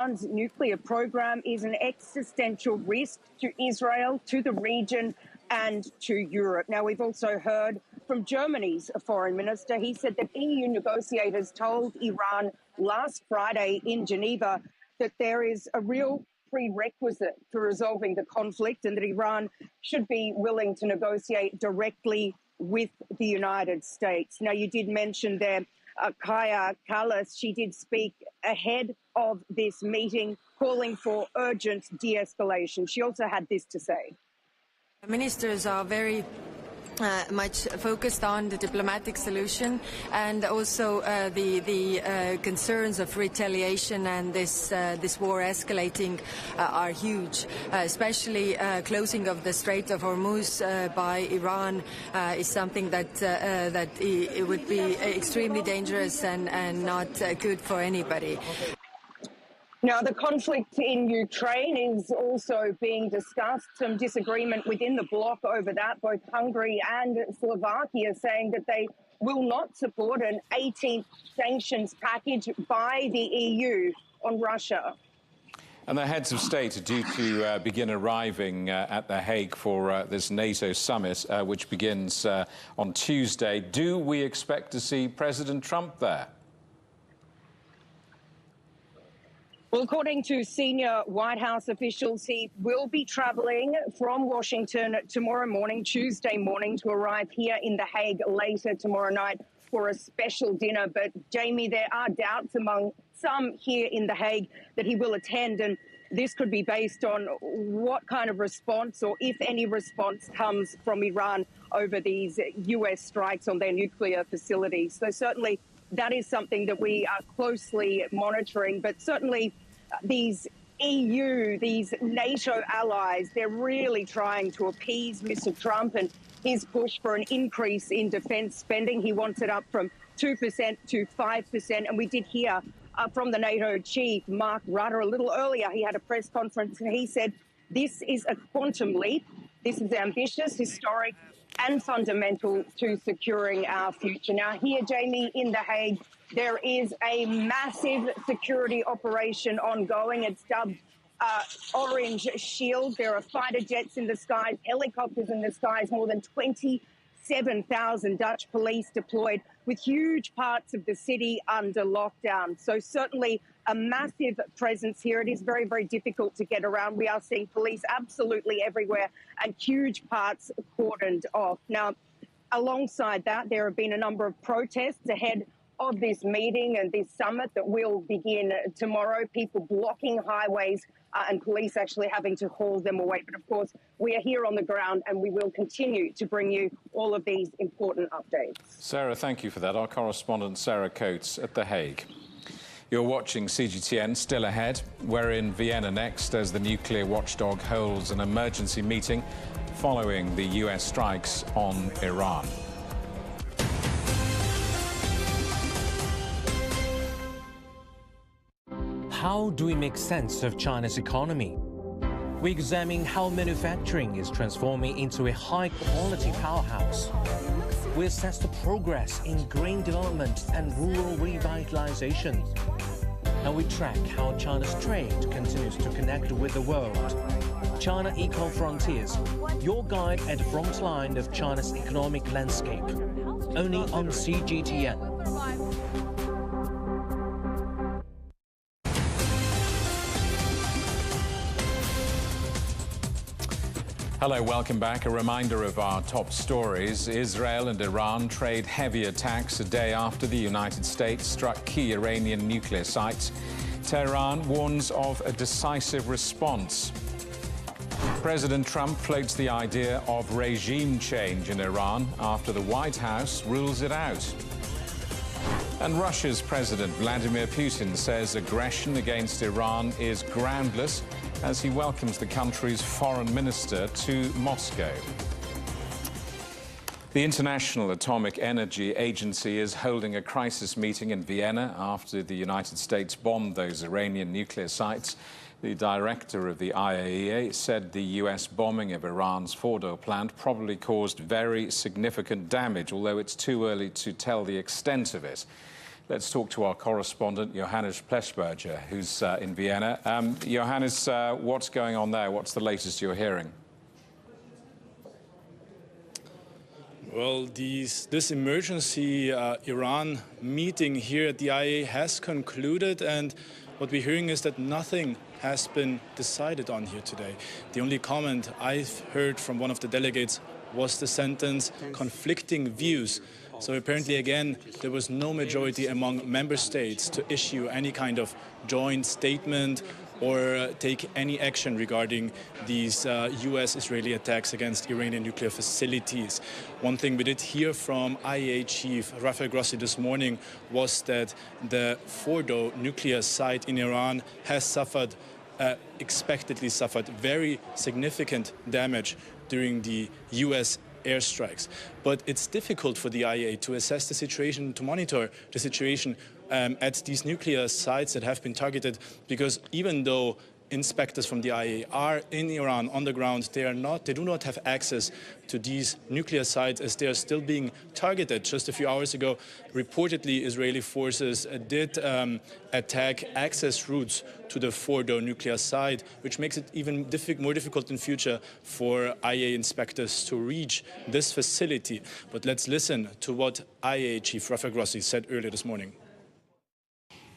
Iran's nuclear program is an existential risk to Israel, to the region, and to Europe. Now, we've also heard from Germany's foreign minister. He said that EU negotiators told Iran last Friday in Geneva that there is a real prerequisite for resolving the conflict and that Iran should be willing to negotiate directly with the United States. Now, you did mention there Kaya Kallas. She did speak ahead of this meeting, calling for urgent de-escalation. She also had this to say. Ministers are very much focused on the diplomatic solution and also the concerns of retaliation and this war escalating are huge. Especially closing of the Strait of Hormuz by Iran is something that it would be extremely dangerous and not good for anybody. Now, the conflict in Ukraine is also being discussed. Some disagreement within the bloc over that. Both Hungary and Slovakia saying that they will not support an 18th sanctions package by the EU on Russia. And the heads of state are due to begin arriving at The Hague for this NATO summit, which begins on Tuesday. Do we expect to see President Trump there? Well, according to senior White House officials, he will be traveling from Washington tomorrow morning, Tuesday morning, to arrive here in The Hague later tomorrow night for a special dinner. But, Jamie, there are doubts among some here in The Hague that he will attend, and this could be based on what kind of response, or if any response, comes from Iran over these US strikes on their nuclear facilities. So certainly that is something that we are closely monitoring, but certainly these EU, these NATO allies, they're really trying to appease Mr. Trump and his push for an increase in defence spending. He wants it up from 2% to 5%, and we did hear from the NATO chief, Mark Rutte, a little earlier. He had a press conference and he said, this is a quantum leap. This is ambitious, historic, and fundamental to securing our future. Now, here, Jamie, in The Hague, there is a massive security operation ongoing. It's dubbed Orange Shield. There are fighter jets in the skies, helicopters in the skies, more than 27,000 Dutch police deployed, with huge parts of the city under lockdown. So certainly a massive presence here. It is very, very difficult to get around. We are seeing police absolutely everywhere and huge parts cordoned off. Now, alongside that, there have been a number of protests ahead of this meeting and this summit that will begin tomorrow. People blocking highways and police actually having to haul them away. But of course, we are here on the ground and we will continue to bring you all of these important updates. Sarah, thank you for that. Our correspondent Sarah Coates at The Hague. You're watching CGTN. Still ahead, we're in Vienna next as the nuclear watchdog holds an emergency meeting following the US strikes on Iran. How do we make sense of China's economy? We examine how manufacturing is transforming into a high-quality powerhouse. We assess the progress in green development and rural revitalization. And we track how China's trade continues to connect with the world. China Eco Frontiers, your guide at the front line of China's economic landscape. Only on CGTN. Hello, welcome back. A reminder of our top stories. Israel and Iran trade heavy attacks a day after the United States struck key Iranian nuclear sites. Tehran warns of a decisive response. President Trump floats the idea of regime change in Iran after the White House rules it out. And Russia's President Vladimir Putin says aggression against Iran is groundless as he welcomes the country's foreign minister to Moscow. The International Atomic Energy Agency is holding a crisis meeting in Vienna after the United States bombed those Iranian nuclear sites. The director of the IAEA said the US bombing of Iran's Fordow plant probably caused very significant damage, although it's too early to tell the extent of it. Let's talk to our correspondent, Johannes Pleshberger, who's in Vienna. Johannes, what's going on there? What's the latest you're hearing? Well, this emergency Iran meeting here at the IAEA has concluded, and what we're hearing is that nothing has been decided on here today. The only comment I've heard from one of the delegates was the sentence, conflicting views. So apparently, again, there was no majority among member states to issue any kind of joint statement or take any action regarding these US-Israeli attacks against Iranian nuclear facilities. One thing we did hear from IAEA Chief Rafael Grossi this morning was that the Fordo nuclear site in Iran has suffered, expectedly suffered, very significant damage during the US airstrikes. But it's difficult for the IAEA to assess the situation, to monitor the situation at these nuclear sites that have been targeted, because even though inspectors from the IAEA are in Iran on the ground, they do not have access to these nuclear sites as they are still being targeted. Just a few hours ago, reportedly, Israeli forces did attack access routes to the Fordo nuclear site, which makes it even more difficult in future for IAEA inspectors to reach this facility. But let's listen to what IAEA Chief Rafael Grossi said earlier this morning.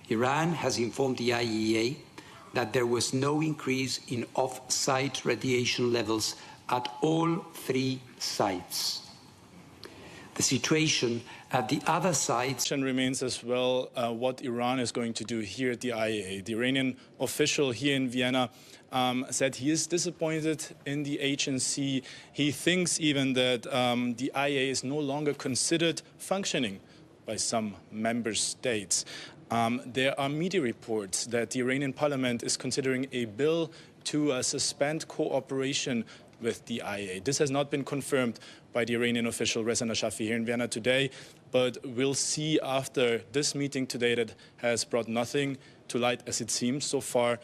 Iran has informed the IAEA that there was no increase in off-site radiation levels at all 3 sites. The situation at the other sites remains as well what Iran is going to do here at the IAEA. The Iranian official here in Vienna said he is disappointed in the agency. He thinks even that the IAEA is no longer considered functioning by some member states. There are media reports that the Iranian parliament is considering a bill to suspend cooperation with the IAEA. This has not been confirmed by the Iranian official Reza Nashafi here in Vienna today, but we'll see after this meeting today that has brought nothing to light, as it seems so far,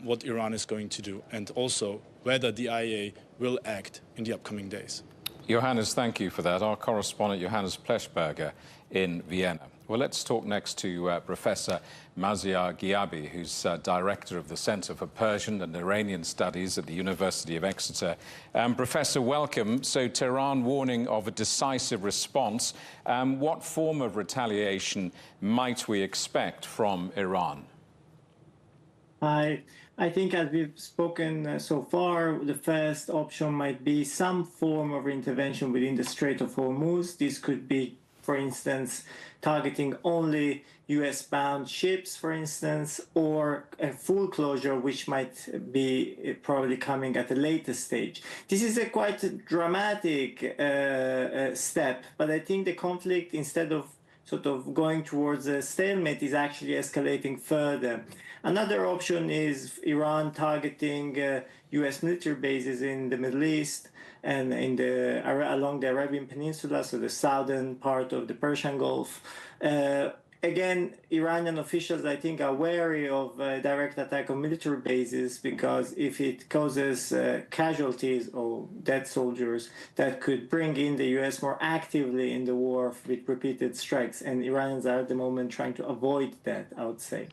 what Iran is going to do, and also whether the IAEA will act in the upcoming days. Johannes, thank you for that. Our correspondent, Johannes Pleshberger in Vienna. Well, let's talk next to Professor Maziar Ghiabi, who's director of the Center for Persian and Iranian Studies at the University of Exeter. Professor, welcome. So, Tehran warning of a decisive response. What form of retaliation might we expect from Iran? I think, as we've spoken so far, the first option might be some form of intervention within the Strait of Hormuz. This could be, for instance, targeting only US-bound ships, for instance, or a full closure, which might be probably coming at a later stage. This is a quite dramatic step, but I think the conflict, instead of sort of going towards a stalemate, is actually escalating further. Another option is Iran targeting US military bases in the Middle East and along the Arabian Peninsula, so the southern part of the Persian Gulf. Again, Iranian officials, I think, are wary of direct attack on military bases, because if it causes casualties or dead soldiers, that could bring in the US more actively in the war with repeated strikes. And Iranians are at the moment trying to avoid that, I would say.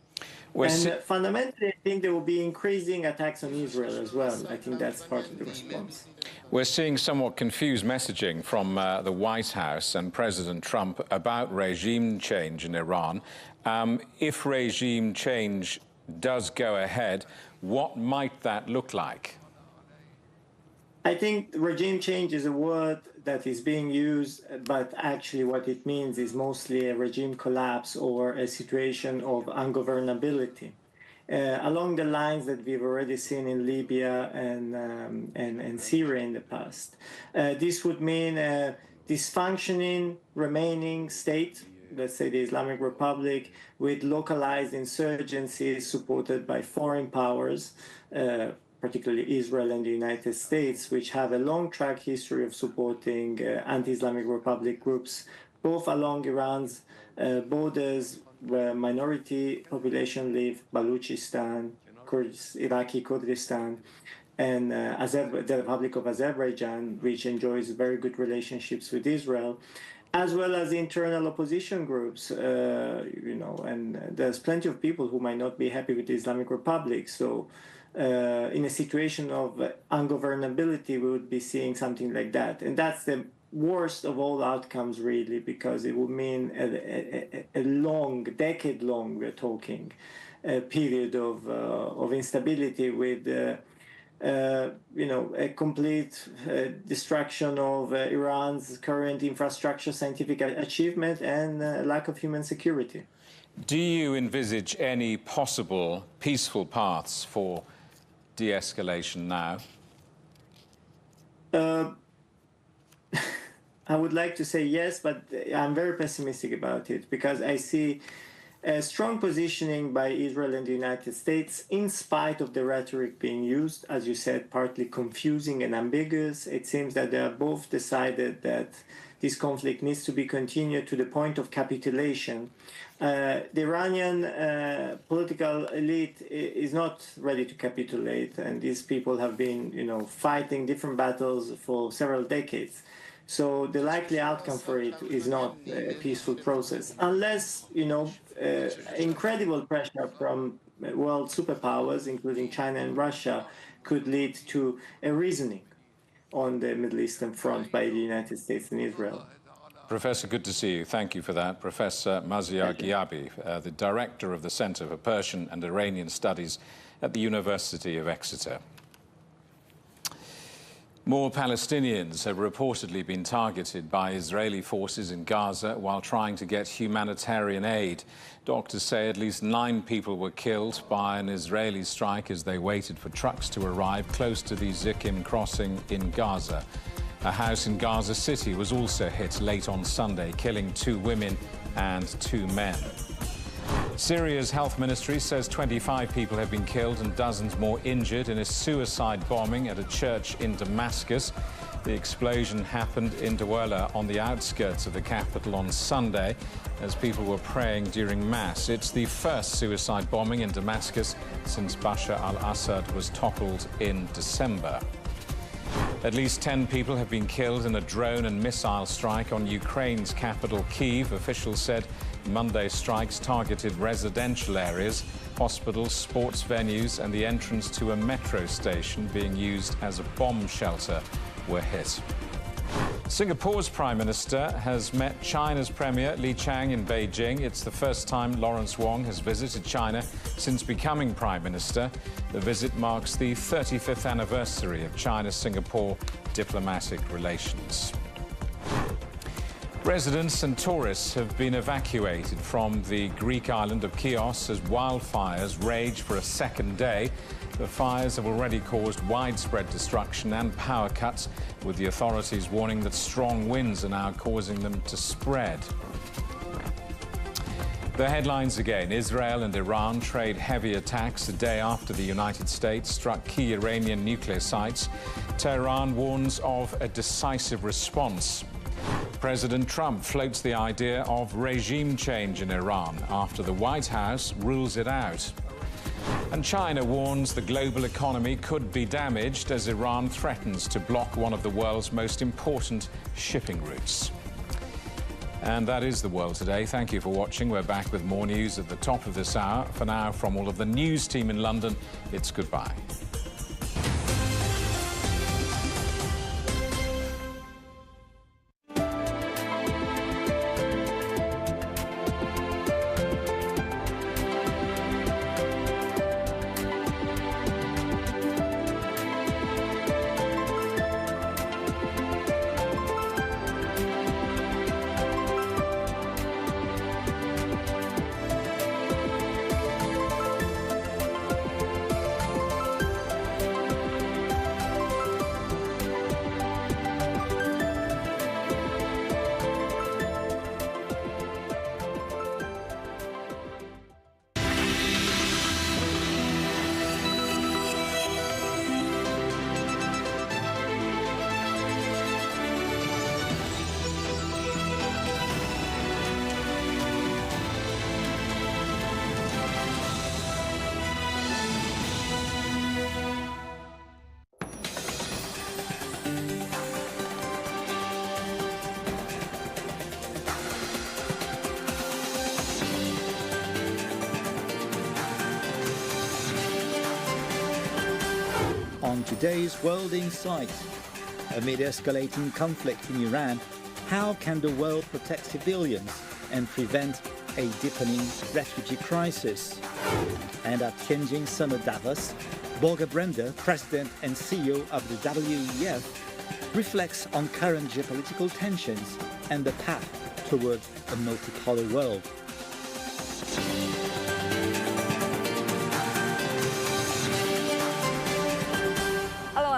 Fundamentally, I think there will be increasing attacks on Israel as well. I think that's part of the response. We're seeing somewhat confused messaging from the White House and President Trump about regime change in Iran. If regime change does go ahead, what might that look like? I think regime change is a word that is being used, but actually what it means is mostly a regime collapse or a situation of ungovernability. Along the lines that we've already seen in Libya and Syria in the past. This would mean a dysfunctioning remaining state, let's say the Islamic Republic, with localized insurgencies supported by foreign powers, particularly Israel and the United States, which have a long track history of supporting anti-Islamic Republic groups, both along Iran's borders, where minority population live, Baluchistan, Iraqi Kurdistan, and the Republic of Azerbaijan, which enjoys very good relationships with Israel. as well as internal opposition groups, and there's plenty of people who might not be happy with the Islamic Republic. So in a situation of ungovernability, we would be seeing something like that. And that's the worst of all outcomes, really, because it would mean a long, decade-long, we're talking, period of instability with a complete destruction of Iran's current infrastructure, scientific achievement, and lack of human security. Do you envisage any possible peaceful paths for de-escalation now? I would like to say yes, but I'm very pessimistic about it, because I see a strong positioning by Israel and the United States, in spite of the rhetoric being used, as you said, partly confusing and ambiguous. It seems that they have both decided that this conflict needs to be continued to the point of capitulation. The Iranian political elite is not ready to capitulate, and these people have been, fighting different battles for several decades. So the likely outcome for it is not a peaceful process, unless, incredible pressure from world superpowers, including China and Russia, could lead to a reasoning on the Middle Eastern front by the United States and Israel. Professor, good to see you. Thank you for that. Professor Maziar Ghiabi, the director of the Center for Persian and Iranian Studies at the University of Exeter. More Palestinians have reportedly been targeted by Israeli forces in Gaza while trying to get humanitarian aid. Doctors say at least 9 people were killed by an Israeli strike as they waited for trucks to arrive close to the Zikim crossing in Gaza. A house in Gaza City was also hit late on Sunday, killing 2 women and 2 men. Syria's health ministry says 25 people have been killed and dozens more injured in a suicide bombing at a church in Damascus. The explosion happened in Douala on the outskirts of the capital on Sunday as people were praying during Mass. It's the first suicide bombing in Damascus since Bashar al-Assad was toppled in December. At least 10 people have been killed in a drone and missile strike on Ukraine's capital, Kyiv. Officials said Monday's strikes targeted residential areas, hospitals, sports venues, and the entrance to a metro station being used as a bomb shelter were hit. Singapore's Prime Minister has met China's Premier Li Qiang in Beijing. It's the first time Lawrence Wong has visited China since becoming Prime Minister. The visit marks the 35th anniversary of China-Singapore diplomatic relations. Residents and tourists have been evacuated from the Greek island of Chios as wildfires rage for a second day. The fires have already caused widespread destruction and power cuts, with the authorities warning that strong winds are now causing them to spread. The headlines again. Israel and Iran trade heavy attacks a day after the United States struck key Iranian nuclear sites. Tehran warns of a decisive response. President Trump floats the idea of regime change in Iran after the White House rules it out. And China warns the global economy could be damaged as Iran threatens to block one of the world's most important shipping routes. And that is The World Today. Thank you for watching. We're back with more news at the top of this hour. For now, from all of the news team in London, it's goodbye. on today's World Insight. Amid escalating conflict in Iran, how can the world protect civilians and prevent a deepening refugee crisis? And at Tianjin Summer Davos, Volker Brender, President and CEO of the WEF, reflects on current geopolitical tensions and the path towards a multipolar world.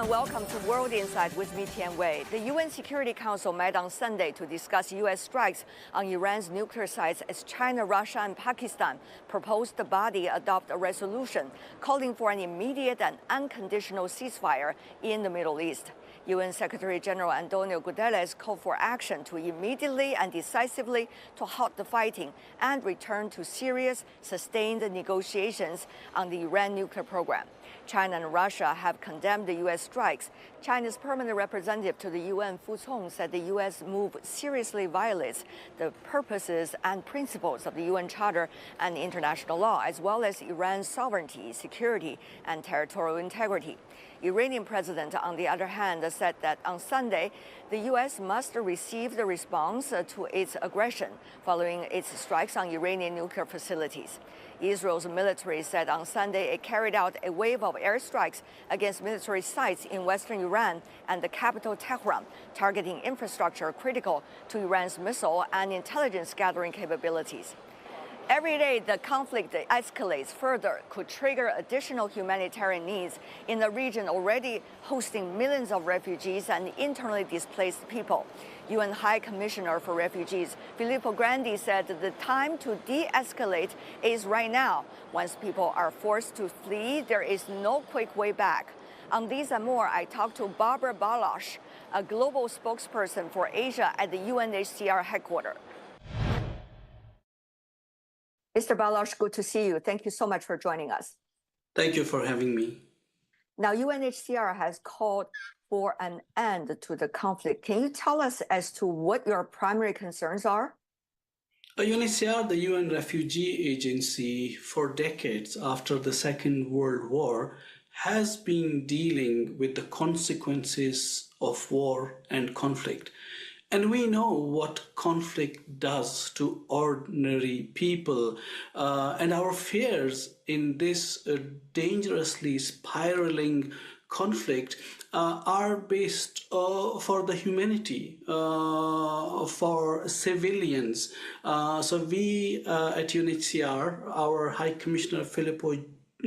Welcome to World Insight with me, Tian Wei. The UN Security Council met on Sunday to discuss U.S. strikes on Iran's nuclear sites as China, Russia, and Pakistan proposed the body adopt a resolution calling for an immediate and unconditional ceasefire in the Middle East. UN Secretary General Antonio Guterres called for action to immediately and decisively to halt the fighting and return to serious, sustained negotiations on the Iran nuclear program. China and Russia have condemned the U.S. strikes. China's permanent representative to the UN, Fu Cong, said the U.S. move seriously violates the purposes and principles of the UN Charter and international law, as well as Iran's sovereignty, security, and territorial integrity. Iranian president, on the other hand, said that on Sunday, the U.S. must receive the response to its aggression following its strikes on Iranian nuclear facilities. Israel's military said on Sunday it carried out a wave of airstrikes against military sites in western Iran and the capital Tehran, targeting infrastructure critical to Iran's missile and intelligence gathering capabilities. Every day, the conflict escalates further could trigger additional humanitarian needs in a region already hosting millions of refugees and internally displaced people. UN High Commissioner for Refugees Filippo Grandi said the time to de-escalate is right now. Once people are forced to flee, there is no quick way back. On these and more, I talked to Barbara Baloch, a global spokesperson for Asia at the UNHCR headquarters. Mr. Baloch, good to see you. Thank you so much for joining us. Thank you for having me. Now, UNHCR has called for an end to the conflict. Can you tell us as to what your primary concerns are? UNHCR, the UN Refugee Agency, for decades after the Second World War, has been dealing with the consequences of war and conflict. And we know what conflict does to ordinary people, and our fears in this dangerously spiraling conflict are based for the humanity, for civilians. So we at UNHCR, our High Commissioner Filippo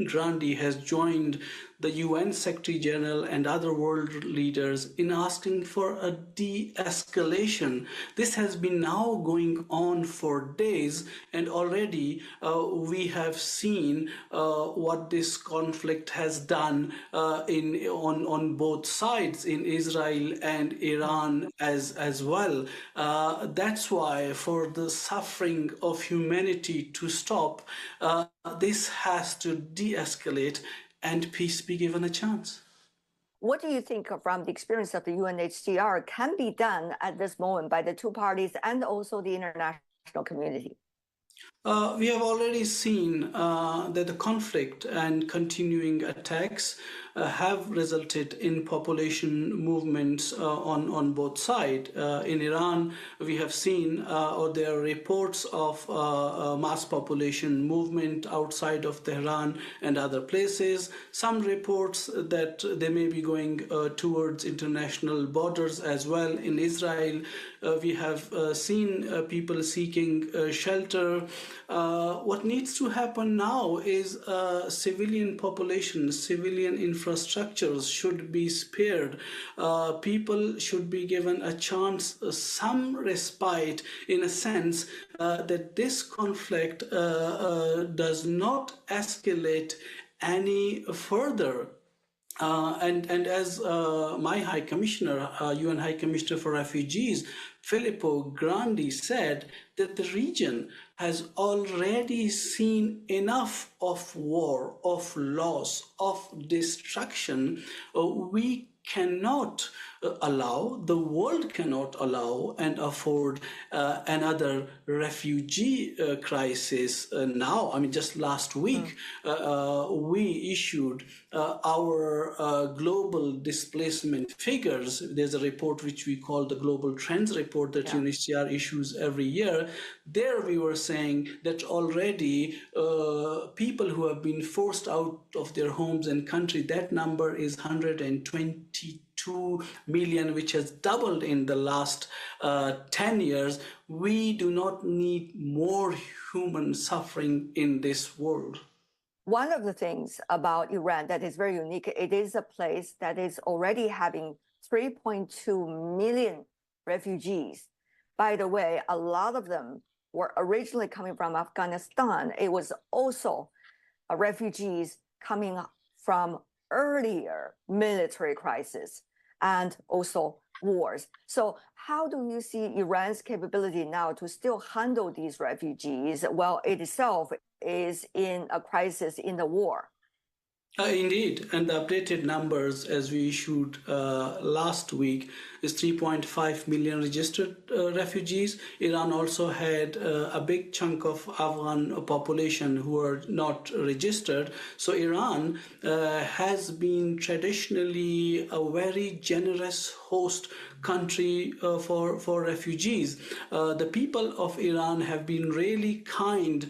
Grandi has joined the UN Secretary General and other world leaders in asking for a de-escalation. This has been now going on for days, and already we have seen what this conflict has done on both sides, in Israel and Iran as well. That's why, for the suffering of humanity to stop, this has to de-escalate and peace be given a chance. What do you think from the experience of the UNHCR can be done at this moment by the two parties and also the international community? We have already seen that the conflict and continuing attacks have resulted in population movements on both sides. In Iran, we have seen, or there are reports of mass population movement outside of Tehran and other places. Some reports that they may be going towards international borders as well. In Israel, we have seen people seeking shelter. What needs to happen now is civilian population, civilian infrastructures should be spared. People should be given a chance, some respite, in a sense that this conflict does not escalate any further. And as my High Commissioner, UN High Commissioner for Refugees, Filippo Grandi said that the region has already seen enough of war, of loss, of destruction. We cannot allow, the world cannot allow and afford another refugee crisis now. I mean, just last week, we issued our global displacement figures. There's a report which we call the Global Trends Report that UNHCR issues every year. There we were saying that already people who have been forced out of their homes and country, that number is 122 million, which has doubled in the last 10 years. We do not need more human suffering in this world. One of the things about Iran that is very unique, it is a place that is already having 3.2 million refugees. By the way, a lot of them were originally coming from Afghanistan. It was also refugees coming from earlier military crises and also wars. So how do you see Iran's capability now to still handle these refugees while it itself is in a crisis in the war? Indeed, and the updated numbers as we issued last week is 3.5 million registered refugees. Iran also had a big chunk of Afghan population who are not registered. So Iran has been traditionally a very generous host country for refugees. The people of Iran have been really kind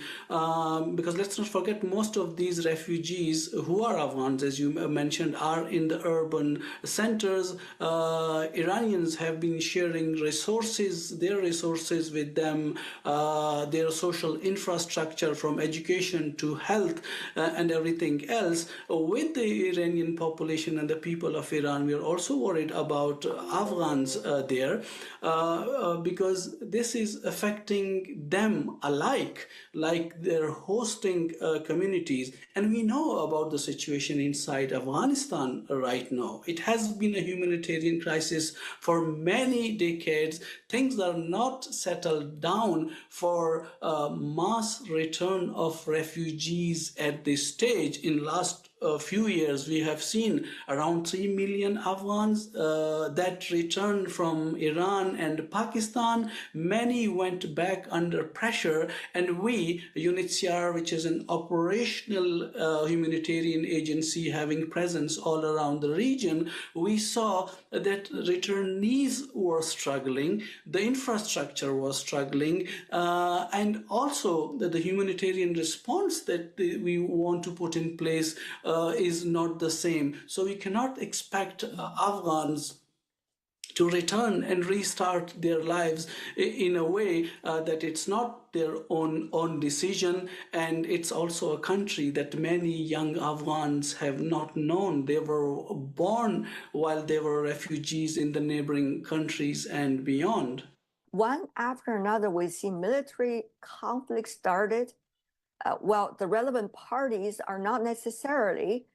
because let's not forget, most of these refugees who are Afghans, as you mentioned, are in the urban centers. Iranians have been sharing resources, their resources with them, their social infrastructure from education to health and everything else. With the Iranian population and the people of Iran, we are also worried about Afghans there because this is affecting them alike, like they're hosting communities. And we know about the situation inside Afghanistan right now. It has been a humanitarian crisis for many decades. Things are not settled down for mass return of refugees at this stage. In last few years, we have seen around 3 million Afghans that returned from Iran and Pakistan. Many went back under pressure, and we, UNHCR, which is an operational humanitarian agency having presence all around the region, we saw that returnees were struggling, the infrastructure was struggling, and also that the humanitarian response that we want to put in place is not the same. So we cannot expect Afghans to return and restart their lives in a way that it's not their own decision, and it's also a country that many young Afghans have not known. They were born while they were refugees in the neighboring countries and beyond. One after another, we see military conflict started. Well, the relevant parties are not necessarily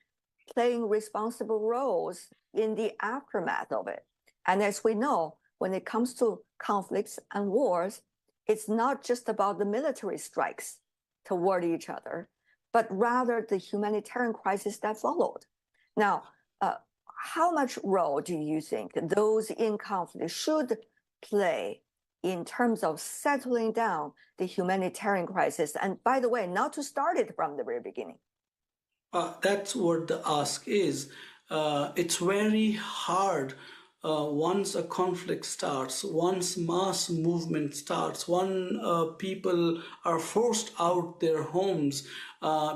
playing responsible roles in the aftermath of it. And as we know, when it comes to conflicts and wars, it's not just about the military strikes toward each other, but rather the humanitarian crisis that followed. Now, how much role do you think those in conflict should play in terms of settling down the humanitarian crisis? And by the way, not to start it from the very beginning. That's what the ask is. It's very hard once a conflict starts, once mass movement starts, when people are forced out their homes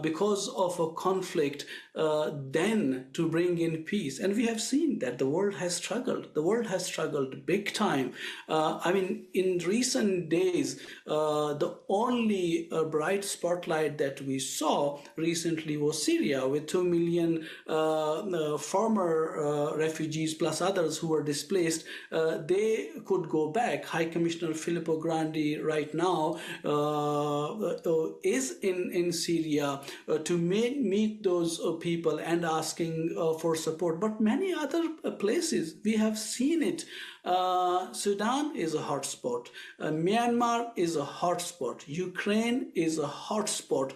because of a conflict, then to bring in peace. And we have seen that the world has struggled. The world has struggled big time. I mean, in recent days, the only bright spotlight that we saw recently was Syria, with 2 million former refugees plus others who were displaced. They could go back. High Commissioner Filippo Grandi right now is in Syria to meet those people and asking for support. But many other places, we have seen it. Sudan is a hotspot. Myanmar is a hotspot. Ukraine is a hotspot.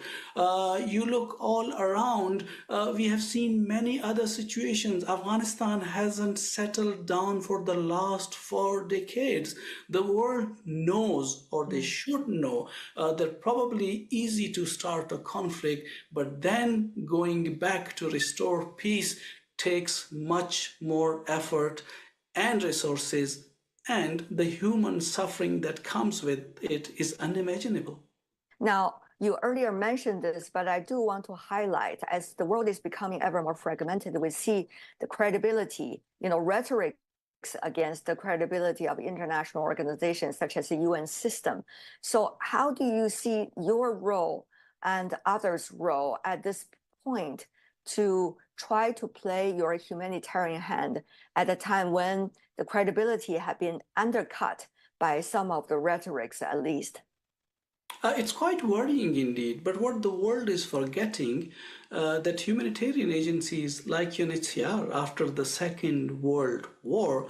You look all around, we have seen many other situations. Afghanistan hasn't settled down for the last 4 decades. The world knows, or they should know, they're probably easy to start a conflict, but then going back to restore peace takes much more effort and resources, and the human suffering that comes with it is unimaginable. Now, you earlier mentioned this, but I do want to highlight, as the world is becoming ever more fragmented, we see the credibility, rhetoric against the credibility of international organizations such as the UN system. So how do you see your role and others' role at this point to try to play your humanitarian hand at a time when the credibility had been undercut by some of the rhetorics, at least? It's quite worrying indeed, but what the world is forgetting, that humanitarian agencies like UNHCR after the Second World War,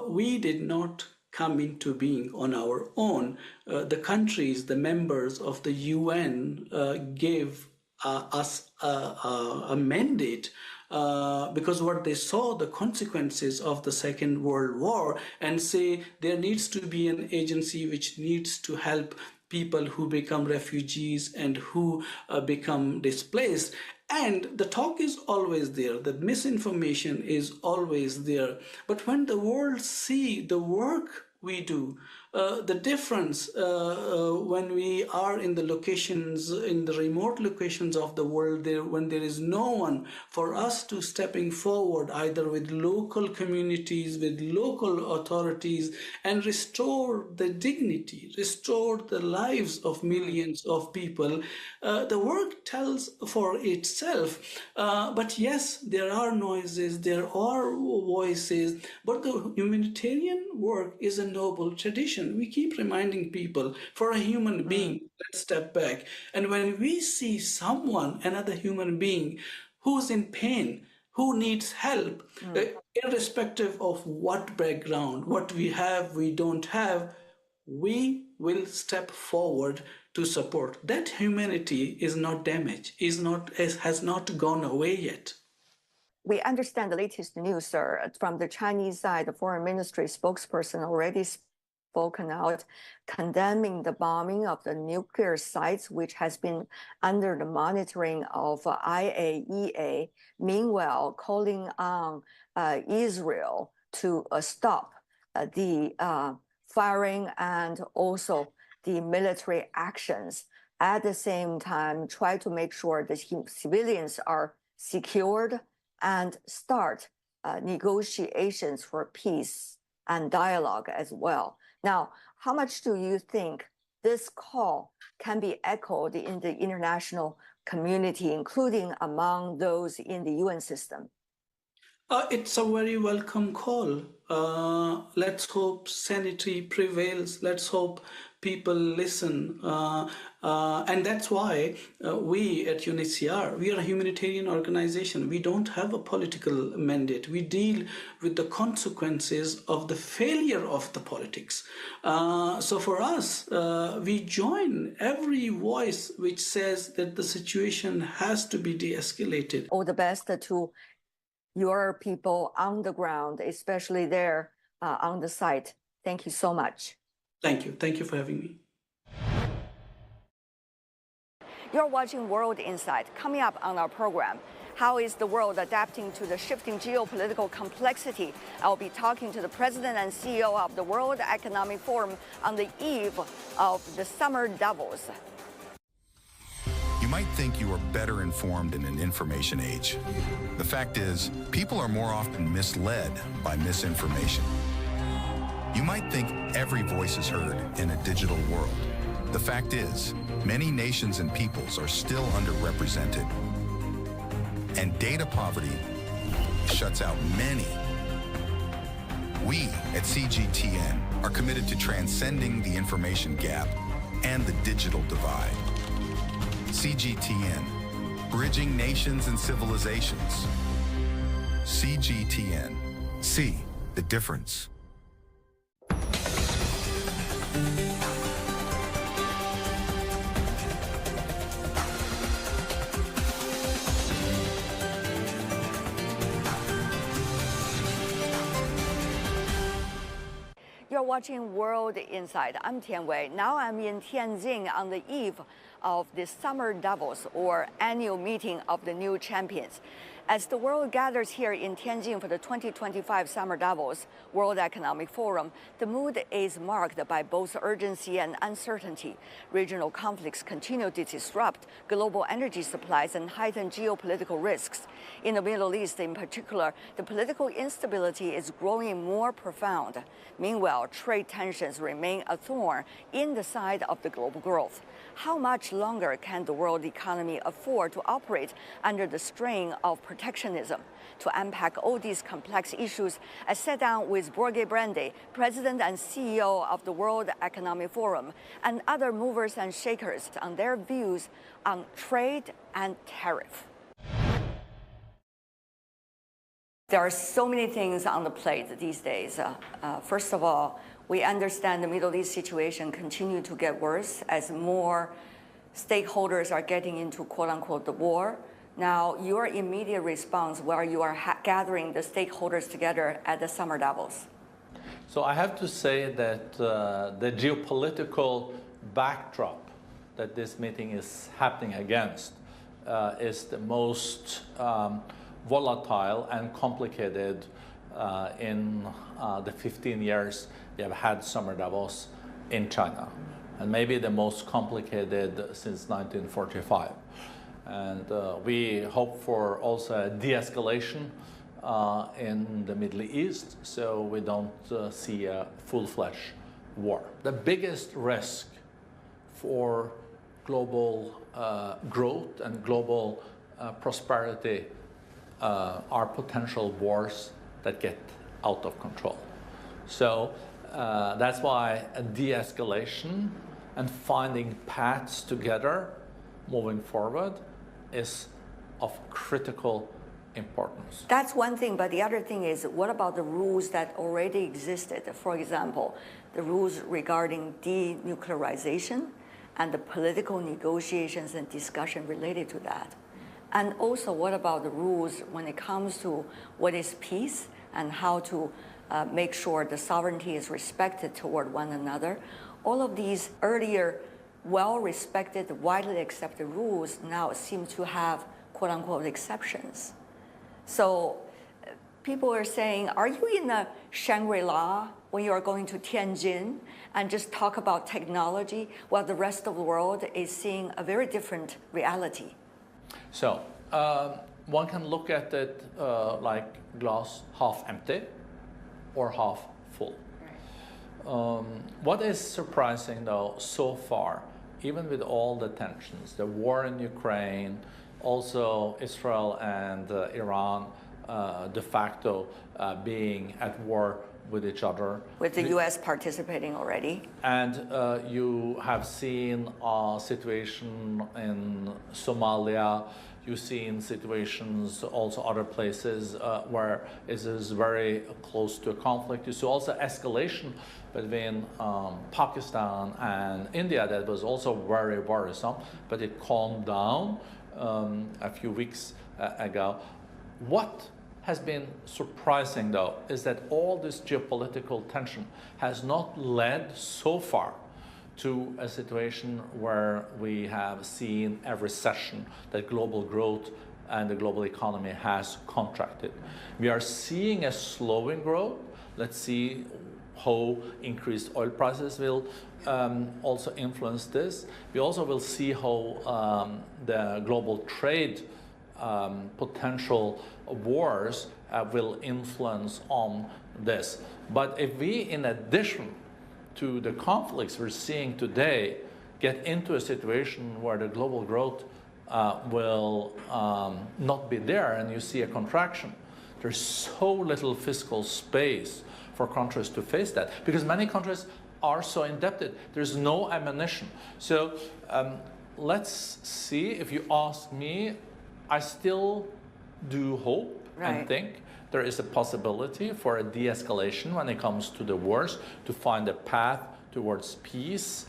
we did not come into being on our own. The countries, the members of the UN gave us a mandate because what they saw the consequences of the Second World War and say there needs to be an agency which needs to help people who become refugees and who become displaced. And the talk is always there, the misinformation is always there. But when the world see the work we do, the difference when we are in the locations, in the remote locations of the world, when there is no one for us to stepping forward, either with local communities, with local authorities, and restore the dignity, restore the lives of millions of people, the work tells for itself. But yes, there are noises, there are voices, but the humanitarian work is a noble tradition. We keep reminding people, for a human being, let's step back. And when we see someone, another human being, who's in pain, who needs help, irrespective of what background, what we have, we don't have, we will step forward to support. That humanity is not damaged, has not gone away yet. We understand the latest news, sir. From the Chinese side, the foreign ministry spokesperson already spoken out condemning the bombing of the nuclear sites, which has been under the monitoring of IAEA, meanwhile calling on Israel to stop the firing and also the military actions. At the same time, try to make sure that civilians are secured and start negotiations for peace and dialogue as well. Now, how much do you think this call can be echoed in the international community, including among those in the UN system? It's a very welcome call. Let's hope sanity prevails. Let's hope people listen. And that's why we at UNHCR, we are a humanitarian organization. We don't have a political mandate. We deal with the consequences of the failure of the politics. So for us, we join every voice which says that the situation has to be de-escalated. All the best to your people on the ground, especially there on the site. Thank you so much. Thank you. Thank you for having me. You're watching World Insight. Coming up on our program, how is the world adapting to the shifting geopolitical complexity? I'll be talking to the president and CEO of the World Economic Forum on the eve of the Summer Davos. You might think you are better informed in an information age. The fact is, people are more often misled by misinformation. You might think every voice is heard in a digital world. The fact is, many nations and peoples are still underrepresented. And data poverty shuts out many. We at CGTN are committed to transcending the information gap and the digital divide. CGTN, bridging nations and civilizations. CGTN, see the difference. You're watching World Insight. I'm Tian Wei. Now I'm in Tianjin on the eve of the Summer Davos, or annual meeting of the new champions. As the world gathers here in Tianjin for the 2025 Summer Davos World Economic Forum, the mood is marked by both urgency and uncertainty. Regional conflicts continue to disrupt global energy supplies and heighten geopolitical risks. In the Middle East in particular, the political instability is growing more profound. Meanwhile, trade tensions remain a thorn in the side of the global growth. How much longer can the world economy afford to operate under the strain of protectionism? To unpack all these complex issues, I sat down with Borge Brande, President and CEO of the World Economic Forum, and other movers and shakers on their views on trade and tariff. There are so many things on the plate these days. First of all, we understand the Middle East situation continue to get worse as more stakeholders are getting into quote-unquote the war. Now, your immediate response where you are gathering the stakeholders together at the Summer Davos? So I have to say that the geopolitical backdrop that this meeting is happening against is the most volatile and complicated in the 15 years we have had Summer Davos in China, and maybe the most complicated since 1945. And we hope for also a de-escalation in the Middle East, so we don't see a full-fledged war. The biggest risk for global growth and global prosperity are potential wars that get out of control. So that's why a de-escalation and finding paths together moving forward is of critical importance. That's one thing, but the other thing is, what about the rules that already existed? For example, the rules regarding denuclearization and the political negotiations and discussion related to that. And also, what about the rules when it comes to what is peace and how to make sure the sovereignty is respected toward one another? All of these earlier well-respected, widely accepted rules now seem to have quote-unquote exceptions. So people are saying, are you in a Shangri-La when you are going to Tianjin and just talk about technology while the rest of the world is seeing a very different reality? So one can look at it like glass half empty or half full. What is surprising though so far, even with all the tensions, the war in Ukraine, also Israel and Iran de facto being at war with each other. With the US participating already. And you have seen a situation in Somalia, you've seen situations also other places where it is very close to a conflict. You saw also escalation between Pakistan and India that was also very worrisome, but it calmed down a few weeks ago. What has been surprising though is that all this geopolitical tension has not led so far to a situation where we have seen a recession, that global growth and the global economy has contracted. We are seeing a slowing growth. Let's see how increased oil prices will also influence this. We also will see how the global trade potential wars will influence on this. But if we, in addition to the conflicts we're seeing today, get into a situation where the global growth will not be there and you see a contraction, there's so little fiscal space for countries to face that, because many countries are so indebted. There's no ammunition. So let's see. If you ask me, I still do hope and think there is a possibility for a de-escalation when it comes to the wars, to find a path towards peace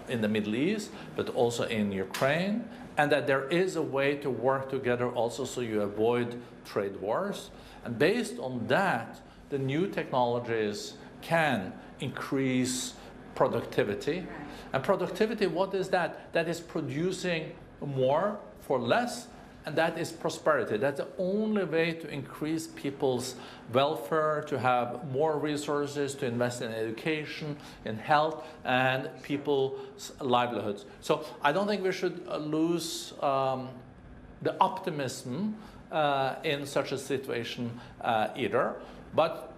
in the Middle East, but also in Ukraine, and that there is a way to work together also so you avoid trade wars. And based on that, the new technologies can increase productivity. And productivity, what is that? That is producing more for less, and that is prosperity. That's the only way to increase people's welfare, to have more resources, to invest in education, in health, and people's livelihoods. So I don't think we should lose the optimism in such a situation either. But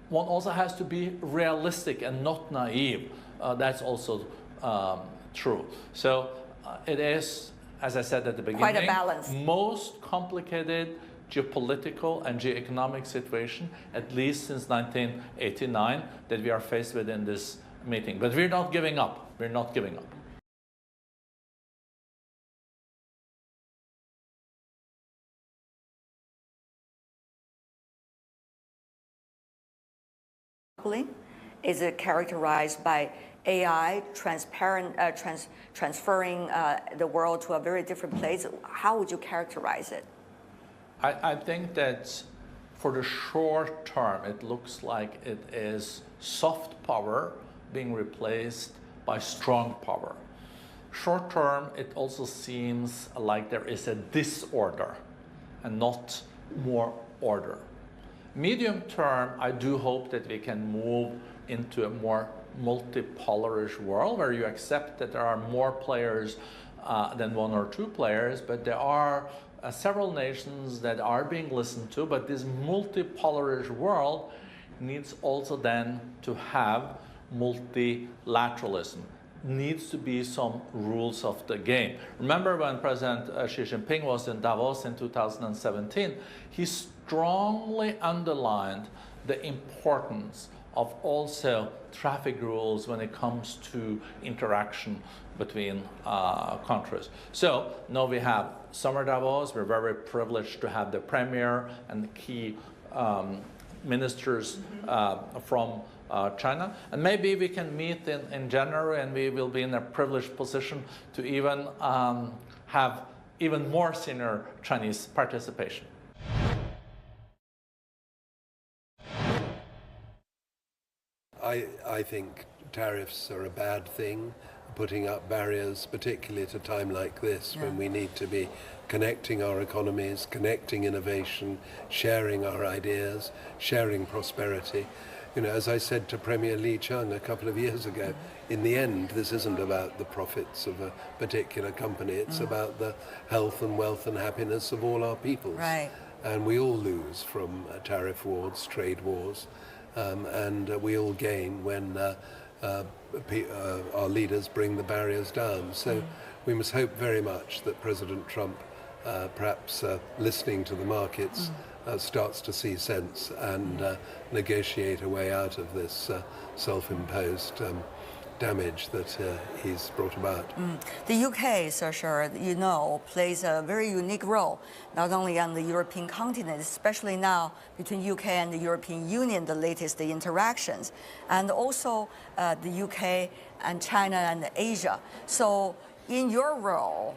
one also has to be realistic and not naive. That's also true. So it is, as I said at the beginning, quite a balance. Most complicated geopolitical and geoeconomic situation, at least since 1989, that we are faced with in this meeting. But we're not giving up. We're not giving up. Is it characterized by AI transferring the world to a very different place? How would you characterize it? I think that for the short term, it looks like it is soft power being replaced by strong power. Short term, it also seems like there is a disorder and not more order. Medium term, I do hope that we can move into a more multipolarish world where you accept that there are more players than one or two players, but there are several nations that are being listened to. But this multipolarish world needs also then to have multilateralism. Needs to be some rules of the game. Remember when President Xi Jinping was in Davos in 2017, he strongly underlined the importance of also traffic rules when it comes to interaction between countries. So now we have Summer Davos. We're very privileged to have the Premier and the key ministers from China. And maybe we can meet in January, and we will be in a privileged position to even have even more senior Chinese participation. I think tariffs are a bad thing, putting up barriers, particularly at a time like this, when we need to be connecting our economies, connecting innovation, sharing our ideas, sharing prosperity. You know, as I said to Premier Li Qiang a couple of years ago, in the end, this isn't about the profits of a particular company. It's about the health and wealth and happiness of all our peoples. Right. And we all lose from tariff wars, trade wars. And we all gain when our leaders bring the barriers down. So we must hope very much that President Trump, perhaps listening to the markets, starts to see sense and negotiate a way out of this self-imposed damage that he's brought about. The UK, Sir Sher, you know, plays a very unique role, not only on the European continent, especially now between UK and the European Union, the latest interactions, and also the UK and China and Asia. So in your role,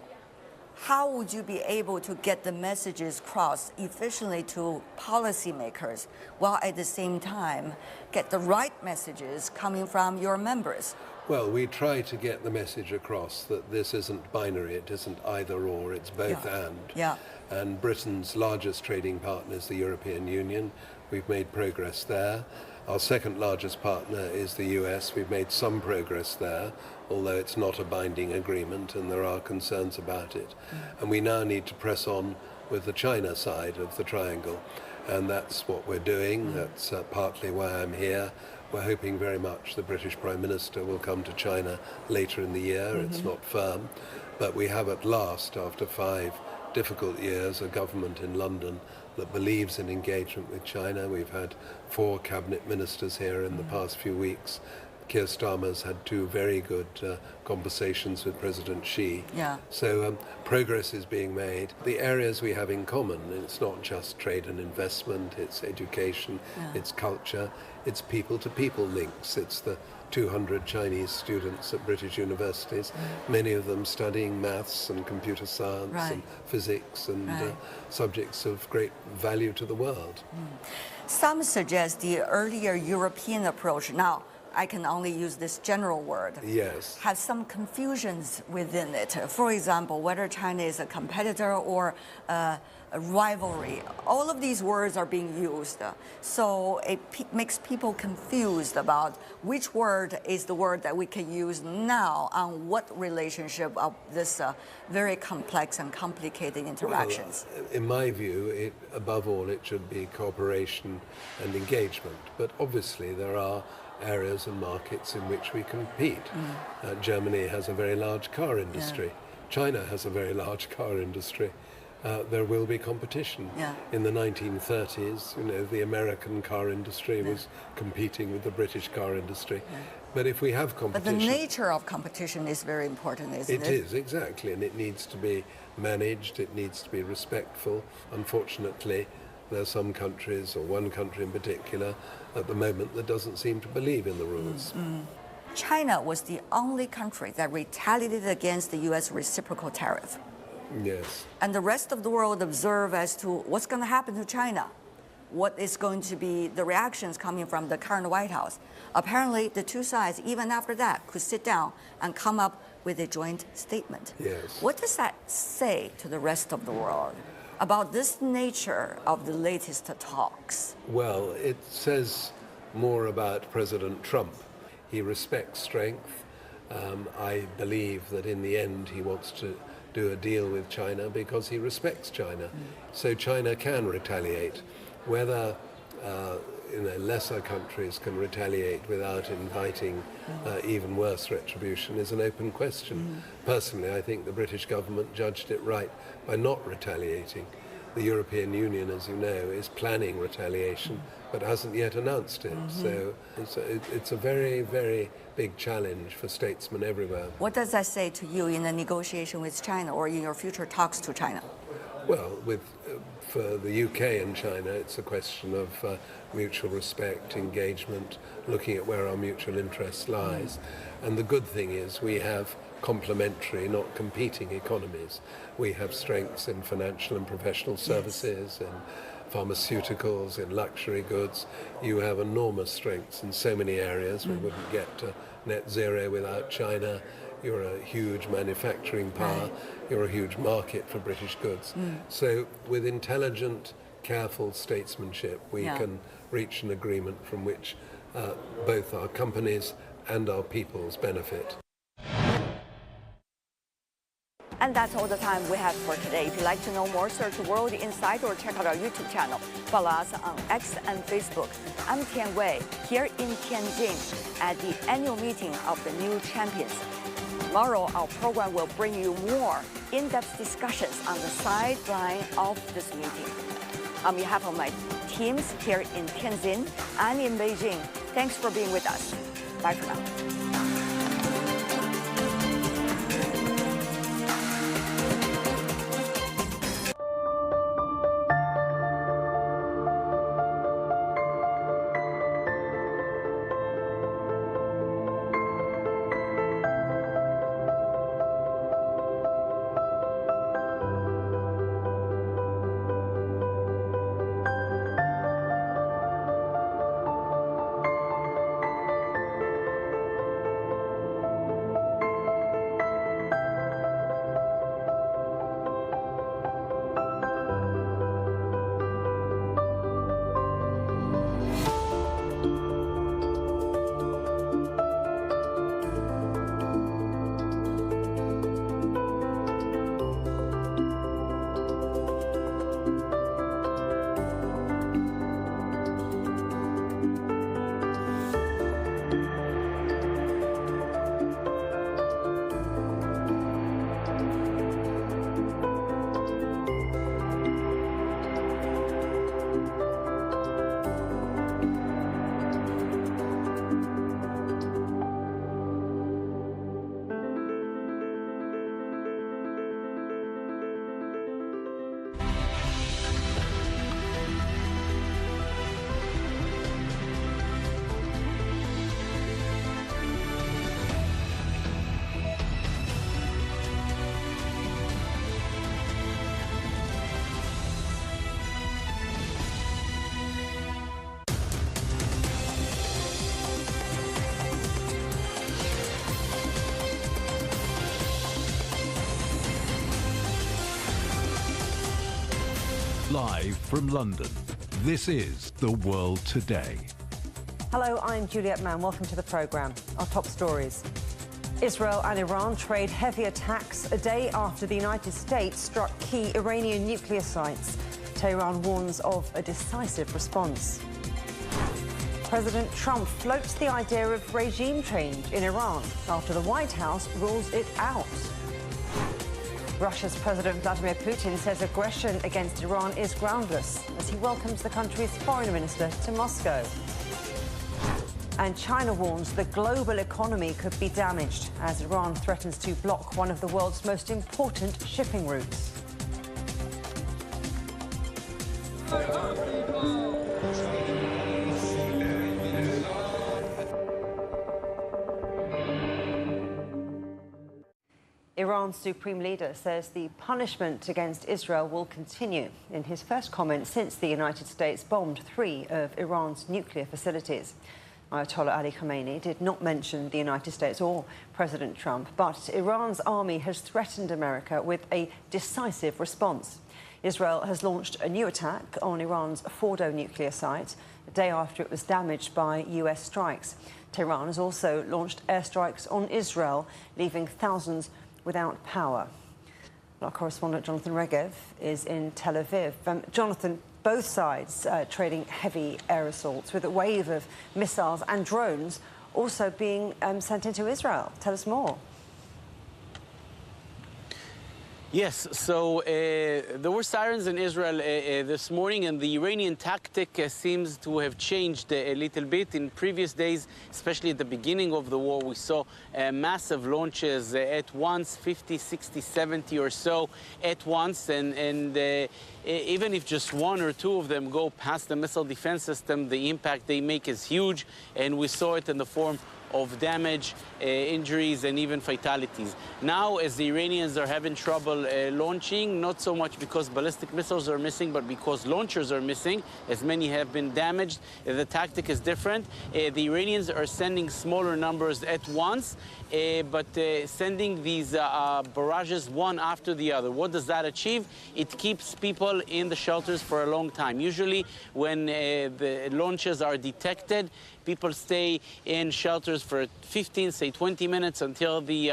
how would you be able to get the messages across efficiently to policymakers while at the same time get the right messages coming from your members? Well, we try to get the message across that this isn't binary, it isn't either or, it's both and. Yeah. And Britain's largest trading partner is the European Union. We've made progress there. Our second largest partner is the US. We've made some progress there, although it's not a binding agreement and there are concerns about it. And we now need to press on with the China side of the triangle. And that's what we're doing. That's partly why I'm here. We're hoping very much the British Prime Minister will come to China later in the year. It's not firm. But we have at last, after 5 difficult years, a government in London that believes in engagement with China. We've had 4 cabinet ministers here in the past few weeks Keir Starmer's had two very good conversations with President Xi. Yeah. So progress is being made. The areas we have in common, it's not just trade and investment, it's education, it's culture, it's people-to-people links. It's the 200 Chinese students at British universities, many of them studying maths and computer science and physics and subjects of great value to the world. Some suggest the earlier European approach, now I can only use this general word, has some confusions within it. For example, whether China is a competitor or a rivalry. All of these words are being used. So it makes people confused about which word is the word that we can use now on what relationship of this very complex and complicated interactions. Well, in my view, above all, it should be cooperation and engagement. But obviously there are areas and markets in which we compete. Germany has a very large car industry. China has a very large car industry. There will be competition. In the 1930s, you know, the American car industry was competing with the British car industry. But if we have competition... But the nature of competition is very important, isn't it? It is, exactly. And it needs to be managed, it needs to be respectful. Unfortunately, there are some countries, or one country in particular, at the moment that doesn't seem to believe in the rules. China was the only country that retaliated against the U.S. reciprocal tariff. Yes. And the rest of the world observe as to what's going to happen to China. What is going to be the reactions coming from the current White House. Apparently, the two sides, even after that, could sit down and come up with a joint statement. Yes. What does that say to the rest of the world about this nature of the latest talks? Well, it says more about President Trump. He respects strength. I believe that in the end he wants to do a deal with China because he respects China. So China can retaliate. Whether lesser countries can retaliate without inviting even worse retribution is an open question. Personally, I think the British government judged it right by not retaliating. The European Union, as you know, is planning retaliation but hasn't yet announced it. So it's a very, very big challenge for statesmen everywhere. What does that say to you in the negotiation with China or in your future talks to China? Well, for the UK and China, it's a question of mutual respect, engagement, looking at where our mutual interest lies. And the good thing is we have complementary, not competing economies. We have strengths in financial and professional services, in pharmaceuticals, in luxury goods. You have enormous strengths in so many areas. We wouldn't get to net zero without China. You're a huge manufacturing power. You're a huge market for British goods. So with intelligent, careful statesmanship, we can reach an agreement from which both our companies and our peoples benefit. And that's all the time we have for today. If you'd like to know more, search World Insight or check out our YouTube channel. Follow us on X and Facebook. I'm Tian Wei, here in Tianjin at the annual meeting of the new champions. Tomorrow, our program will bring you more in-depth discussions on the sideline of this meeting. On behalf of my teams here in Tianjin and in Beijing, thanks for being with us. Bye for now. Live from London, this is The World Today. Hello, I'm Juliette Mann. Welcome to the programme. Our top stories. Israel and Iran trade heavy attacks a day after the United States struck key Iranian nuclear sites. Tehran warns of a decisive response. President Trump floats the idea of regime change in Iran after the White House rules it out. Russia's President Vladimir Putin says aggression against Iran is groundless as he welcomes the country's foreign minister to Moscow. And China warns the global economy could be damaged as Iran threatens to block one of the world's most important shipping routes. Iran's supreme leader says the punishment against Israel will continue in his first comment since the United States bombed 3 of Iran's nuclear facilities. Ayatollah Ali Khamenei did not mention the United States or President Trump, but Iran's army has threatened America with a decisive response. Israel has launched a new attack on Iran's Fordo nuclear site a day after it was damaged by US strikes. Tehran has also launched airstrikes on Israel, leaving thousands without power. Our correspondent Jonathan Regev is in Tel Aviv. Jonathan, both sides trading heavy air assaults with a wave of missiles and drones also being sent into Israel. Tell us more. Yes, so there were sirens in Israel this morning, and the Iranian tactic seems to have changed a little bit. In previous days, especially at the beginning of the war, we saw massive launches at once, 50, 60, 70 or so at once, and even if just 1 or 2 of them go past the missile defense system, the impact they make is huge, and we saw it in the form of damage, injuries, and even fatalities. Now, as the Iranians are having trouble launching, not so much because ballistic missiles are missing, but because launchers are missing, as many have been damaged, the tactic is different. The Iranians are sending smaller numbers at once, but sending these barrages one after the other. What does that achieve? It keeps people in the shelters for a long time. Usually, when the launches are detected, people stay in shelters for 15, say 20 minutes until the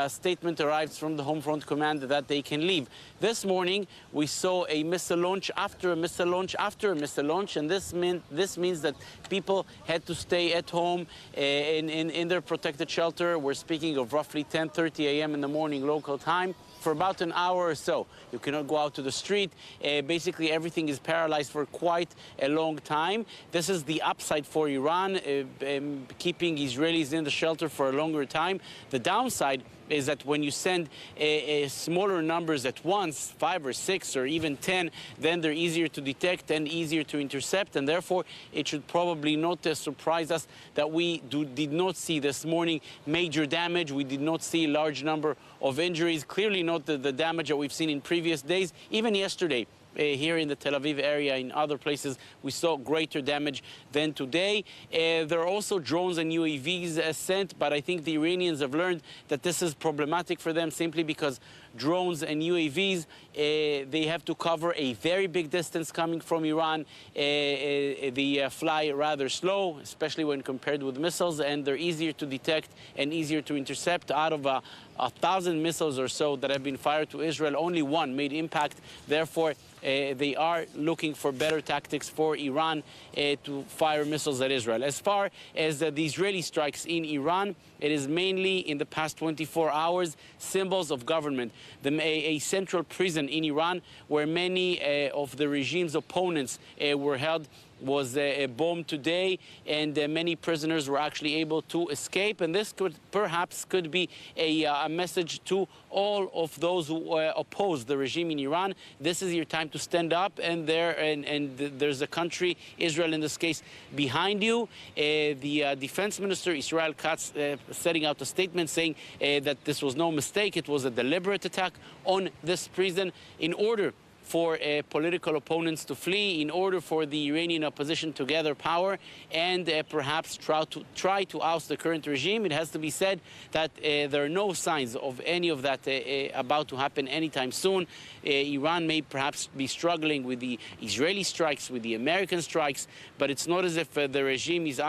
statement arrives from the Home Front Command that they can leave. This morning, we saw a missile launch after a missile launch after a missile launch, and this means that people had to stay at home in their protected shelter. We're speaking of roughly 10:30 a.m. in the morning local time, for about an hour or so. You cannot go out to the street. Basically, everything is paralyzed for quite a long time. This is the upside for Iran, keeping Israelis in the shelter for a longer time. The downside is that when you send smaller numbers at once, 5 or 6 or even 10, then they're easier to detect and easier to intercept, and therefore it should probably not surprise us that we did not see this morning major damage. We did not see a large number of injuries, clearly not the damage that we've seen in previous days. Even yesterday, here in the Tel Aviv area, in other places, we saw greater damage than today. There are also drones and UAVs sent, but I think the Iranians have learned that this is problematic for them simply because drones and UAVs, they have to cover a very big distance coming from Iran. They fly rather slow, especially when compared with missiles, and they're easier to detect and easier to intercept. Out of 1,000 missiles or so that have been fired to Israel, only 1 made impact. Therefore, they are looking for better tactics for Iran to fire missiles at Israel. As far as the Israeli strikes in Iran, it is mainly in the past 24 hours symbols of government. A central prison in Iran where many of the regime's opponents were held was bombed today, and many prisoners were actually able to escape. And this perhaps could be a message to all of those who oppose the regime in Iran. This is your time to stand up, and there's a country, Israel in this case, behind you. The defense minister, Israel Katz, setting out a statement saying that this was no mistake. It was a deliberate attack on this prison in order for political opponents to flee in order for the Iranian opposition to gather power and perhaps try to oust the current regime. It has to be said that there are no signs of any of that about to happen anytime soon. Iran may perhaps be struggling with the Israeli strikes, with the American strikes, but it's not as if the regime is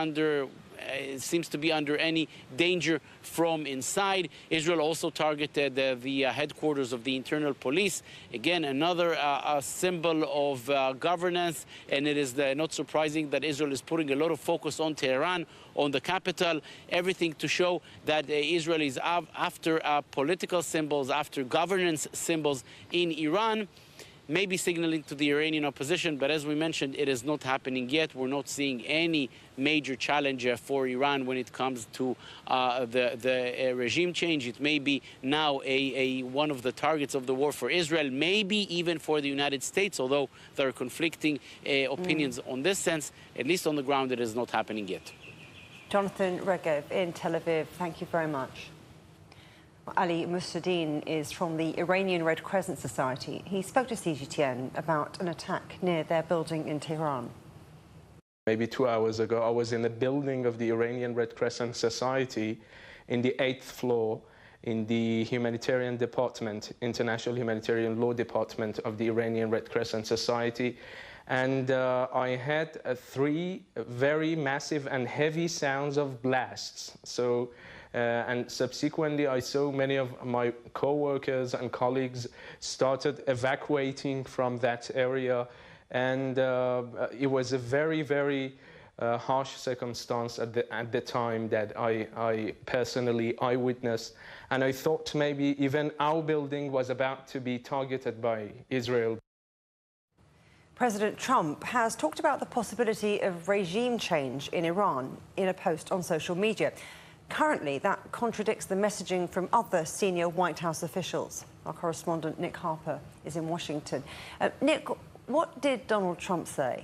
seems to be under any danger from inside. Israel also targeted the headquarters of the internal police. Again, another symbol of governance, and it is not surprising that Israel is putting a lot of focus on Tehran, on the capital, everything to show that Israel is after political symbols, after governance symbols in Iran, maybe signaling to the Iranian opposition, but as we mentioned, it is not happening yet. We're not seeing any major challenge for Iran when it comes to the regime change. It may be now one of the targets of the war for Israel, maybe even for the United States, although there are conflicting opinions on this sense. At least on the ground, it is not happening yet. Jonathan Regev in Tel Aviv, thank you very much. Ali Musaddin is from the Iranian Red Crescent Society. He spoke to CGTN about an attack near their building in Tehran. Maybe 2 hours ago, I was in the building of the Iranian Red Crescent Society in the 8th floor in the Humanitarian Department, International Humanitarian Law Department of the Iranian Red Crescent Society. And I had 3 very massive and heavy sounds of blasts. And subsequently, I saw many of my co-workers and colleagues started evacuating from that area. And it was a very, very harsh circumstance at the time that I personally witnessed. And I thought maybe even our building was about to be targeted by Israel. President Trump has talked about the possibility of regime change in Iran in a post on social media. Currently, that contradicts the messaging from other senior White House officials. Our correspondent Nick Harper is in Washington. Nick, what did Donald Trump say?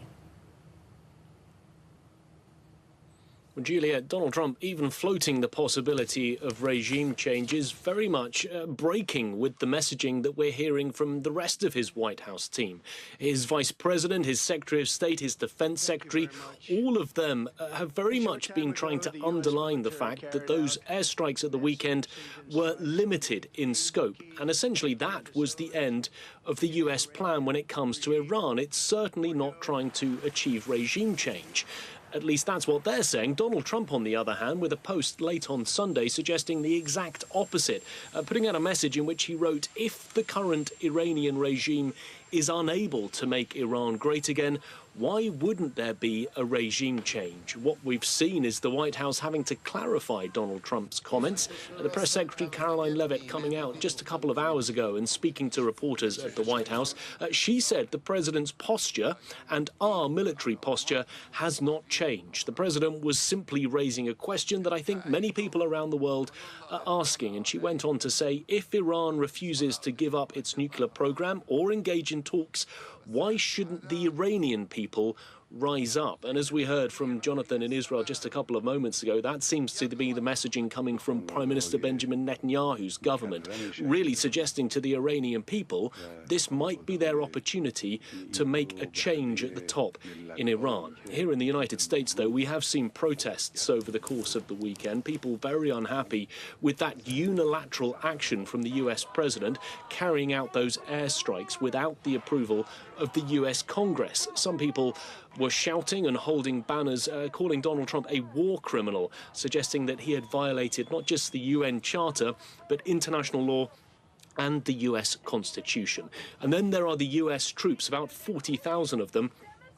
Well, Juliet, Donald Trump even floating the possibility of regime change is very much breaking with the messaging that we're hearing from the rest of his White House team. His vice president, his secretary of state, his defense secretary, all of them have very much been trying to underline the fact that those airstrikes at the weekend were limited in scope. And essentially that was the end of the US plan when it comes to Iran. It's certainly not trying to achieve regime change. At least that's what they're saying. Donald Trump, on the other hand, with a post late on Sunday suggesting the exact opposite, putting out a message in which he wrote, if the current Iranian regime is unable to make Iran great again, why wouldn't there be a regime change? What we've seen is the White House having to clarify Donald Trump's comments. The press secretary, Caroline Leavitt, coming out just a couple of hours ago and speaking to reporters at the White House, she said the president's posture and our military posture has not changed. The president was simply raising a question that I think many people around the world are asking. And she went on to say, if Iran refuses to give up its nuclear program or engage in talks, why shouldn't the Iranian people rise up? And as we heard from Jonathan in Israel just a couple of moments ago, that seems to be the messaging coming from Prime Minister Benjamin Netanyahu's government, really suggesting to the Iranian people this might be their opportunity to make a change at the top in Iran. Here in the United States, though, we have seen protests over the course of the weekend, people very unhappy with that unilateral action from the US president carrying out those airstrikes without the approval of the US Congress. Some people were shouting and holding banners calling Donald Trump a war criminal, suggesting that he had violated not just the UN Charter, but international law and the US Constitution. And then there are the US troops, about 40,000 of them,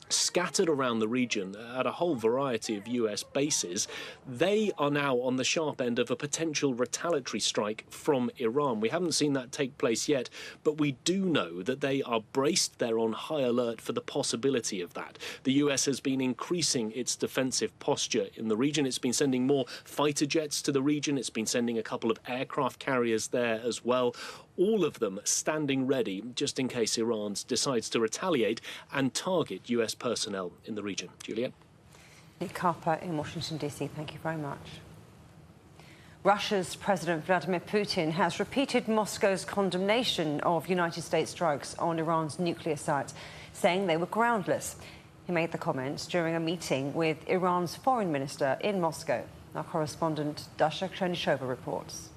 scattered around the region at a whole variety of US bases. They are now on the sharp end of a potential retaliatory strike from Iran. We haven't seen that take place yet, but we do know that they are braced. They're on high alert for the possibility of that. The US has been increasing its defensive posture in the region. It's been sending more fighter jets to the region. It's been sending a couple of aircraft carriers there as well. All of them standing ready just in case Iran decides to retaliate and target US personnel in the region. Juliet? Nick Harper in Washington, D.C., thank you very much. Russia's President Vladimir Putin has repeated Moscow's condemnation of United States strikes on Iran's nuclear sites, saying they were groundless. He made the comments during a meeting with Iran's foreign minister in Moscow. Our correspondent Dasha Chernysova reports.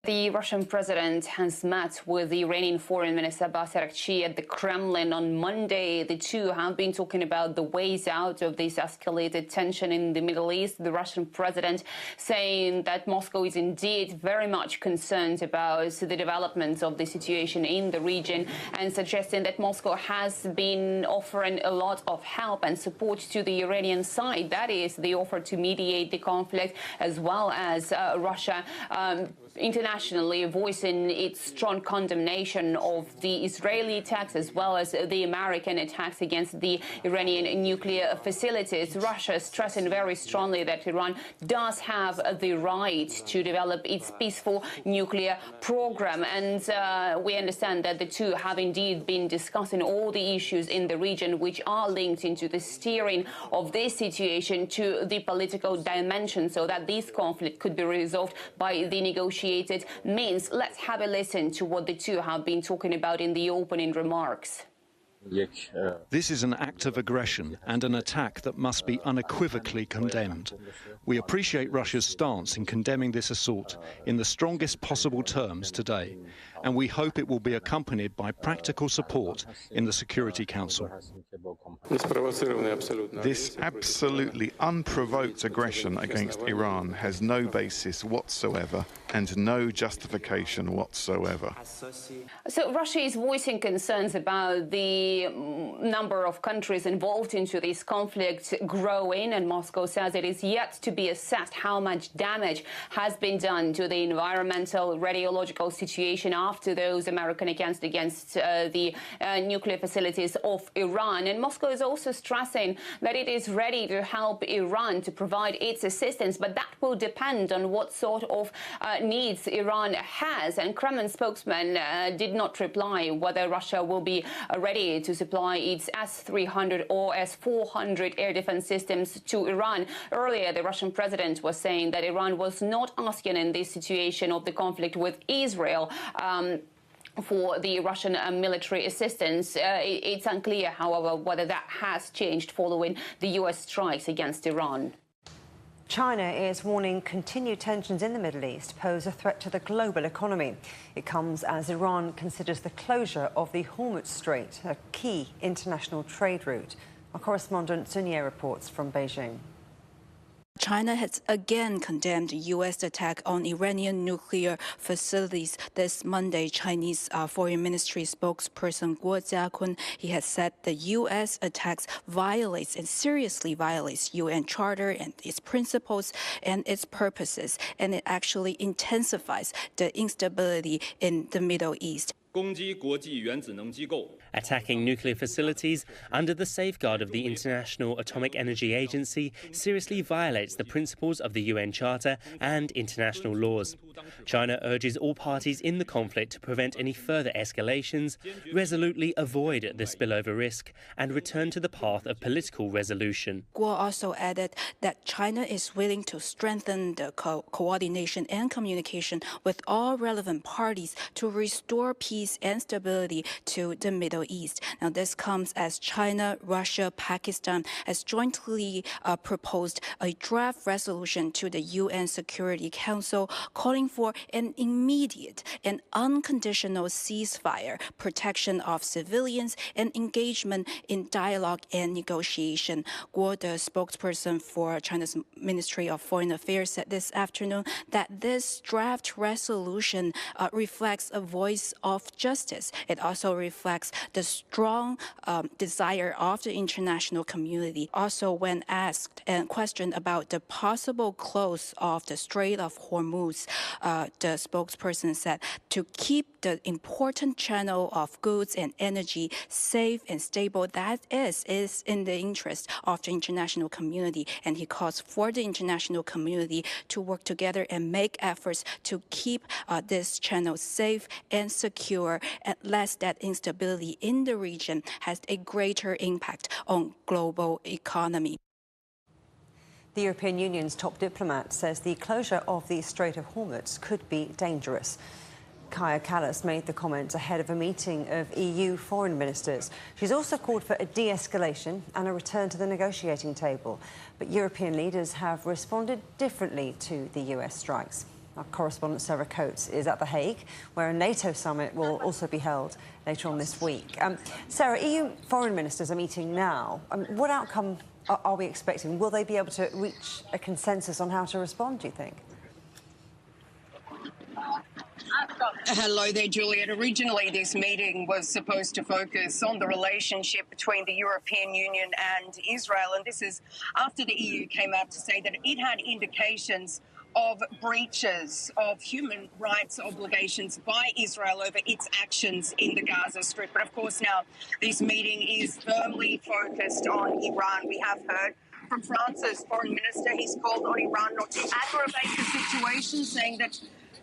The Russian president has met with the Iranian foreign minister Abbas Araghchi at the Kremlin on Monday. The two have been talking about the ways out of this escalated tension in the Middle East. The Russian president saying that Moscow is indeed very much concerned about the developments of the situation in the region, and suggesting that Moscow has been offering a lot of help and support to the Iranian side. That is, the offer to mediate the conflict, as well as Russia internationally voicing its strong condemnation of the Israeli attacks, as well as the American attacks against the Iranian nuclear facilities. Russia stressing very strongly that Iran does have the right to develop its peaceful nuclear program. And we understand that the two have indeed been discussing all the issues in the region which are linked into the steering of this situation to the political dimension, so that this conflict could be resolved by the negotiated means. Let's have a listen to what the two have been talking about in the opening remarks. This is an act of aggression and an attack that must be unequivocally condemned. We appreciate Russia's stance in condemning this assault in the strongest possible terms today, and we hope it will be accompanied by practical support in the Security Council. This absolutely unprovoked aggression against Iran has no basis whatsoever and no justification whatsoever. So Russia is voicing concerns about the number of countries involved into this conflict growing, and Moscow says it is yet to be assessed how much damage has been done to the environmental radiological situation after those American attacks against the nuclear facilities of Iran. And Moscow is also stressing that it is ready to help Iran to provide its assistance, but that will depend on what sort of needs Iran has. And Kremlin spokesman did not reply whether Russia will be ready to supply its S-300 or S-400 air defense systems to Iran. Earlier, the Russian president was saying that Iran was not asking in this situation of the conflict with Israel for the Russian military assistance. It's unclear, however, whether that has changed following the U.S. strikes against Iran. China is warning continued tensions in the Middle East pose a threat to the global economy. It comes as Iran considers the closure of the Hormuz Strait, a key international trade route. Our correspondent Sun Ye reports from Beijing. China has again condemned the U.S. attack on Iranian nuclear facilities. This Monday, Chinese Foreign Ministry spokesperson Guo Jiakun, he has said the U.S. attacks violates and seriously violates UN Charter and its principles and its purposes, and it actually intensifies the instability in the Middle East. Attacking nuclear facilities under the safeguard of the International Atomic Energy Agency seriously violates the principles of the UN Charter and international laws. China urges all parties in the conflict to prevent any further escalations, resolutely avoid the spillover risk, and return to the path of political resolution. Guo also added that China is willing to strengthen the coordination and communication with all relevant parties to restore peace and stability to the Middle East. Now, this comes as China, Russia, Pakistan has jointly proposed a draft resolution to the UN Security Council calling for an immediate and unconditional ceasefire, protection of civilians, and engagement in dialogue and negotiation. Guo, the spokesperson for China's Ministry of Foreign Affairs, said this afternoon that this draft resolution reflects a voice of justice. It also reflects the strong desire of the international community. Also, when asked and questioned about the possible close of the Strait of Hormuz, the spokesperson said to keep the important channel of goods and energy safe and stable, that is in the interest of the international community. And he calls for the international community to work together and make efforts to keep this channel safe and secure, lest that instability in the region has a greater impact on global economy. The European Union's top diplomat says the closure of the Strait of Hormuz could be dangerous. Kaja Kallas made the comments ahead of a meeting of EU foreign ministers. She's also called for a de-escalation and a return to the negotiating table. But European leaders have responded differently to the US strikes. Our correspondent Sarah Coates is at The Hague, where a NATO summit will also be held later on this week. Sarah, EU foreign ministers are meeting now. What outcome are we expecting? Will they be able to reach a consensus on how to respond, do you think? Hello there, Juliet. Originally, this meeting was supposed to focus on the relationship between the European Union and Israel, and this is after the EU came out to say that it had indications of breaches of human rights obligations by Israel over its actions in the Gaza Strip. But of course, now this meeting is firmly focused on Iran. We have heard from France's foreign minister, he's called on Iran not to aggravate the situation, saying that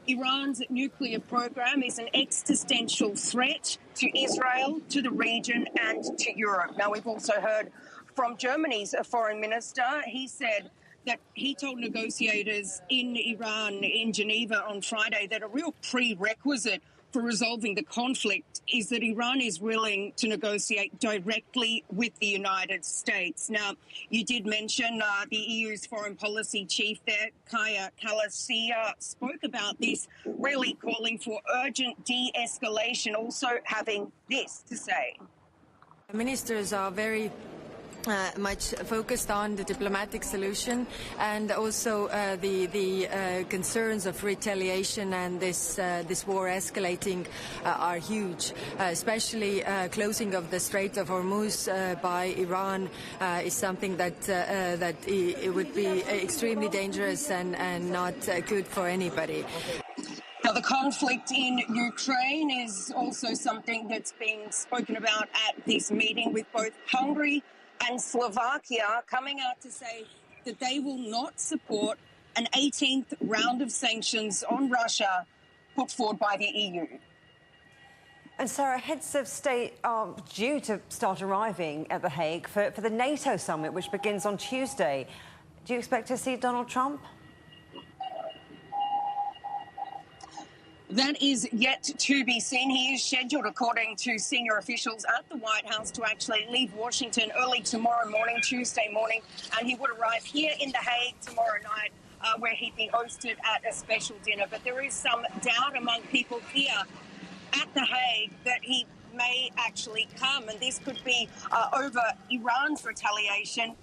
Iran's nuclear program is an existential threat to Israel, to the region and to Europe. Now, we've also heard from Germany's foreign minister. He said that he told negotiators in Iran, in Geneva on Friday, that a real prerequisite for resolving the conflict is that Iran is willing to negotiate directly with the United States. Now, you did mention the EU's foreign policy chief there, Kaja Kallas, spoke about this, really calling for urgent de-escalation, also having this to say. Ministers are very much focused on the diplomatic solution, and also the concerns of retaliation and this war escalating are huge. Especially closing of the Strait of Hormuz by Iran is something that it would be extremely dangerous and not good for anybody. Now, the conflict in Ukraine is also something that's being spoken about at this meeting, with both Hungary and Slovakia coming out to say that they will not support an 18th round of sanctions on Russia put forward by the EU. And Sarah, heads of state are due to start arriving at The Hague for the NATO summit, which begins on Tuesday. Do you expect to see Donald Trump? That is yet to be seen. He is scheduled, according to senior officials at the White House, to actually leave Washington early tomorrow morning, Tuesday morning, and he would arrive here in The Hague tomorrow night, where he'd be hosted at a special dinner. But there is some doubt among people here at The Hague that he may actually come, and this could be over Iran's retaliation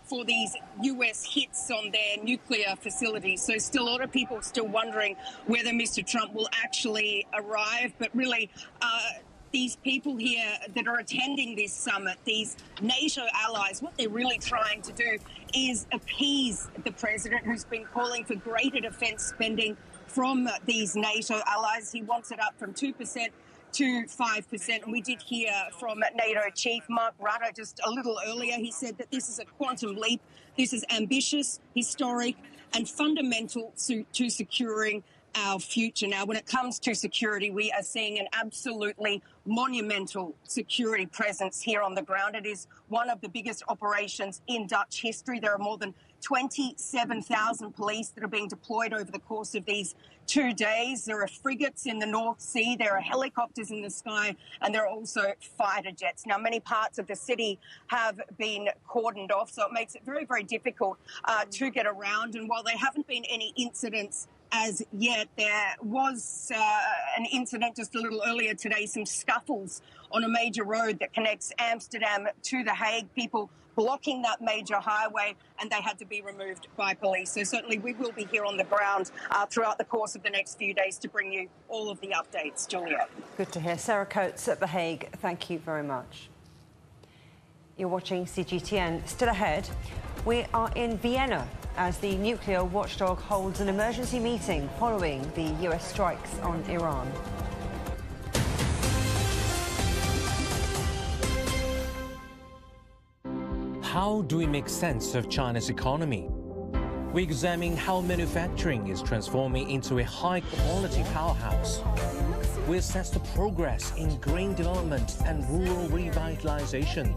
for these US hits on their nuclear facilities. So still a lot of people still wondering whether Mr. Trump will actually arrive. But really, these people here that are attending this summit, these NATO allies, what they're really trying to do is appease the president, who's been calling for greater defence spending from these NATO allies. He wants it up from 2% to 5%. And we did hear from NATO Chief Mark Rutte just a little earlier. He said that this is a quantum leap. This is ambitious, historic, and fundamental to securing our future. Now, when it comes to security, we are seeing an absolutely monumental security presence here on the ground. It is one of the biggest operations in Dutch history. There are more than 27,000 police that are being deployed over the course of these 2 days. There are frigates in the North Sea, there are helicopters in the sky, and there are also fighter jets. Now, many parts of the city have been cordoned off, so it makes it very, very difficult to get around. And while there haven't been any incidents as yet, there was an incident just a little earlier today, some scuffles on a major road that connects Amsterdam to The Hague, people blocking that major highway, and they had to be removed by police. So certainly we will be here on the ground throughout the course of the next few days to bring you all of the updates. Juliet. Good to hear. Sarah Coates at The Hague, thank you very much. You're watching CGTN. Still ahead, we are in Vienna as the nuclear watchdog holds an emergency meeting following the US strikes on Iran. How do we make sense of China's economy? We examine how manufacturing is transforming into a high-quality powerhouse. We assess the progress in green development and rural revitalization.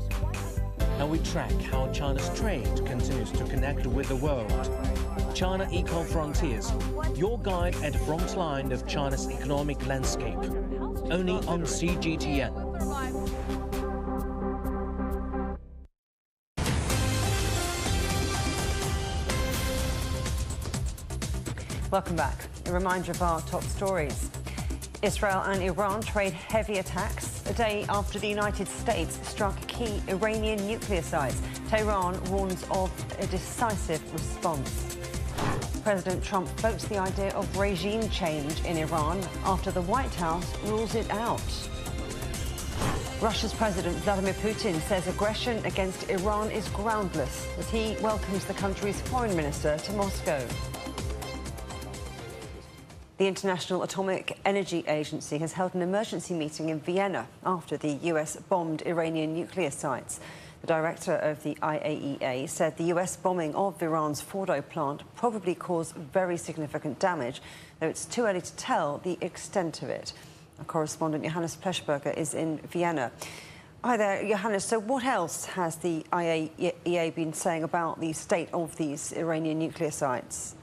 and we track how China's trade continues to connect with the world. China Eco Frontiers, your guide and frontline of China's economic landscape. Only on CGTN. Welcome back. A reminder of our top stories. Israel and Iran trade heavy attacks a day after the United States struck key Iranian nuclear sites. Tehran warns of a decisive response. President Trump floats the idea of regime change in Iran after the White House rules it out. Russia's President Vladimir Putin says aggression against Iran is groundless as he welcomes the country's foreign minister to Moscow. The International Atomic Energy Agency has held an emergency meeting in Vienna after the US bombed Iranian nuclear sites. The director of the IAEA said the US bombing of Iran's Fordo plant probably caused very significant damage, though it's too early to tell the extent of it. Our correspondent Johannes Pleshberger is in Vienna. Hi there, Johannes. So what else has the IAEA been saying about the state of these Iranian nuclear sites?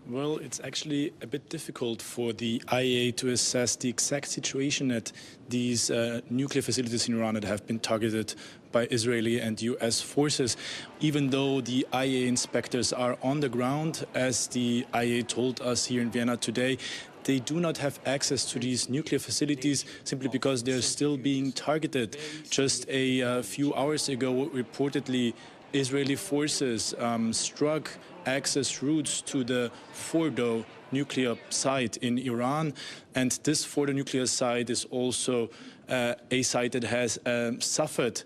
Well, it's actually a bit difficult for the IAEA to assess the exact situation at these nuclear facilities in Iran that have been targeted by Israeli and US forces, even though the IAEA inspectors are on the ground, as the IAEA told us here in Vienna today. They do not have access to these nuclear facilities simply because they're still being targeted. Just a few hours ago, reportedly, Israeli forces struck access routes to the Fordo nuclear site in Iran. And this Fordo nuclear site is also a site that has suffered,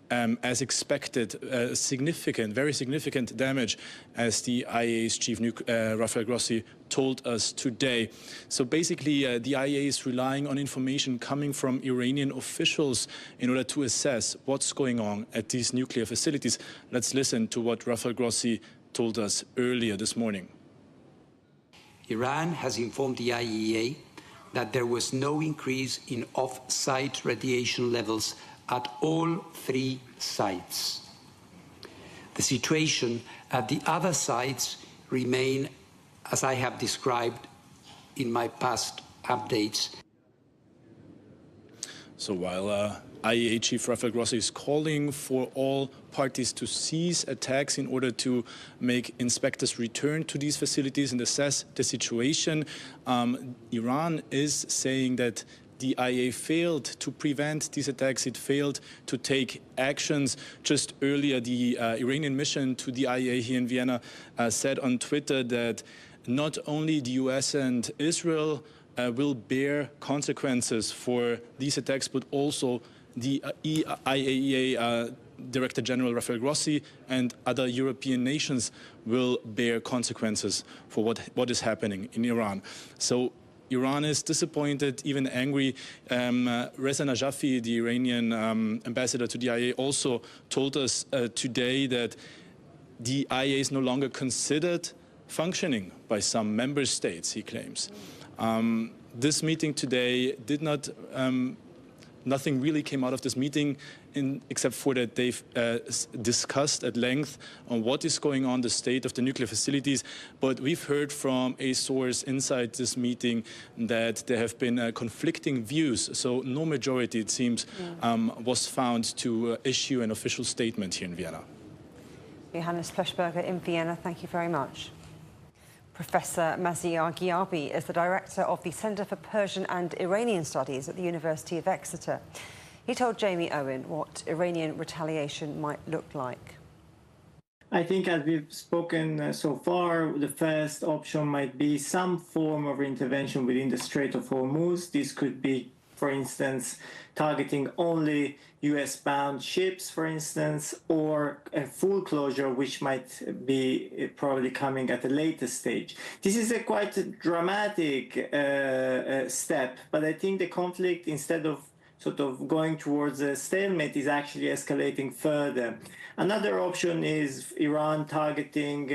as expected, very significant damage, as the IAEA's chief Rafael Grossi told us today. So basically, the IAEA is relying on information coming from Iranian officials in order to assess what's going on at these nuclear facilities. Let's listen to what Rafael Grossi told us earlier this morning. Iran has informed the IAEA that there was no increase in off-site radiation levels at all 3 sites. The situation at the other sites remain as I have described in my past updates. So while IAEA Chief Rafael Grossi is calling for all parties to cease attacks in order to make inspectors return to these facilities and assess the situation, Iran is saying that the IAEA failed to prevent these attacks. It failed to take actions. Just earlier, the Iranian mission to the IAEA here in Vienna said on Twitter that not only the US and Israel will bear consequences for these attacks, but also the IAEA Director General Rafael Grossi and other European nations will bear consequences for what is happening in Iran. So Iran is disappointed, even angry. Reza Najafi, the Iranian ambassador to the IAEA, also told us today that the IAEA is no longer considered functioning by some member states, he claims. This meeting today did not, nothing really came out of this meeting except for that they've discussed at length on what is going on, the state of the nuclear facilities. But we've heard from a source inside this meeting that there have been conflicting views. So no majority, it seems, was found to issue an official statement here in Vienna. Johannes Pleshberger in Vienna, thank you very much. Professor Maziar Ghiabi is the director of the Centre for Persian and Iranian Studies at the University of Exeter. He told Jamie Owen what Iranian retaliation might look like. I think, as we've spoken so far, the first option might be some form of intervention within the Strait of Hormuz. This could be, for instance, targeting only US-bound ships, for instance, or a full closure, which might be probably coming at a later stage. This is a quite dramatic step, but I think the conflict, instead of sort of going towards a stalemate, is actually escalating further. Another option is Iran targeting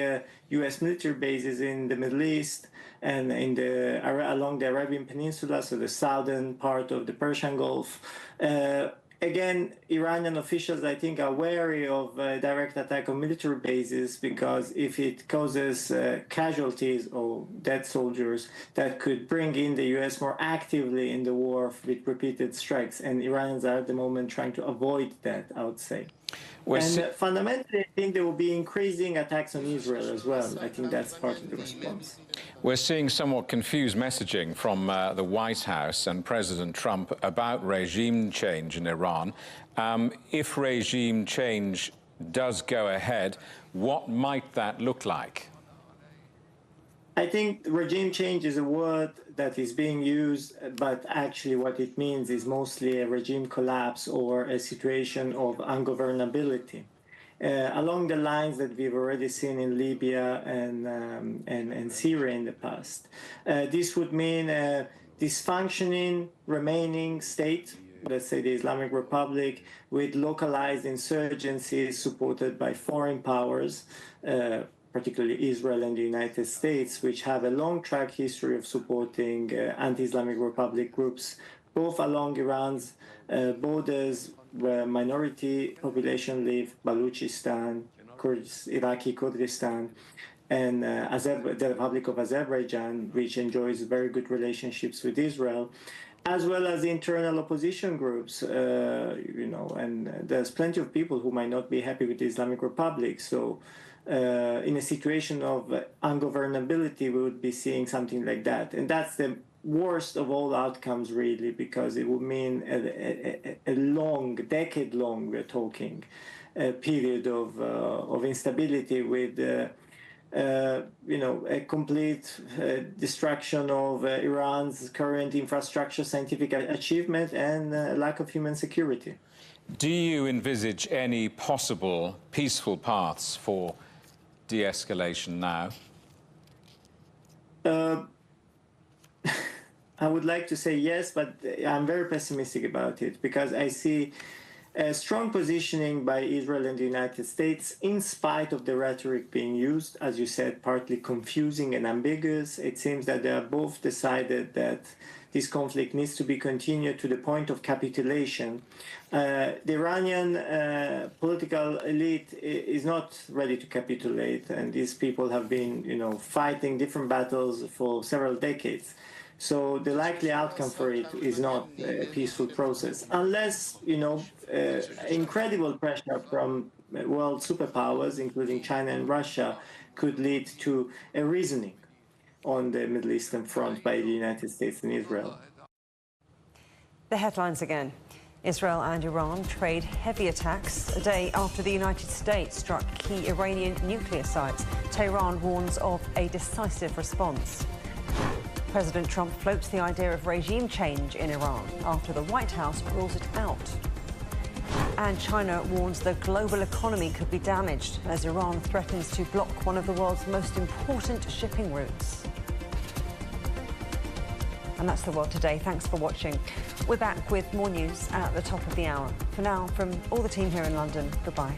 US military bases in the Middle East and along the Arabian Peninsula, so the southern part of the Persian Gulf, Again, Iranian officials, I think, are wary of direct attack on military bases because if it causes casualties or dead soldiers, that could bring in the U.S. more actively in the war with repeated strikes. And Iranians are at the moment trying to avoid that, I would say. Fundamentally, I think there will be increasing attacks on Israel as well. I think that's part of the response. We're seeing somewhat confused messaging from the White House and President Trump about regime change in Iran. If regime change does go ahead, what might that look like? I think regime change is a word that is being used, but actually what it means is mostly a regime collapse or a situation of ungovernability. Along the lines that we've already seen in Libya and Syria in the past. This would mean a dysfunctioning remaining state, let's say the Islamic Republic, with localized insurgencies supported by foreign powers, particularly Israel and the United States, which have a long track history of supporting anti-Islamic Republic groups, both along Iran's borders, where minority population live, Baluchistan, Iraqi Kurdistan, and the Republic of Azerbaijan, which enjoys very good relationships with Israel, as well as internal opposition groups, and there's plenty of people who might not be happy with the Islamic Republic. So in a situation of ungovernability, we would be seeing something like that. And that's the worst of all outcomes, really, because it would mean a long, decade-long, we're talking, period of instability with, a complete destruction of Iran's current infrastructure, scientific achievement, and lack of human security. Do you envisage any possible peaceful paths for de-escalation now? I would like to say yes, but I'm very pessimistic about it because I see a strong positioning by Israel and the United States in spite of the rhetoric being used, as you said, partly confusing and ambiguous. It seems that they are both decided that this conflict needs to be continued to the point of capitulation. The Iranian political elite is not ready to capitulate, and these people have been, fighting different battles for several decades. So the likely outcome for it is not a peaceful process, unless, incredible pressure from world superpowers, including China and Russia, could lead to a reasoning on the Middle Eastern front by the United States and Israel. The headlines again. Israel and Iran trade heavy attacks a day after the United States struck key Iranian nuclear sites. Tehran warns of a decisive response. President Trump floats the idea of regime change in Iran after the White House rules it out. And China warns the global economy could be damaged as Iran threatens to block one of the world's most important shipping routes. And that's the world today. Thanks for watching. We're back with more news at the top of the hour. For now, from all the team here in London, goodbye.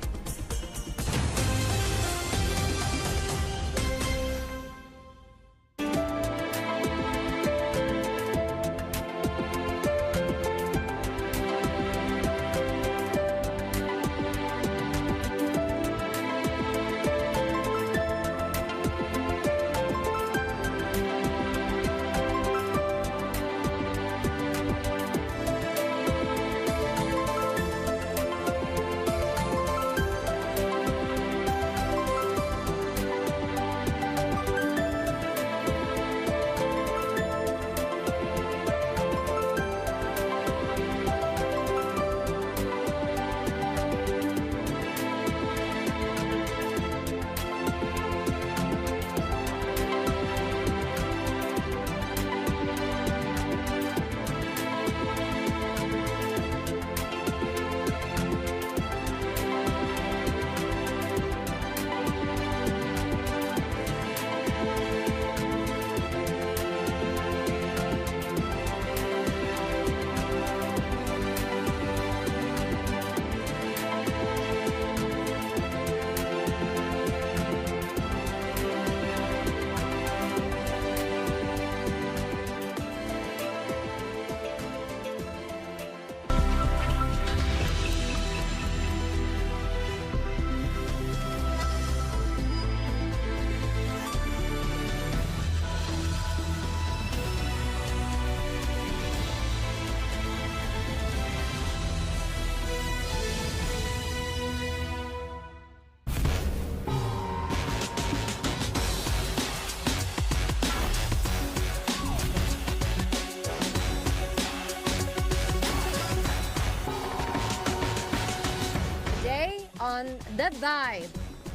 on The Vibe.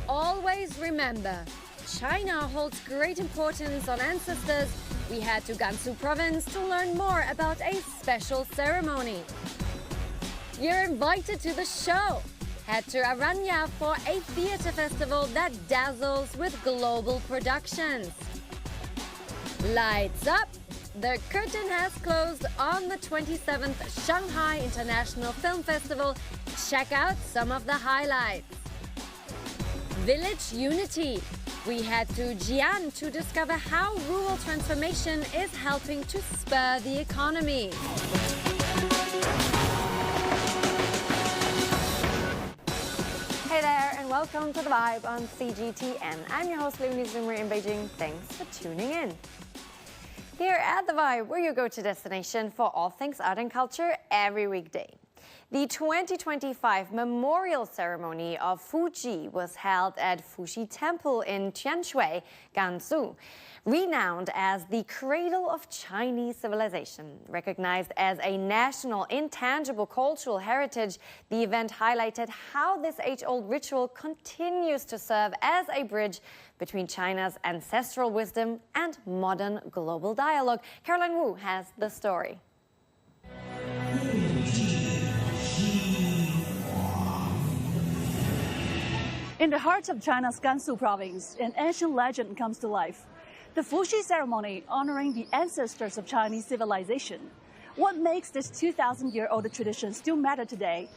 Always remember, China holds great importance on ancestors. We head to Gansu province to learn more about a special ceremony. You're invited to the show. Head to Aranya for a theatre festival that dazzles with global productions. Lights up! The curtain has closed on the 27th Shanghai International Film Festival. Check out some of the highlights. Village Unity. We head to Jian to discover how rural transformation is helping to spur the economy. Hey there, and welcome to The Vibe on CGTN. I'm your host, Leonie Zoomer in Beijing. Thanks for tuning in. Here at The Vibe, we're your go-to destination for all things art and culture every weekday. The 2025 memorial ceremony of Fuji was held at Fuxi Temple in Tian Wei, Gansu. Renowned as the cradle of Chinese civilization, recognized as a national intangible cultural heritage, the event highlighted how this age-old ritual continues to serve as a bridge between China's ancestral wisdom and modern global dialogue. Caroline Wu has the story. In the heart of China's Gansu province, an ancient legend comes to life. The Fuxi ceremony honoring the ancestors of Chinese civilization. What makes this 2,000-year-old tradition still matter today?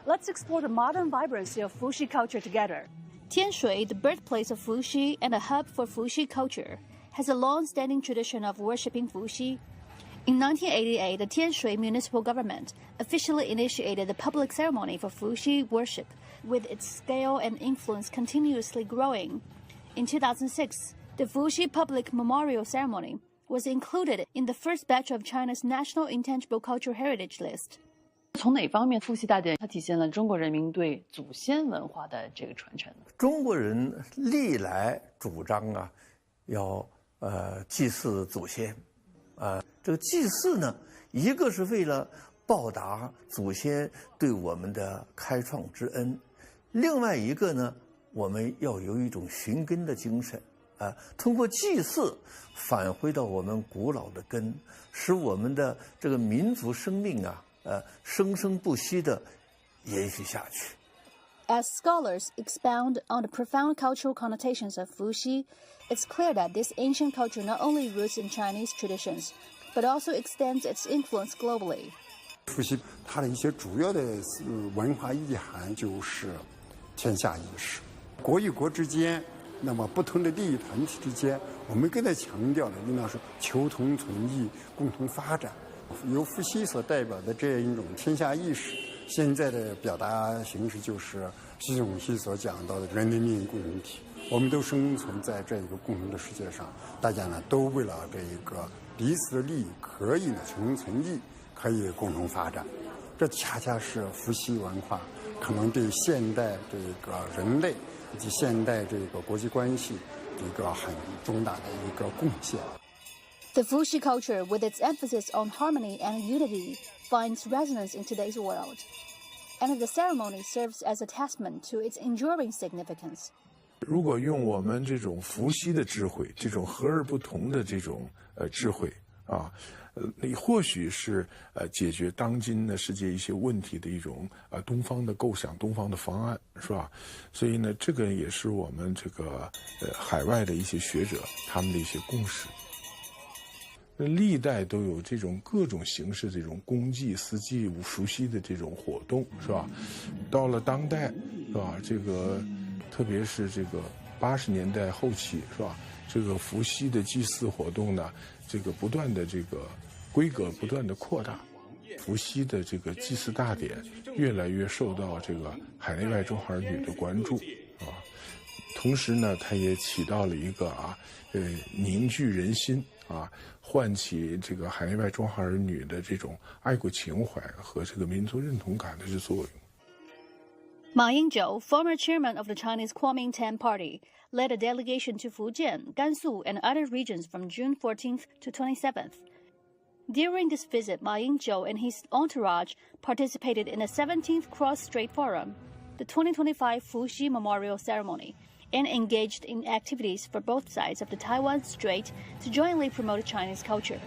Let's explore the modern vibrancy of Fuxi culture together. Tian Wei, the birthplace of Fuxi and a hub for Fuxi culture, has a long-standing tradition of worshipping Fuxi. In 1988, the Tian Wei municipal government officially initiated the public ceremony for Fuxi worship, with its scale and influence continuously growing. In 2006, the Fuxi Public Memorial Ceremony was included in the first batch of China's National Intangible Cultural Heritage List. 从哪方面，富硒大典它体现了中国人民对祖先文化的这个传承？中国人历来主张啊，要祭祀祖先，这个祭祀呢，一个是为了报答祖先对我们的开创之恩，另外一个呢，我们要有一种寻根的精神。通过祭祀返回到我们古老的根，使我们的这个民族生命啊，生生不息地延续下去。 As scholars expound on the profound cultural connotations of Fuxi, it's clear that this ancient culture not only roots in Chinese traditions, but also extends its influence globally. 伏羲它的一些主要的文化意涵就是天下意识，国与国之间。 那么，不同的利益团体之间，我们更在强调的应当是求同存异、共同发展。由伏羲所代表的这样一种天下意识，现在的表达形式就是习仲勋所讲到的人类命运共同体。我们都生存在这一个共同的世界上，大家呢都为了这一个彼此的利益可以呢求同存异，可以共同发展。这恰恰是伏羲文化可能对现代这个人类。 以及现代这个国际关系一个很重大的一个贡献。 The Fuxi culture, with its emphasis on harmony and unity, finds resonance in today's world, and the ceremony serves as a testament to its enduring significance. 如果用我们这种伏羲的智慧，这种和而不同的这种智慧啊。 你或许是解决当今的世界一些问题的一种东方的构想、东方的方案，是吧？所以呢，这个也是我们这个海外的一些学者他们的一些共识。历代都有这种各种形式这种公祭、私祭、伏羲的这种活动，是吧？到了当代，是吧？这个特别是这个80年代后期，是吧？这个伏羲的祭祀活动呢，这个不断的这个。 规格不断的扩大，伏羲的这个祭祀大典越来越受到这个海内外中华儿女的关注啊。同时呢，它也起到了一个凝聚人心啊，唤起这个海内外中华儿女的这种爱国情怀和这个民族认同感的这作用。Ma Ying-jeou, former chairman of the Chinese Kuomintang Party, led a delegation to Fujian, Gansu, and other regions from June 14th to 27th. During this visit, Ma Ying-jeou and his entourage participated in the 17th Cross-Strait Forum. the 2025 Fuxi Memorial Ceremony and engaged in activities for both sides of the Taiwan Strait to jointly promote Chinese culture.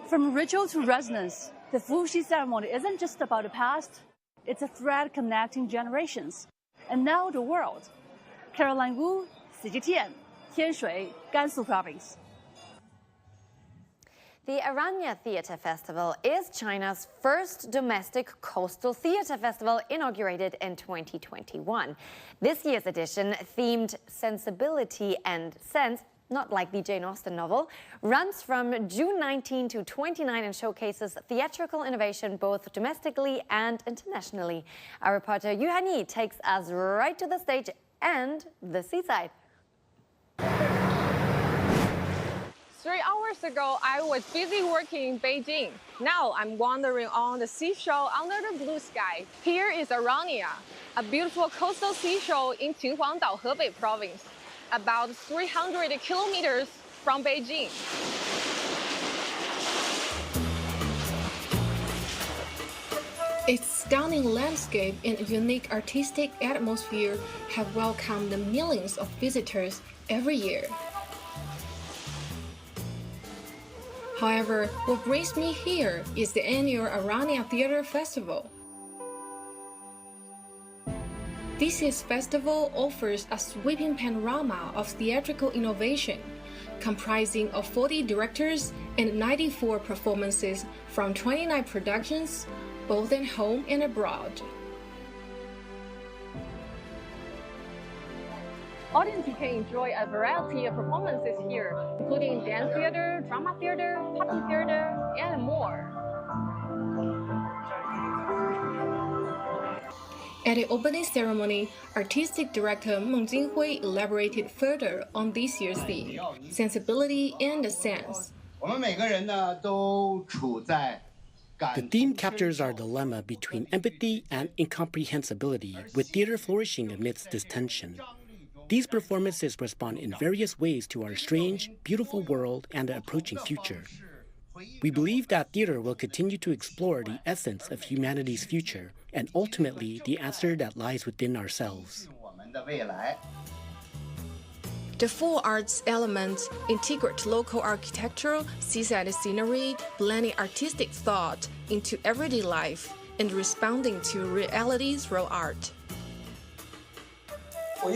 From ritual to resonance, the Fuxi ceremony isn't just about the past, it's a thread connecting generations, and now the world. Caroline Wu, CGTN, Tian Wei, Gansu Province. The Aranya Theatre Festival is China's first domestic coastal theatre festival, inaugurated in 2021. This year's edition, themed Sensibility and Sense, not like the Jane Austen novel, runs from June 19 to 29 and showcases theatrical innovation both domestically and internationally. Our reporter Yu Han-yi takes us right to the stage and the seaside. 3 hours ago, I was busy working in Beijing. Now I'm wandering on the seashore under the blue sky. Here is Aranya, a beautiful coastal seashore in Qinhuangdao, Hebei province, about 300 kilometers from Beijing. Its stunning landscape and unique artistic atmosphere have welcomed millions of visitors every year. However, what brings me here is the annual Aranya Theatre Festival. This year's festival offers a sweeping panorama of theatrical innovation, comprising of 40 directors and 94 performances from 29 productions, both at home and abroad. Audiences can enjoy a variety of performances here, including dance theater, drama theater, puppet theater, and more. At the opening ceremony, artistic director Meng Jinhui elaborated further on this year's theme, Sensibility and Sense. The theme captures our dilemma between empathy and incomprehensibility, with theater flourishing amidst this tension. These performances respond in various ways to our strange, beautiful world and the approaching future. We believe that theater will continue to explore the essence of humanity's future and ultimately the answer that lies within ourselves. The four arts elements integrate local architecture, seaside scenery, blending artistic thought into everyday life and responding to reality through art. I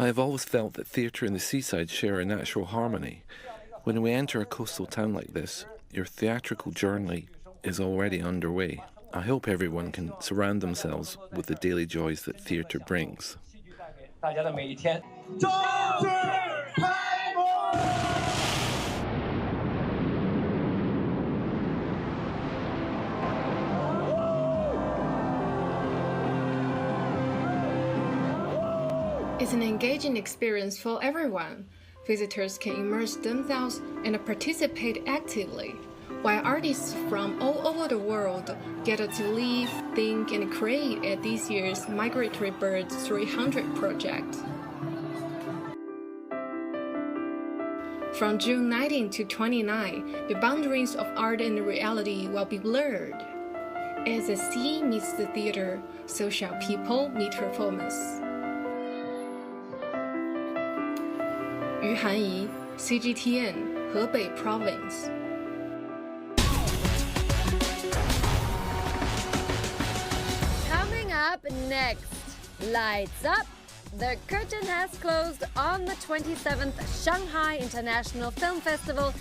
have always felt that theatre and the seaside share a natural harmony. When we enter a coastal town like this, your theatrical journey is already underway. I hope everyone can surround themselves with the daily joys that theatre brings. It's an engaging experience for everyone. Visitors can immerse themselves and participate actively, while artists from all over the world gather to live, think, and create at this year's Migratory Birds 300 project. From June 19 to 29, the boundaries of art and reality will be blurred. As the sea meets the theater, so shall people meet performance. Yu Han-yi, CGTN, Hebei Province. Coming up next, lights up. The curtain has closed on the 27th Shanghai International Film Festival.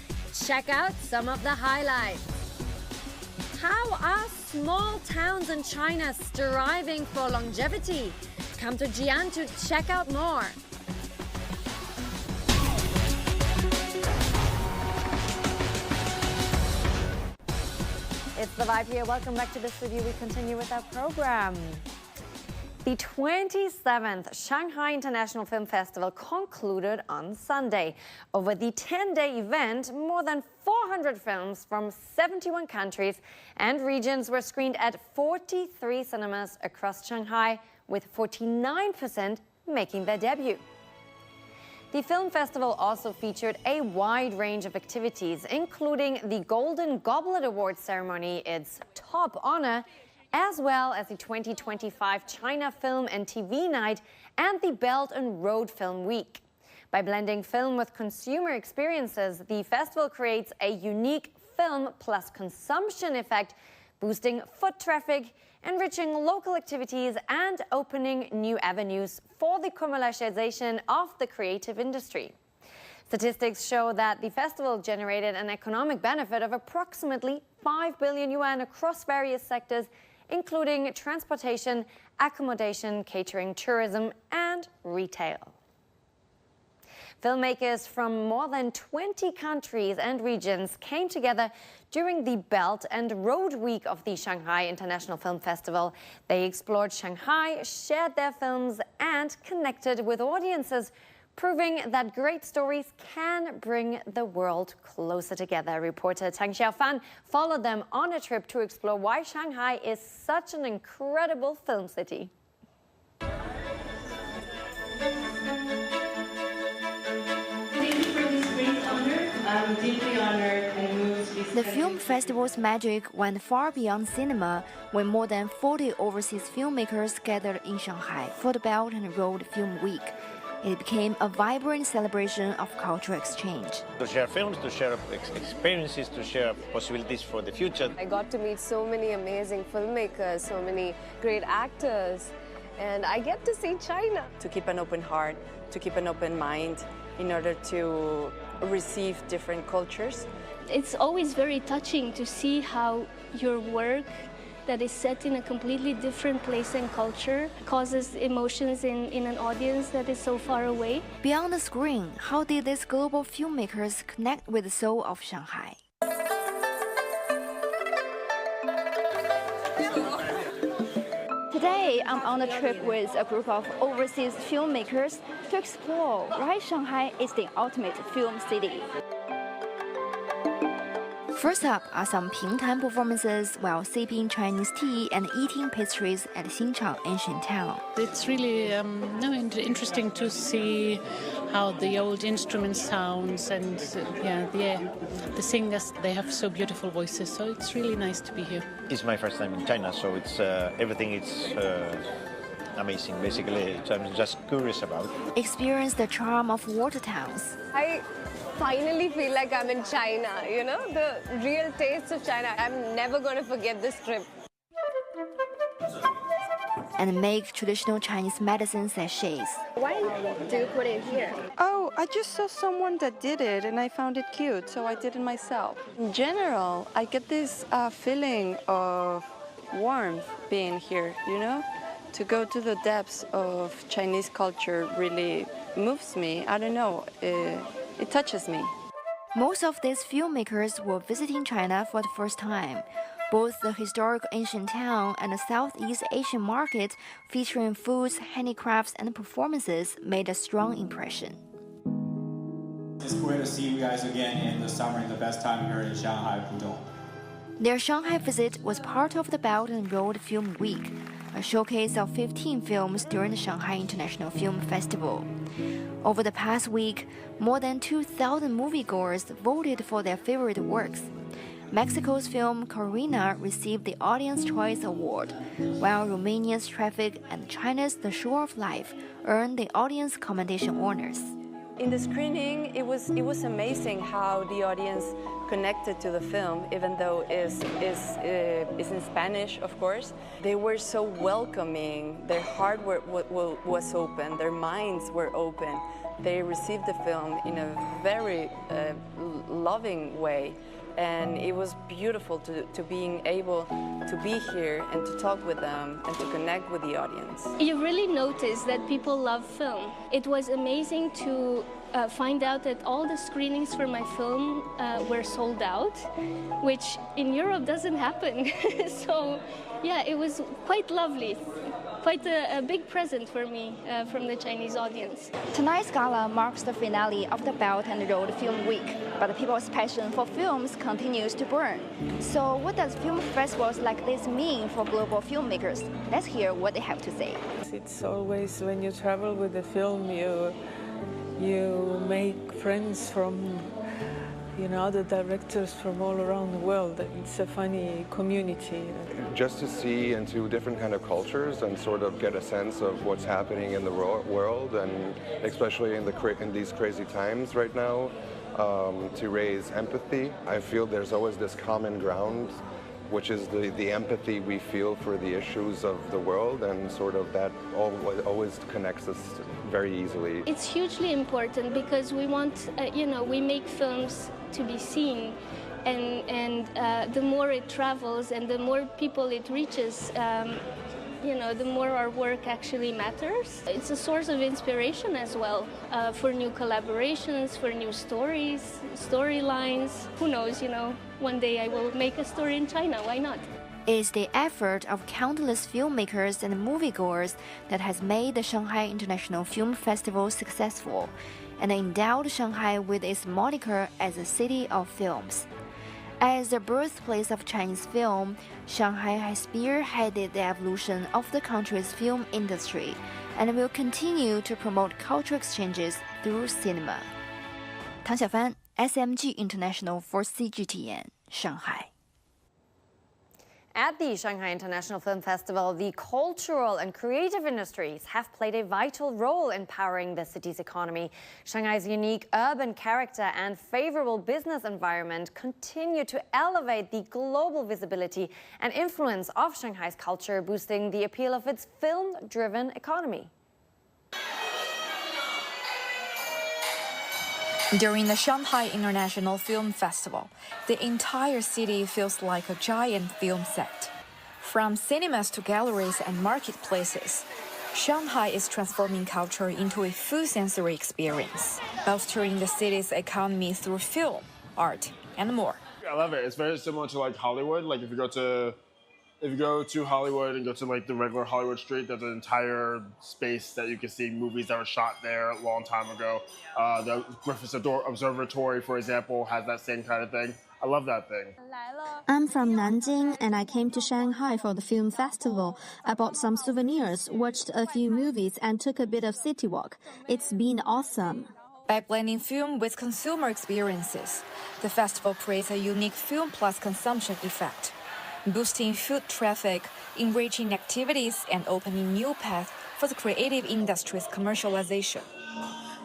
Check out some of the highlights. How are small towns in China striving for longevity? Come to Jian to check out more. It's The Vibe here. Welcome back to this review. We continue with our program. The 27th Shanghai International Film Festival concluded on Sunday. Over the 10-day event, more than 400 films from 71 countries and regions were screened at 43 cinemas across Shanghai, with 49% making their debut. The film festival also featured a wide range of activities, including the Golden Goblet Awards ceremony, its top honor, as well as the 2025 China Film and TV Night and the Belt and Road Film Week. By blending film with consumer experiences, the festival creates a unique film plus consumption effect, boosting foot traffic, enriching local activities, and opening new avenues for the commercialization of the creative industry. Statistics show that the festival generated an economic benefit of approximately 5 billion yuan across various sectors, including transportation, accommodation, catering, tourism, and retail. Filmmakers from more than 20 countries and regions came together during the Belt and Road Week of the Shanghai International Film Festival. They explored Shanghai, shared their films, and connected with audiences, proving that great stories can bring the world closer together. Reporter Tang Xiaofan followed them on a trip to explore why Shanghai is such an incredible film city. I'm deeply honored and moved to be The film festival's magic went far beyond cinema when more than 40 overseas filmmakers gathered in Shanghai for the Belt and Road Film Week. It became a vibrant celebration of cultural exchange. To share films, to share experiences, to share possibilities for the future. I got to meet so many amazing filmmakers, so many great actors, and I get to see China. To keep an open heart, to keep an open mind in order to receive different cultures. It's always very touching to see how your work that is set in a completely different place and culture causes emotions in an audience that is so far away. Beyond the screen, how did these global filmmakers connect with the soul of Shanghai? Today, I'm on a trip with a group of overseas filmmakers to explore why Shanghai is the ultimate film city. First up are some pingtan performances while sipping Chinese tea and eating pastries at Xinchang ancient town. It's really interesting to see how the old instrument sounds, and the singers, they have so beautiful voices, so it's really nice to be here. It's my first time in China, so it's everything is amazing. Basically, I'm just curious about it. Experience the charm of water towns. I finally feel like I'm in China, you know, the real taste of China. I'm never going to forget this trip. And make traditional Chinese medicine sachets. Why do you put it here? Oh, I just saw someone that did it and I found it cute, so I did it myself. In general, I get this feeling of warmth being here, you know? To go to the depths of Chinese culture really moves me. I don't know, it touches me. Most of these filmmakers were visiting China for the first time. Both the historic ancient town and the Southeast Asian market, featuring foods, handicrafts, and performances, made a strong impression. It's great to see you guys again in the summer, the best time here in Shanghai, Pudong. Their Shanghai visit was part of the Belt and Road Film Week, a showcase of 15 films during the Shanghai International Film Festival. Over the past week, more than 2,000 moviegoers voted for their favorite works. Mexico's film Corina received the Audience Choice Award, while Romania's Traffic and China's The Shore of Life earned the Audience Commendation honors. In the screening, it was amazing how the audience connected to the film, even though it's in Spanish, of course. They were so welcoming. Their heart was open. Their minds were open. They received the film in a very loving way. And it was beautiful to being able to be here and to talk with them and to connect with the audience. You really notice that people love film. It was amazing to find out that all the screenings for my film were sold out, which in Europe doesn't happen. So, yeah, it was quite lovely. Quite a big present for me from the Chinese audience. Tonight's gala marks the finale of the Belt and Road Film Week, but people's passion for films continues to burn. So what does film festivals like this mean for global filmmakers? Let's hear what they have to say. It's always, when you travel with a film, You make friends from, other directors from all around the world. It's a funny community. Just to see into different kind of cultures and sort of get a sense of what's happening in the world, and especially in these crazy times right now, to raise empathy. I feel there's always this common ground, which is the empathy we feel for the issues of the world, and sort of that always connects us very easily. It's hugely important because we want, we make films to be seen, and the more it travels and the more people it reaches, the more our work actually matters. It's a source of inspiration as well for new collaborations, for new stories, storylines. Who knows, one day I will make a story in China, why not? It's the effort of countless filmmakers and moviegoers that has made the Shanghai International Film Festival successful and endowed Shanghai with its moniker as a city of films. As the birthplace of Chinese film, Shanghai has spearheaded the evolution of the country's film industry and will continue to promote cultural exchanges through cinema. Tang Xiaofan, SMG International for CGTN, Shanghai. At the Shanghai International Film Festival, the cultural and creative industries have played a vital role in powering the city's economy. Shanghai's unique urban character and favorable business environment continue to elevate the global visibility and influence of Shanghai's culture, boosting the appeal of its film-driven economy. During the Shanghai International Film Festival, the entire city feels like a giant film set. From cinemas to galleries and marketplaces, Shanghai is transforming culture into a full sensory experience, bolstering the city's economy through film, art, and more. I love it. It's very similar to like Hollywood. Like if you go to Hollywood and go to like the regular Hollywood street, there's an entire space that you can see movies that were shot there a long time ago. The Griffith Observatory, for example, has that same kind of thing. I love that thing. I'm from Nanjing and I came to Shanghai for the film festival. I bought some souvenirs, watched a few movies and took a bit of city walk. It's been awesome. By blending film with consumer experiences, the festival creates a unique film plus consumption effect, boosting foot traffic, enriching activities, and opening new paths for the creative industry's commercialization.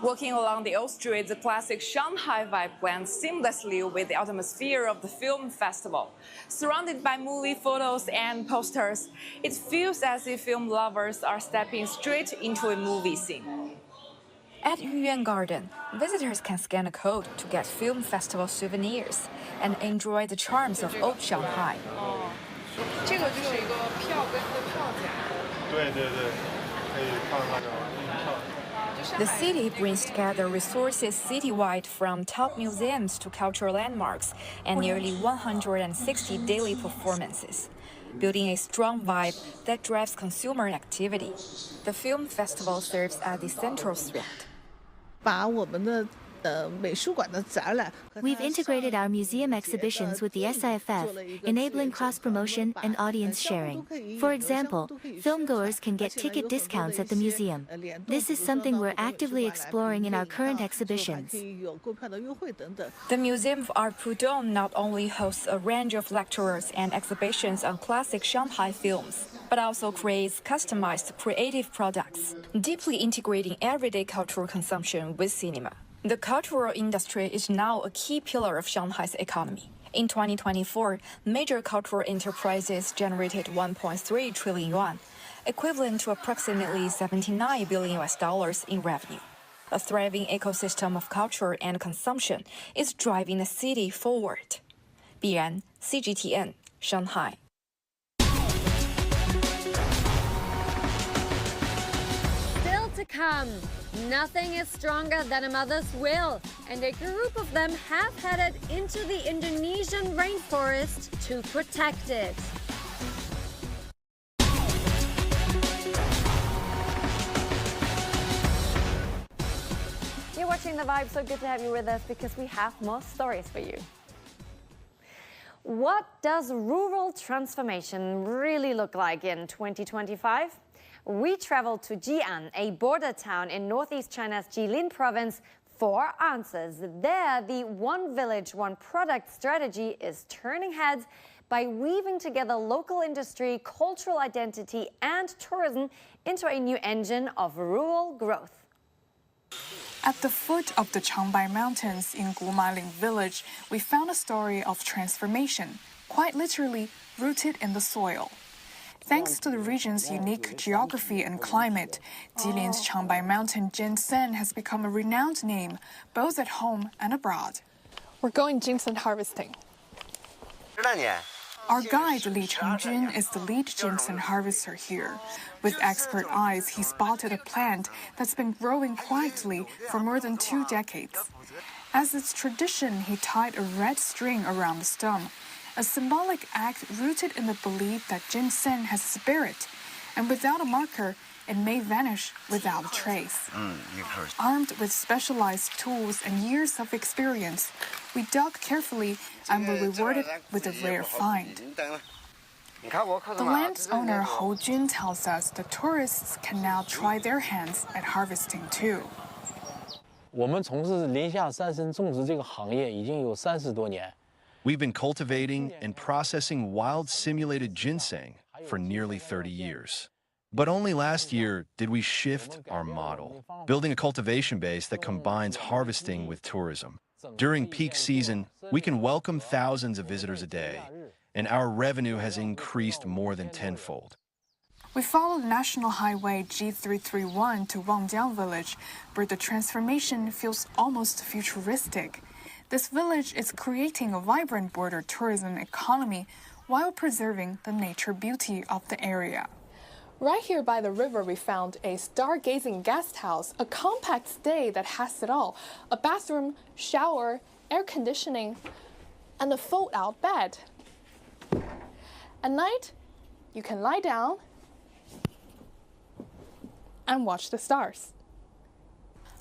Walking along the old streets, the classic Shanghai vibe blends seamlessly with the atmosphere of the film festival. Surrounded by movie photos and posters, it feels as if film lovers are stepping straight into a movie scene. At Yuyuan Garden, visitors can scan a code to get film festival souvenirs and enjoy the charms of old Shanghai. The city brings together resources citywide, from top museums to cultural landmarks, and nearly 160 daily performances, building a strong vibe that drives consumer activity. The film festival serves as the central thread. We've integrated our museum exhibitions with the SIFF, enabling cross-promotion and audience sharing. For example, filmgoers can get ticket discounts at the museum. This is something we're actively exploring in our current exhibitions. The Museum of Art Pudong not only hosts a range of lectures and exhibitions on classic Shanghai films, but also creates customized creative products, deeply integrating everyday cultural consumption with cinema. The cultural industry is now a key pillar of Shanghai's economy. In 2024, major cultural enterprises generated 1.3 trillion yuan, equivalent to approximately $79 billion in revenue. A thriving ecosystem of culture and consumption is driving the city forward. Bian, CGTN, Shanghai. Still to come. Nothing is stronger than a mother's will, and a group of them have headed into the Indonesian rainforest to protect it. You're watching The Vibe, so good to have you with us because we have more stories for you. What does rural transformation really look like in 2025? We traveled to Jian, a border town in northeast China's Jilin province, for answers. There, the one village, one product strategy is turning heads by weaving together local industry, cultural identity, and tourism into a new engine of rural growth. At the foot of the Changbai Mountains in Gumaling village, we found a story of transformation, quite literally rooted in the soil. Thanks to the region's unique geography and climate, Jilin's Changbai mountain ginseng has become a renowned name, both at home and abroad. We're going ginseng harvesting. Our guide Li Chengjun is the lead ginseng harvester here. With expert eyes, he spotted a plant that's been growing quietly for more than 2 decades. As its tradition, he tied a red string around the stem, a symbolic act rooted in the belief that ginseng has spirit, and without a marker, it may vanish without a trace. Armed with specialized tools and years of experience, we dug carefully and were rewarded with a rare find. The land's owner Hou Jun tells us the tourists can now try their hands at harvesting too. 我们从事林下三生种植这个行业已经有30多年。 We've been cultivating and processing wild simulated ginseng for nearly 30 years. But only last year did we shift our model, building a cultivation base that combines harvesting with tourism. During peak season, we can welcome thousands of visitors a day, and our revenue has increased more than tenfold. We followed National Highway G331 to Wangjiang village, where the transformation feels almost futuristic. This village is creating a vibrant border tourism economy while preserving the nature beauty of the area. Right here by the river, we found a stargazing guest house, a compact stay that has it all: a bathroom, shower, air conditioning, and a fold-out bed. At night, you can lie down and watch the stars.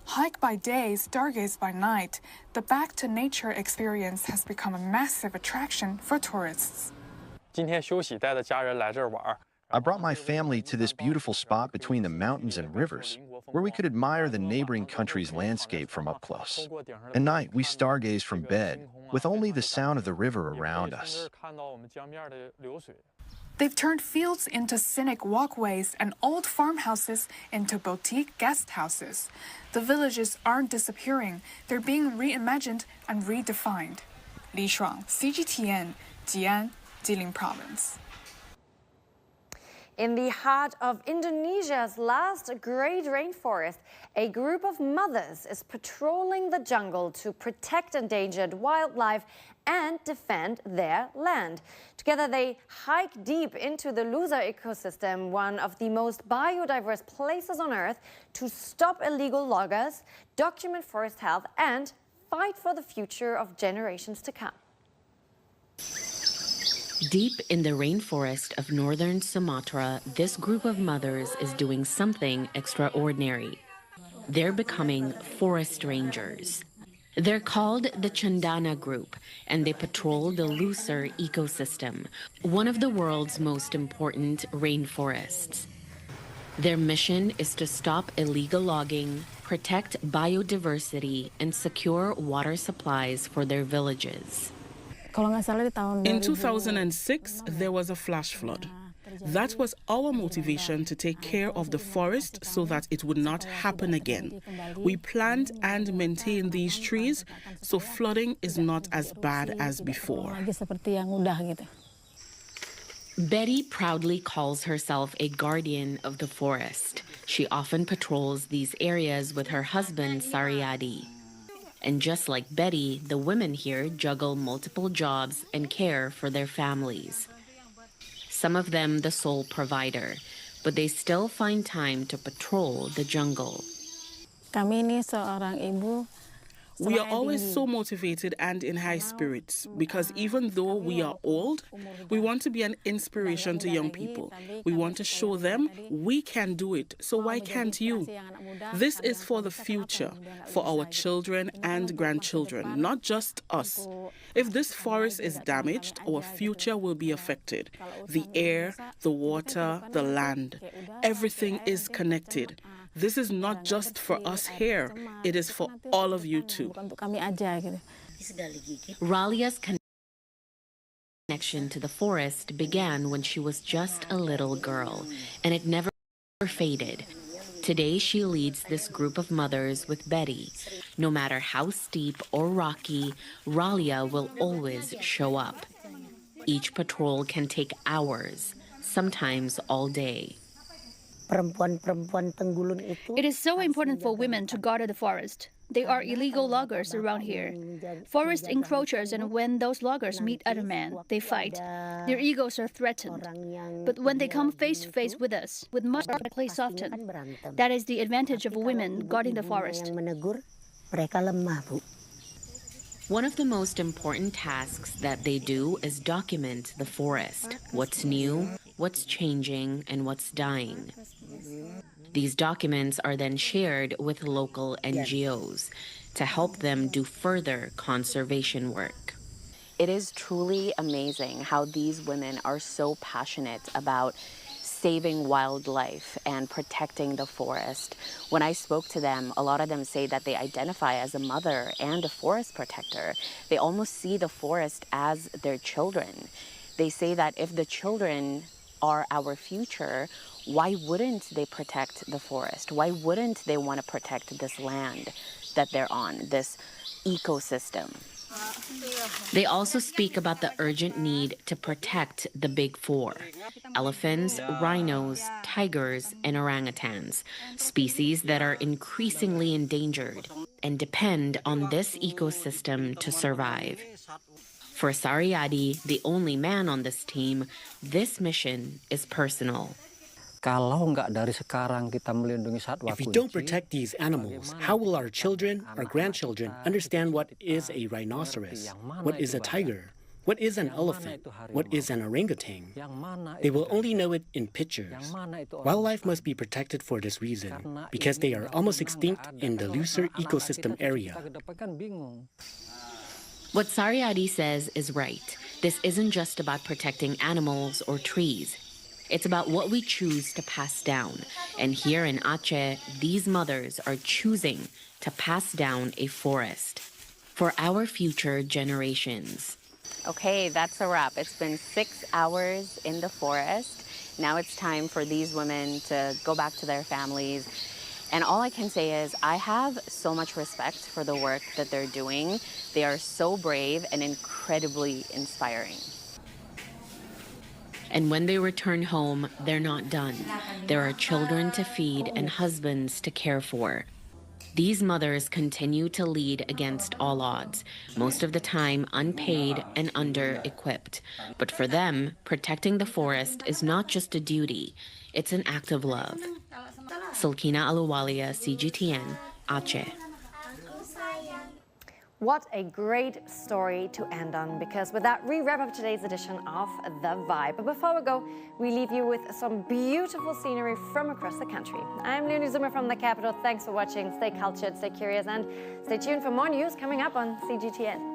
Hike by day, stargaze by night, the back-to-nature experience has become a massive attraction for tourists. 今天休息，带着家人来这儿玩。 I brought my family to this beautiful spot between the mountains and rivers, where we could admire the neighboring country's landscape from up close. At night, we stargaze from bed, with only the sound of the river around us. They've turned fields into scenic walkways and old farmhouses into boutique guest houses. The villages aren't disappearing, they're being reimagined and redefined. Li Shuang, CGTN, Jian, Jilin Province. In the heart of Indonesia's last great rainforest, a group of mothers is patrolling the jungle to protect endangered wildlife and defend their land. Together, they hike deep into the Lusa ecosystem, one of the most biodiverse places on Earth, to stop illegal loggers, document forest health, and fight for the future of generations to come. Deep in the rainforest of northern Sumatra, this group of mothers is doing something extraordinary. They're becoming forest rangers. They're called the Chandana Group, and they patrol the Lusa ecosystem, one of the world's most important rainforests. Their mission is to stop illegal logging, protect biodiversity, and secure water supplies for their villages. In 2006, there was a flash flood. That was our motivation to take care of the forest so that it would not happen again. We plant and maintain these trees so flooding is not as bad as before. Betty proudly calls herself a guardian of the forest. She often patrols these areas with her husband, Saryadi. And just like Betty, the women here juggle multiple jobs and care for their families. Some of them the sole provider, but they still find time to patrol the jungle. We are always so motivated and in high spirits because even though we are old, we want to be an inspiration to young people. We want to show them we can do it, so why can't you? This is for the future, for our children and grandchildren, not just us. If this forest is damaged, our future will be affected. The air, the water, the land, everything is connected. This is not just for us here, it is for all of you too. Ralia's connection to the forest began when she was just a little girl, and it never faded. Today, she leads this group of mothers with Betty. No matter how steep or rocky, Ralia will always show up. Each patrol can take hours, sometimes all day. It is so important for women to guard the forest. They are illegal loggers around here. Forest encroachers, and when those loggers meet other men, they fight. Their egos are threatened. But when they come face to face with us, with much play soften. That is the advantage of women guarding the forest. One of the most important tasks that they do is document the forest, what's new, what's changing, and what's dying. These documents are then shared with local NGOs to help them do further conservation work. It is truly amazing how these women are so passionate about saving wildlife and protecting the forest. When I spoke to them, a lot of them say that they identify as a mother and a forest protector. They almost see the forest as their children. They say that if the children are our future, why wouldn't they protect the forest? Why wouldn't they want to protect this land that they're on, this ecosystem? They also speak about the urgent need to protect the big four: elephants, rhinos, tigers, and orangutans, species that are increasingly endangered and depend on this ecosystem to survive. For Sariadi, the only man on this team, this mission is personal. If we don't protect these animals, how will our children, our grandchildren, understand what is a rhinoceros, what is a tiger, what is an elephant, what is an orangutan? They will only know it in pictures. Wildlife must be protected for this reason, because they are almost extinct in the looser ecosystem area. What Sariadi says is right. This isn't just about protecting animals or trees. It's about what we choose to pass down. And here in Aceh, these mothers are choosing to pass down a forest for our future generations. Okay, that's a wrap. It's been 6 hours in the forest. Now it's time for these women to go back to their families. And all I can say is I have so much respect for the work that they're doing. They are so brave and incredibly inspiring. And when they return home, they're not done. There are children to feed and husbands to care for. These mothers continue to lead against all odds, most of the time unpaid and under-equipped. But for them, protecting the forest is not just a duty, it's an act of love. Sulkina Aluwalia, CGTN, Aceh. What a great story to end on, because with that, we wrap up today's edition of The Vibe. But before we go, we leave you with some beautiful scenery from across the country. I'm Leonie Zoomer from the capital. Thanks for watching. Stay cultured, stay curious, and stay tuned for more news coming up on CGTN.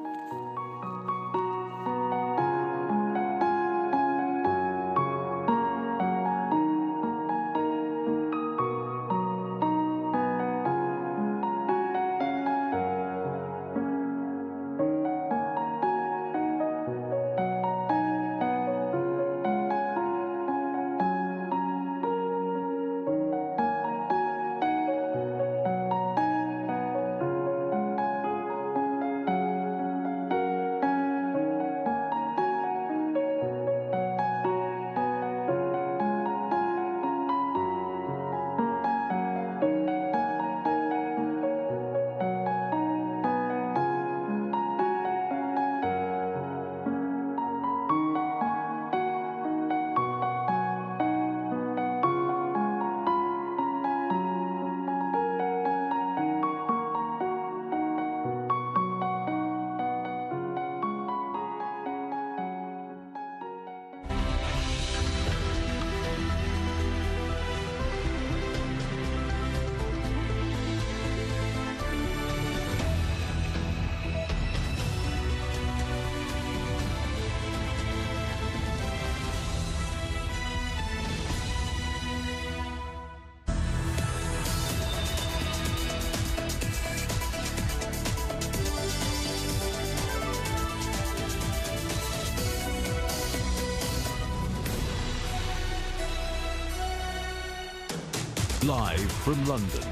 Live from London,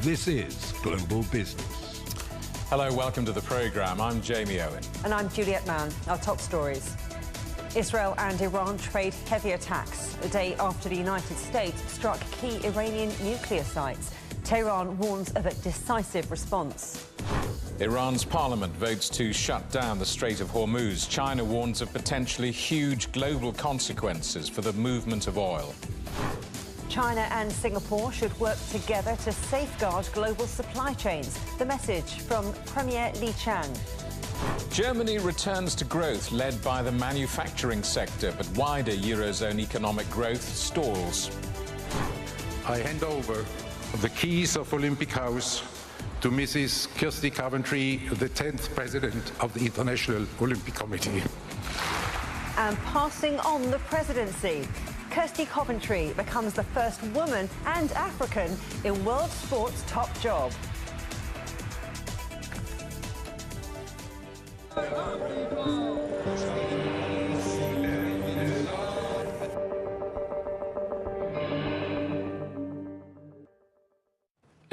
this is Global Business. Hello, welcome to the programme. I'm Jamie Owen. And I'm Juliet Mann. Our top stories. Israel and Iran trade heavy attacks a day after the United States struck key Iranian nuclear sites. Tehran warns of a decisive response. Iran's parliament votes to shut down the Strait of Hormuz. China warns of potentially huge global consequences for the movement of oil. China and Singapore should work together to safeguard global supply chains. The message from Premier Li Qiang. Germany returns to growth led by the manufacturing sector, but wider Eurozone economic growth stalls. I hand over the keys of Olympic House to Mrs. Kirsty Coventry, the 10th President of the International Olympic Committee. And passing on the presidency, Kirsty Coventry becomes the first woman and African in world sport's top job.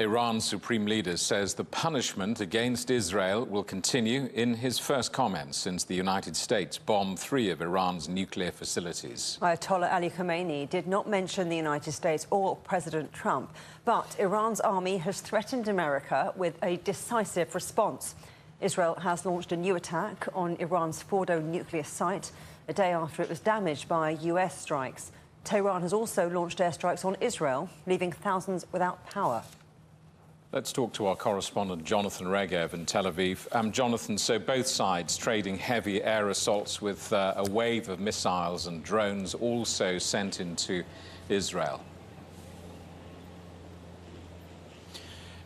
Iran's supreme leader says the punishment against Israel will continue in his first comments since the United States bombed 3 of Iran's nuclear facilities. Ayatollah Ali Khamenei did not mention the United States or President Trump, but Iran's army has threatened America with a decisive response. Israel has launched a new attack on Iran's Fordo nuclear site a day after it was damaged by US strikes. Tehran has also launched airstrikes on Israel, leaving thousands without power. Let's talk to our correspondent Jonathan Regev in Tel Aviv. Jonathan, so both sides trading heavy air assaults with a wave of missiles and drones also sent into Israel.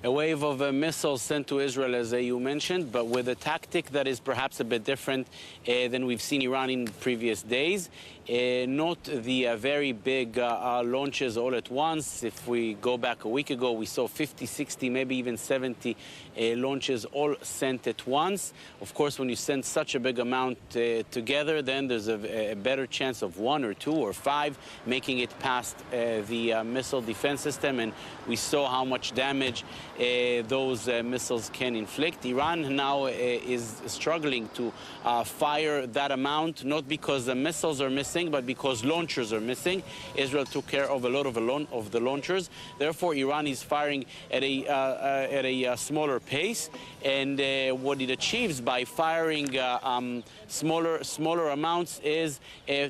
A wave of missiles sent to Israel, as you mentioned, but with a tactic that is perhaps a bit different than we've seen Iran in previous days. Not the very big launches all at once. If we go back a week ago, we saw 50, 60, maybe even 70 launches all sent at once. Of course, when you send such a big amount together, then there's a better chance of 1 or 2 or 5 making it past the missile defense system. And we saw how much damage those missiles can inflict. Iran now is struggling to fire that amount, not because the missiles are missing, but because launchers are missing. Israel took care of a lot of the launchers. Therefore, Iran is firing at a smaller pace. And what it achieves by firing smaller amounts is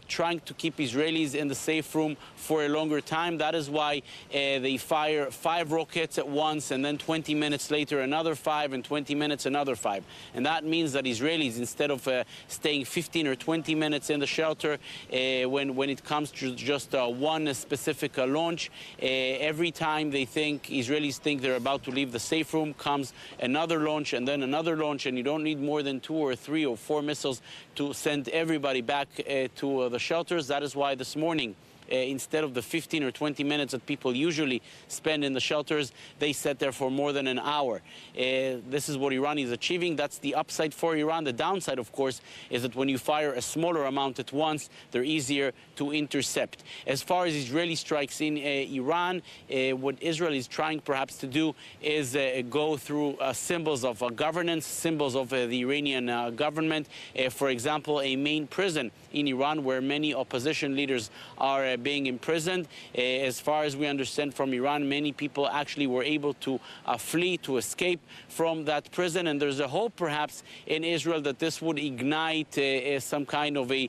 trying to keep Israelis in the safe room for a longer time. That is why they fire 5 rockets at once, and then 20 minutes later another 5, and 20 minutes another 5. And that means that Israelis, instead of staying 15 or 20 minutes in the shelter, when it comes to just one specific launch, every time Israelis think they're about to leave the safe room, comes another launch and then another launch, and you don't need more than 2 or 3 or 4 missiles to send everybody back to the shelters. That is why this morning, instead of the 15 or 20 minutes that people usually spend in the shelters, they sat there for more than an hour. This is what Iran is achieving. That's the upside for Iran. The downside, of course, is that when you fire a smaller amount at once, they're easier to intercept. As far as Israeli strikes in Iran, what Israel is trying perhaps to do is go through symbols of governance, symbols of the Iranian government. For example, a main prison in Iran where many opposition leaders are being imprisoned. As far as we understand from Iran, many people actually were able to flee, to escape from that prison. And there's a hope perhaps in Israel that this would ignite some kind of a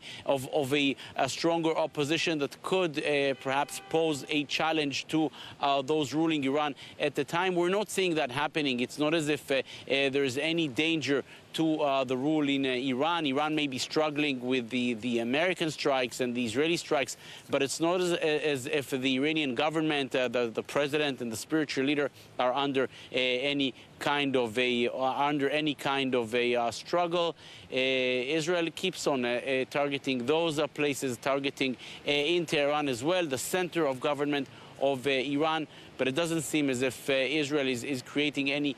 stronger opposition that could perhaps pose a challenge to those ruling Iran at the time. We're not seeing that happening. It's not as if there's any danger to the rule in Iran. Iran may be struggling with the American strikes and the Israeli strikes, but it's not as if the Iranian government, the president and the spiritual leader are under any kind of a struggle. Israel keeps on targeting those places, targeting in Tehran as well, the center of government of Iran. But it doesn't seem as if Israel is creating any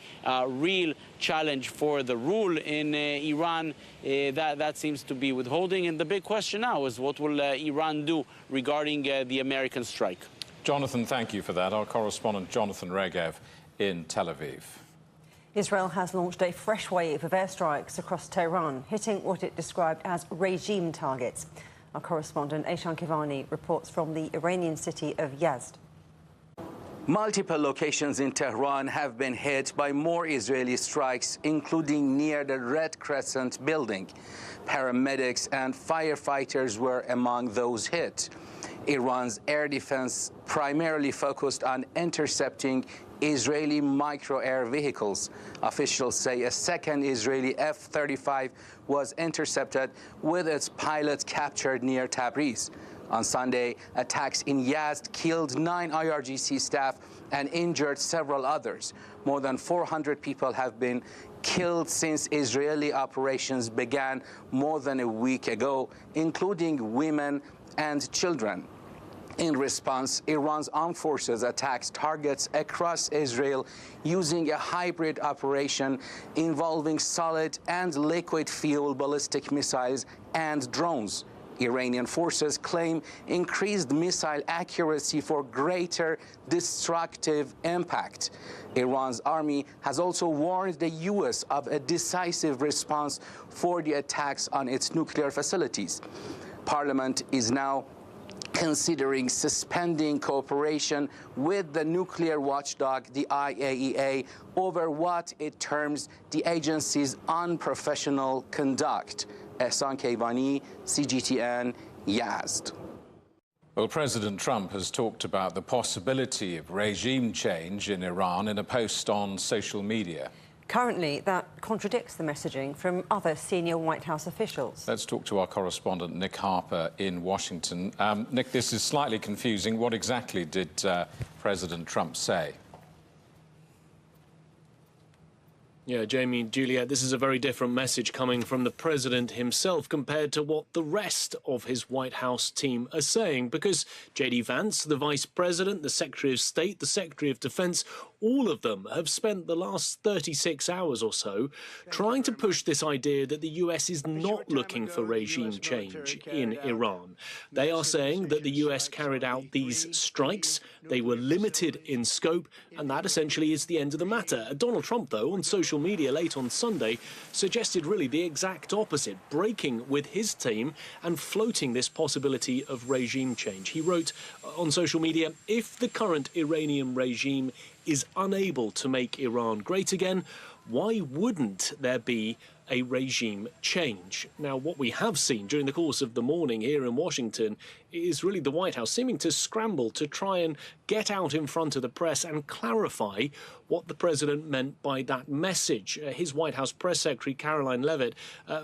real challenge for the rule in Iran. That seems to be withholding. And the big question now is what will Iran do regarding the American strike? Jonathan, thank you for that. Our correspondent Jonathan Regev in Tel Aviv. Israel has launched a fresh wave of airstrikes across Tehran, hitting what it described as regime targets. Our correspondent Eshan Kivani reports from the Iranian city of Yazd. Multiple locations in Tehran have been hit by more Israeli strikes, including near the Red Crescent building. Paramedics and firefighters were among those hit. Iran's air defense primarily focused on intercepting Israeli micro-air vehicles. Officials say a second Israeli F-35 was intercepted with its pilot captured near Tabriz. On Sunday, attacks in Yazd killed 9 IRGC staff and injured several others. More than 400 people have been killed since Israeli operations began more than a week ago, including women and children. In response, Iran's armed forces attacked targets across Israel using a hybrid operation involving solid and liquid fuel ballistic missiles and drones. Iranian forces claim increased missile accuracy for greater destructive impact. Iran's army has also warned the U.S. of a decisive response for the attacks on its nuclear facilities. Parliament is now considering suspending cooperation with the nuclear watchdog, the IAEA, over what it terms the agency's unprofessional conduct. Ehsan Kevani, CGTN, Yazd. Well, President Trump has talked about the possibility of regime change in Iran in a post on social media. Currently, that contradicts the messaging from other senior White House officials. Let's talk to our correspondent, Nick Harper, in Washington. Nick, this is slightly confusing. What exactly did President Trump say? Yeah, Jamie and Juliet, this is a very different message coming from the president himself compared to what the rest of his White House team are saying, because J.D. Vance, the vice president, the Secretary of State, the Secretary of Defense, all of them have spent the last 36 hours or so trying to push this idea that the US is not looking for regime change in Iran. They are saying that the US carried out these strikes, they were limited in scope, and that essentially is the end of the matter. Donald Trump, though, on social media late on Sunday, suggested really the exact opposite, breaking with his team and floating this possibility of regime change. He wrote on social media, if the current Iranian regime is unable to make Iran great again, why wouldn't there be a regime change? Now, what we have seen during the course of the morning here in Washington is really the White House seeming to scramble to try and get out in front of the press and clarify what the president meant by that message. His White House press secretary, Caroline Leavitt,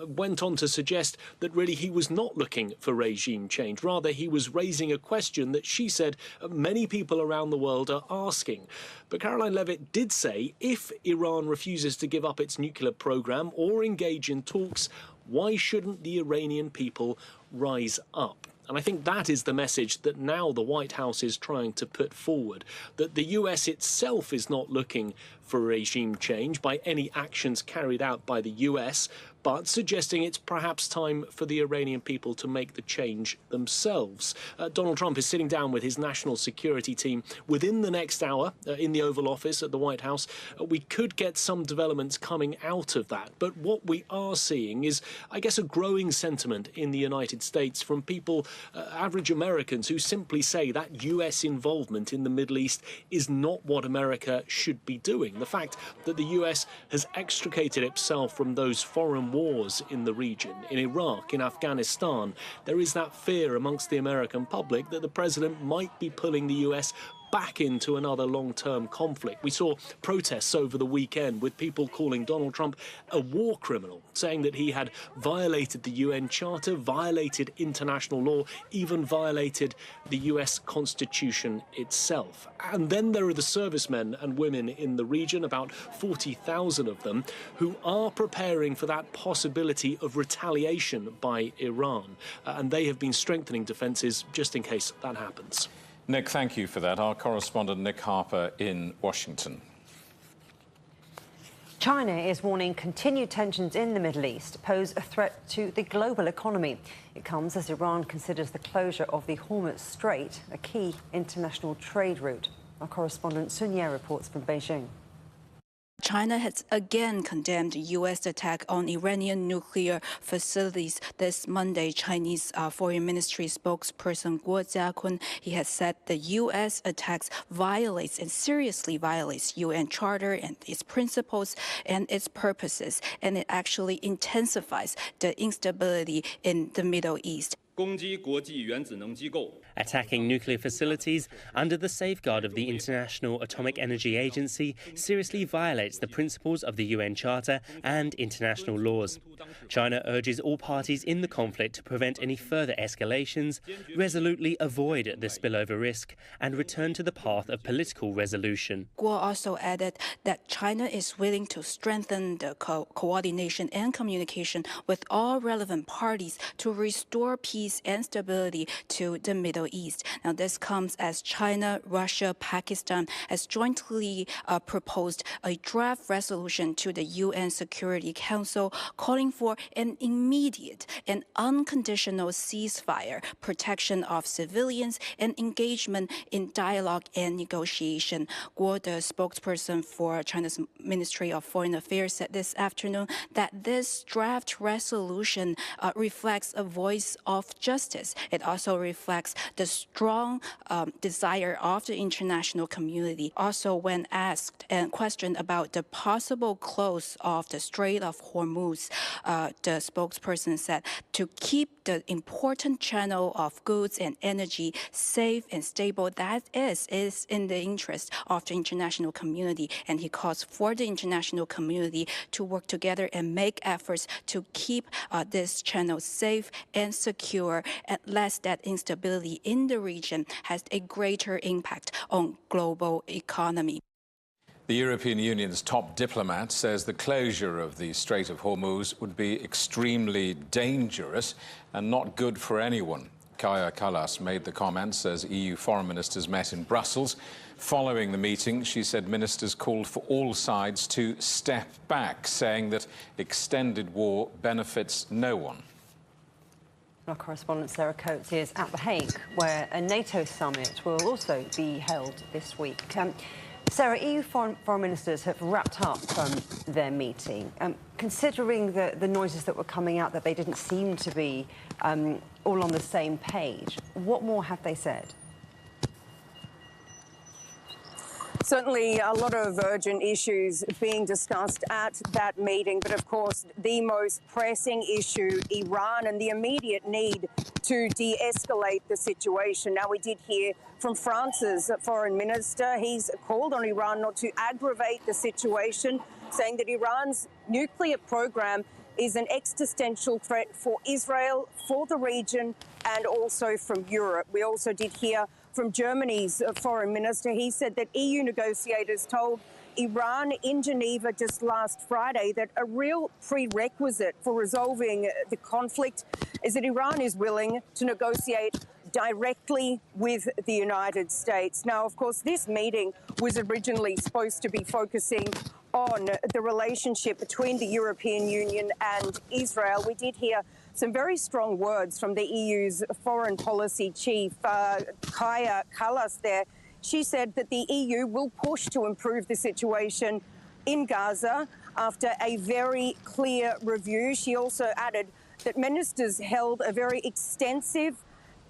went on to suggest that really he was not looking for regime change. Rather, he was raising a question that she said many people around the world are asking. But Caroline Leavitt did say if Iran refuses to give up its nuclear program or engage in talks, why shouldn't the Iranian people rise up? And I think that is the message that now the White House is trying to put forward, that the US itself is not looking for regime change by any actions carried out by the US, but suggesting it's perhaps time for the Iranian people to make the change themselves. Donald Trump is sitting down with his national security team within the next hour in the Oval Office at the White House. We could get some developments coming out of that. But what we are seeing is, I guess, a growing sentiment in the United States from people, average Americans, who simply say that US involvement in the Middle East is not what America should be doing. The fact that the US has extricated itself from those foreign wars in the region, in Iraq, in Afghanistan, there is that fear amongst the American public that the president might be pulling the US back into another long-term conflict. We saw protests over the weekend with people calling Donald Trump a war criminal, saying that he had violated the UN Charter, violated international law, even violated the US Constitution itself. And then there are the servicemen and women in the region, about 40,000 of them, who are preparing for that possibility of retaliation by Iran. And they have been strengthening defences just in case that happens. Nick, thank you for that. Our correspondent Nick Harper in Washington. China is warning continued tensions in the Middle East pose a threat to the global economy. It comes as Iran considers the closure of the Hormuz Strait a key international trade route. Our correspondent Sun Ye reports from Beijing. China has again condemned the U.S. attack on Iranian nuclear facilities. This Monday, Chinese Foreign Ministry spokesperson Guo Jiakun, he has said the U.S. attacks violates and seriously violates UN Charter and its principles and its purposes, and it actually intensifies the instability in the Middle East. Attacking nuclear facilities under the safeguard of the International Atomic Energy Agency seriously violates the principles of the UN Charter and international laws. China urges all parties in the conflict to prevent any further escalations, resolutely avoid the spillover risk, and return to the path of political resolution. Guo also added that China is willing to strengthen the coordination and communication with all relevant parties to restore peace and stability to the Middle East. Now, this comes as China, Russia, Pakistan has jointly proposed a draft resolution to the UN Security Council calling for an immediate and unconditional ceasefire, protection of civilians, and engagement in dialogue and negotiation. Guo, the spokesperson for China's Ministry of Foreign Affairs, said this afternoon that this draft resolution reflects a voice of justice. It also reflects the strong desire of the international community. Also, when asked and questioned about the possible close of the Strait of Hormuz, the spokesperson said to keep the important channel of goods and energy safe and stable, that is in the interest of the international community. And he calls for the international community to work together and make efforts to keep this channel safe and secure, lest that instability in the region has a greater impact on global economy. The European Union's top diplomat says the closure of the Strait of Hormuz would be extremely dangerous and not good for anyone. Kaja Kallas made the comments as EU foreign ministers met in Brussels. Following the meeting, she said ministers called for all sides to step back, saying that extended war benefits no one. Our correspondent Sarah Coates is at The Hague, where a NATO summit will also be held this week. Sarah, EU foreign ministers have wrapped up their meeting. Considering the noises that were coming out that they didn't seem to be all on the same page, what more have they said? Certainly a lot of urgent issues being discussed at that meeting, but of course the most pressing issue, Iran, and the immediate need to de-escalate the situation. Now, we did hear from France's foreign minister. He's called on Iran not to aggravate the situation, saying that Iran's nuclear program is an existential threat for Israel, for the region, and also from Europe. We also did hear from Germany's foreign minister. He said that EU negotiators told Iran in Geneva just last Friday that a real prerequisite for resolving the conflict is that Iran is willing to negotiate directly with the United States. Now, of course, this meeting was originally supposed to be focusing on the relationship between the European Union and Israel. We did hear some very strong words from the EU's foreign policy chief, Kaja Kallas there. She said that the EU will push to improve the situation in Gaza after a very clear review. She also added that ministers held a very extensive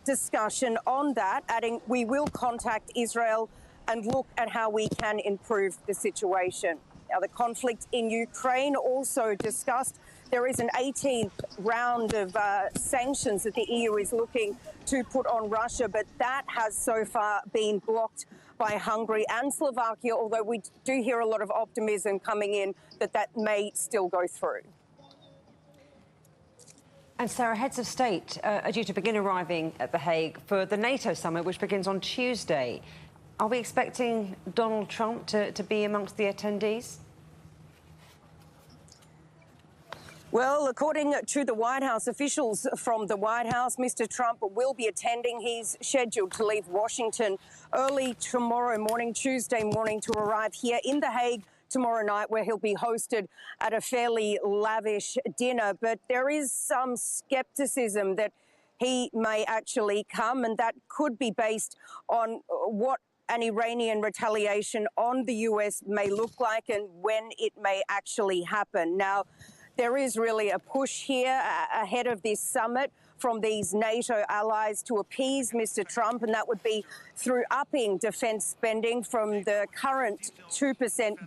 discussion on that, adding, "We will contact Israel and look at how we can improve the situation." Now, the conflict in Ukraine also discussed. There is an 18th round of sanctions that the EU is looking to put on Russia, but that has so far been blocked by Hungary and Slovakia, although we do hear a lot of optimism coming in that that may still go through. And Sarah, heads of state are due to begin arriving at The Hague for the NATO summit, which begins on Tuesday. Are we expecting Donald Trump to be amongst the attendees? Well, according to the White House, officials from the White House, Mr. Trump will be attending. He's scheduled to leave Washington early tomorrow morning, Tuesday morning, to arrive here in The Hague tomorrow night, where he'll be hosted at a fairly lavish dinner. But there is some skepticism that he may actually come, and that could be based on what an Iranian retaliation on the US may look like and when it may actually happen. Now, there is really a push here ahead of this summit from these NATO allies to appease Mr. Trump, and that would be through upping defence spending from the current 2%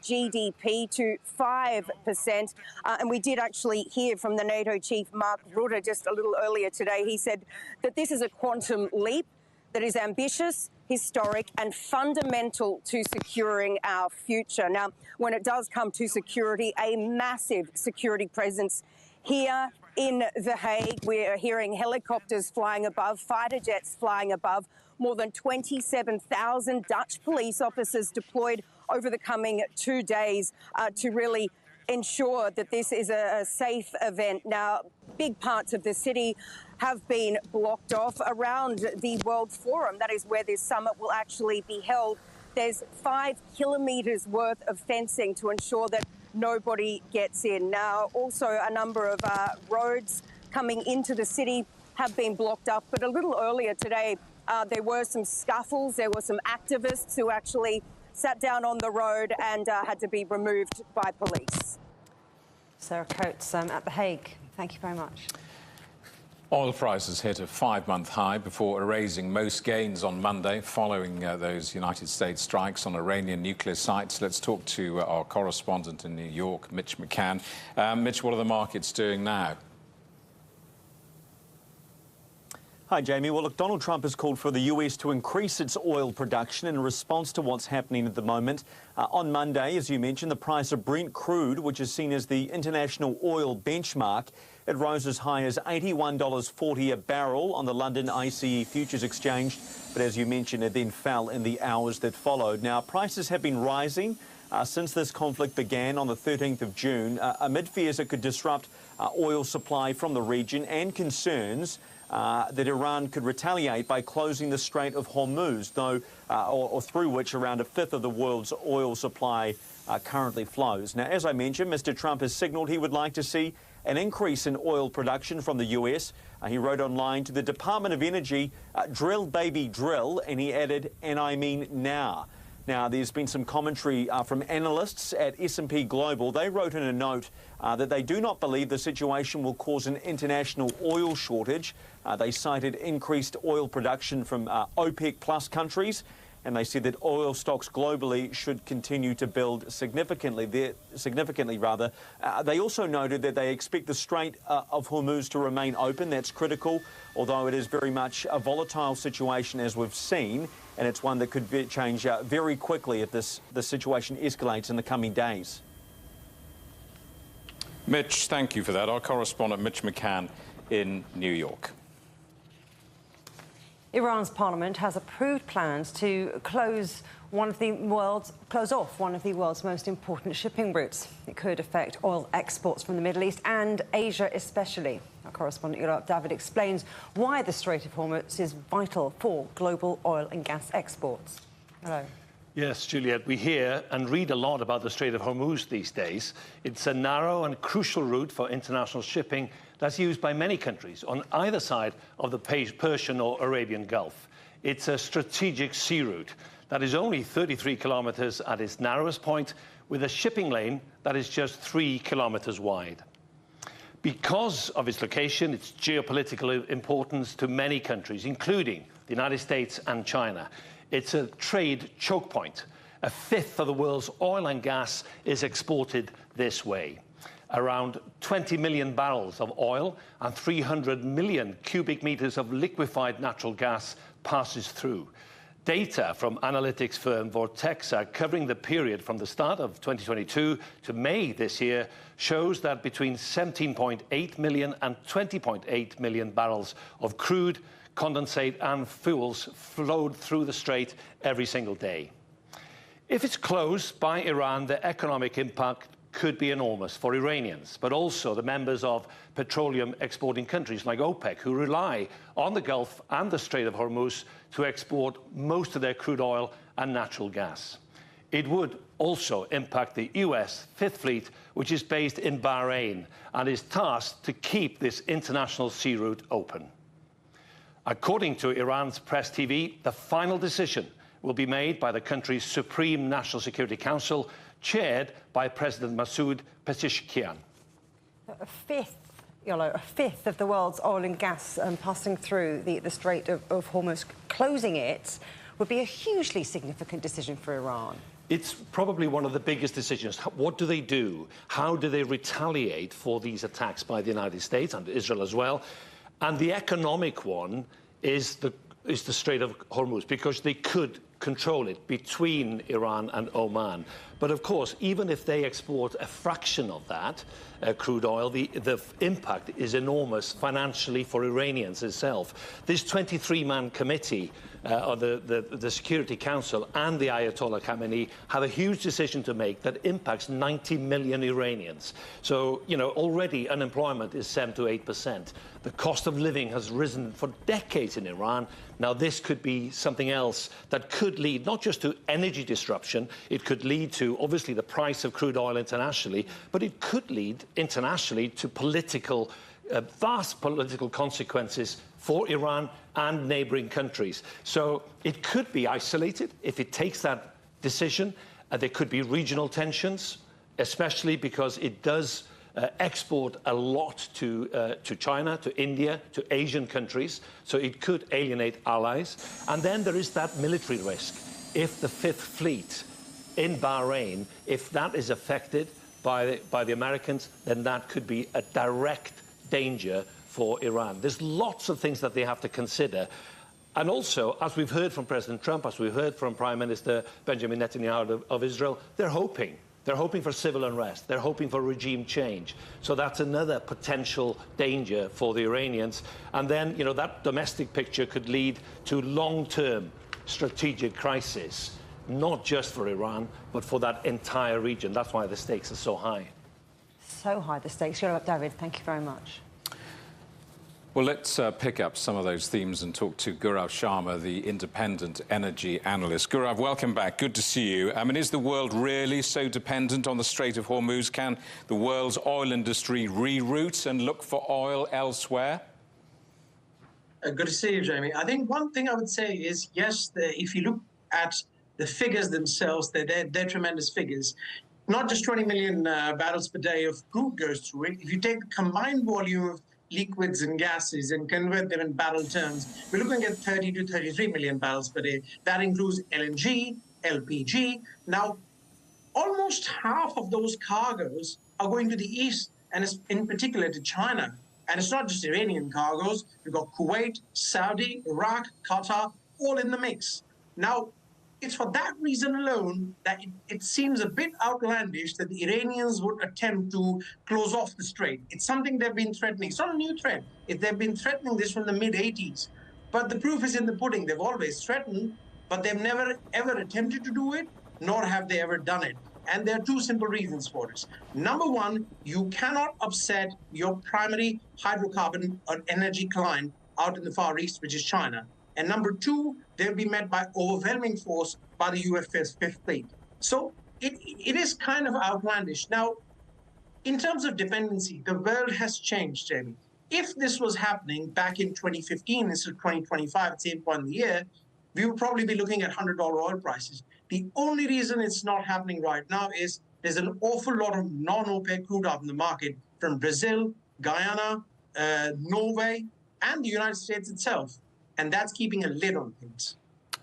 GDP to 5%. And we did actually hear from the NATO chief, Mark Rutte, just a little earlier today. He said that this is a quantum leap that is ambitious, historic and fundamental to securing our future. Now, when it does come to security, a massive security presence here in The Hague. We're hearing helicopters flying above, fighter jets flying above, more than 27,000 Dutch police officers deployed over the coming 2 days to really ensure that this is a safe event. Now, big parts of the city have been blocked off around the World Forum. That is where this summit will actually be held. There's 5 kilometres worth of fencing to ensure that nobody gets in. Now, also a number of roads coming into the city have been blocked up. But a little earlier today, there were some scuffles. There were some activists who actually sat down on the road and had to be removed by police. Sarah Coates at The Hague. Thank you very much. Oil prices hit a 5-month high before erasing most gains on Monday following those United States strikes on Iranian nuclear sites. Let's talk to our correspondent in New York, Mitch McCann. Mitch, what are the markets doing now? Hi, Jamie. Well, look, Donald Trump has called for the US to increase its oil production in response to what's happening at the moment. On Monday, as you mentioned, the price of Brent crude, which is seen as the international oil benchmark, it rose as high as $81.40 a barrel on the London ICE Futures Exchange. But as you mentioned, it then fell in the hours that followed. Now, prices have been rising since this conflict began on the 13th of June, amid fears it could disrupt oil supply from the region and concerns that Iran could retaliate by closing the Strait of Hormuz, though, or through which around a fifth of the world's oil supply currently flows. Now, as I mentioned, Mr. Trump has signalled he would like to see an increase in oil production from the US. He wrote online to the Department of Energy, drill, baby, drill, and he added, and I mean now. Now, there's been some commentary from analysts at S&P Global. They wrote in a note that they do not believe the situation will cause an international oil shortage. They cited increased oil production from OPEC plus countries, and they said that oil stocks globally should continue to build significantly. They also noted that they expect the Strait of Hormuz to remain open. That's critical, although it is very much a volatile situation, as we've seen, and it's one that could change very quickly if the situation escalates in the coming days. Mitch, thank you for that. Our correspondent, Mitch McCann in New York. Iran's parliament has approved plans to close off one of the world's most important shipping routes. It could affect oil exports from the Middle East and Asia especially. Our correspondent Europe David explains why the Strait of Hormuz is vital for global oil and gas exports. Hello. Yes, Juliet, we hear and read a lot about the Strait of Hormuz these days. It's a narrow and crucial route for international shipping that's used by many countries on either side of the Persian or Arabian Gulf. It's a strategic sea route that is only 33 kilometers at its narrowest point, with a shipping lane that is just 3 kilometers wide. Because of its location, its geopolitical importance to many countries, including the United States and China, it's a trade choke point. A fifth of the world's oil and gas is exported this way. Around 20 million barrels of oil and 300 million cubic meters of liquefied natural gas passes through. Data from analytics firm Vortexa covering the period from the start of 2022 to May this year shows that between 17.8 million and 20.8 million barrels of crude, condensate and fuels flowed through the strait every single day. If it's closed by Iran, the economic impact could be enormous for Iranians, but also the members of petroleum exporting countries like OPEC, who rely on the Gulf and the Strait of Hormuz to export most of their crude oil and natural gas. it would also impact the US Fifth Fleet, which is based in Bahrain and is tasked to keep this international sea route open. According to Iran's press TV, the final decision will be made by the country's Supreme National Security Council, chaired by President Masoud Pezeshkian. A fifth of the world's oil and gas passing through the Strait of Hormuz, closing it would be a hugely significant decision for Iran. It's probably one of the biggest decisions. What do they do? How do they retaliate for these attacks by the United States and Israel as well? And the economic one is the Strait of Hormuz, because they could control it between Iran and Oman. But of course, even if they export a fraction of that crude oil, the impact is enormous financially for Iranians itself. This 23-man committee of the Security Council and the Ayatollah Khamenei have a huge decision to make that impacts 90 million Iranians. So, you know, already unemployment is 7 to 8%. The cost of living has risen for decades in Iran. Now, this could be something else that could lead not just to energy disruption, it could lead to, obviously, the price of crude oil internationally, but it could lead internationally to vast political consequences for Iran and neighboring countries. So it could be isolated if it takes that decision. There could be regional tensions, especially because it does export a lot to China, to India, to Asian countries. So it could alienate allies. And then there is that military risk. If the Fifth Fleet in Bahrain, if that is affected by the Americans, then that could be a direct danger for Iran. There's lots of things that they have to consider. And also, as we've heard from President Trump, as we've heard from Prime Minister Benjamin Netanyahu of Israel, they're hoping for civil unrest. They're hoping for regime change. So that's another potential danger for the Iranians. And then, you know, that domestic picture could lead to long-term strategic crisis, not just for Iran, but for that entire region. That's why the stakes are so high. So high, the stakes. David, thank you very much. Well, let's pick up some of those themes and talk to Gaurav Sharma, the independent energy analyst. Gaurav, welcome back. Good to see you. I mean, is the world really so dependent on the Strait of Hormuz? Can the world's oil industry reroute and look for oil elsewhere? Good to see you, Jamie. I think one thing I would say is, yes, if you look at the figures themselves, they're tremendous figures. Not just 20 million barrels per day of crude goes through it. If you take the combined volume of liquids and gases and convert them in barrel terms, we're looking at 30 to 33 million barrels per day. That includes LNG, LPG. Now, almost half of those cargoes are going to the east, and in particular to China. And it's not just Iranian cargoes. We've got Kuwait, Saudi, Iraq, Qatar, all in the mix. Now, it's for that reason alone that it seems a bit outlandish that the Iranians would attempt to close off the strait. It's something they've been threatening. It's not a new threat. They've been threatening this from the mid-'80s. But the proof is in the pudding. They've always threatened, but they've never, ever attempted to do it, nor have they ever done it. And there are two simple reasons for this. Number one, you cannot upset your primary hydrocarbon or energy client out in the Far East, which is China. And number two, they'll be met by overwhelming force by the US Fifth Fleet. So it is kind of outlandish. Now, in terms of dependency, the world has changed, Jamie. If this was happening back in 2015 instead of 2025 at the same point in the year, we would probably be looking at $100 oil prices. The only reason it's not happening right now is there's an awful lot of non-OPEC crude out in the market from Brazil, Guyana, Norway, and the United States itself. And that's keeping a lid on things.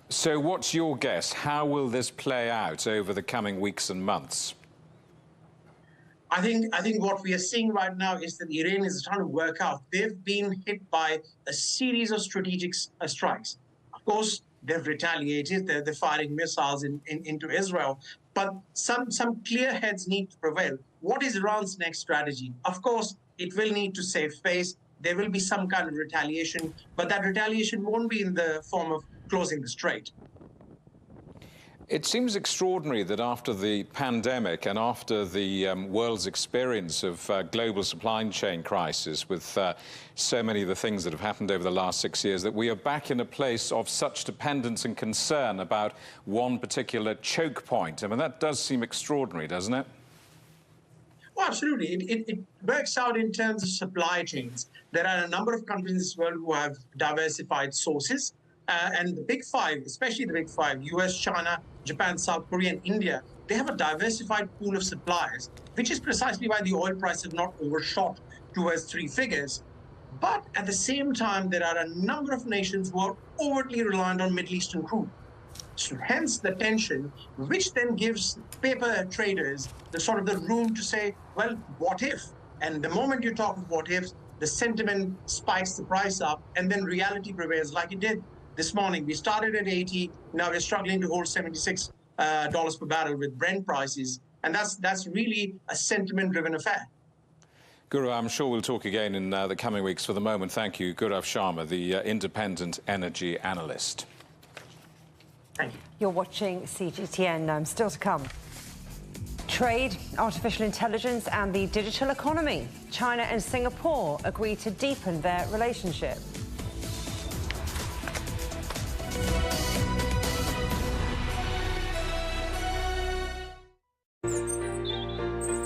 So what's your guess? How will this play out over the coming weeks and months? I think what we are seeing right now is that the Iranians are trying to work out. They've been hit by a series of strategic strikes. Of course, they've retaliated. They're firing missiles into Israel. But some clear heads need to prevail. What is Iran's next strategy? Of course, it will need to save face. There will be some kind of retaliation, but that retaliation won't be in the form of closing the strait. It seems extraordinary that after the pandemic and after the world's experience of global supply chain crisis with so many of the things that have happened over the last 6 years, that we are back in a place of such dependence and concern about one particular choke point. I mean, that does seem extraordinary, doesn't it? Well, absolutely. It works out in terms of supply chains. There are a number of countries in this world who have diversified sources. And the big five, especially the big five, US, China, Japan, South Korea, and India, they have a diversified pool of suppliers, which is precisely why the oil price has not overshot towards 3 figures. But at the same time, there are a number of nations who are overtly reliant on Middle Eastern crude. So hence the tension, which then gives paper traders the sort of the room to say, well, what if? And the moment you talk of what ifs, the sentiment spikes the price up, and then reality prevails like it did this morning. We started at 80, now we're struggling to hold $76 per barrel with Brent prices, and that's really a sentiment-driven affair. Guru, I'm sure we'll talk again in the coming weeks. For the moment, thank you, Gaurav Sharma, the independent energy analyst. Thank you. You're watching CGTN. Still to come. Trade, artificial intelligence and the digital economy. China and Singapore agree to deepen their relationship.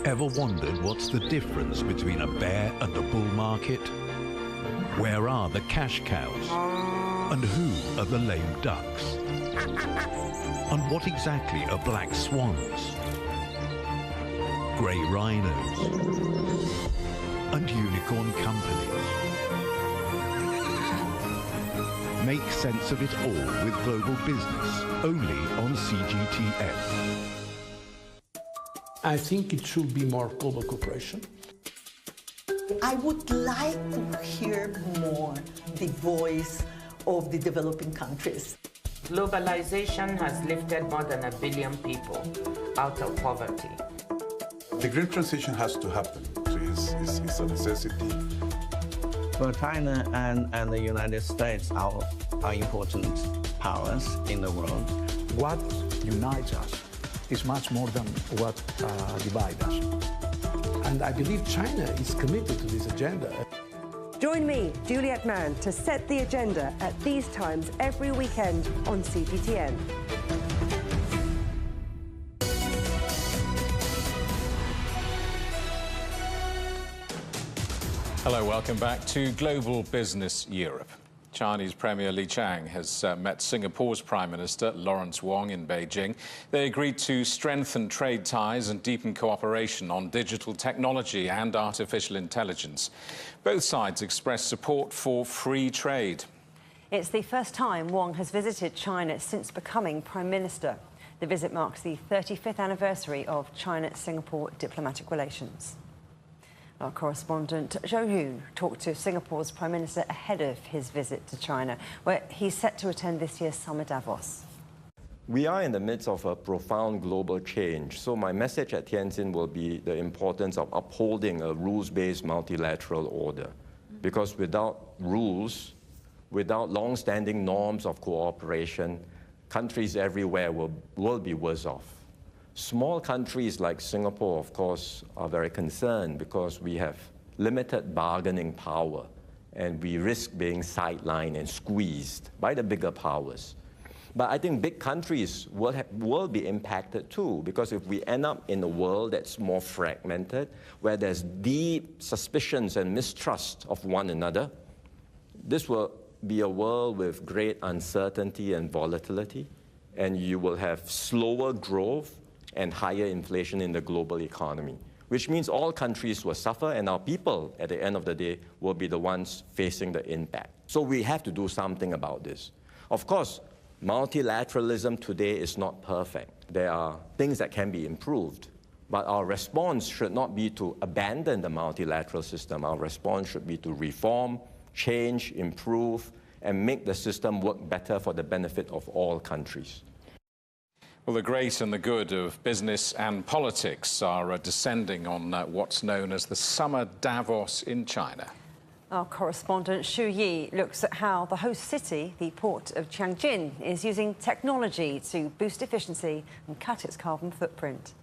Ever wondered what's the difference between a bear and a bull market? Where are the cash cows? And who are the lame ducks? And what exactly are black swans? Grey rhinos? And unicorn companies? Make sense of it all with Global Business, only on CGTN. I think it should be more global cooperation. I would like to hear more the voice of the developing countries. Globalization has lifted more than 1 billion people out of poverty. The green transition has to happen. It's a necessity. For China and the United States are important powers in the world. What unites us is much more than what divides us. And I believe China is committed to this agenda. Join me, Juliet Mann, to set the agenda at these times every weekend on CGTN. Hello, welcome back to Global Business Europe. Chinese Premier Li Qiang has met Singapore's Prime Minister Lawrence Wong in Beijing. They agreed to strengthen trade ties and deepen cooperation on digital technology and artificial intelligence. Both sides expressed support for free trade. It's the first time Wong has visited China since becoming Prime Minister. The visit marks the 35th anniversary of China-Singapore diplomatic relations. Our correspondent Zhou Hu talked to Singapore's Prime Minister ahead of his visit to China, where he's set to attend this year's Summer Davos. We are in the midst of a profound global change, so my message at Tianjin will be the importance of upholding a rules-based multilateral order. Because without rules, without long-standing norms of cooperation, countries everywhere will be worse off. Small countries like Singapore, of course, are very concerned because we have limited bargaining power and we risk being sidelined and squeezed by the bigger powers. But I think big countries will be impacted too, because if we end up in a world that's more fragmented, where there's deep suspicions and mistrust of one another, this will be a world with great uncertainty and volatility, and you will have slower growth and higher inflation in the global economy, which means all countries will suffer and our people, at the end of the day, will be the ones facing the impact. So we have to do something about this. Of course, multilateralism today is not perfect. There are things that can be improved, but our response should not be to abandon the multilateral system. Our response should be to reform, change, improve, and make the system work better for the benefit of all countries. Well, the great and the good of business and politics are descending on what's known as the Summer Davos in China. Our correspondent Xu Yi looks at how the host city, the port of Tianjin, is using technology to boost efficiency and cut its carbon footprint.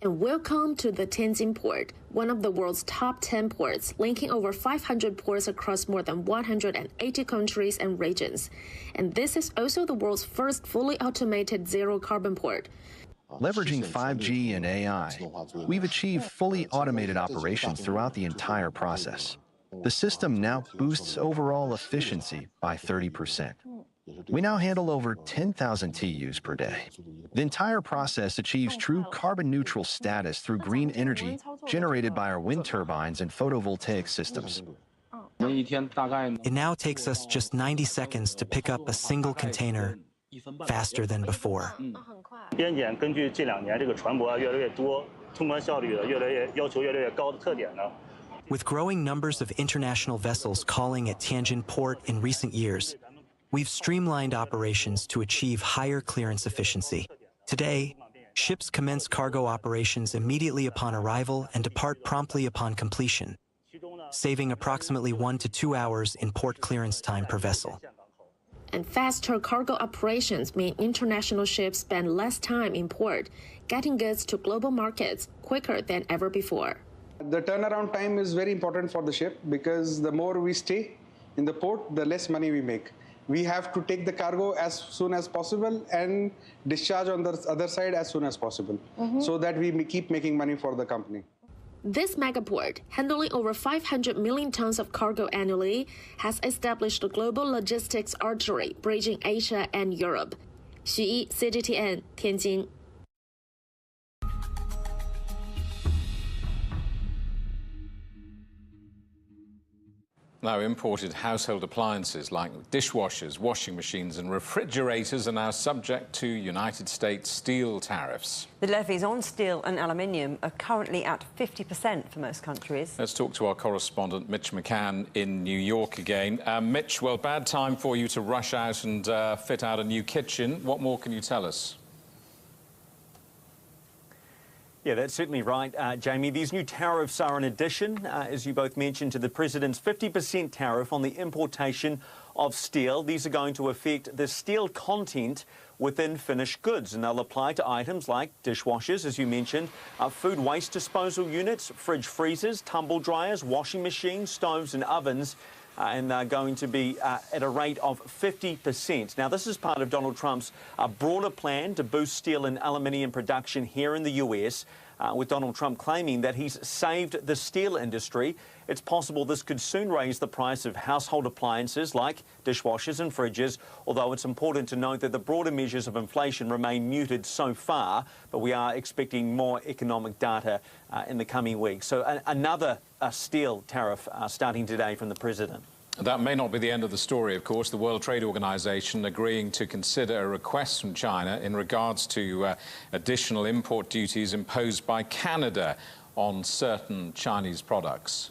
And welcome to the Tianjin port, one of the world's top 10 ports, linking over 500 ports across more than 180 countries and regions. And this is also the world's first fully automated zero-carbon port. Leveraging 5G and AI, we've achieved fully automated operations throughout the entire process. The system now boosts overall efficiency by 30%. We now handle over 10,000 TUs per day. The entire process achieves true carbon-neutral status through green energy generated by our wind turbines and photovoltaic systems. It now takes us just 90 seconds to pick up a single container, faster than before. With growing numbers of international vessels calling at Tianjin Port in recent years, we've streamlined operations to achieve higher clearance efficiency. Today, ships commence cargo operations immediately upon arrival and depart promptly upon completion, saving approximately 1 to 2 hours in port clearance time per vessel. And faster cargo operations mean international ships spend less time in port, getting goods to global markets quicker than ever before. The turnaround time is very important for the ship because the more we stay in the port, the less money we make. We have to take the cargo as soon as possible and discharge on the other side as soon as possible, so that we keep making money for the company. This megaport, handling over 500 million tons of cargo annually, has established a global logistics artery bridging Asia and Europe. Xu Yi, CGTN, Tianjin. Now, imported household appliances like dishwashers, washing machines and refrigerators are now subject to United States steel tariffs. The levies on steel and aluminium are currently at 50% for most countries. Let's talk to our correspondent, Mitch McCann, in New York again. Mitch, well, bad time for you to rush out and fit out a new kitchen. What more can you tell us? Yeah, that's certainly right, Jamie. These new tariffs are in addition, as you both mentioned, to the President's 50% tariff on the importation of steel. These are going to affect the steel content within finished goods, and they'll apply to items like dishwashers, as you mentioned, food waste disposal units, fridge freezers, tumble dryers, washing machines, stoves and ovens. And they're going to be at a rate of 50%. Now, this is part of Donald Trump's broader plan to boost steel and aluminium production here in the US, with Donald Trump claiming that he's saved the steel industry. It's possible this could soon raise the price of household appliances like dishwashers and fridges, although it's important to note that the broader measures of inflation remain muted so far, but we are expecting more economic data in the coming weeks. So another steel tariff starting today from the President. That may not be the end of the story, of course. The World Trade Organization agreeing to consider a request from China in regards to additional import duties imposed by Canada on certain Chinese products.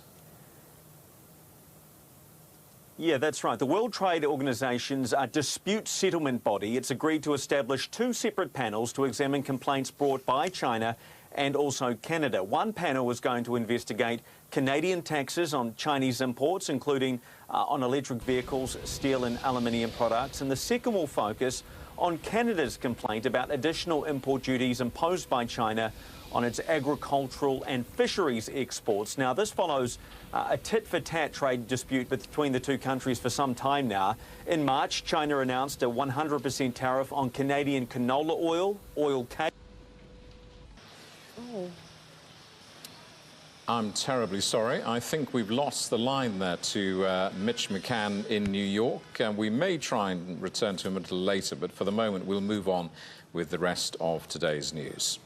Yeah, that's right. The World Trade Organization's dispute settlement body, it's agreed to establish 2 separate panels to examine complaints brought by China and also Canada. One panel is going to investigate Canadian taxes on Chinese imports, including on electric vehicles, steel and aluminium products. And the second will focus on Canada's complaint about additional import duties imposed by China on its agricultural and fisheries exports. Now, this follows a tit-for-tat trade dispute between the two countries for some time now. In March, China announced a 100% tariff on Canadian canola oil cake. Oh. I'm terribly sorry. I think we've lost the line there to Mitch McCann in New York. We may try and return to him a little later, but for the moment, we'll move on with the rest of today's news.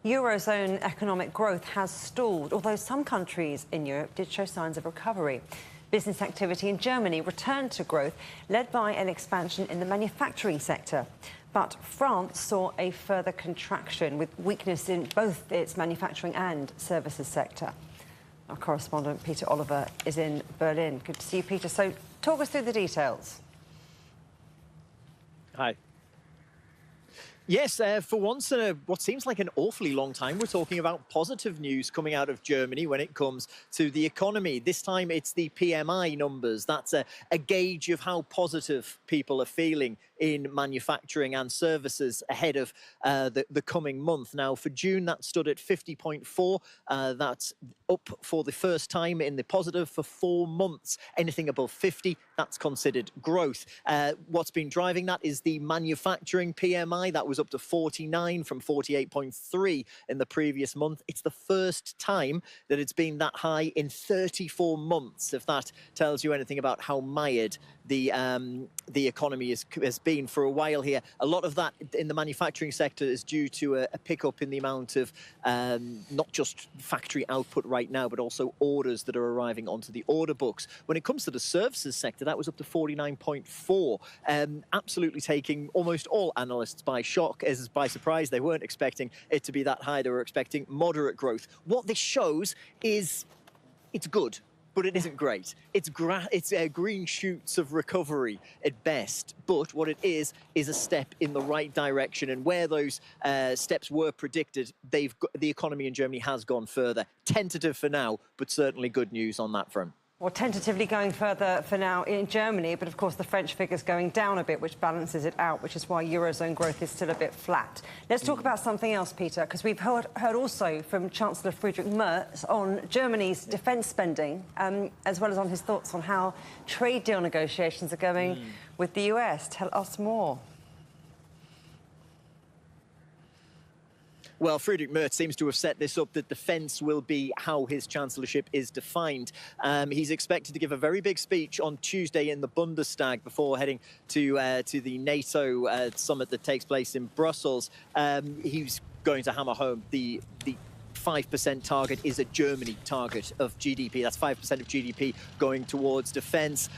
Eurozone economic growth has stalled, although some countries in Europe did show signs of recovery. Business activity in Germany returned to growth, led by an expansion in the manufacturing sector. But France saw a further contraction, with weakness in both its manufacturing and services sector. Our correspondent, Peter Oliver, is in Berlin. Good to see you, Peter. So talk us through the details. Hi. Yes, for once in what seems like an awfully long time, we're talking about positive news coming out of Germany when it comes to the economy. This time it's the PMI numbers. That's a gauge of how positive people are feeling in manufacturing and services ahead of the coming month. Now, for June, that stood at 50.4. That's up for the first time in the positive for 4 months. Anything above 50, that's considered growth. What's been driving that is the manufacturing PMI. That was up to 49 from 48.3 in the previous month. It's the first time that it's been that high in 34 months, if that tells you anything about how mired the economy has been for a while here. A lot of that in the manufacturing sector is due to a pickup in the amount of not just factory output right now, but also orders that are arriving onto the order books. When it comes to the services sector, that was up to 49.4, absolutely taking almost all analysts by shock, as by surprise. They weren't expecting it to be that high. They were expecting moderate growth. What this shows is it's good, but it isn't great. It's green shoots of recovery at best. But what it is a step in the right direction. And where those steps were predicted, the economy in Germany has gone further. Tentative for now, but certainly good news on that front. Well, tentatively going further for now in Germany, but of course the French figure's going down a bit, which balances it out, which is why Eurozone growth is still a bit flat. Let's talk about something else, Peter, because we've heard also from Chancellor Friedrich Merz on Germany's defence spending, as well as on his thoughts on how trade deal negotiations are going with the US. Tell us more. Well, Friedrich Merz seems to have set this up that defence will be how his chancellorship is defined. He's expected to give a very big speech on Tuesday in the Bundestag before heading to the NATO summit that takes place in Brussels. He's going to hammer home the 5% target is a Germany target of GDP. That's 5% of GDP going towards defence.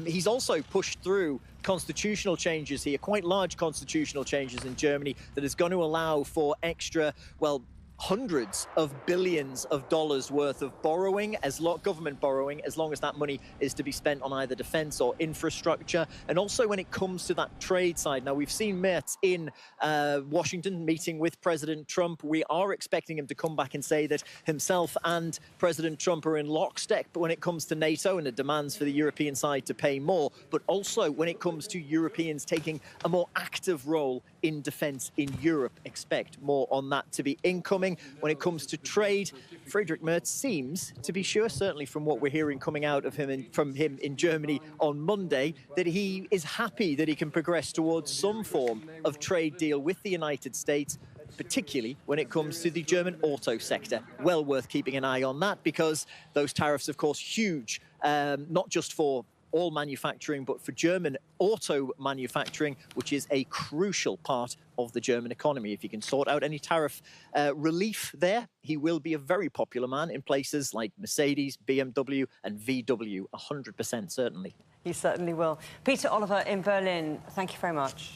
He's also pushed through constitutional changes here, quite large constitutional changes in Germany that is going to allow for extra, well, hundreds of billions of dollars worth of borrowing, government borrowing, as long as that money is to be spent on either defence or infrastructure. And also when it comes to that trade side. Now, we've seen Merz in Washington meeting with President Trump. We are expecting him to come back and say that himself and President Trump are in lockstep when it comes to NATO and the demands for the European side to pay more, but also when it comes to Europeans taking a more active role in defence in Europe. Expect more on that to be incoming. When it comes to trade, Friedrich Merz seems to be sure, certainly from what we're hearing coming out of him from him in Germany on Monday, that he is happy that he can progress towards some form of trade deal with the United States, particularly when it comes to the German auto sector. Well worth keeping an eye on that, because those tariffs, of course, huge, not just for all manufacturing, but for German auto manufacturing, which is a crucial part of the German economy. If you can sort out any tariff relief there, he will be a very popular man in places like Mercedes, BMW and VW, 100% certainly. He certainly will. Peter Oliver in Berlin, thank you very much.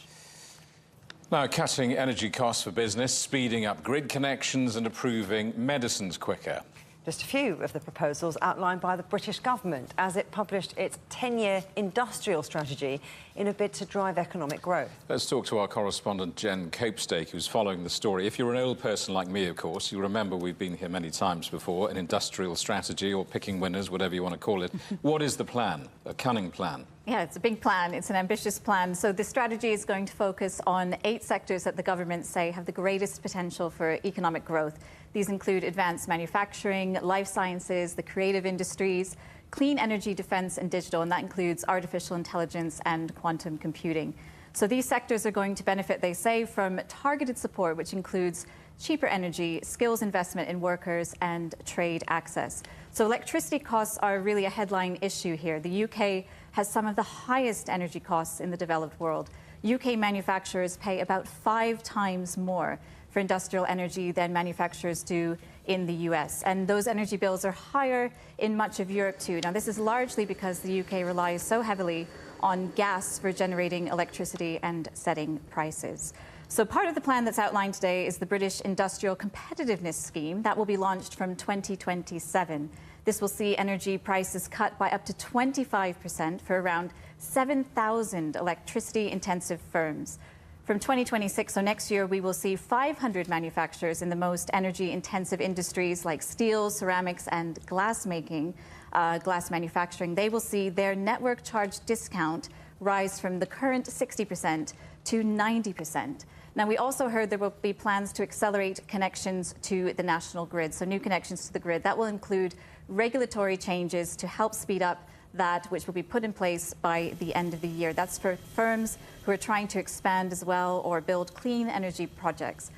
Now, cutting energy costs for business, speeding up grid connections and approving medicines quicker. Just a few of the proposals outlined by the British government as it published its 10-year industrial strategy in a bid to drive economic growth. Let's talk to our correspondent, Jen Copestake, who's following the story. If you're an old person like me, of course, you remember we've been here many times before, an industrial strategy or picking winners, whatever you want to call it. What is the plan, a cunning plan? Yeah, it's a big plan. It's an ambitious plan. So the strategy is going to focus on 8 sectors that the government say have the greatest potential for economic growth. These include advanced manufacturing, life sciences, the creative industries, clean energy, defense and digital, and that includes artificial intelligence and quantum computing. So these sectors are going to benefit, they say, from targeted support, which includes cheaper energy, skills investment in workers and trade access. So electricity costs are really a headline issue here. The UK has some of the highest energy costs in the developed world. UK manufacturers pay about 5 times more for industrial energy than manufacturers do in the US. And those energy bills are higher in much of Europe too. Now, this is largely because the UK relies so heavily on gas for generating electricity and setting prices. So part of the plan that's outlined today is the British Industrial Competitiveness Scheme that will be launched from 2027. This will see energy prices cut by up to 25% for around 7,000 electricity-intensive firms. From 2026, so next year, we will see 500 manufacturers in the most energy-intensive industries like steel, ceramics, and glass manufacturing. They will see their network charge discount rise from the current 60% to 90%. Now, we also heard there will be plans to accelerate connections to the national grid, so new connections to the grid. That will include regulatory changes to help speed up that, which will be put in place by the end of the year. That's for firms who are trying to expand as well or build clean energy projects.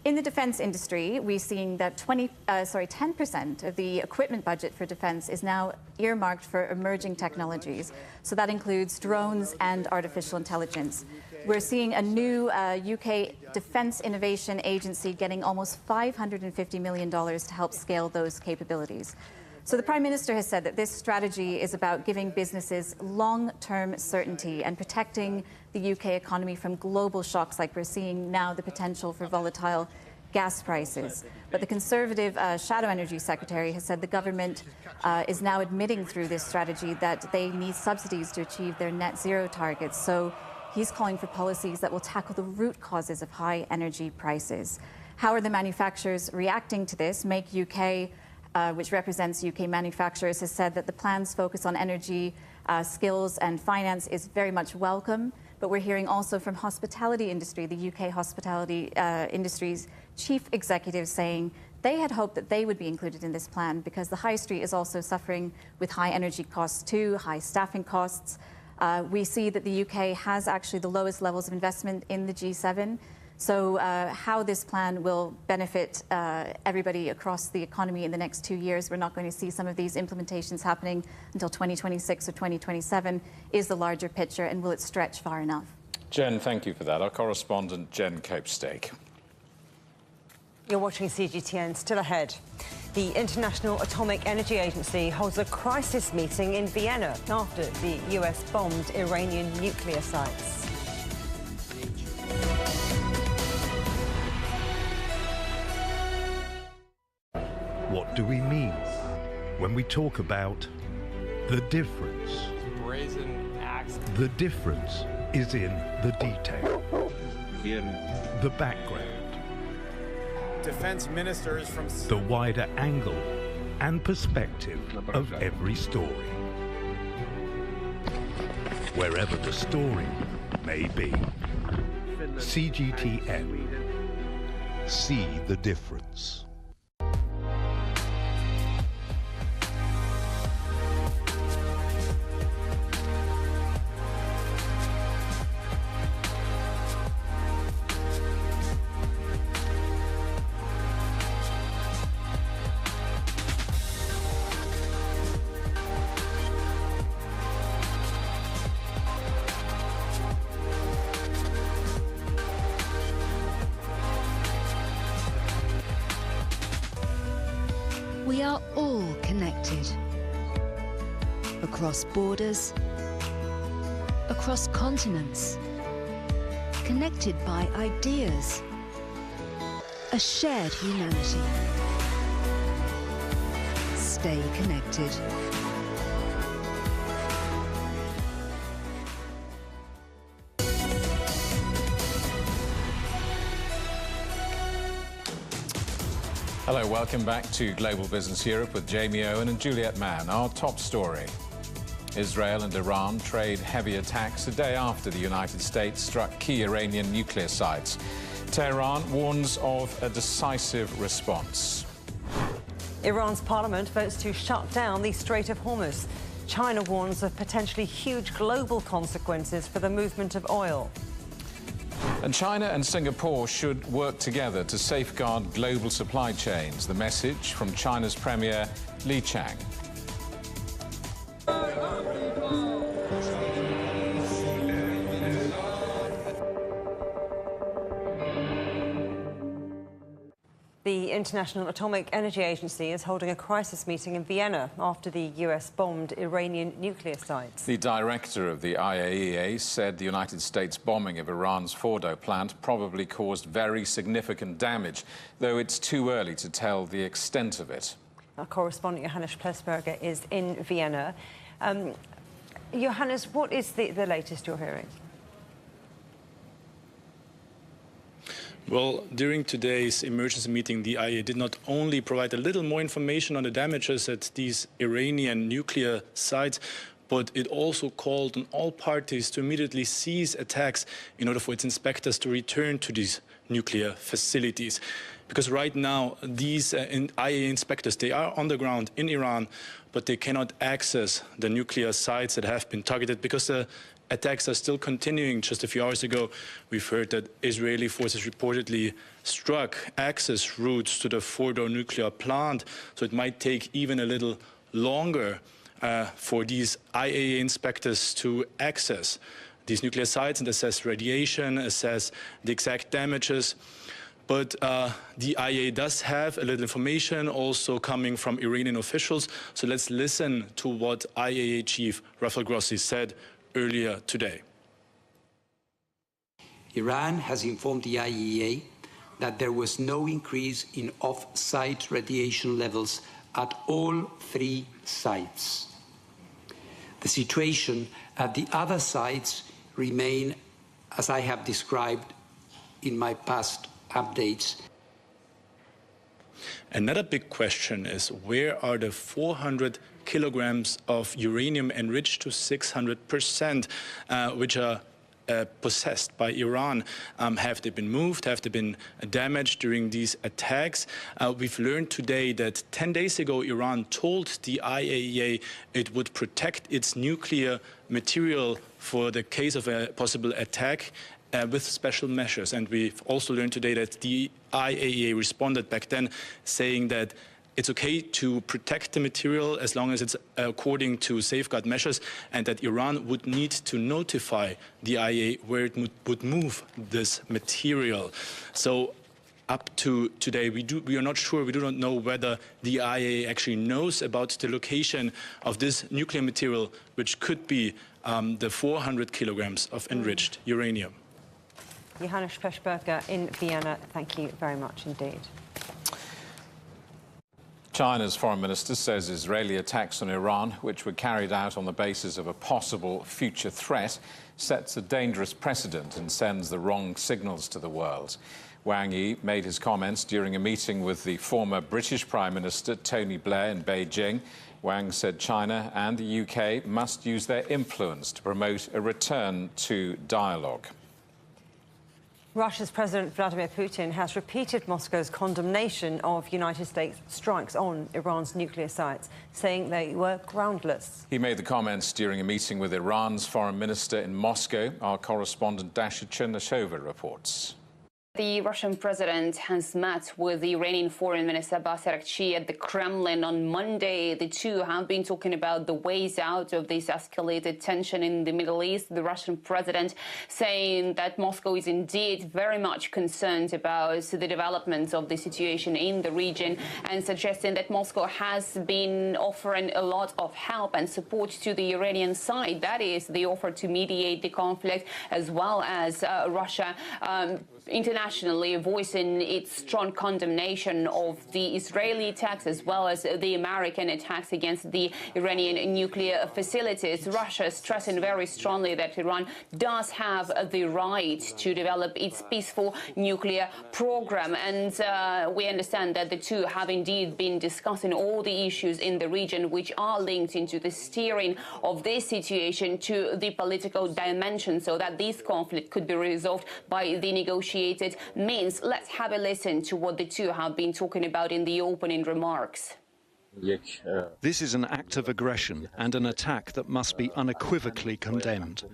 In the defense industry, we're seeing that 10% of the equipment budget for defense is now earmarked for emerging technologies. So that includes drones and artificial intelligence. We're seeing a new UK Defence Innovation Agency getting almost $550 million to help scale those capabilities. So the Prime Minister has said that this strategy is about giving businesses long-term certainty and protecting the UK economy from global shocks like we're seeing now, the potential for volatile gas prices. But the Conservative Shadow Energy Secretary has said the government is now admitting through this strategy that they need subsidies to achieve their net zero targets. So he's calling for policies that will tackle the root causes of high energy prices. How are the manufacturers reacting to this? Make UK, which represents UK manufacturers, has said that the plan's focus on energy, skills and finance is very much welcome. But we're hearing also from hospitality industry, the UK hospitality industry's chief executive saying they had hoped that they would be included in this plan because the high street is also suffering with high energy costs too, high staffing costs. We see that the UK has actually the lowest levels of investment in the G7. So how this plan will benefit everybody across the economy in the next 2 years, we're not going to see some of these implementations happening until 2026 or 2027, is the larger picture, and will it stretch far enough? Jen, thank you for that. Our correspondent, Jen Copestake. You're watching CGTN. Still ahead. The International Atomic Energy Agency holds a crisis meeting in Vienna after the US bombed Iranian nuclear sites. What do we mean when we talk about the difference? Brazen axe. The difference is in the detail, the background, Defense ministers from the wider angle and perspective of every story, wherever the story may be. CGTN. See the difference. We are all connected. Across borders, across continents, connected by ideas, a shared humanity. Stay connected. Hello, welcome back to Global Business Europe with Jamie Owen and Juliet Mann. Our top story. Israel and Iran trade heavy attacks a day after the United States struck key Iranian nuclear sites. Tehran warns of a decisive response. Iran's parliament votes to shut down the Strait of Hormuz. China warns of potentially huge global consequences for the movement of oil. And China and Singapore should work together to safeguard global supply chains. The message from China's Premier Li Qiang. The International Atomic Energy Agency is holding a crisis meeting in Vienna after the US bombed Iranian nuclear sites. The director of the IAEA said the United States bombing of Iran's Fordo plant probably caused very significant damage, though it's too early to tell the extent of it. Our correspondent Johannes Plessberger is in Vienna. Johannes, what is the latest you're hearing? Well, during today's emergency meeting, the IAEA did not only provide a little more information on the damages at these Iranian nuclear sites, but it also called on all parties to immediately cease attacks in order for its inspectors to return to these nuclear facilities. Because right now, these IAEA inspectors, they are on the ground in Iran, but they cannot access the nuclear sites that have been targeted because the attacks are still continuing. Just a few hours ago, we've heard that Israeli forces reportedly struck access routes to the Fordo nuclear plant, so it might take even a little longer for these IAEA inspectors to access these nuclear sites and assess radiation, assess the exact damages. But the IAEA does have a little information also coming from Iranian officials. So let's listen to what IAEA Chief Rafael Grossi said earlier today. Iran has informed the IAEA that there was no increase in off-site radiation levels at all 3 sites. The situation at the other sites remain as I have described in my past updates. Another big question is, where are the 400 kilograms of uranium enriched to 600%, which are possessed by Iran? Have they been moved? Have they been damaged during these attacks? We've learned today that 10 days ago, Iran told the IAEA it would protect its nuclear material for the case of a possible attack with special measures. And we've also learned today that the IAEA responded back then saying that it's okay to protect the material as long as it's according to safeguard measures, and that Iran would need to notify the IAEA where it would move this material. So up to today, we are not sure, we do not know whether the IAEA actually knows about the location of this nuclear material, which could be the 400 kilograms of enriched uranium. Johannes Peschberger in Vienna, thank you very much indeed. China's foreign minister says Israeli attacks on Iran, which were carried out on the basis of a possible future threat, sets a dangerous precedent and sends the wrong signals to the world. Wang Yi made his comments during a meeting with the former British Prime Minister Tony Blair in Beijing. Wang said China and the UK must use their influence to promote a return to dialogue. Russia's President Vladimir Putin has repeated Moscow's condemnation of United States strikes on Iran's nuclear sites, saying they were groundless. He made the comments during a meeting with Iran's foreign minister in Moscow. Our correspondent Dasha Chernashova reports. The Russian president has met with the Iranian foreign minister Abbas Araghchi at the Kremlin on Monday. The two have been talking about the ways out of this escalated tension in the Middle East. The Russian president saying that Moscow is indeed very much concerned about the developments of the situation in the region, and suggesting that Moscow has been offering a lot of help and support to the Iranian side. That is, the offer to mediate the conflict, as well as Russia internationally voicing its strong condemnation of the Israeli attacks as well as the American attacks against the Iranian nuclear facilities. Russia stressing very strongly that Iran does have the right to develop its peaceful nuclear program. And we understand that the two have indeed been discussing all the issues in the region which are linked into the steering of this situation to the political dimension, so that this conflict could be resolved by the negotiated means. Let's have a listen to what the two have been talking about in the opening remarks. This is an act of aggression and an attack that must be unequivocally condemned.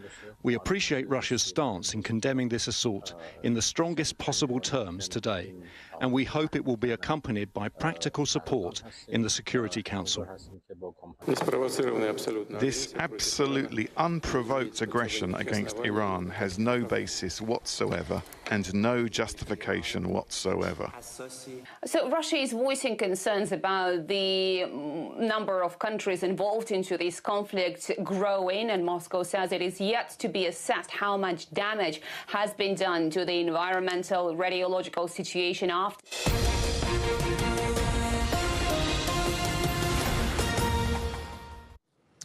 We appreciate Russia's stance in condemning this assault in the strongest possible terms today, and we hope it will be accompanied by practical support in the Security Council. This absolutely unprovoked aggression against Iran has no basis whatsoever and no justification whatsoever. So Russia is voicing concerns about the number of countries involved into this conflict growing, and Moscow says it is yet to be assessed how much damage has been done to the environmental radiological situation after.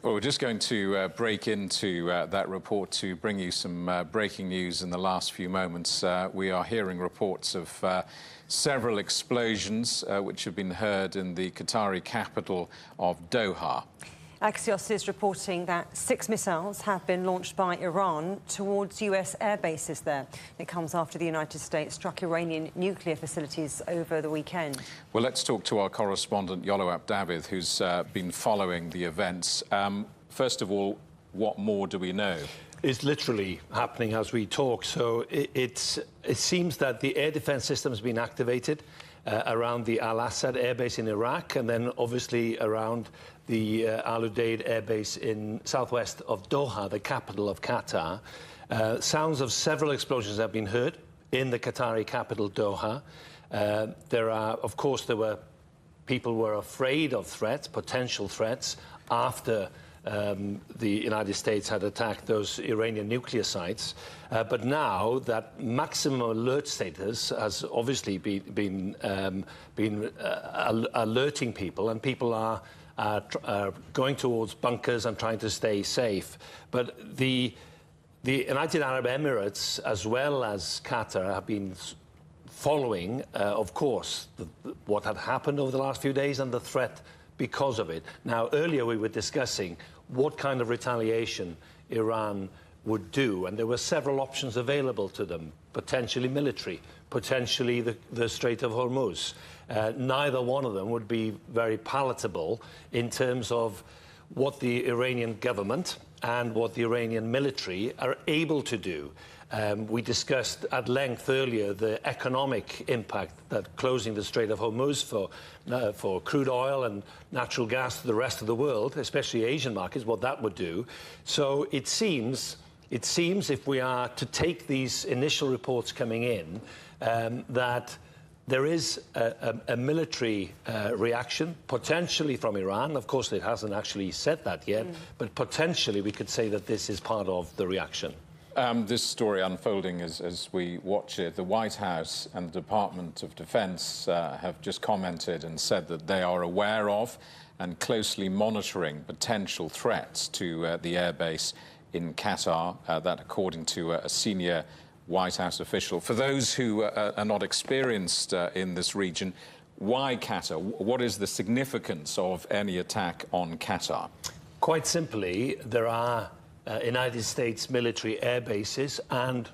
Well, we're just going to break into that report to bring you some breaking news in the last few moments. We are hearing reports of several explosions which have been heard in the Qatari capital of Doha. Axios is reporting that 6 missiles have been launched by Iran towards US air bases there. It comes after the United States struck Iranian nuclear facilities over the weekend. Well, let's talk to our correspondent, Yolo Abdavid, who's been following the events. First of all, what more do we know? It's literally happening as we talk. So it seems that the air defense system has been activated around the Al-Assad airbase in Iraq, and then obviously around the Al Udeid airbase in southwest of Doha, the capital of Qatar. Sounds of several explosions have been heard in the Qatari capital, Doha. People were afraid of threats, potential threats, after the United States had attacked those Iranian nuclear sites. But now that maximum alert status has obviously been alerting people, and people are going towards bunkers and trying to stay safe. But the United Arab Emirates, as well as Qatar, have been following, of course, what had happened over the last few days and the threat because of it. Now, earlier we were discussing what kind of retaliation Iran would do, and there were several options available to them, potentially military, potentially the Strait of Hormuz. Neither one of them would be very palatable in terms of what the Iranian government and what the Iranian military are able to do. We discussed at length earlier the economic impact that closing the Strait of Hormuz for crude oil and natural gas to the rest of the world, especially Asian markets, what that would do. So it seems if we are to take these initial reports coming in, that there is a military reaction, potentially from Iran. Of course, it hasn't actually said that yet, but potentially we could say that this is part of the reaction. This story unfolding as we watch it, the White House and the Department of Defense have just commented and said that they are aware of and closely monitoring potential threats to the airbase in Qatar, that according to a senior White House official. For those who are not experienced in this region, why Qatar? What is the significance of any attack on Qatar? Quite simply, there are United States military air bases and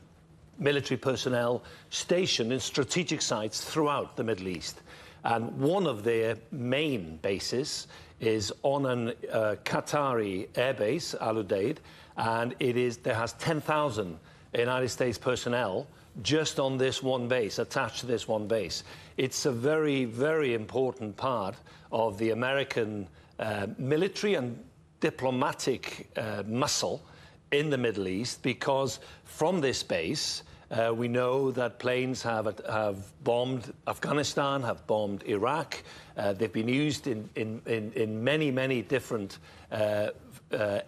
military personnel stationed in strategic sites throughout the Middle East. And one of their main bases is on an Qatari airbase, Al Udeid, and there has 10,000 United States personnel just on this one base, attached to this one base. It's a very, very important part of the American military and diplomatic muscle in the Middle East, because from this base we know that planes have bombed Afghanistan, have bombed Iraq. They've been used in many, many different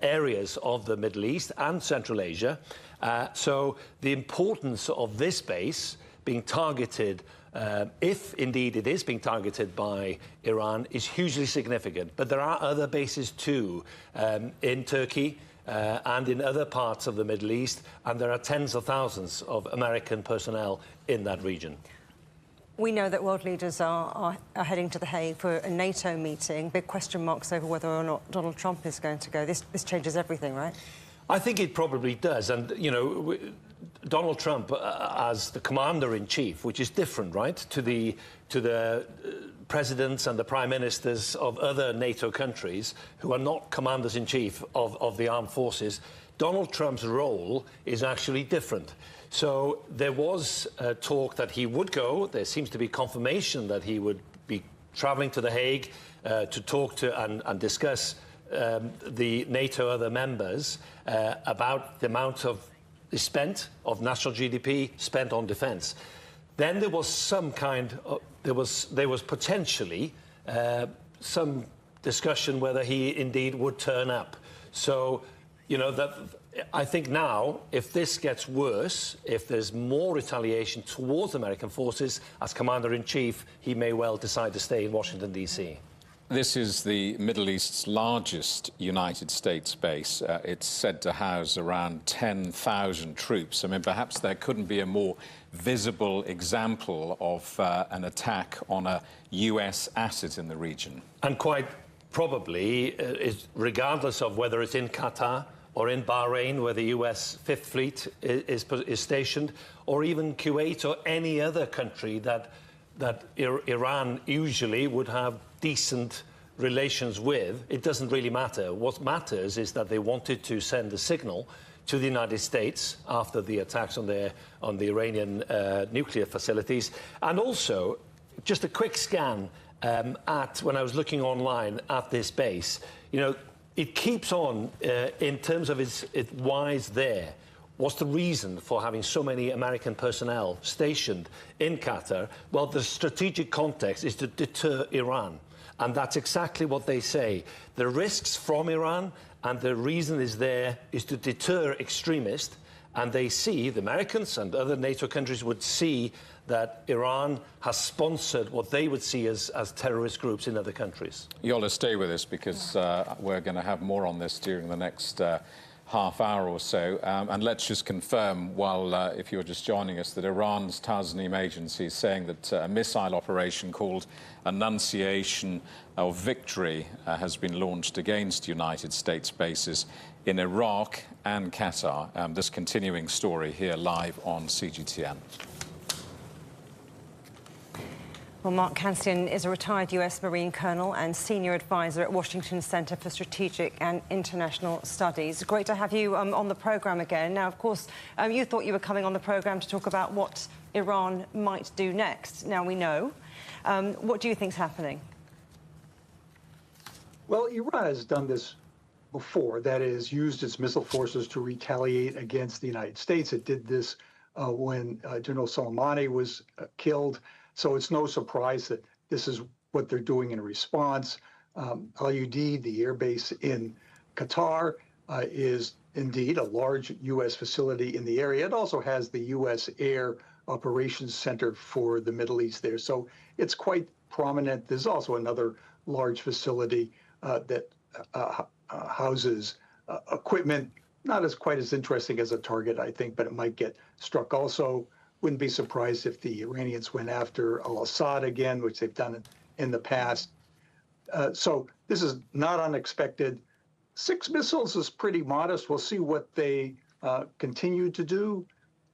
areas of the Middle East and Central Asia. So the importance of this base being targeted, if indeed it is being targeted by Iran, is hugely significant. But there are other bases too, in Turkey and in other parts of the Middle East, and there are tens of thousands of American personnel in that region. We know that world leaders are heading to The Hague for a NATO meeting. Big question marks over whether or not Donald Trump is going to go. This changes everything, right? I think it probably does. And, you know, Donald Trump as the commander-in-chief, which is different, right, to the presidents and the prime ministers of other NATO countries who are not commanders-in-chief of the armed forces, Donald Trump's role is actually different. So there was talk that he would go. There seems to be confirmation that he would be travelling to The Hague to talk to and discuss the NATO other members about the amount of national GDP spent on defence. Then there was some kind of, there was potentially some discussion whether he indeed would turn up. So, you know, that I think now, if this gets worse, if there's more retaliation towards American forces, as Commander-in-Chief, he may well decide to stay in Washington, D.C. This is the Middle East's largest United States base. It's said to house around 10,000 troops. I mean, perhaps there couldn't be a more visible example of an attack on a U.S. asset in the region. And quite probably, regardless of whether it's in Qatar or in Bahrain, where the U.S. Fifth Fleet is stationed, or even Kuwait or any other country that Iran usually would have decent relations with, it doesn't really matter. What matters is that they wanted to send a signal to the United States after the attacks on the Iranian nuclear facilities. And also, just a quick scan when I was looking online at this base, you know, it keeps on in terms of its why it's there. What's the reason for having so many American personnel stationed in Qatar? Well, the strategic context is to deter Iran. And that's exactly what they say. The risks from Iran, and the reason is there, is to deter extremists. And they see, the Americans and other NATO countries would see that Iran has sponsored what they would see as terrorist groups in other countries. Yola, stay with us, because we're going to have more on this during the next half hour or so. And let's just confirm, while if you're just joining us, that Iran's Tasnim agency is saying that a missile operation called Annunciation of Victory has been launched against United States bases in Iraq and Qatar. This continuing story here live on CGTN. Well, Mark Canstian is a retired US Marine colonel and senior advisor at Washington Center for Strategic and International Studies. Great to have you on the program again. Now, of course, you thought you were coming on the program to talk about what Iran might do next. Now we know. What do you think's happening? Well, Iran has done this before. That is, used its missile forces to retaliate against the United States. It did this when General Soleimani was killed. So it's no surprise that this is what they're doing in response. Al-Udd, the air base in Qatar, is indeed a large U.S. facility in the area. It also has the U.S. Air Operations Center for the Middle East there. So it's quite prominent. There's also another large facility that houses equipment, not quite as interesting as a target, I think, but it might get struck also. Wouldn't be surprised if the Iranians went after al-Assad again, which they've done in the past. So this is not unexpected. 6 missiles is pretty modest. We'll see what they continue to do.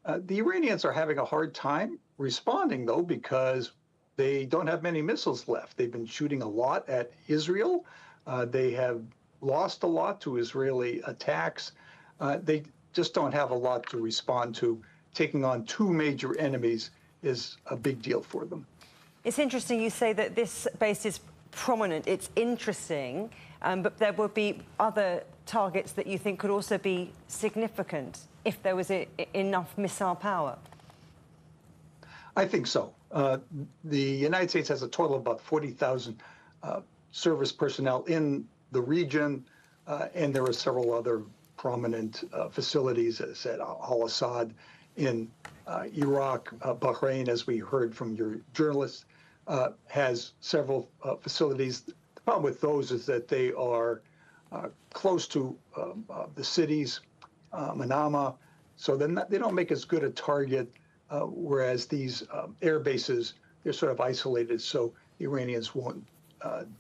The Iranians are having a hard time responding, though, because they don't have many missiles left. They've been shooting a lot at Israel. They have lost a lot to Israeli attacks. They just don't have a lot to respond to. Taking on 2 major enemies is a big deal for them. It's interesting you say that this base is prominent. It's interesting, but there would be other targets that you think could also be significant if there was enough missile power. I think so. The United States has a total of about 40,000 service personnel in the region, and there are several other prominent facilities, as I said, al-Assad in Iraq, Bahrain, as we heard from your journalist, has several facilities. The problem with those is that they are close to the cities, Manama, so they don't make as good a target, whereas these air bases, they're sort of isolated, so the Iranians won't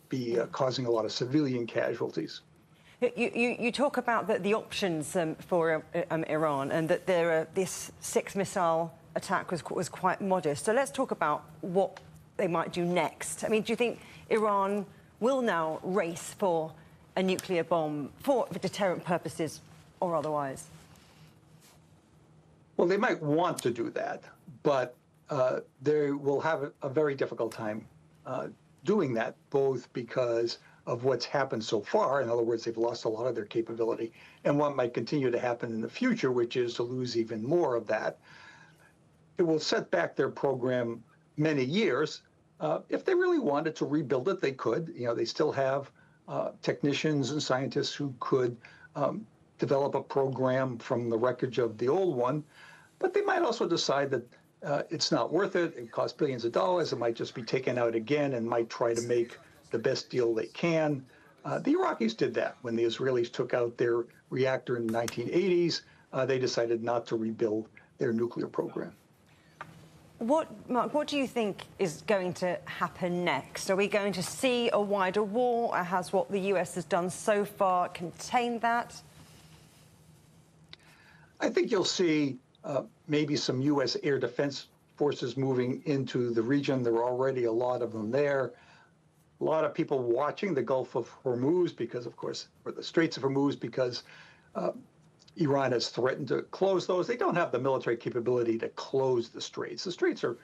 be causing a lot of civilian casualties. You talk about the options for Iran, and that this 6 missile attack was quite modest. So let's talk about what they might do next. I mean, do you think Iran will now race for a nuclear bomb for deterrent purposes or otherwise? Well, they might want to do that, but they will have a very difficult time doing that, both because of what's happened so far. In other words, they've lost a lot of their capability, and what might continue to happen in the future, which is to lose even more of that. It will set back their program many years. If they really wanted to rebuild it, they could. You know, they still have technicians and scientists who could develop a program from the wreckage of the old one, but they might also decide that it's not worth it. It costs billions of dollars. It might just be taken out again, and might try to make the best deal they can. The Iraqis did that when the Israelis took out their reactor in the 1980s. They decided not to rebuild their nuclear program. Mark, what do you think is going to happen next? Are we going to see a wider war? Or has what the US has done so far contained that? I think you'll see maybe some U.S. air defense forces moving into the region. There are already a lot of them there. A lot of people watching the Gulf of Hormuz because, of course, or the Straits of Hormuz because Iran has threatened to close those. They don't have the military capability to close the straits. The straits are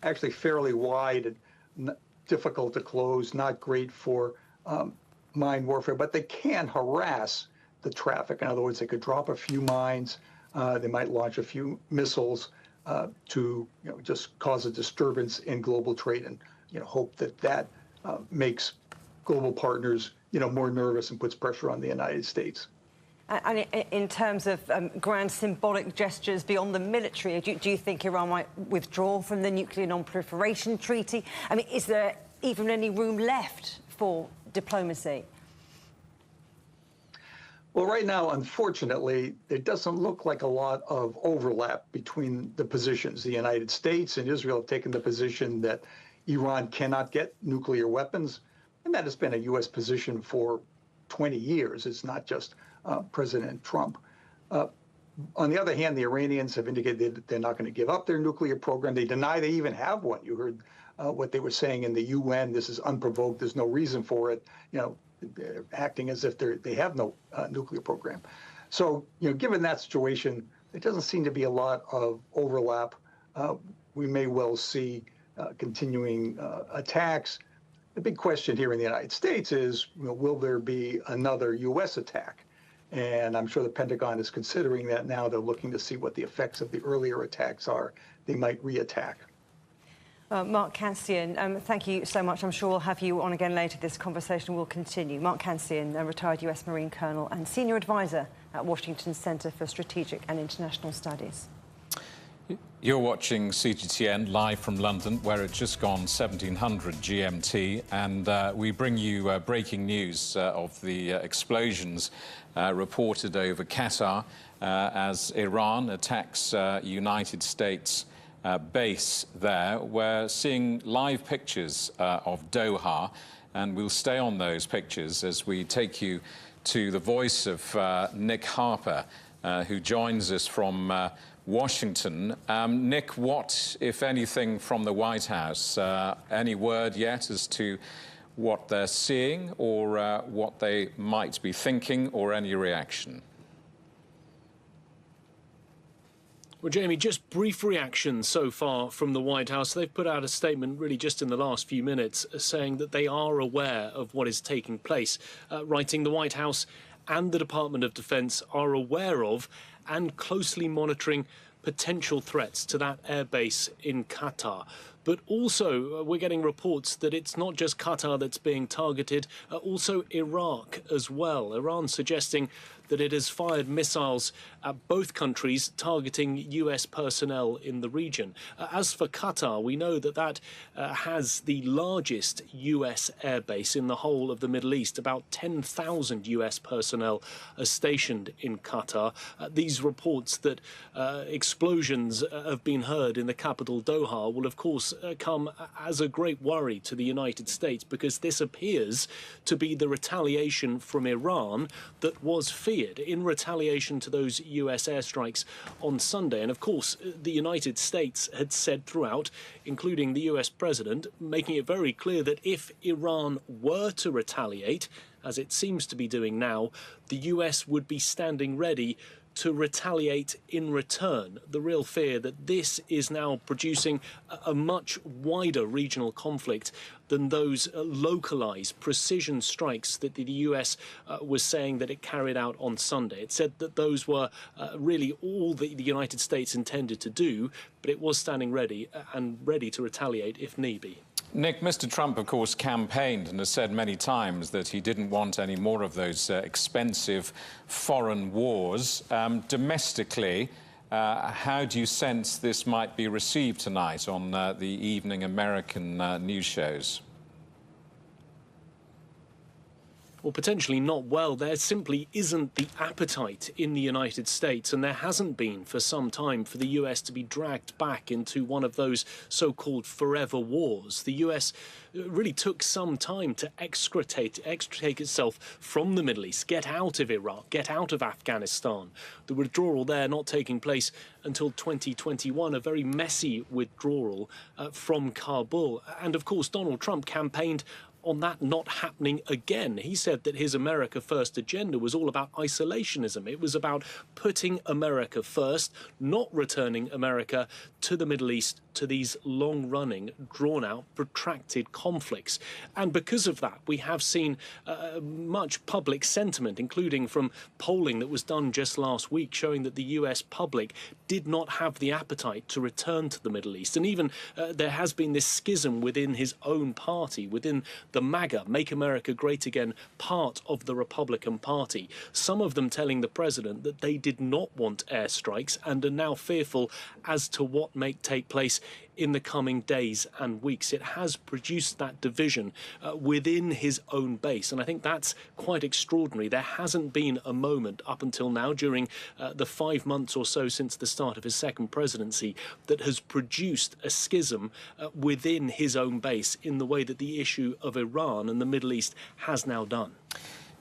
actually fairly wide and difficult to close, not great for mine warfare, but they can harass the traffic. In other words, they could drop a few mines. They might launch a few missiles to just cause a disturbance in global trade and hope that that makes global partners more nervous and puts pressure on the United States. And in terms of grand symbolic gestures beyond the military, do you think Iran might withdraw from the Nuclear Non-Proliferation Treaty? I mean, is there even any room left for diplomacy? Well, right now, unfortunately, it doesn't look like a lot of overlap between the positions. The United States and Israel have taken the position that Iran cannot get nuclear weapons, and that has been a U.S. position for 20 years. It's not just President Trump. On the other hand, the Iranians have indicated that they're not going to give up their nuclear program. They deny they even have one. You heard what they were saying in the UN. This is unprovoked. There's no reason for it. They're acting as if they have no nuclear program. So, given that situation, there doesn't seem to be a lot of overlap. We may well see continuing attacks. The big question here in the United States is, will there be another U.S. attack? And I'm sure the Pentagon is considering that now. They're looking to see what the effects of the earlier attacks are. They might re-attack. Mark Cancian, thank you so much. I'm sure we'll have you on again later. This conversation will continue. Mark Cancian, a retired US Marine Colonel and Senior Advisor at Washington Center for Strategic and International Studies. You're watching CGTN live from London, where it's just gone 1700 GMT, and we bring you breaking news of the explosions reported over Qatar as Iran attacks United States base there. We're seeing live pictures of Doha, and we'll stay on those pictures as we take you to the voice of Nick Harper, who joins us from Washington. Nick, what, if anything, from the White House? Any word yet as to what they're seeing or what they might be thinking, or any reaction? Well, Jamie, just brief reaction so far from the White House. They've put out a statement really just in the last few minutes saying that they are aware of what is taking place, writing the White House and the Department of Defense are aware of and closely monitoring potential threats to that airbase in Qatar. But also, we're getting reports that it's not just Qatar that's being targeted, also Iraq as well. Iran suggesting that it has fired missiles at both countries targeting US personnel in the region. As for Qatar, we know that that has the largest US airbase in the whole of the Middle East. About 10,000 US personnel are stationed in Qatar. These reports that explosions have been heard in the capital Doha will, of course, come as a great worry to the United States, because this appears to be the retaliation from Iran that was feared in retaliation to those US airstrikes on Sunday. And of course, the United States had said throughout, including the US president, making it very clear that if Iran were to retaliate, as it seems to be doing now, the US would be standing ready to retaliate in return. The real fear that this is now producing a much wider regional conflict than those localized precision strikes that the US was saying that it carried out on Sunday. It said that those were really all that the United States intended to do, but it was standing ready and ready to retaliate if need be. Nick, Mr. Trump, of course, campaigned and has said many times that he didn't want any more of those expensive foreign wars. Domestically, how do you sense this might be received tonight on the evening American news shows? well, potentially not well. There simply isn't the appetite in the United States, and there hasn't been for some time, for the US to be dragged back into one of those so-called forever wars. The US really took some time to extricate itself from the Middle East, get out of Iraq, get out of Afghanistan. The withdrawal there not taking place until 2021, a very messy withdrawal from Kabul. And of course, Donald Trump campaigned on that not happening again. He said that his America First agenda was all about isolationism. It was about putting America first, not returning America to the Middle East, to these long-running, drawn-out, protracted conflicts. And because of that, we have seen much public sentiment, including from polling that was done just last week, showing that the US public did not have the appetite to return to the Middle East. And even there has been this schism within his own party, within the MAGA, Make America Great Again, part of the Republican Party. Some of them telling the president that they did not want airstrikes and are now fearful as to what may take place in the coming days and weeks. It has produced that division within his own base, and I think that's quite extraordinary. There hasn't been a moment up until now, during the 5 months or so since the start of his second presidency, that has produced a schism within his own base in the way that the issue of Iran and the Middle East has now done.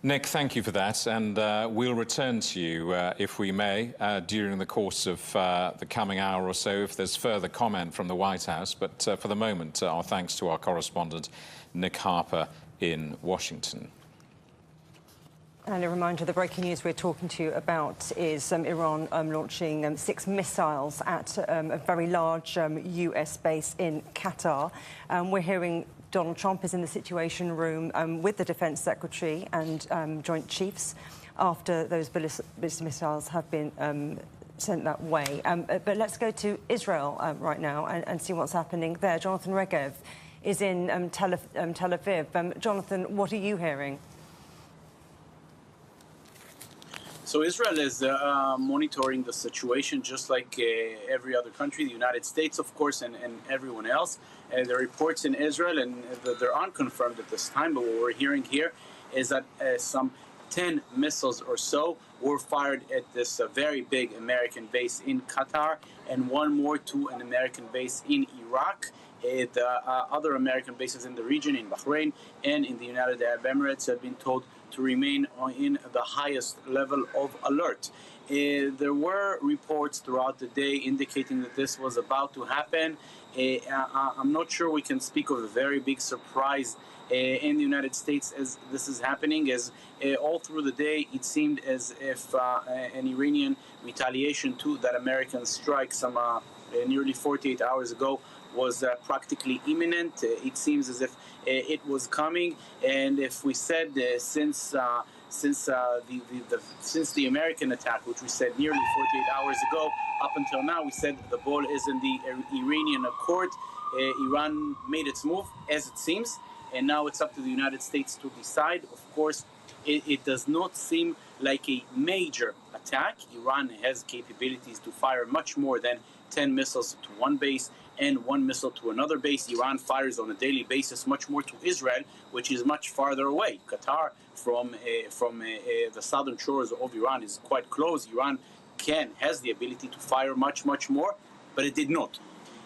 Nick, thank you for that, and we'll return to you, if we may, during the course of the coming hour or so, if there's further comment from the White House. But for the moment, our thanks to our correspondent, Nick Harper in Washington. And a reminder, the breaking news we're talking to you about is Iran launching 6 missiles at a very large US base in Qatar. We're hearing Donald Trump is in the Situation Room with the Defense Secretary and Joint Chiefs after those ballistic missiles have been sent that way. But let's go to Israel right now and see what's happening there. Jonathan Regev is in Tel Aviv. Jonathan, what are you hearing? So Israel is monitoring the situation just like every other country, the United States, of course, and everyone else. The reports in Israel, and they're unconfirmed at this time, but what we're hearing here is that some 10 missiles or so were fired at this very big American base in Qatar, and one more to an American base in Iraq. The other American bases in the region, in Bahrain and in the United Arab Emirates, have been told to remain in the highest level of alert. There were reports throughout the day indicating that this was about to happen. I'm not sure we can speak of a very big surprise in the United States as this is happening, as all through the day it seemed as if an Iranian retaliation to that American strike some nearly 48 hours ago was practically imminent. It seems as if it was coming, and if we said since the American attack, which we said nearly 48 hours ago, up until now, we said the ball is in the Iranian court. Iran made its move, as it seems, and now it's up to the United States to decide. Of course, it does not seem like a major attack. Iran has capabilities to fire much more than 10 missiles to one base and 1 missile to another base. Iran fires on a daily basis much more to Israel, which is much farther away. Qatar, from the southern shores of Iran, is quite close. Iran has the ability to fire much more, but it did not.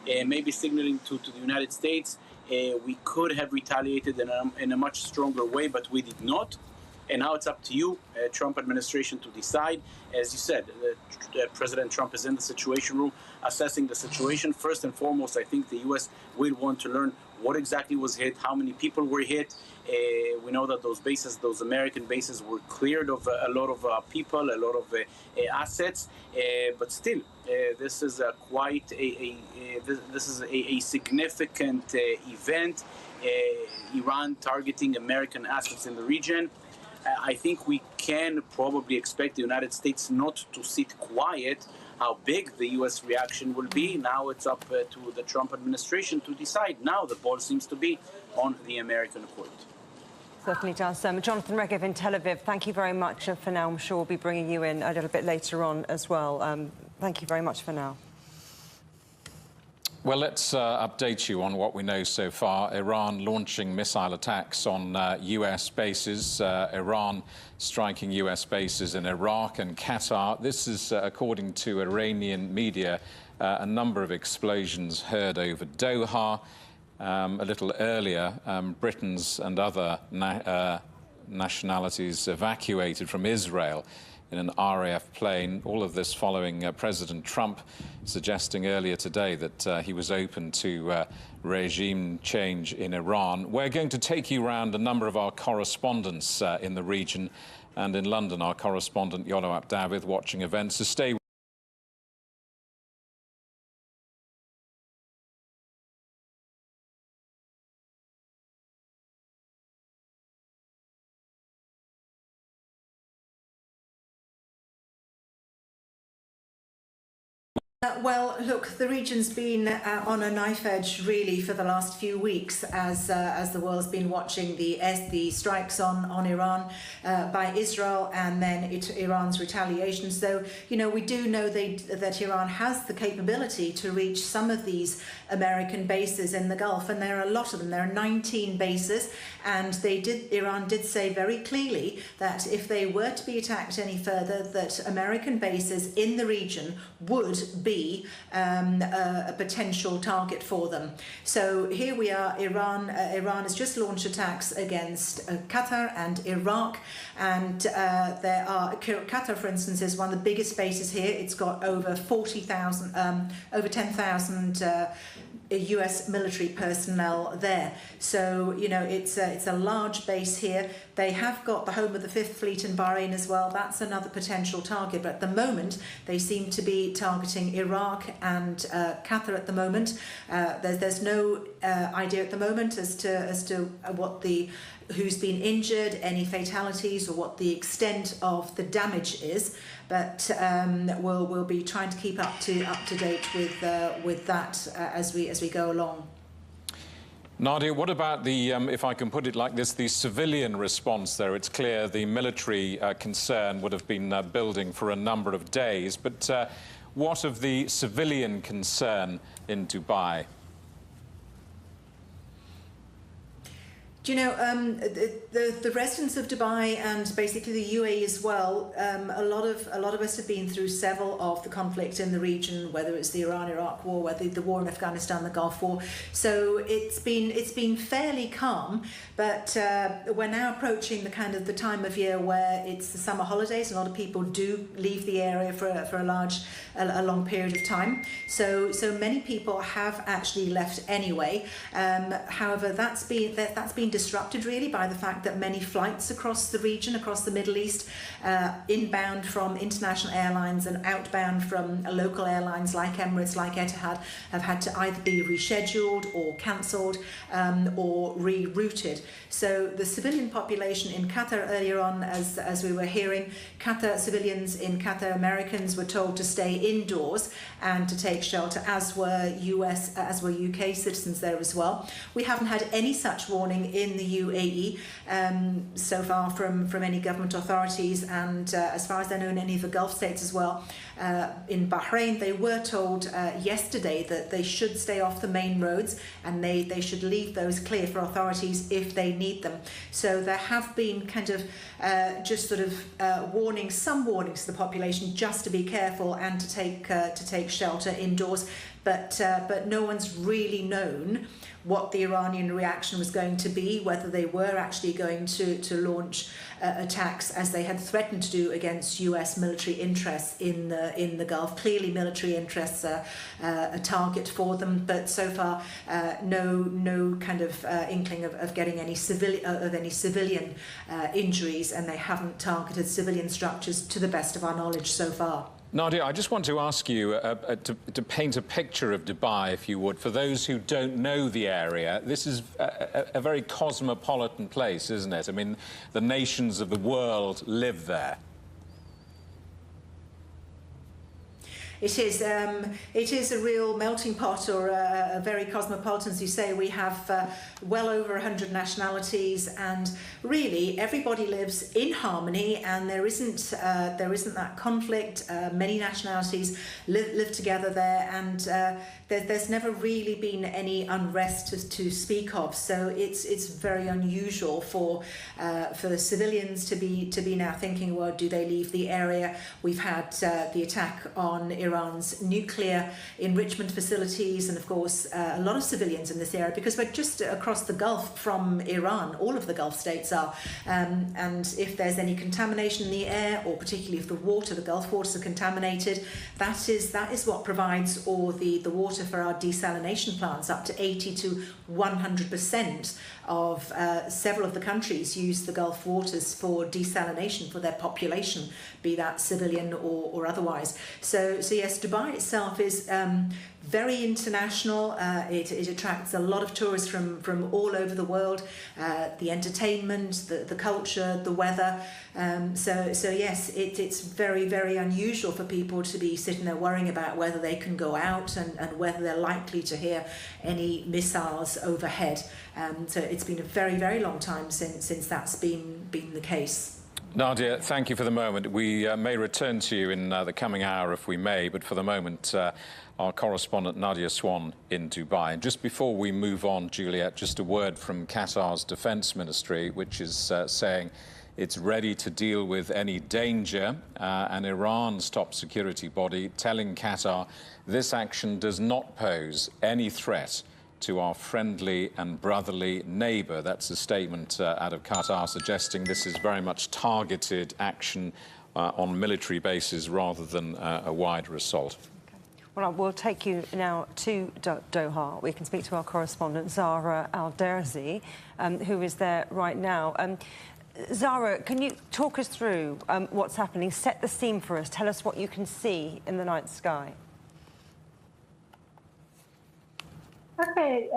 Maybe signaling to the United States, we could have retaliated in a much stronger way, but we did not. And now it's up to you, Trump administration, to decide. As you said, President Trump is in the Situation Room assessing the situation. First and foremost, I think the U.S. will want to learn what exactly was hit, how many people were hit. We know that those bases, those American bases, were cleared of a lot of people, a lot of assets. But still, this is quite a significant event. Iran targeting American assets in the region. I think we can probably expect the United States not to sit quiet. How big the U.S. reaction will be, now it's up to the Trump administration to decide. Now the ball seems to be on the American court. Certainly does. Jonathan Regev in Tel Aviv, thank you very much for now. I'm sure we'll be bringing you in a little bit later on as well. Thank you very much for now. Well, let's update you on what we know so far. Iran launching missile attacks on US bases. Iran striking US bases in Iraq and Qatar. This is, according to Iranian media, a number of explosions heard over Doha. A little earlier, Britain's and other nationalities evacuated from Israel in an RAF plane. All of this following President Trump suggesting earlier today that he was open to regime change in Iran. We're going to take you around a number of our correspondents in the region, and in London, our correspondent Yolo Abdavith watching events. So stay with Well, look, the region's been on a knife edge really for the last few weeks as the world's been watching the strikes on Iran by Israel and then Iran's retaliation. So, you know, we do know that Iran has the capability to reach some of these American bases in the Gulf, and there are a lot of them. There are 19 bases, and Iran did say very clearly that if they were to be attacked any further, that American bases in the region would be a potential target for them. So here we are. Iran has just launched attacks against Qatar and Iraq, and Qatar, for instance, is one of the biggest bases here. It's got over 10,000 US military personnel there. So, you know, it's a large base here. They have got the home of the 5th Fleet in Bahrain as well. That's another potential target. But at the moment, they seem to be targeting Iraq and Qatar at the moment. There's no idea at the moment as to who's been injured, any fatalities, or what the extent of the damage is. But we'll be trying to keep up to date with that as we go along. Nadia, what about the, if I can put it like this, the civilian response there? It's clear the military concern would have been building for a number of days, but what of the civilian concern in Dubai? Do you know, the residents of Dubai and basically the UAE as well, a lot of us have been through several of the conflicts in the region, whether it's the Iran-Iraq war, whether the war in Afghanistan, the Gulf War. So it's been fairly calm, but we're now approaching the time of year where it's the summer holidays. A lot of people do leave the area for a long period of time. So many people have actually left anyway. However, that's been disrupted really by the fact that many flights across the region, across the Middle East, inbound from international airlines and outbound from local airlines like Emirates, like Etihad, have had to either be rescheduled or cancelled or rerouted. So the civilian population in Qatar earlier on, as we were hearing, Qatar civilians in Qatar, Americans, were told to stay indoors and to take shelter, as were UK citizens there as well. We haven't had any such warning in the UAE so far from any government authorities, and as far as I know, in any of the Gulf states as well. In Bahrain, they were told yesterday that they should stay off the main roads and they should leave those clear for authorities if they need them. So there have been some warnings to the population just to be careful and to take shelter indoors. But no one's really known what the Iranian reaction was going to be, whether they were actually going to launch attacks as they had threatened to do against US military interests in the Gulf. Clearly military interests are a target for them, but so far no kind of inkling of getting any civilian injuries, and they haven't targeted civilian structures to the best of our knowledge so far. Nadia, I just want to ask you to paint a picture of Dubai, if you would. For those who don't know the area, this is a very cosmopolitan place, isn't it? I mean, the nations of the world live there. It is. It is a real melting pot, or a very cosmopolitan, as you say. We have well over 100 nationalities, and really everybody lives in harmony, and there isn't that conflict. Many nationalities live together there, and there's never really been any unrest to speak of. So it's very unusual for the civilians to be now thinking, well, do they leave the area? We've had the attack on Iran's nuclear enrichment facilities, and of course a lot of civilians in this area, because we're just across the Gulf from Iran. All of the Gulf states are, and if there's any contamination in the air, or particularly if the Gulf waters are contaminated, that is what provides all the water for our desalination plants. Up to 80 to 100% of several of the countries use the Gulf waters for desalination for their population, be that civilian or otherwise. So yes, Dubai itself is very international. It attracts a lot of tourists from all over the world. The entertainment, the culture, the weather. So yes, it's very, very unusual for people to be sitting there worrying about whether they can go out and whether they're likely to hear any missiles overhead. So it's been a very, very long time since that's been the case. Nadia, thank you for the moment. We may return to you in the coming hour if we may, but for the moment, our correspondent Nadia Swan in Dubai. And just before we move on, Juliet, just a word from Qatar's Defence Ministry, which is saying it's ready to deal with any danger, and Iran's top security body telling Qatar this action does not pose any threat to our friendly and brotherly neighbour. That's a statement out of Qatar suggesting this is very much targeted action on military bases rather than a wider assault. Well, we'll take you now to Doha. We can speak to our correspondent, Zara Al-Derzi, who is there right now. Zara, can you talk us through what's happening? Set the scene for us. Tell us what you can see in the night sky. Okay,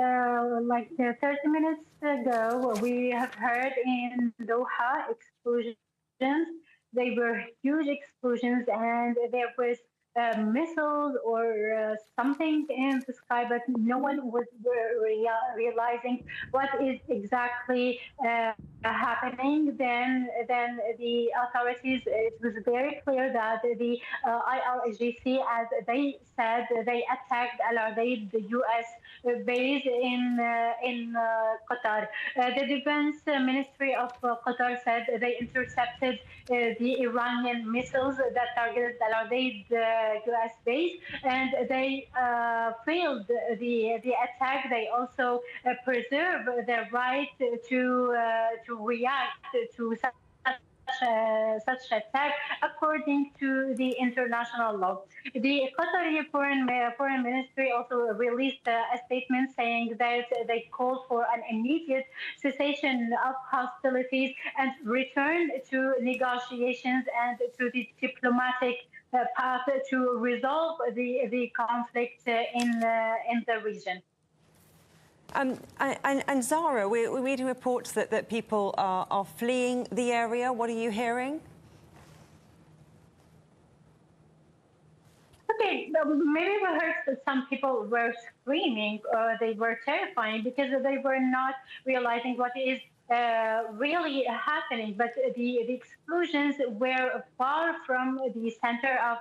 like 30 minutes ago, we have heard in Doha explosions. They were huge explosions, and there was missiles or something in the sky, but no one was realizing what is exactly happening. Then the authorities, it was very clear that the IRGC, as they said, they attacked Al Udeid, the U.S. base in Qatar. The Defense Ministry of Qatar said they intercepted the Iranian missiles that targeted Al Udeid U.S. base, and they failed the attack. They also preserve their right to react to such attack according to the international law. The Qatari Foreign Ministry also released a statement saying that they called for an immediate cessation of hostilities and return to negotiations and to the diplomatic path to resolve the conflict in the region. And Zara, we're reading reports that people are fleeing the area. What are you hearing? Okay, maybe we heard that some people were screaming, they were terrifying because they were not realizing what is really happening. But the explosions were far from the center of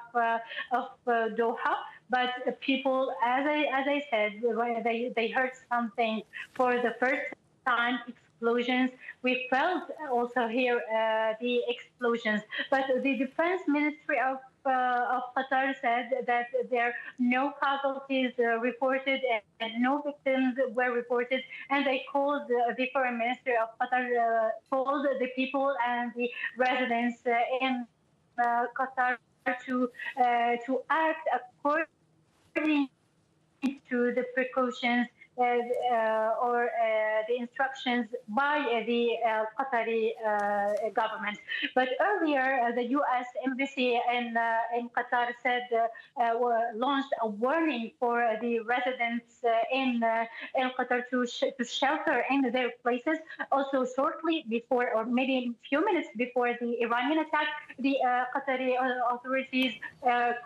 Doha. But people, as I said, they heard something for the first time. Explosions. We felt also here the explosions. But the Defense Ministry of Qatar said that there are no casualties reported and no victims were reported, and they called the Foreign Ministry of Qatar told the people and the residents in Qatar to act according to the precautions the instructions by the Qatari government. But earlier, the U.S. embassy in Qatar said launched a warning for the residents in Qatar to shelter in their places. Also, shortly before, or maybe a few minutes before the Iranian attack, the Qatari authorities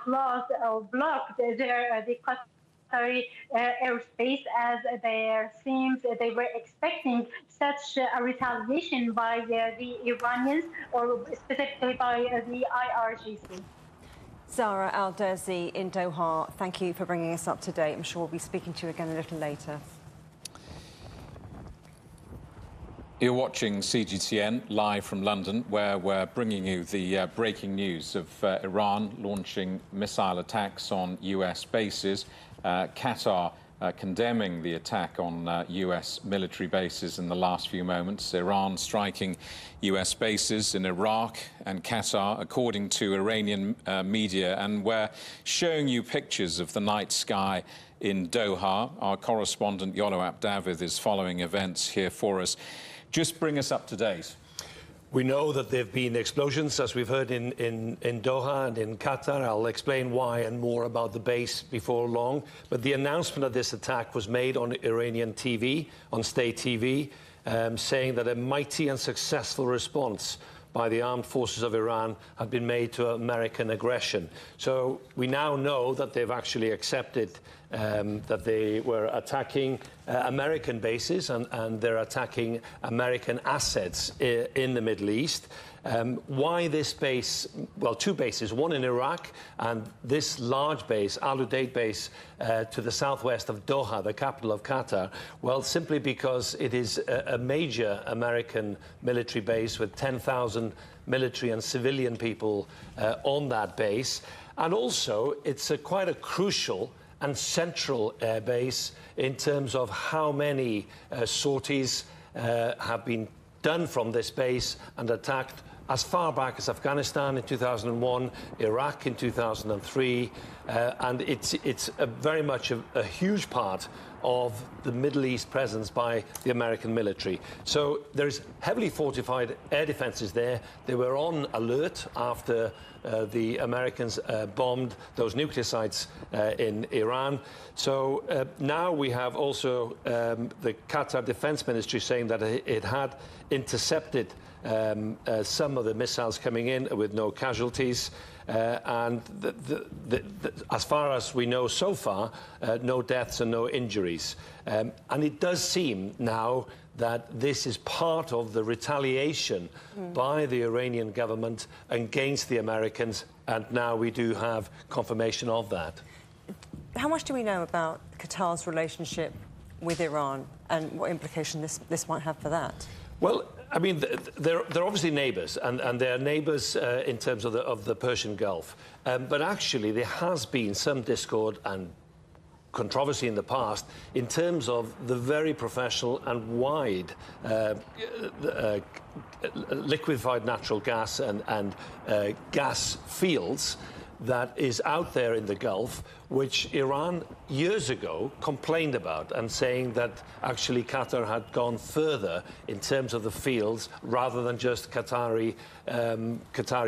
closed or blocked the Qatari airspace, as there seems they were expecting such a retaliation by the Iranians, or specifically by the IRGC. Zara Al-Derzi in Doha, thank you for bringing us up to date. I'm sure we'll be speaking to you again a little later. You're watching CGTN live from London, where we're bringing you the breaking news of Iran launching missile attacks on US bases, Qatar condemning the attack on US military bases in the last few moments, Iran striking US bases in Iraq and Qatar, according to Iranian media. And we're showing you pictures of the night sky in Doha. Our correspondent Yolo Abdavid is following events here for us. Just bring us up to date. We know that there have been explosions, as we've heard in Doha and in Qatar. I'll explain why and more about the base before long. But the announcement of this attack was made on Iranian TV, on state TV, saying that a mighty and successful response by the armed forces of Iran had been made to American aggression. So we now know that they've actually accepted that they were attacking American bases and they're attacking American assets in the Middle East. Why this base? Well, two bases, one in Iraq and this large base, Al Udeid base, to the southwest of Doha, the capital of Qatar. Well, simply because it is a major American military base with 10,000 military and civilian people on that base. And also, it's quite a crucial and central air base in terms of how many sorties have been done from this base and attacked as far back as Afghanistan in 2001, Iraq in 2003, and it's very much a huge part of the Middle East presence by the American military. So there's heavily fortified air defenses there. They were on alert after the Americans bombed those nuclear sites in Iran. So now we have also the Qatar Defense Ministry saying that it had intercepted some of the missiles coming in with no casualties. And as far as we know so far, no deaths and no injuries. And it does seem now that this is part of the retaliation by the Iranian government against the Americans, and now we do have confirmation of that. How much do we know about Qatar's relationship with Iran and what implication this might have for that? Well, I mean, they're obviously neighbours, and they're neighbours in terms of the Persian Gulf. But actually, there has been some discord and controversy in the past in terms of the very professional and wide liquefied natural gas and gas fields that is out there in the Gulf, which Iran years ago complained about and saying that actually Qatar had gone further in terms of the fields rather than just Qatari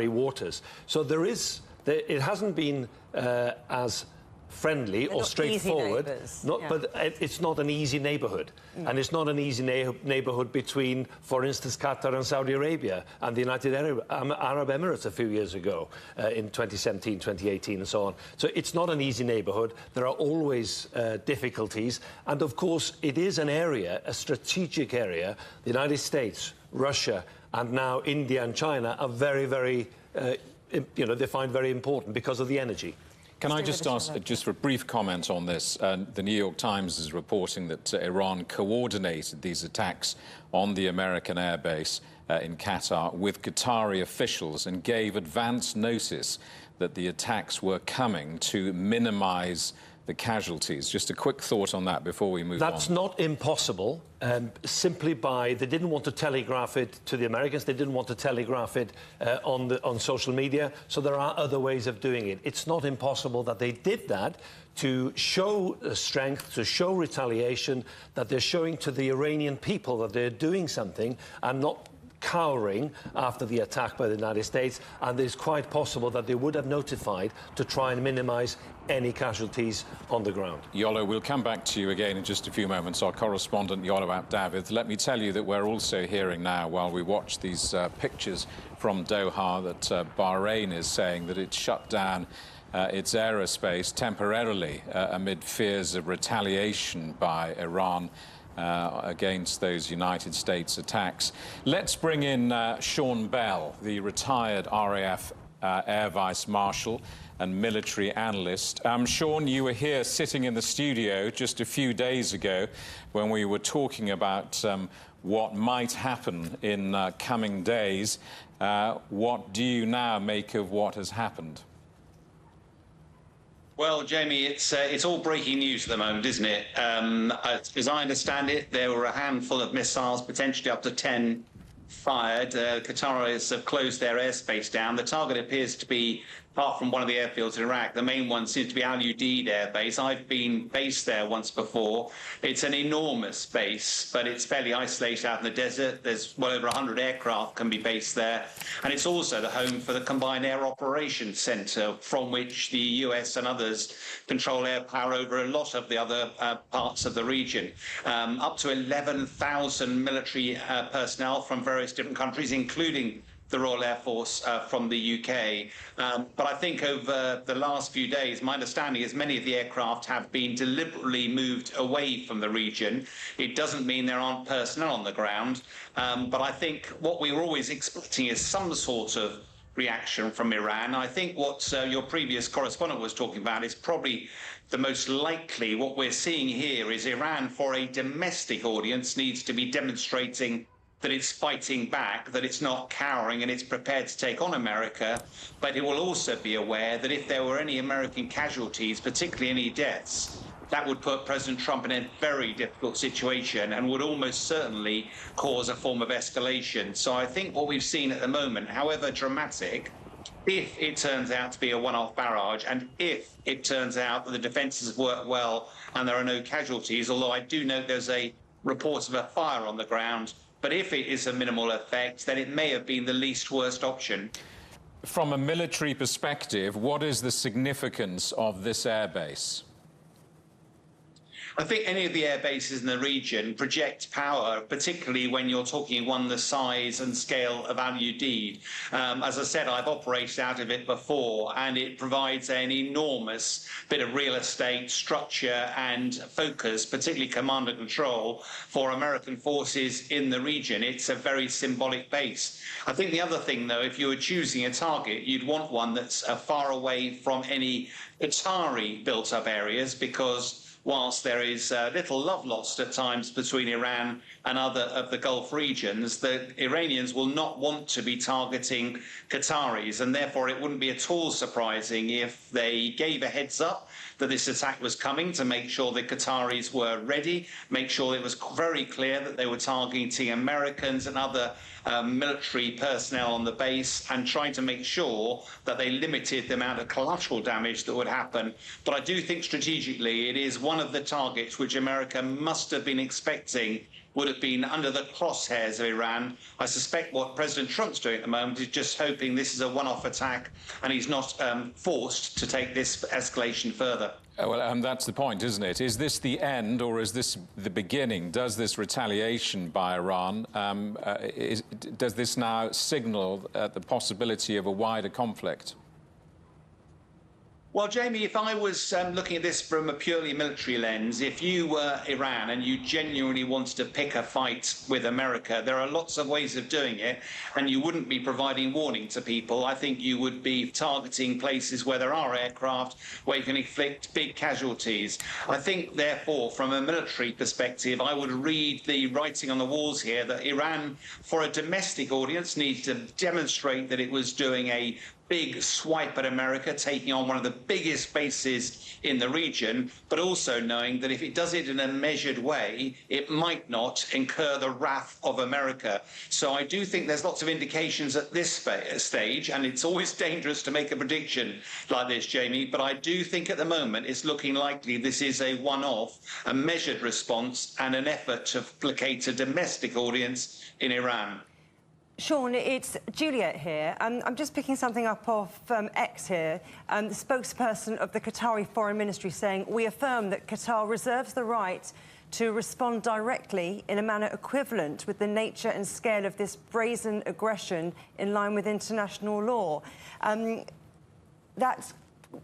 waters. So it hasn't been as friendly or straightforward, but it's not an easy neighbourhood. And it's not an easy neighbourhood between, for instance, Qatar and Saudi Arabia and the United Arab Emirates a few years ago in 2017, 2018 and so on. So it's not an easy neighbourhood. There are always difficulties. And of course, it is an area, a strategic area. The United States, Russia, and now India and China are very, very, they find very important because of the energy. Can I just ask just for a brief comment on this? The New York Times is reporting that Iran coordinated these attacks on the American airbase in Qatar with Qatari officials and gave advance notice that the attacks were coming to minimize the casualties. Just a quick thought on that before we move on. That's not impossible, simply by they didn't want to telegraph it to the Americans. They didn't want to telegraph it on social media. So there are other ways of doing it. It's not impossible that they did that to show strength, to show retaliation, that they're showing to the Iranian people that they're doing something and not cowering after the attack by the United States, and it's quite possible that they would have notified to try and minimise any casualties on the ground. Yolo, we'll come back to you again in just a few moments. Our correspondent, Yolo Abdavid. Let me tell you that we're also hearing now, while we watch these pictures from Doha, that Bahrain is saying that it's shut down its aerospace temporarily amid fears of retaliation by Iran against those United States attacks. Let's bring in Sean Bell, the retired RAF Air Vice Marshal and military analyst. Sean, you were here sitting in the studio just a few days ago when we were talking about what might happen in coming days. What do you now make of what has happened? Well, Jamie, it's all breaking news at the moment, isn't it? As I understand it, there were a handful of missiles, potentially up to 10, fired. Qataris have closed their airspace down. The target appears to be, apart from one of the airfields in Iraq, the main one seems to be Al Udeid Air Base. I've been based there once before. It's an enormous base, but it's fairly isolated out in the desert. There's well over 100 aircraft can be based there. And it's also the home for the Combined Air Operations Center, from which the US and others control air power over a lot of the other parts of the region. Up to 11,000 military personnel from various different countries, including the Royal Air Force from the UK. But I think over the last few days, my understanding is many of the aircraft have been deliberately moved away from the region. It doesn't mean there aren't personnel on the ground, but I think what we were always expecting is some sort of reaction from Iran. I think what your previous correspondent was talking about is probably the most likely. What we're seeing here is Iran, for a domestic audience, needs to be demonstrating that it's fighting back, that it's not cowering, and it's prepared to take on America. But it will also be aware that if there were any American casualties, particularly any deaths, that would put President Trump in a very difficult situation and would almost certainly cause a form of escalation. So I think what we've seen at the moment, however dramatic, if it turns out to be a one-off barrage, and if it turns out that the defences work well and there are no casualties, although I do note there's a report of a fire on the ground, but if it is a minimal effect, then it may have been the least worst option. From a military perspective, what is the significance of this airbase? I think any of the air bases in the region project power, particularly when you're talking one the size and scale of Al Udeid. As I said, I've operated out of it before, and it provides an enormous bit of real estate, structure and focus, particularly command and control, for American forces in the region. It's a very symbolic base. I think the other thing, though, if you were choosing a target, you'd want one that's far away from any Qatari built-up areas, because whilst there is little love lost at times between Iran and other of the Gulf regions, the Iranians will not want to be targeting Qataris, and therefore it wouldn't be at all surprising if they gave a heads up that this attack was coming, to make sure the Qataris were ready, make sure it was very clear that they were targeting Americans and other military personnel on the base, and trying to make sure that they limited the amount of collateral damage that would happen. But I do think strategically it is one of the targets which America must have been expecting would have been under the crosshairs of Iran. I suspect what President Trump's doing at the moment is just hoping this is a one-off attack and he's not forced to take this escalation further. Well, that's the point, isn't it? Is this the end, or is this the beginning? Does this retaliation by Iran, does this now signal the possibility of a wider conflict? Well, Jamie, if I was looking at this from a purely military lens, if you were Iran and you genuinely wanted to pick a fight with America, there are lots of ways of doing it, and you wouldn't be providing warning to people. I think you would be targeting places where there are aircraft, where you can inflict big casualties. I think, therefore, from a military perspective, I would read the writing on the walls here that Iran, for a domestic audience, needs to demonstrate that it was doing a big swipe at America, taking on one of the biggest bases in the region, but also knowing that if it does it in a measured way, it might not incur the wrath of America. So I do think there's lots of indications at this stage, and it's always dangerous to make a prediction like this, Jamie, but I do think at the moment it's looking likely this is a one-off, a measured response, and an effort to placate a domestic audience in Iran. Sean, it's Juliet here. I'm just picking something up off X here. The spokesperson of the Qatari Foreign Ministry saying, "We affirm that Qatar reserves the right to respond directly in a manner equivalent with the nature and scale of this brazen aggression in line with international law." That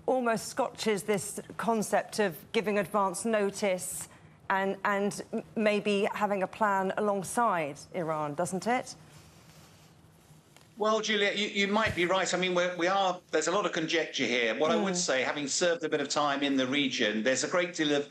almost scotches this concept of giving advance notice and maybe having a plan alongside Iran, doesn't it? Well, Juliet, you might be right. I mean, there's a lot of conjecture here. What I would say, having served a bit of time in the region, there's a great deal of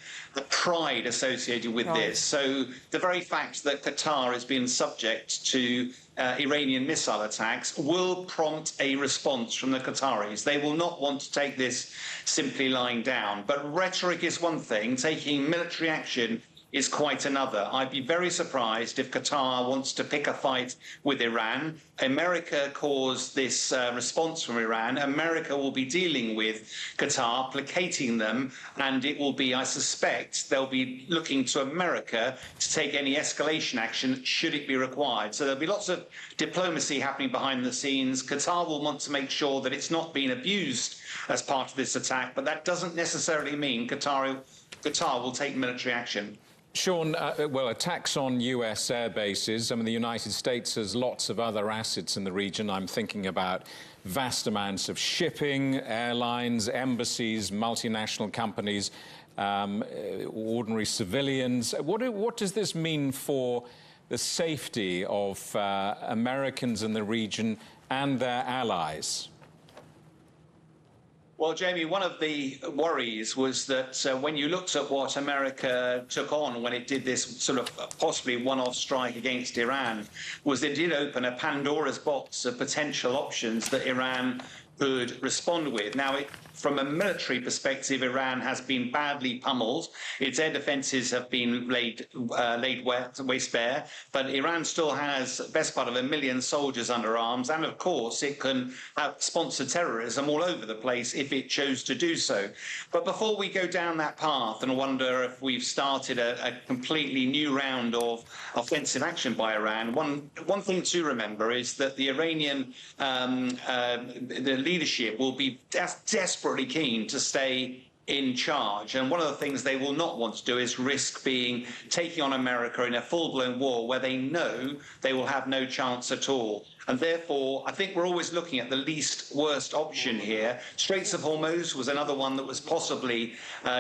pride associated with this. So the very fact that Qatar has been subject to Iranian missile attacks will prompt a response from the Qataris. They will not want to take this simply lying down. But rhetoric is one thing. Taking military action is quite another. I'd be very surprised if Qatar wants to pick a fight with Iran. America caused this response from Iran. America will be dealing with Qatar, placating them, and it will be, I suspect, they'll be looking to America to take any escalation action should it be required. So there'll be lots of diplomacy happening behind the scenes. Qatar will want to make sure that it's not being abused as part of this attack, but that doesn't necessarily mean Qatar will take military action. Sean, well, attacks on US air bases. I mean, the United States has lots of other assets in the region. I'm thinking about vast amounts of shipping, airlines, embassies, multinational companies, ordinary civilians. What does this mean for the safety of Americans in the region and their allies? Well, Jamie, one of the worries was that when you looked at what America took on when it did this sort of possibly one-off strike against Iran, was it did open a Pandora's box of potential options that Iran could respond with. Now, from a military perspective, Iran has been badly pummeled. Its air defences have been laid waste bare, but Iran still has the best part of 1 million soldiers under arms, and of course it can sponsor terrorism all over the place if it chose to do so. But before we go down that path and wonder if we've started a completely new round of offensive action by Iran, one thing to remember is that the Iranian the leadership will be desperately keen to stay in charge, and one of the things they will not want to do is risk taking on America in a full-blown war where they know they will have no chance at all. And therefore, I think we're always looking at the least worst option here. Straits of Hormuz was another one that was possibly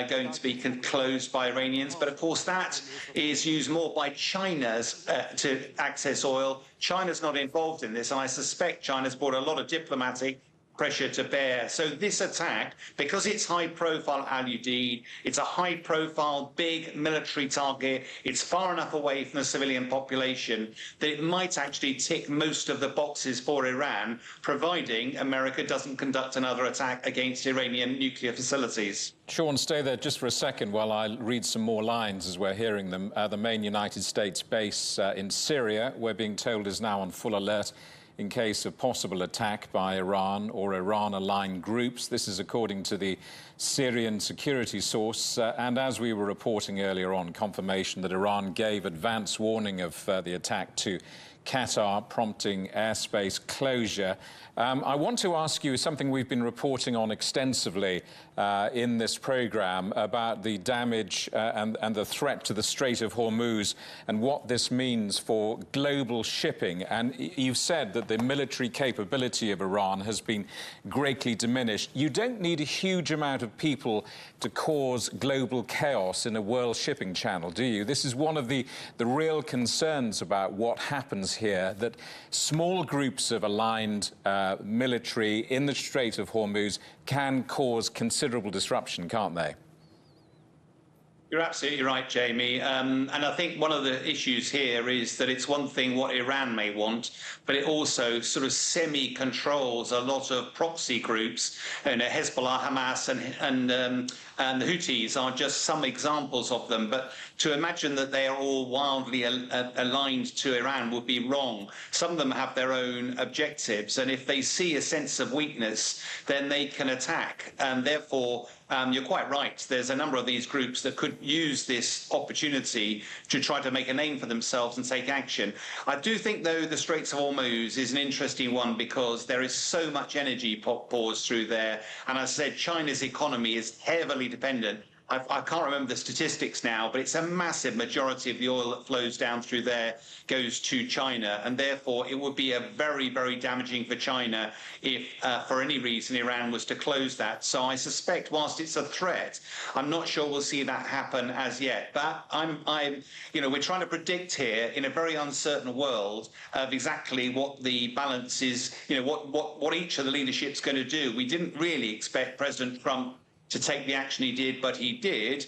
going to be closed by Iranians, but of course that is used more by China's to access oil. China's not involved in this, and I suspect China's brought a lot of diplomatic pressure to bear. So this attack, because it's high-profile Al Udeid, it's a high-profile, big military target, it's far enough away from the civilian population that it might actually tick most of the boxes for Iran, providing America doesn't conduct another attack against Iranian nuclear facilities. Sean, stay there just for a second while I read some more lines as we're hearing them. The main United States base in Syria, we're being told, is now on full alert in case of possible attack by Iran or Iran-aligned groups. This is according to the Syrian security source. And as we were reporting earlier on, confirmation that Iran gave advance warning of the attack to Qatar, prompting airspace closure. I want to ask you something we've been reporting on extensively in this programme about the damage and the threat to the Strait of Hormuz and what this means for global shipping. And you've said that the military capability of Iran has been greatly diminished. You don't need a huge amount of people to cause global chaos in a world shipping channel, do you? This is one of the real concerns about what happens here, that small groups of aligned military in the Strait of Hormuz can cause considerable disruption, can't they? You're absolutely right, Jamie. And I think one of the issues here is that it's one thing what Iran may want, but it also sort of semi-controls a lot of proxy groups. You know, Hezbollah, Hamas, and the Houthis are just some examples of them. But to imagine that they are all wildly aligned to Iran would be wrong. Some of them have their own objectives, and if they see a sense of weakness, then they can attack. And therefore, you're quite right. There's a number of these groups that could use this opportunity to try to make a name for themselves and take action. I do think, though, the Straits of Hormuz is an interesting one because there is so much energy pours through there. And as I said, China's economy is heavily dependent. I can't remember the statistics now, but it's a massive majority of the oil that flows down through there goes to China. And therefore, it would be a very, very damaging for China if, for any reason, Iran was to close that. So I suspect, whilst it's a threat, I'm not sure we'll see that happen as yet. But we're trying to predict here in a very uncertain world of exactly what the balance is, what each of the leadership's going to do. We didn't really expect President Trump to take the action he did, but he did.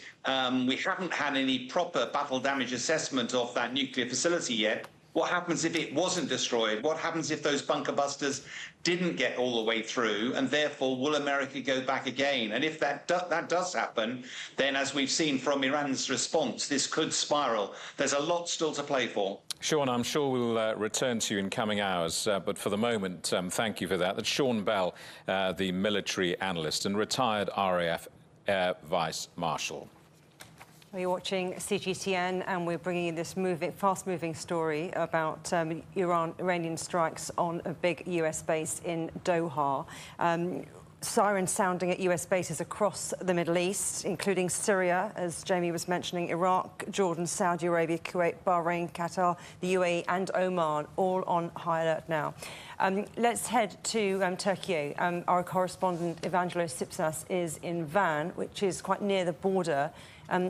We haven't had any proper battle damage assessment of that nuclear facility yet. What happens if it wasn't destroyed? What happens if those bunker busters didn't get all the way through? And therefore, will America go back again? And if that does happen, then as we've seen from Iran's response, this could spiral. There's a lot still to play for. Sean, I'm sure we'll return to you in coming hours, but for the moment, thank you for that. That's Sean Bell, the military analyst and retired RAF Air Vice Marshal. You're watching CGTN, and we're bringing you this fast-moving story about Iranian strikes on a big US base in Doha. Sirens sounding at US bases across the Middle East, including Syria, as Jamie was mentioning, Iraq, Jordan, Saudi Arabia, Kuwait, Bahrain, Qatar, the UAE and Oman, all on high alert now. Let's head to Turkey. Our correspondent Evangelos Sipsas is in Van, which is quite near the border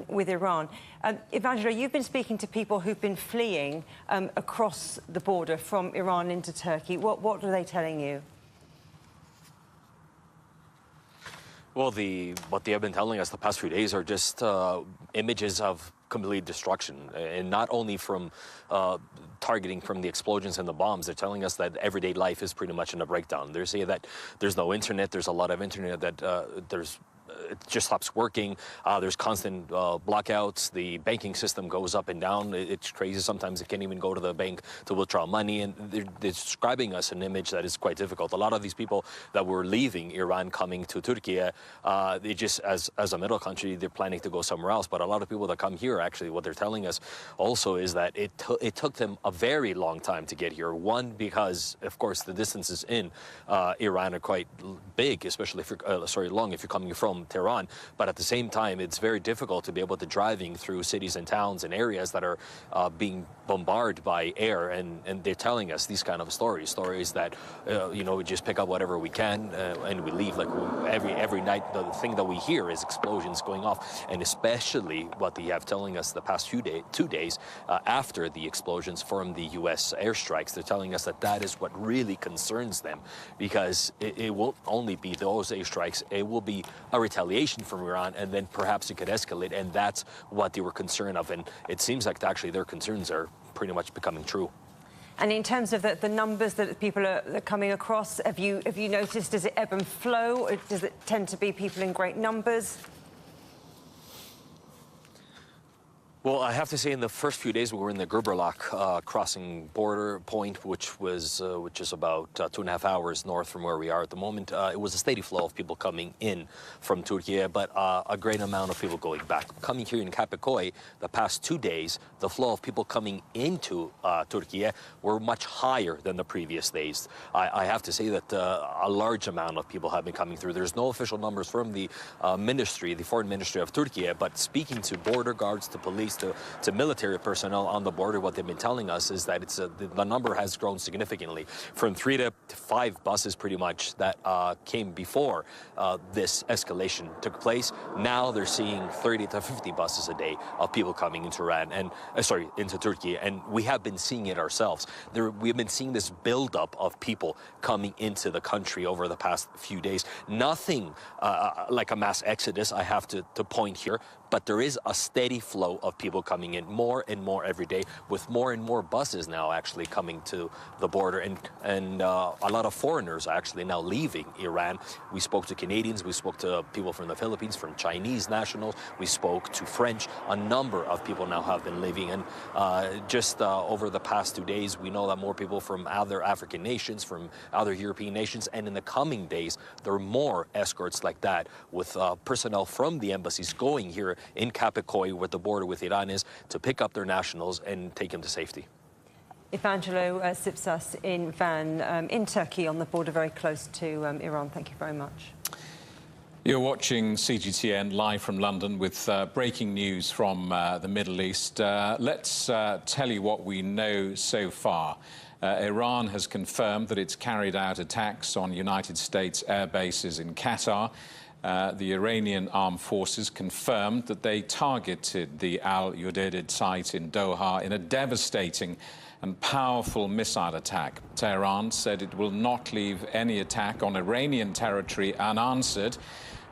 with Iran. Evangelos, you've been speaking to people who've been fleeing across the border from Iran into Turkey. What are they telling you? Well, what they have been telling us the past few days are just images of complete destruction, and not only from targeting from the explosions and the bombs. They're telling us that everyday life is pretty much in a breakdown. They're saying that there's no internet. There's a lot of internet that it just stops working. There's constant blackouts. The banking system goes up and down. It's crazy. Sometimes they can't even go to the bank to withdraw money. And they're describing us an image that is quite difficult. A lot of these people that were leaving Iran coming to Turkey, they just, as a middle country, they're planning to go somewhere else. But a lot of people that come here, actually, what they're telling us also is that it took them a very long time to get here. One, because, of course, the distances in Iran are quite big, especially if you're, long if you're coming from Tehran, but at the same time, it's very difficult to be able to driving through cities and towns and areas that are being bombarded by air, and they're telling us these kind of stories that we just pick up whatever we can and we leave. Like every night, the thing that we hear is explosions going off, and especially what they have telling us the past 2 days after the explosions from the U.S. airstrikes. They're telling us that is what really concerns them, because it won't only be those airstrikes, it will be a retaliation from Iran, and then perhaps it could escalate, and that's what they were concerned of. And it seems like actually their concerns are pretty much becoming true. And in terms of the numbers that people are coming across, have you noticed, does it ebb and flow, or does it tend to be people in great numbers? Well, I have to say, in the first few days, we were in the Gerberlach crossing border point, which is about 2.5 hours north from where we are at the moment. It was a steady flow of people coming in from Turkey, but a great amount of people going back. Coming here in Kapıköy, the past 2 days, the flow of people coming into Turkey were much higher than the previous days. I have to say that a large amount of people have been coming through. There's no official numbers from the ministry, the foreign ministry of Turkey, but speaking to border guards, to police, to military personnel on the border, what they've been telling us is that the number has grown significantly, from 3 to 5 buses pretty much that came before this escalation took place. Now they're seeing 30 to 50 buses a day of people coming into Iran and into Turkey, and we have been seeing it ourselves. We've been seeing this buildup of people coming into the country over the past few days. Nothing like a mass exodus, I have to point here, but there is a steady flow of people coming in, more and more every day, with more and more buses now actually coming to the border, and a lot of foreigners are actually now leaving Iran. We spoke to Canadians, we spoke to people from the Philippines, from Chinese nationals, we spoke to French. A number of people now have been leaving, and just over the past 2 days, we know that more people from other African nations, from other European nations, and in the coming days, there are more escorts like that, with personnel from the embassies going here in Kapikoy, where the border with Iran is, to pick up their nationals and take them to safety. Evangelo Sipsas in Van, in Turkey, on the border, very close to Iran. Thank you very much. You're watching CGTN live from London with breaking news from the Middle East. Let's tell you what we know so far. Iran has confirmed that it's carried out attacks on United States air bases in Qatar. The Iranian armed forces confirmed that they targeted the Al Udeid site in Doha in a devastating and powerful missile attack. Tehran said it will not leave any attack on Iranian territory unanswered,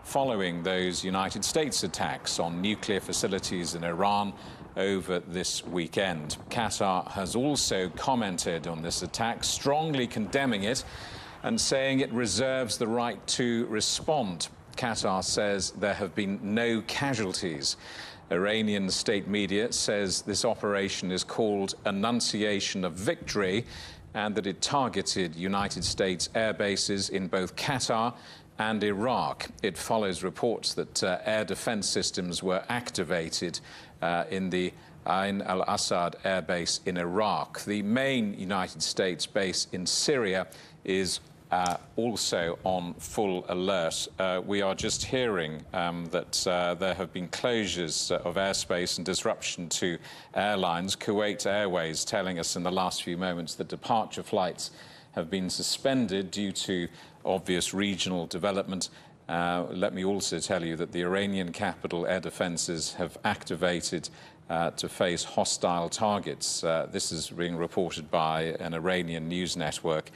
following those United States attacks on nuclear facilities in Iran over this weekend. Qatar has also commented on this attack, strongly condemning it and saying it reserves the right to respond. Qatar says there have been no casualties. Iranian state media says this operation is called Annunciation of Victory, and that it targeted United States air bases in both Qatar and Iraq. It follows reports that air defense systems were activated in the Ain al-Assad air base in Iraq. The main United States base in Syria is also on full alert. We are just hearing that there have been closures of airspace and disruption to airlines. Kuwait Airways telling us in the last few moments that departure flights have been suspended due to obvious regional development. Let me also tell you that the Iranian capital air defences have activated to face hostile targets. This is being reported by an Iranian news network.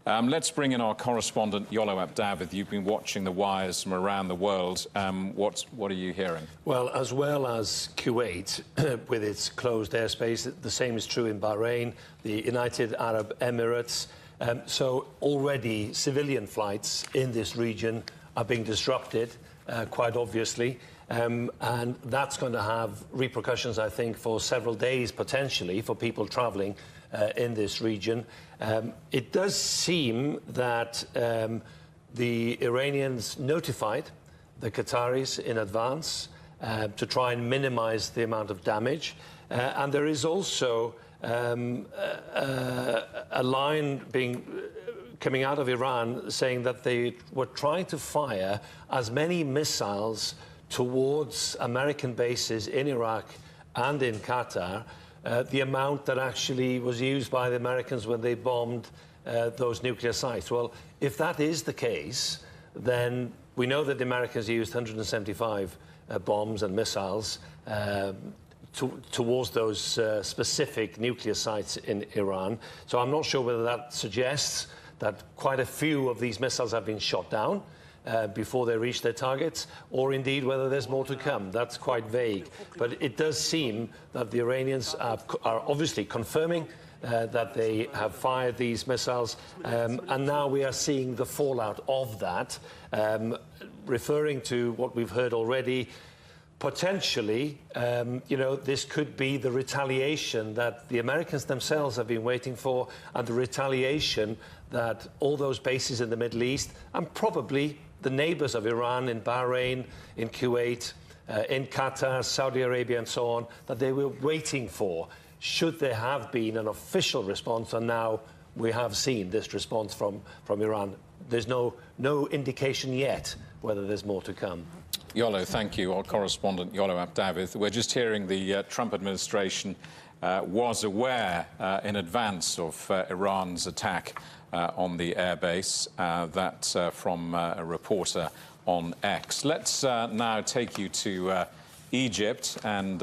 Let's bring in our correspondent, Yolo Abdavid. You've been watching the wires from around the world. What are you hearing? Well, as well as Kuwait, with its closed airspace, the same is true in Bahrain, the United Arab Emirates. So already civilian flights in this region are being disrupted, quite obviously. And that's going to have repercussions, I think, for several days, potentially, for people travelling in this region. It does seem that the Iranians notified the Qataris in advance to try and minimise the amount of damage. And there is also a line coming out of Iran saying that they were trying to fire as many missiles towards American bases in Iraq and in Qatar, the amount that actually was used by the Americans when they bombed those nuclear sites. Well, if that is the case, then we know that the Americans used 175 bombs and missiles towards those specific nuclear sites in Iran. So I'm not sure whether that suggests that quite a few of these missiles have been shot down before they reach their targets, or indeed whether there's more to come. That's quite vague. But it does seem that the Iranians are obviously confirming that they have fired these missiles, and now we are seeing the fallout of that, referring to what we've heard already. Potentially, this could be the retaliation that the Americans themselves have been waiting for, and the retaliation that all those bases in the Middle East, and probably the neighbours of Iran in Bahrain, in Kuwait, in Qatar, Saudi Arabia and so on, that they were waiting for, should there have been an official response. And now we have seen this response from Iran. There's no indication yet whether there's more to come. Yolo, thank you. Our correspondent, Yolo Abdavid. We're just hearing the Trump administration was aware in advance of Iran's attack on the airbase. That's from a reporter on X. Let's now take you to Egypt and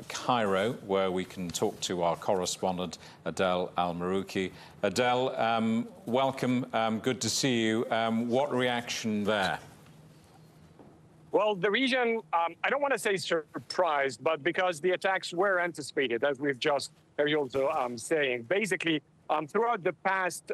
Cairo, where we can talk to our correspondent, Adel Al-Marouki. Adel, welcome. Good to see you. What reaction there? Well, the region, I don't want to say surprised, but because the attacks were anticipated, as we've just heard you also saying. Basically, throughout the past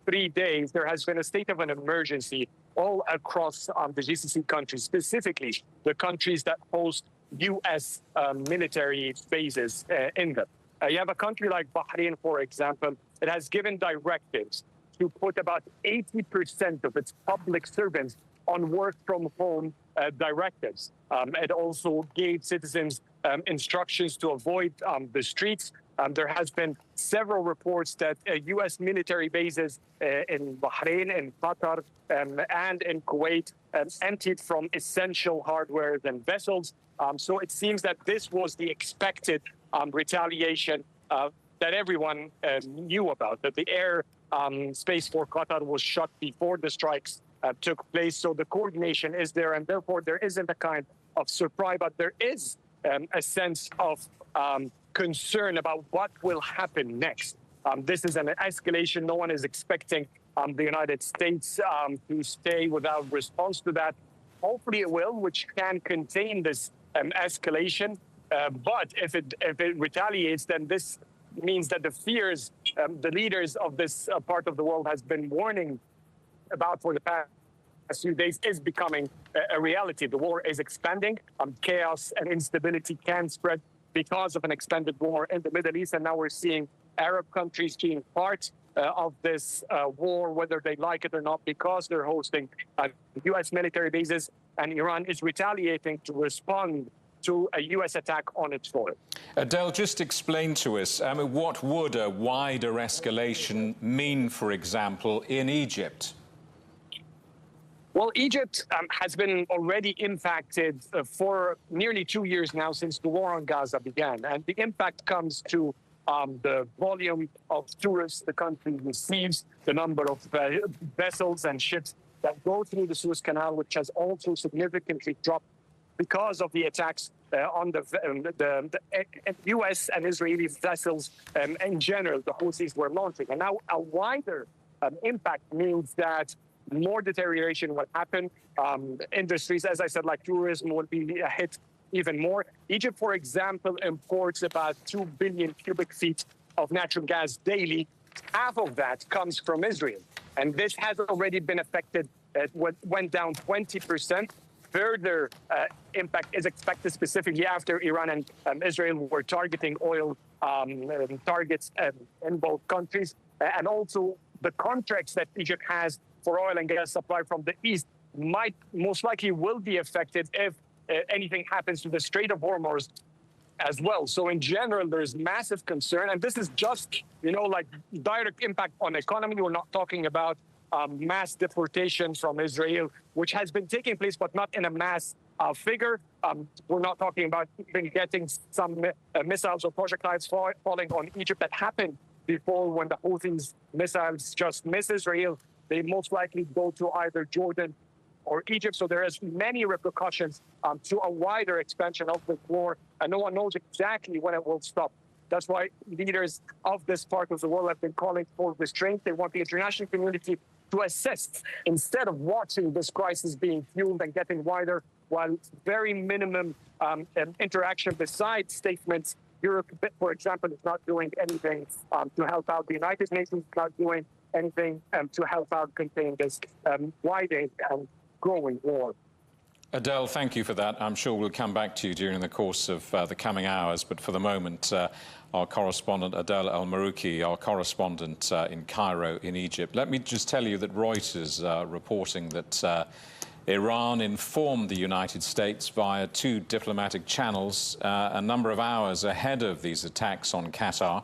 3 days, there has been a state of an emergency all across the GCC countries, specifically the countries that host U.S. military bases in them. You have a country like Bahrain, for example, it has given directives to put about 80% of its public servants on work-from-home directives. It also gave citizens instructions to avoid the streets. There has been several reports that U.S. military bases in Bahrain, in Qatar, and in Kuwait emptied from essential hardware and vessels. So it seems that this was the expected retaliation that everyone knew about, that the air space for Qatar was shut before the strikes took place. So the coordination is there, and therefore there isn't a kind of surprise, but there is a sense of concern about what will happen next. This is an escalation. No one is expecting the United States to stay without response to that. Hopefully it will, which can contain this escalation. But if it retaliates, then this means that the fears the leaders of this part of the world has been warning about for the past few days is becoming a reality. The war is expanding. Chaos and instability can spread because of an expanded war in the Middle East. And now we're seeing Arab countries being part of this war, whether they like it or not, because they're hosting U.S. military bases, and Iran is retaliating to respond to a U.S. attack on its soil. Adel, just explain to us, what would a wider escalation mean, for example, in Egypt? Well, Egypt has been already impacted for nearly 2 years now since the war on Gaza began. And the impact comes to the volume of tourists the country receives, the number of vessels and ships that go through the Suez Canal, which has also significantly dropped because of the attacks on the U.S. and Israeli vessels in general, the Houthis were launching. And now a wider impact means that more deterioration will happen. Industries, as I said, like tourism, will be hit even more. Egypt, for example, imports about 2 billion cubic feet of natural gas daily. Half of that comes from Israel. And this has already been affected. It went down 20%. Further impact is expected specifically after Iran and Israel were targeting oil targets in both countries. And also the contracts that Egypt has for oil and gas supply from the east most likely will be affected if anything happens to the Strait of Hormuz as well. So in general, there's massive concern. And this is just, like direct impact on the economy. We're not talking about mass deportation from Israel, which has been taking place, but not in a mass figure. We're not talking about even getting some missiles or projectiles falling on Egypt that happened before when the Houthis missiles just miss Israel. They most likely go to either Jordan or Egypt. So there is many repercussions to a wider expansion of the war, and no one knows exactly when it will stop. That's why leaders of this part of the world have been calling for restraint. They want the international community to assist instead of watching this crisis being fueled and getting wider, while very minimum interaction besides statements. Europe, for example, is not doing anything to help out. The United Nations is not doing anything to help out contain this widening and growing war. Adel, thank you for that. I'm sure we'll come back to you during the course of the coming hours. But for the moment, our correspondent, Adel Al-Marouki, our correspondent in Cairo, in Egypt. Let me just tell you that Reuters reporting that Iran informed the United States via 2 diplomatic channels a number of hours ahead of these attacks on Qatar.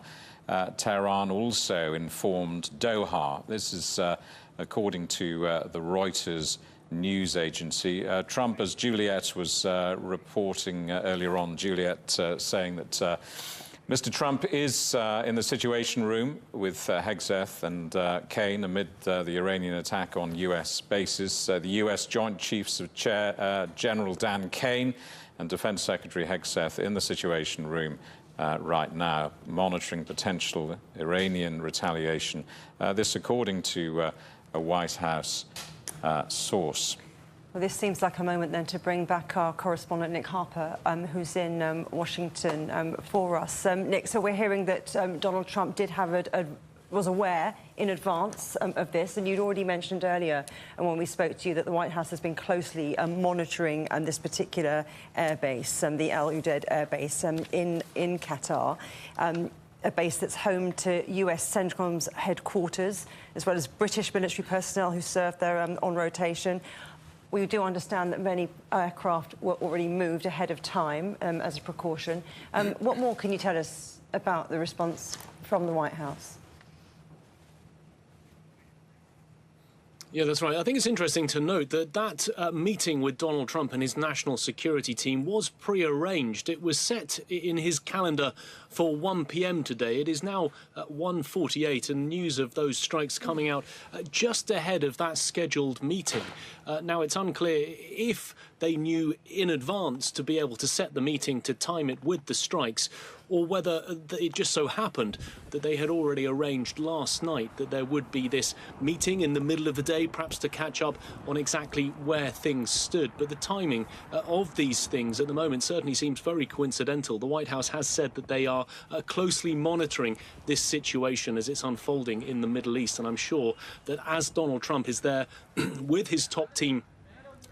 Tehran also informed Doha. This is according to the Reuters news agency. Trump, as Juliet was reporting earlier on, Juliet saying that Mr. Trump is in the Situation Room with Hegseth and Kane amid the Iranian attack on U.S. bases. The U.S. Joint Chiefs of General Dan Kane and Defense Secretary Hegseth in the Situation Room right now, monitoring potential Iranian retaliation. This according to a White House source. Well, this seems like a moment then to bring back our correspondent Nick Harper, who's in Washington for us. Nick, so we're hearing that Donald Trump did have was aware in advance of this, and you'd already mentioned earlier, and when we spoke to you, that the White House has been closely monitoring this particular airbase, the Al Udeid airbase in Qatar. A base that's home to US CENTCOM's headquarters, as well as British military personnel who serve there on rotation. We do understand that many aircraft were already moved ahead of time as a precaution. What more can you tell us about the response from the White House? Yeah, that's right. I think it's interesting to note that that meeting with Donald Trump and his national security team was pre-arranged. It was set in his calendar for 1 p.m. today. It is now 1:48, and news of those strikes coming out just ahead of that scheduled meeting. Now, it's unclear if they knew in advance to be able to set the meeting to time it with the strikes, or whether it just so happened that they had already arranged last night that there would be this meeting in the middle of the day, perhaps to catch up on exactly where things stood. But the timing of these things at the moment certainly seems very coincidental. The White House has said that they are closely monitoring this situation as it's unfolding in the Middle East, and I'm sure that as Donald Trump is there with his top team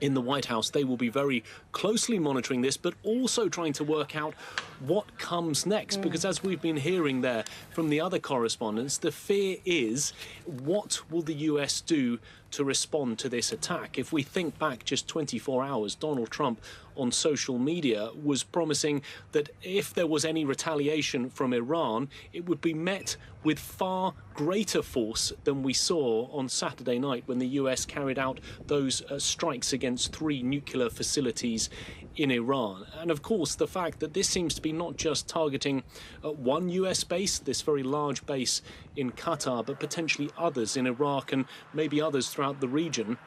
in the White House, they will be very closely monitoring this, but also trying to work out what comes next. Because as we've been hearing there from the other correspondents, the fear is, what will the US do to respond to this attack? If we think back just 24 hours, Donald Trump on social media was promising that if there was any retaliation from Iran, it would be met with far greater force than we saw on Saturday night when the US carried out those strikes against 3 nuclear facilities in Iran. And of course, the fact that this seems to be not just targeting one US base, this very large base in Qatar, but potentially others in Iraq and maybe others throughout the region,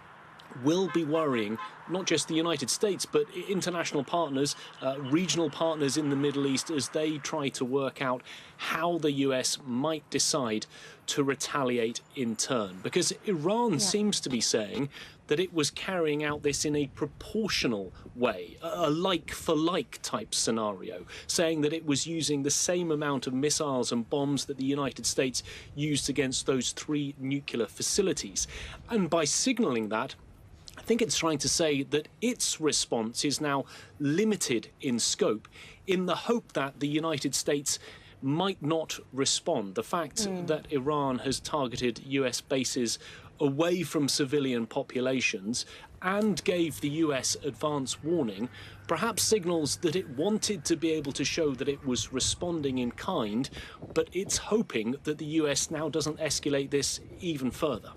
will be worrying not just the United States, but international partners, regional partners in the Middle East, as they try to work out how the US might decide to retaliate in turn. Because Iran seems to be saying that it was carrying out this in a proportional way, a like-for-like type scenario, saying that it was using the same amount of missiles and bombs that the United States used against those 3 nuclear facilities. And by signalling that, I think it's trying to say that its response is now limited in scope, in the hope that the United States might not respond. The fact that Iran has targeted US bases away from civilian populations and gave the US advance warning perhaps signals that it wanted to be able to show that it was responding in kind, but it's hoping that the US now doesn't escalate this even further.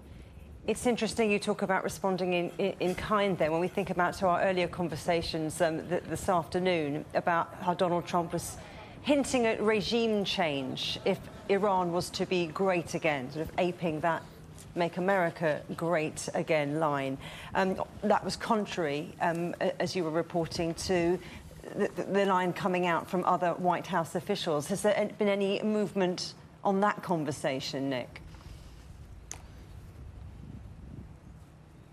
It's interesting you talk about responding in kind then, when we think about to our earlier conversations this afternoon about how Donald Trump was hinting at regime change if Iran was to be great again, sort of aping that Make America Great Again line. That was contrary, as you were reporting, to the line coming out from other White House officials. Has there been any movement on that conversation, Nick?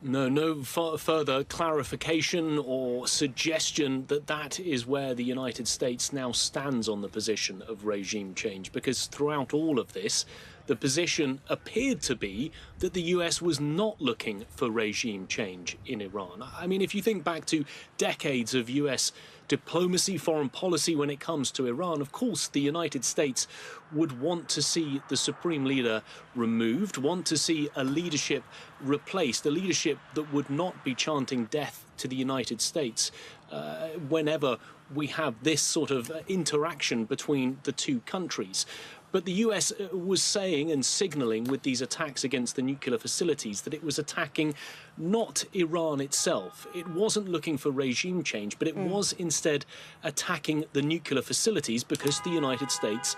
No further clarification or suggestion that that is where the United States now stands on the position of regime change, because throughout all of this, the position appeared to be that the US was not looking for regime change in Iran. I mean, if you think back to decades of US diplomacy, foreign policy when it comes to Iran, of course the United States would want to see the supreme leader removed, want to see a leadership replaced, a leadership that would not be chanting death to the United States whenever we have this sort of interaction between the two countries. But the US was saying and signalling with these attacks against the nuclear facilities that it was attacking not Iran itself. It wasn't looking for regime change, but it was instead attacking the nuclear facilities, because the United States'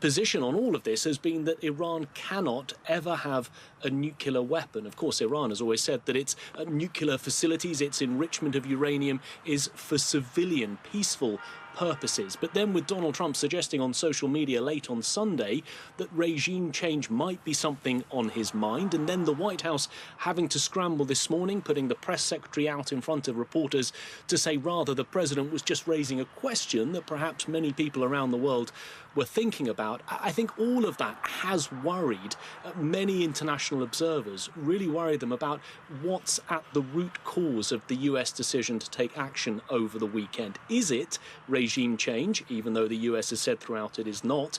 position on all of this has been that Iran cannot ever have a nuclear weapon. Of course, Iran has always said that its nuclear facilities, its enrichment of uranium, is for civilian, peaceful purposes. But then with Donald Trump suggesting on social media late on Sunday that regime change might be something on his mind, and then the White House having to scramble this morning, putting the press secretary out in front of reporters to say rather the president was just raising a question that perhaps many people around the world were thinking about. I think all of that has worried many international observers, really worried them about what's at the root cause of the US decision to take action over the weekend. Is it regime change, even though the US has said throughout it is not,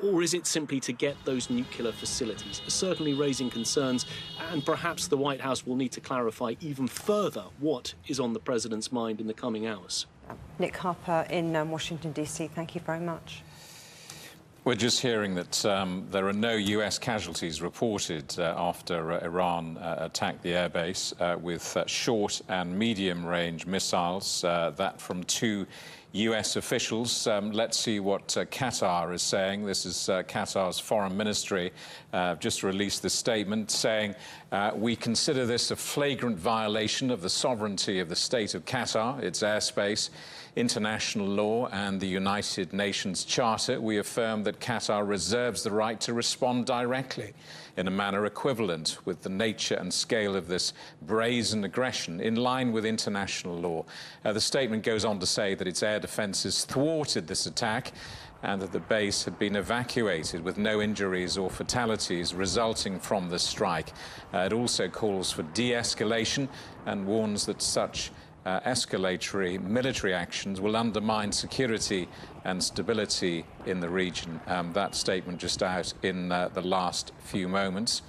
or is it simply to get those nuclear facilities? Certainly raising concerns, and perhaps the White House will need to clarify even further what is on the president's mind in the coming hours. Nick Harper in Washington, D.C., thank you very much. We're just hearing that there are no US casualties reported after Iran attacked the airbase with short and medium-range missiles, that from 2 US officials. Let's see what Qatar is saying. This is Qatar's foreign ministry just released this statement saying, we consider this a flagrant violation of the sovereignty of the state of Qatar, its airspace, international law and the United Nations Charter. We affirm that Qatar reserves the right to respond directly in a manner equivalent with the nature and scale of this brazen aggression in line with international law. The statement goes on to say that its air defences thwarted this attack and that the base had been evacuated with no injuries or fatalities resulting from the strike. It also calls for de-escalation and warns that such escalatory military actions will undermine security and stability in the region. That statement just out in the last few moments.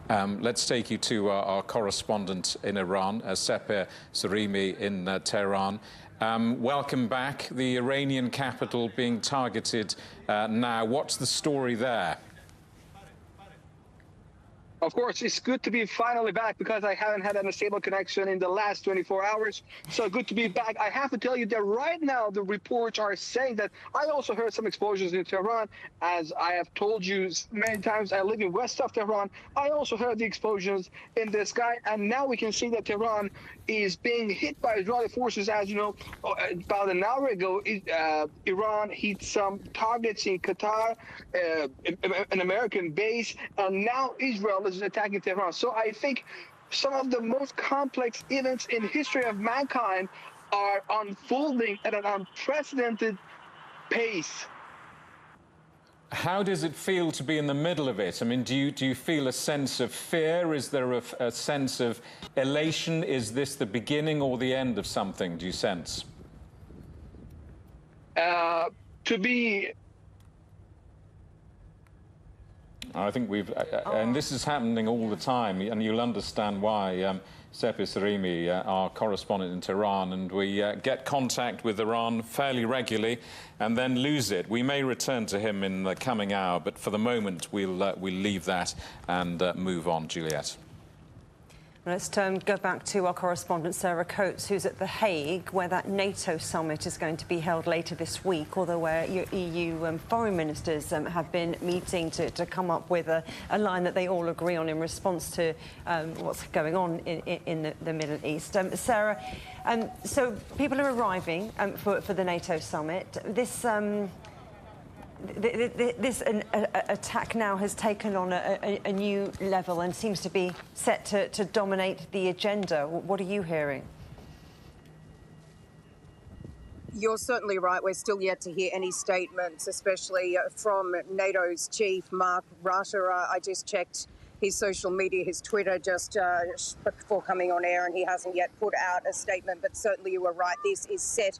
Let's take you to our correspondent in Iran, Sepir Sarimi in Tehran. Welcome back. The Iranian capital being targeted now. What's the story there? Of course, it's good to be finally back because I haven't had a stable connection in the last 24 hours. So good to be back. I have to tell you that right now the reports are saying that I also heard some explosions in Tehran. As I have told you many times, I live in west of Tehran. I also heard the explosions in the sky. And now we can see that Tehran is being hit by Israeli forces. As you know, about an hour ago, Iran hit some targets in Qatar, an American base, and now Israel is attacking Tehran. So I think some of the most complex events in history of mankind are unfolding at an unprecedented pace. How does it feel to be in the middle of it? I mean, do you feel a sense of fear? Is there a sense of elation? Is this the beginning or the end of something, do you sense? I think and this is happening all the time, and you'll understand why. Sepir Sarimi, our correspondent in Tehran, and we get contact with Iran fairly regularly and then lose it. We may return to him in the coming hour, but for the moment we'll leave that and move on. Juliet. Let's go back to our correspondent Sarah Coates, who's at The Hague, where that NATO summit is going to be held later this week, although where EU foreign ministers have been meeting to come up with a line that they all agree on in response to what's going on in the Middle East. Sarah, so people are arriving for the NATO summit. This attack now has taken on a new level and seems to be set to dominate the agenda. What are you hearing? You're certainly right. We're still yet to hear any statements, especially from NATO's chief, Mark Rutte. I just checked his social media, his Twitter, just before coming on air, and he hasn't yet put out a statement. But certainly you were right. This is set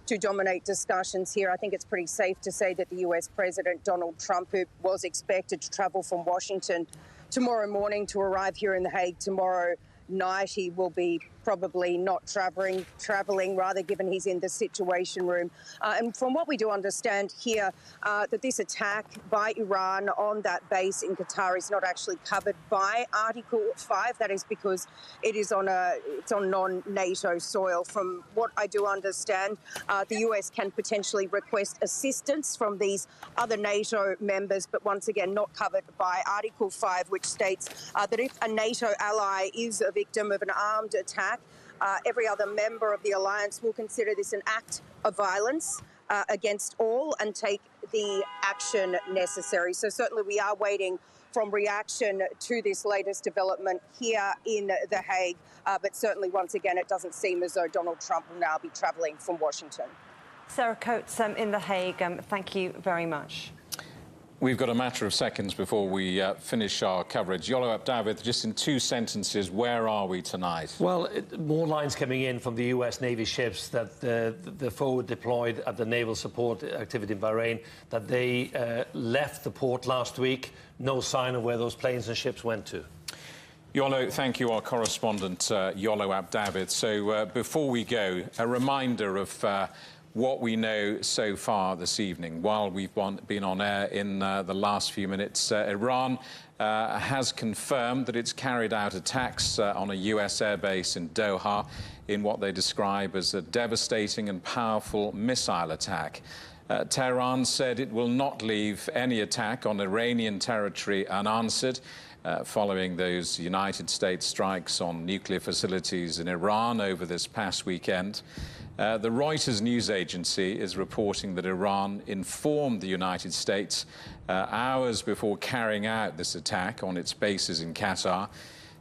to dominate discussions here. I think it's pretty safe to say that the US President Donald Trump, who was expected to travel from Washington tomorrow morning to arrive here in The Hague tomorrow night, he will be probably not travelling, rather, given he's in the Situation Room. And from what we do understand here, that this attack by Iran on that base in Qatar is not actually covered by Article 5. That is because it is on non-NATO soil. From what I do understand, the US can potentially request assistance from these other NATO members, but once again, not covered by Article 5, which states that if a NATO ally is a victim of an armed attack, every other member of the alliance will consider this an act of violence against all and take the action necessary. So certainly we are waiting from reaction to this latest development here in The Hague. But certainly, once again, it doesn't seem as though Donald Trump will now be travelling from Washington. Sarah Coates in The Hague, thank you very much. We've got a matter of seconds before we finish our coverage. Yolo Abdavid, just in 2 sentences, where are we tonight? Well, more lines coming in from the US Navy ships that the forward deployed at the naval support activity in Bahrain, that they left the port last week. No sign of where those planes and ships went to. Yolo, thank you, our correspondent, Yolo Abdavid. So before we go, a reminder of what we know so far this evening. While we've been on air in the last few minutes, Iran has confirmed that it's carried out attacks on a US airbase in Doha in what they describe as a devastating and powerful missile attack. Tehran said it will not leave any attack on Iranian territory unanswered, following those United States strikes on nuclear facilities in Iran over this past weekend. The Reuters news agency is reporting that Iran informed the United States hours before carrying out this attack on its bases in Qatar.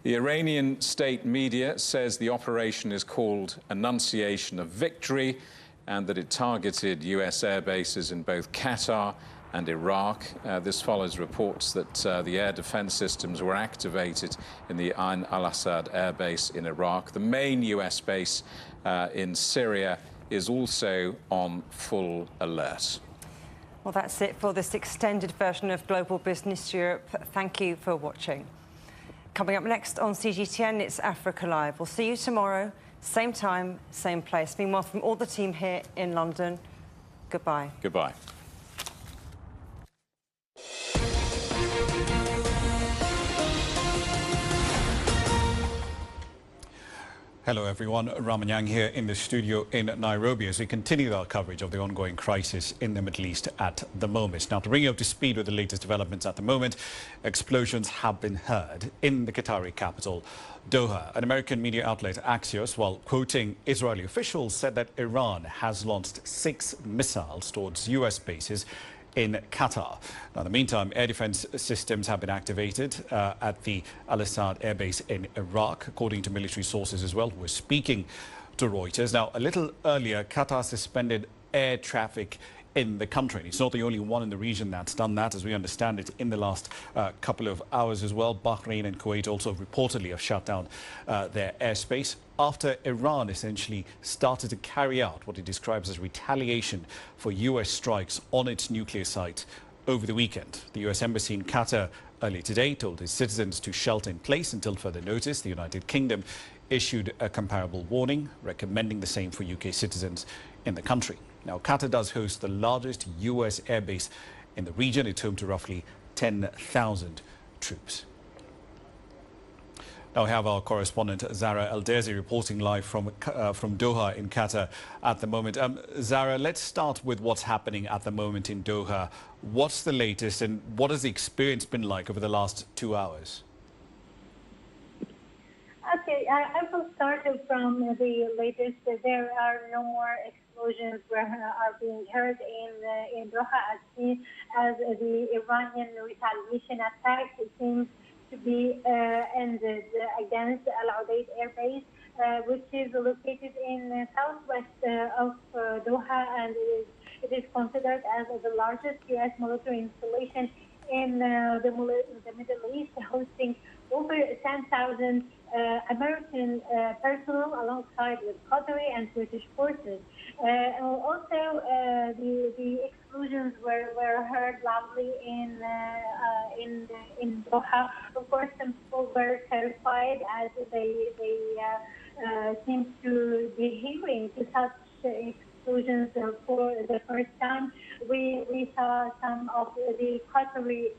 The Iranian state media says the operation is called Annunciation of Victory and that it targeted US air bases in both Qatar and Iraq. This follows reports that the air defense systems were activated in the Ain al-Assad air base in Iraq. The main US base in Syria is also on full alert. Well, that's it for this extended version of Global Business Europe. Thank you for watching. Coming up next on CGTN, it's Africa Live. We'll see you tomorrow, same time, same place. Meanwhile, from all the team here in London, goodbye. Goodbye. Hello everyone, Ramanyang here in the studio in Nairobi as we continue our coverage of the ongoing crisis in the Middle East at the moment. Now, to bring you up to speed with the latest developments at the moment, explosions have been heard in the Qatari capital, Doha. An American media outlet, Axios, while quoting Israeli officials, said that Iran has launched 6 missiles towards US bases in Qatar. Now, in the meantime, air defense systems have been activated at the Al-Assad airbase in Iraq, according to military sources as well, who were speaking to Reuters. Now, a little earlier, Qatar suspended air traffic in the country. And it's not the only one in the region that's done that, as we understand it, in the last couple of hours as well. Bahrain and Kuwait also reportedly have shut down their airspace after Iran essentially started to carry out what it describes as retaliation for US strikes on its nuclear site over the weekend. The US Embassy in Qatar earlier today told its citizens to shelter in place until further notice. The United Kingdom issued a comparable warning, recommending the same for UK citizens in the country. Now, Qatar does host the largest US airbase in the region. It's home to roughly 10,000 troops. Now we have our correspondent Zara Elderzi reporting live from Doha in Qatar at the moment. Zara, let's start with what's happening at the moment in Doha. What's the latest and what has the experience been like over the last 2 hours? Okay, I will start from the latest. There are no more explosions are being heard in Doha as the Iranian retaliation attack seems to be ended against Al Udeid Air Base, which is located in southwest of Doha, and it is considered as the largest U.S. military installation in the Middle East, hosting over 10,000 American personnel alongside with Qatari and British forces. Also, the explosions were heard loudly in Doha. Of course, some people were terrified as they seem to be hearing such explosions for the first time. We saw some of the Qatari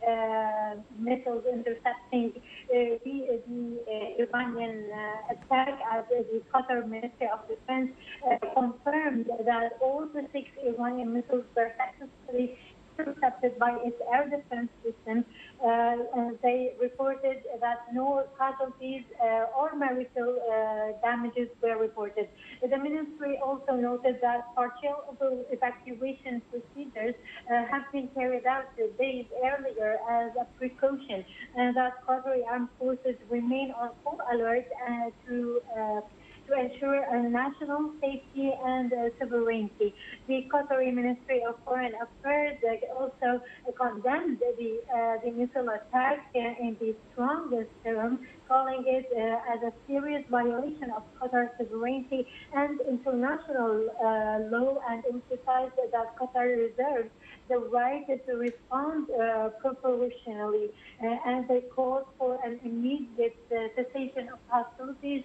missiles intercepting the Iranian attack, as the Qatar Ministry of Defense confirmed that all the 6 Iranian missiles were successfully intercepted by its air defense system. And they reported that no casualties or marital damages were reported. The ministry also noted that partial evacuation procedures have been carried out days earlier as a precaution, and that Qatari armed forces remain on full alert to ensure national safety and sovereignty. The Qatari Ministry of Foreign Affairs also condemned the missile attack in the strongest term, calling it as a serious violation of Qatar's sovereignty and international law, and emphasized that Qatar reserves the right to respond proportionally, and they called for an immediate cessation of hostilities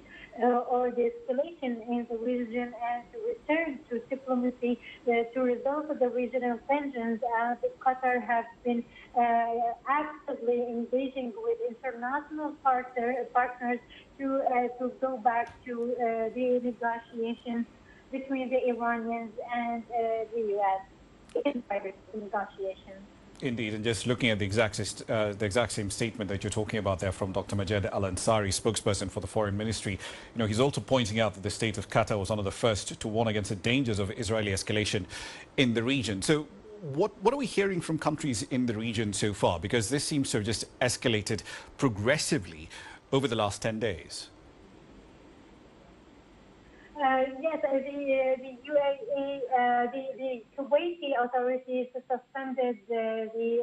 or the escalation in the region, and to return to diplomacy to resolve the regional tensions. Qatar has been actively engaging with international partners to go back to the negotiations between the Iranians and the U.S. in private negotiations. Indeed, and just looking at the exact same statement that you're talking about there from Dr. Majed Al-Ansari, spokesperson for the Foreign Ministry, he's also pointing out that the state of Qatar was one of the first to warn against the dangers of Israeli escalation in the region. So what are we hearing from countries in the region so far? Because this seems to have just escalated progressively over the last 10 days. Yes, the UAE, the Kuwaiti authorities suspended the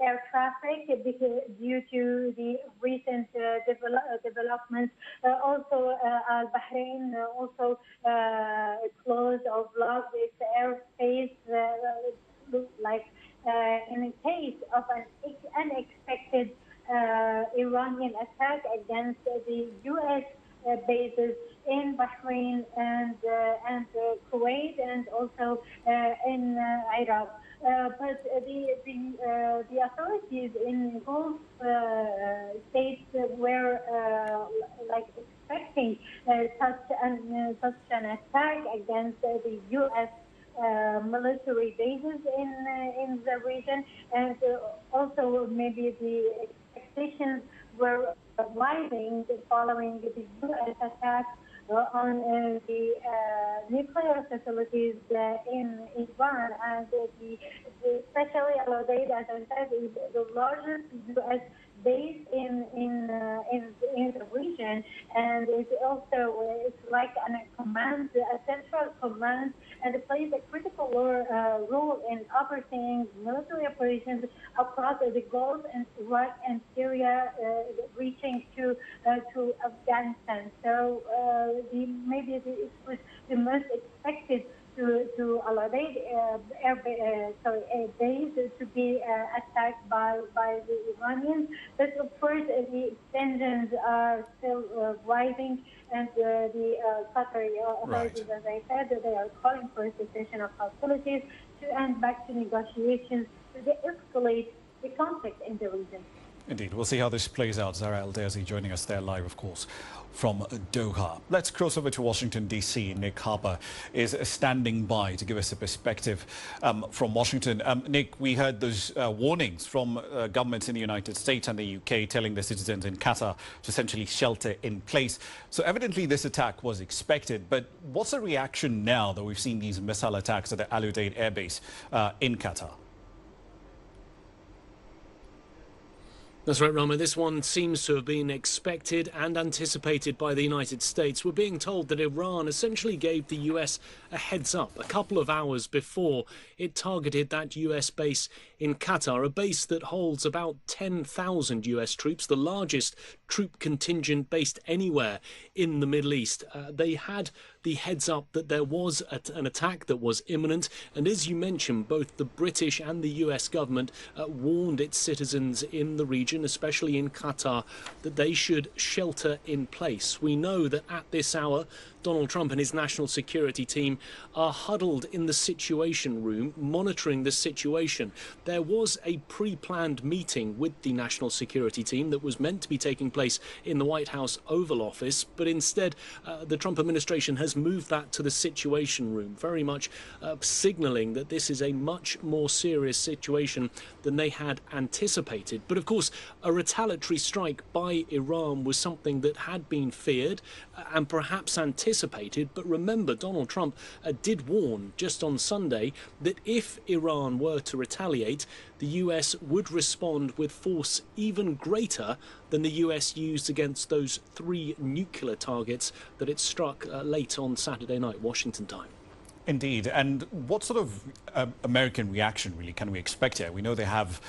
air traffic due to the recent developments. Also, Bahrain also closed or blocked its airspace, in case of an unexpected Iranian attack against the U.S. bases in Bahrain and Kuwait, and also in Iraq. But the authorities in Gulf states were expecting such an attack against the U.S. Military bases in the region, and also maybe the expectations were rising following the U.S. attack on the nuclear facilities in Iran, and especially Al-Udeid, as I said, is the largest U.S. base in the region, and it's like a central command, and it plays a critical role in overseeing military operations across the Gulf and Iraq and Syria, reaching to Afghanistan. So maybe it was the most expected to Al-Udeid base to be attacked by the Iranians. But of course, the tensions are still rising, and the Qatari authorities, as I said, they are calling for a cessation of hostilities to end back to negotiations to de-escalate the conflict in the region. Indeed. We'll see how this plays out. Zara El-Dazi joining us there live, of course, from Doha. Let's cross over to Washington, D.C. Nick Harper is standing by to give us a perspective from Washington. Nick, we heard those warnings from governments in the United States and the UK telling their citizens in Qatar to essentially shelter in place. So evidently this attack was expected. But what's the reaction now that we've seen these missile attacks at the Al-Udeid Air Base in Qatar? That's right, Rama. This one seems to have been expected and anticipated by the United States. We're being told that Iran essentially gave the US a heads up a couple of hours before it targeted that US base in Qatar, a base that holds about 10,000 US troops, the largest troop contingent based anywhere in the Middle East. They had the heads up that there was an attack that was imminent, and as you mentioned, both the British and the US government warned its citizens in the region, especially in Qatar, that they should shelter in place. We know that at this hour, Donald Trump and his national security team are huddled in the Situation Room, monitoring the situation. They're there was a pre-planned meeting with the national security team that was meant to be taking place in the White House Oval Office, but instead the Trump administration has moved that to the Situation Room, very much signalling that this is a much more serious situation than they had anticipated. But of course, a retaliatory strike by Iran was something that had been feared and perhaps anticipated. But remember, Donald Trump did warn just on Sunday that if Iran were to retaliate, the US would respond with force even greater than the US used against those 3 nuclear targets that it struck late on Saturday night, Washington time. Indeed. And what sort of American reaction really can we expect here? We know they have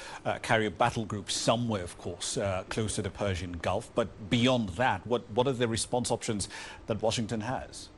carrier battle groups somewhere, of course, close to the Persian Gulf. But beyond that, what are the response options that Washington has?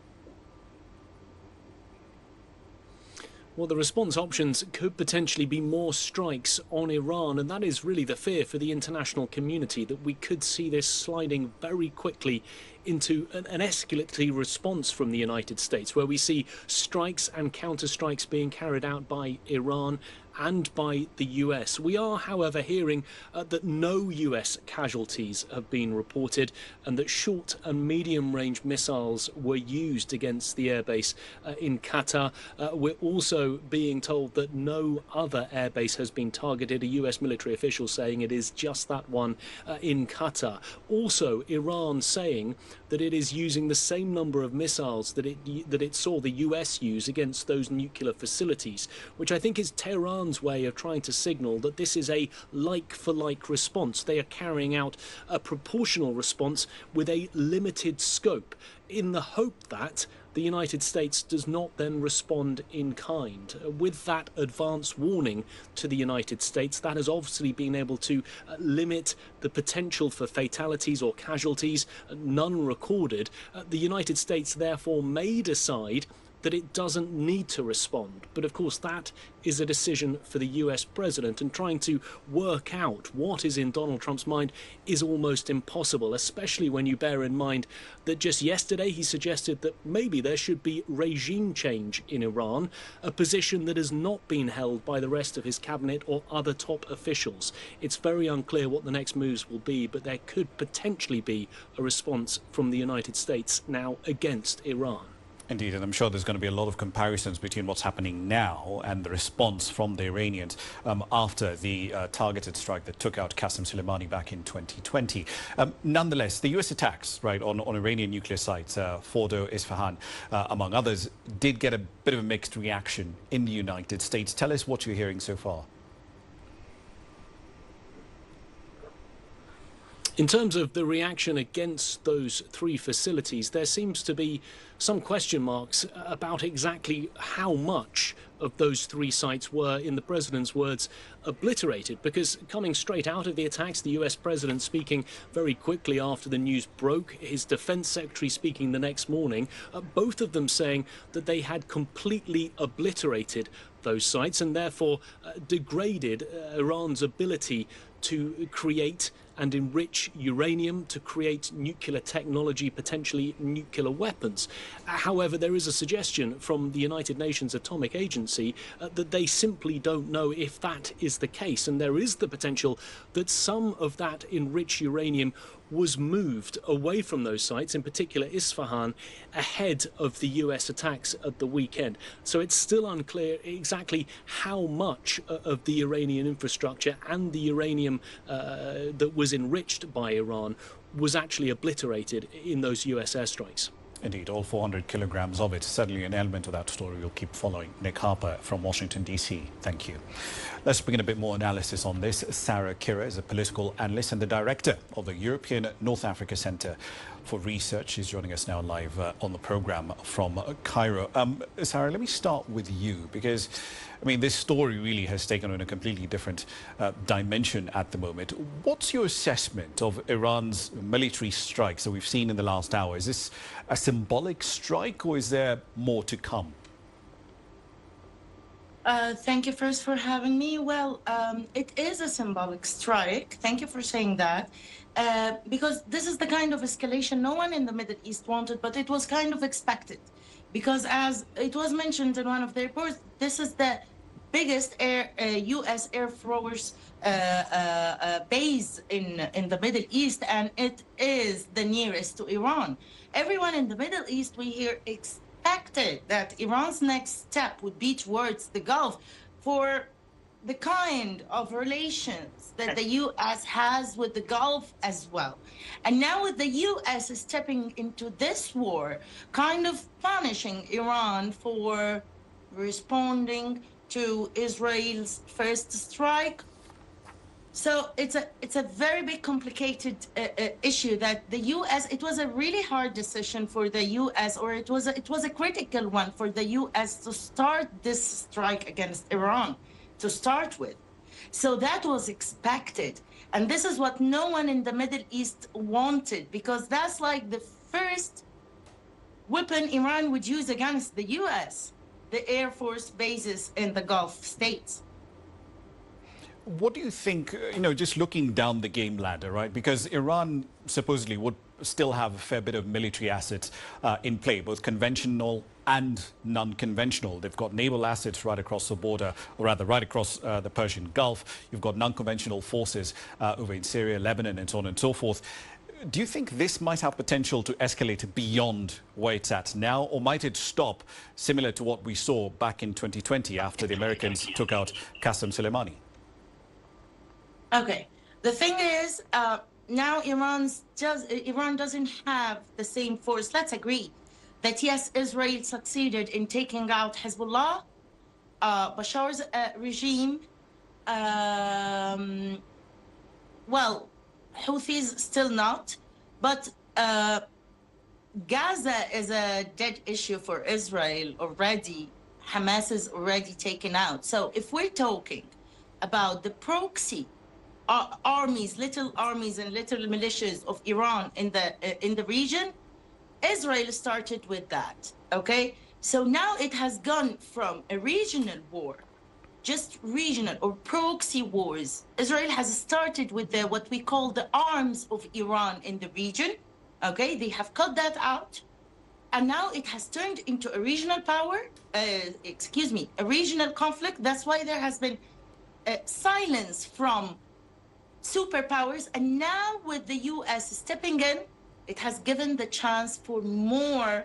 Well, the response options could potentially be more strikes on Iran, and that is really the fear for the international community, that we could see this sliding very quickly into an escalatory response from the United States, where we see strikes and counterstrikes being carried out by Iran and by the US. We are, however, hearing that no US casualties have been reported and that short and medium-range missiles were used against the airbase in Qatar. We're also being told that no other airbase has been targeted, a US military official saying it is just that one in Qatar. Also, Iran saying that it is using the same number of missiles that it saw the US use against those nuclear facilities, which I think is Tehran's way of trying to signal that this is a like-for-like response. They are carrying out a proportional response with a limited scope, in the hope that the United States does not then respond in kind. With that advance warning to the United States, that has obviously been able to limit the potential for fatalities or casualties, none recorded. The United States therefore may decide that it doesn't need to respond. But of course, that is a decision for the US president, and trying to work out what is in Donald Trump's mind is almost impossible, especially when you bear in mind that just yesterday he suggested that maybe there should be regime change in Iran, a position that has not been held by the rest of his cabinet or other top officials. It's very unclear what the next moves will be, but there could potentially be a response from the United States now against Iran. Indeed, and I'm sure there's going to be a lot of comparisons between what's happening now and the response from the Iranians after the targeted strike that took out Qasem Soleimani back in 2020. Nonetheless, the US attacks on Iranian nuclear sites, Fordo, Isfahan, among others, did get a bit of a mixed reaction in the United States. Tell us what you're hearing so far. In terms of the reaction against those 3 facilities, there seems to be some question marks about exactly how much of those 3 sites were, in the president's words, obliterated. Because coming straight out of the attacks, the US president speaking very quickly after the news broke, his defense secretary speaking the next morning, both of them saying that they had completely obliterated those sites and therefore degraded Iran's ability to create and enrich uranium, to create nuclear technology, potentially nuclear weapons. However, there is a suggestion from the United Nations Atomic Agency that they simply don't know if that is the case, and there is the potential that some of that enriched uranium was moved away from those sites, in particular Isfahan, ahead of the US attacks at the weekend. So it's still unclear exactly how much of the Iranian infrastructure and the uranium that was enriched by Iran was actually obliterated in those US airstrikes. Indeed, all 400 kilograms of it. Certainly an element of that story we'll keep following. Nick Harper from Washington, D.C. Thank you. Let's bring in a bit more analysis on this. Sarah Kira is a political analyst and the director of the European North Africa Centre for Research. She's joining us now live on the programme from Cairo. Sarah, let me start with you, because I mean, this story really has taken on a completely different dimension at the moment. What's your assessment of Iran's military strikes that we've seen in the last hour? Is this a symbolic strike, or is there more to come? Thank you first for having me. Well, it is a symbolic strike. Thank you for saying that. Because this is the kind of escalation no one in the Middle East wanted, but it was kind of expected. Because as it was mentioned in one of the reports, this is the biggest U.S. Air Force base in the Middle East, and it is the nearest to Iran. Everyone in the Middle East, we hear, expected that Iran's next step would be towards the Gulf for the kind of relations that the U.S. has with the Gulf as well. And now with the U.S. stepping into this war, kind of punishing Iran for responding to Israel's first strike. So it's a very big, complicated issue that the U.S. It was a really hard decision for the U.S. or it was a critical one for the U.S. to start this strike against Iran to start with. So that was expected, and this is what no one in the Middle East wanted, because that's like the first weapon Iran would use against the U.S. the Air Force bases in the Gulf states. What do you think, just looking down the game ladder, right? Because Iran supposedly would still have a fair bit of military assets in play, both conventional and non-conventional. They've got naval assets right across the border, or rather right across the Persian Gulf. You've got non-conventional forces over in Syria, Lebanon, and so on and so forth. Do you think this might have potential to escalate beyond where it's at now, or might it stop similar to what we saw back in 2020 after the Americans took out Qasem Soleimani? Okay, the thing is, now Iran doesn't have the same force. Let's agree that yes, Israel succeeded in taking out Hezbollah, Bashar's regime. Well, Houthis still not, but Gaza is a dead issue for Israel already. Hamas is already taken out. So if we're talking about the proxy armies, little armies and little militias of Iran in the region, Israel started with that, okay? So now it has gone from a regional war, just regional or proxy wars. Israel has started with what we call the arms of Iran in the region, okay? They have cut that out, and now it has turned into a regional power, a regional conflict. That's why there has been silence from superpowers, and now with the U.S. stepping in, it has given the chance for more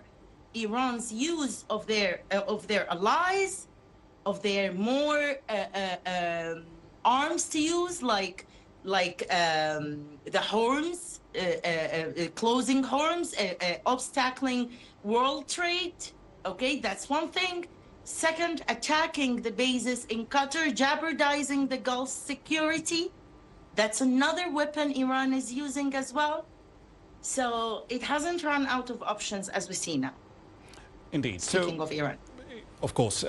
Iran's use of their allies, of their more arms to use, like the horns, closing horns, obstacling world trade. Okay, that's one thing. Second, attacking the bases in Qatar, jeopardizing the Gulf security. That's another weapon Iran is using as well. So it hasn't run out of options as we see now. Indeed. Speaking of Iran. Of course.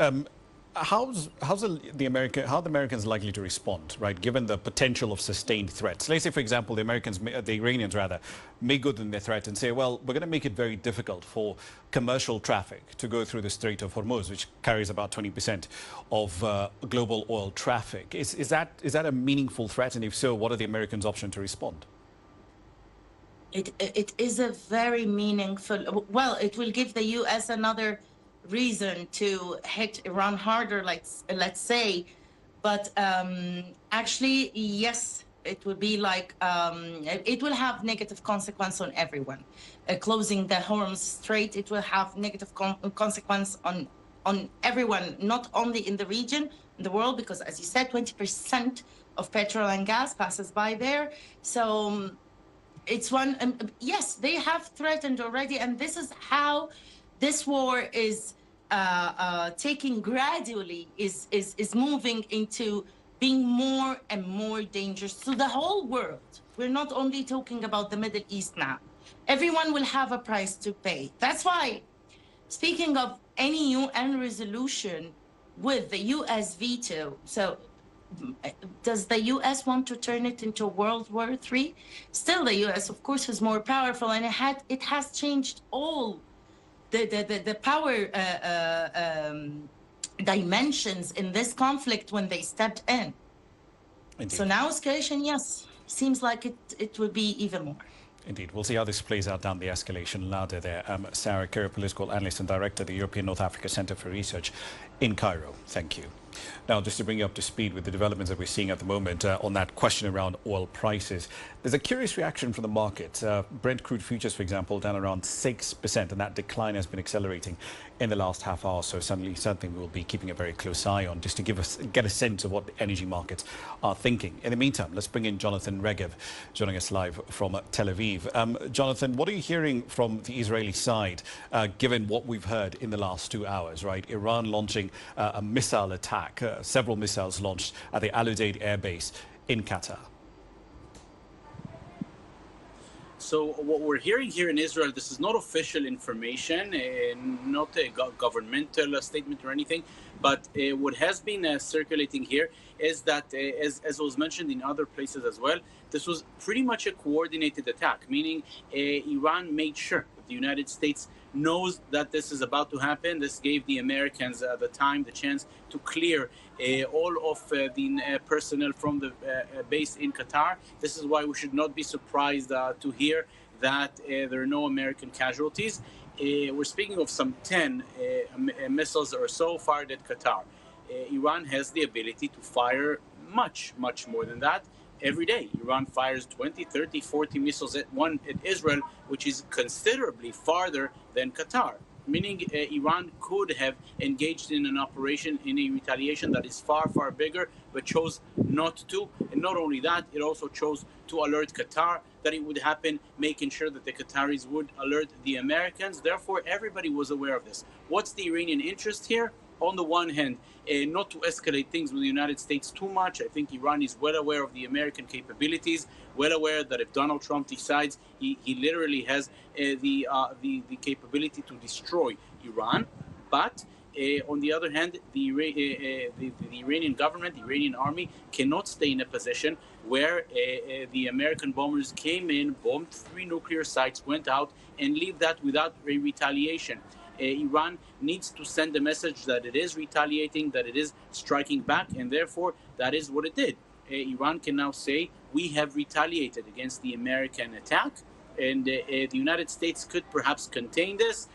How are the Americans likely to respond, right, given the potential of sustained threats? Let's say, for example, the Iranians may go in their threat and say, well, we're going to make it very difficult for commercial traffic to go through the Strait of Hormuz, which carries about 20% of global oil traffic. Is that a meaningful threat? And if so, what are the Americans' options to respond? It is a very meaningful, well, it will give the U.S. another reason to hit Iran harder, let's say, but actually, yes, it would be like, it will have negative consequence on everyone. Closing the Hormuz Strait, it will have negative consequence on everyone, not only in the region, in the world, because as you said, 20% of petrol and gas passes by there. So it's one, yes, they have threatened already, and this is how this war is taking gradually, is moving into being more and more dangerous to the whole world. We're not only talking about the Middle East now. Everyone will have a price to pay. That's why, speaking of any UN resolution with the US veto, so does the US want to turn it into World War III? Still, the US, of course, is more powerful, and it has changed all the power dimensions in this conflict when they stepped in. Indeed. So now escalation, yes, seems like it would be even more. Indeed. We'll see how this plays out down the escalation ladder there. Sarah Kerr, political analyst and director of the European North Africa Centre for Research in Cairo. Thank you. Now, just to bring you up to speed with the developments that we're seeing at the moment on that question around oil prices, there's a curious reaction from the market. Brent crude futures, for example, down around 6%, and that decline has been accelerating in the last half hour. So certainly something we'll be keeping a very close eye on, just to get a sense of what the energy markets are thinking. In the meantime, let's bring in Jonathan Regev, joining us live from Tel Aviv. Jonathan, what are you hearing from the Israeli side, given what we've heard in the last 2 hours, right? Iran launching a missile attack, several missiles launched at the Al Udeid air base in Qatar. So what we're hearing here in Israel, this is not official information, not a governmental statement or anything, but what has been circulating here is that, as was mentioned in other places as well, this was pretty much a coordinated attack, meaning Iran made sure that the United States knows that this is about to happen. This gave the Americans the time, the chance to clear all of the personnel from the base in Qatar. This is why we should not be surprised to hear that there are no American casualties. We're speaking of some 10 missiles or so fired at Qatar. Iran has the ability to fire much more than that. Every day, Iran fires 20, 30, 40 missiles at Israel, which is considerably farther than Qatar. Meaning Iran could have engaged in an operation in a retaliation that is far bigger, but chose not to. And not only that, it also chose to alert Qatar that it would happen, making sure that the Qataris would alert the Americans. Therefore, everybody was aware of this. What's the Iranian interest here? On the one hand, not to escalate things with the United States too much. I think Iran is well aware of the American capabilities, well aware that if Donald Trump decides, he literally has the capability to destroy Iran. But on the other hand, the Iranian government, the Iranian army cannot stay in a position where the American bombers came in, bombed 3 nuclear sites, went out, and leave that without a retaliation. Iran needs to send a message that it is retaliating, that it is striking back, and therefore that is what it did. Iran can now say, we have retaliated against the American attack, and the United States could perhaps contain this,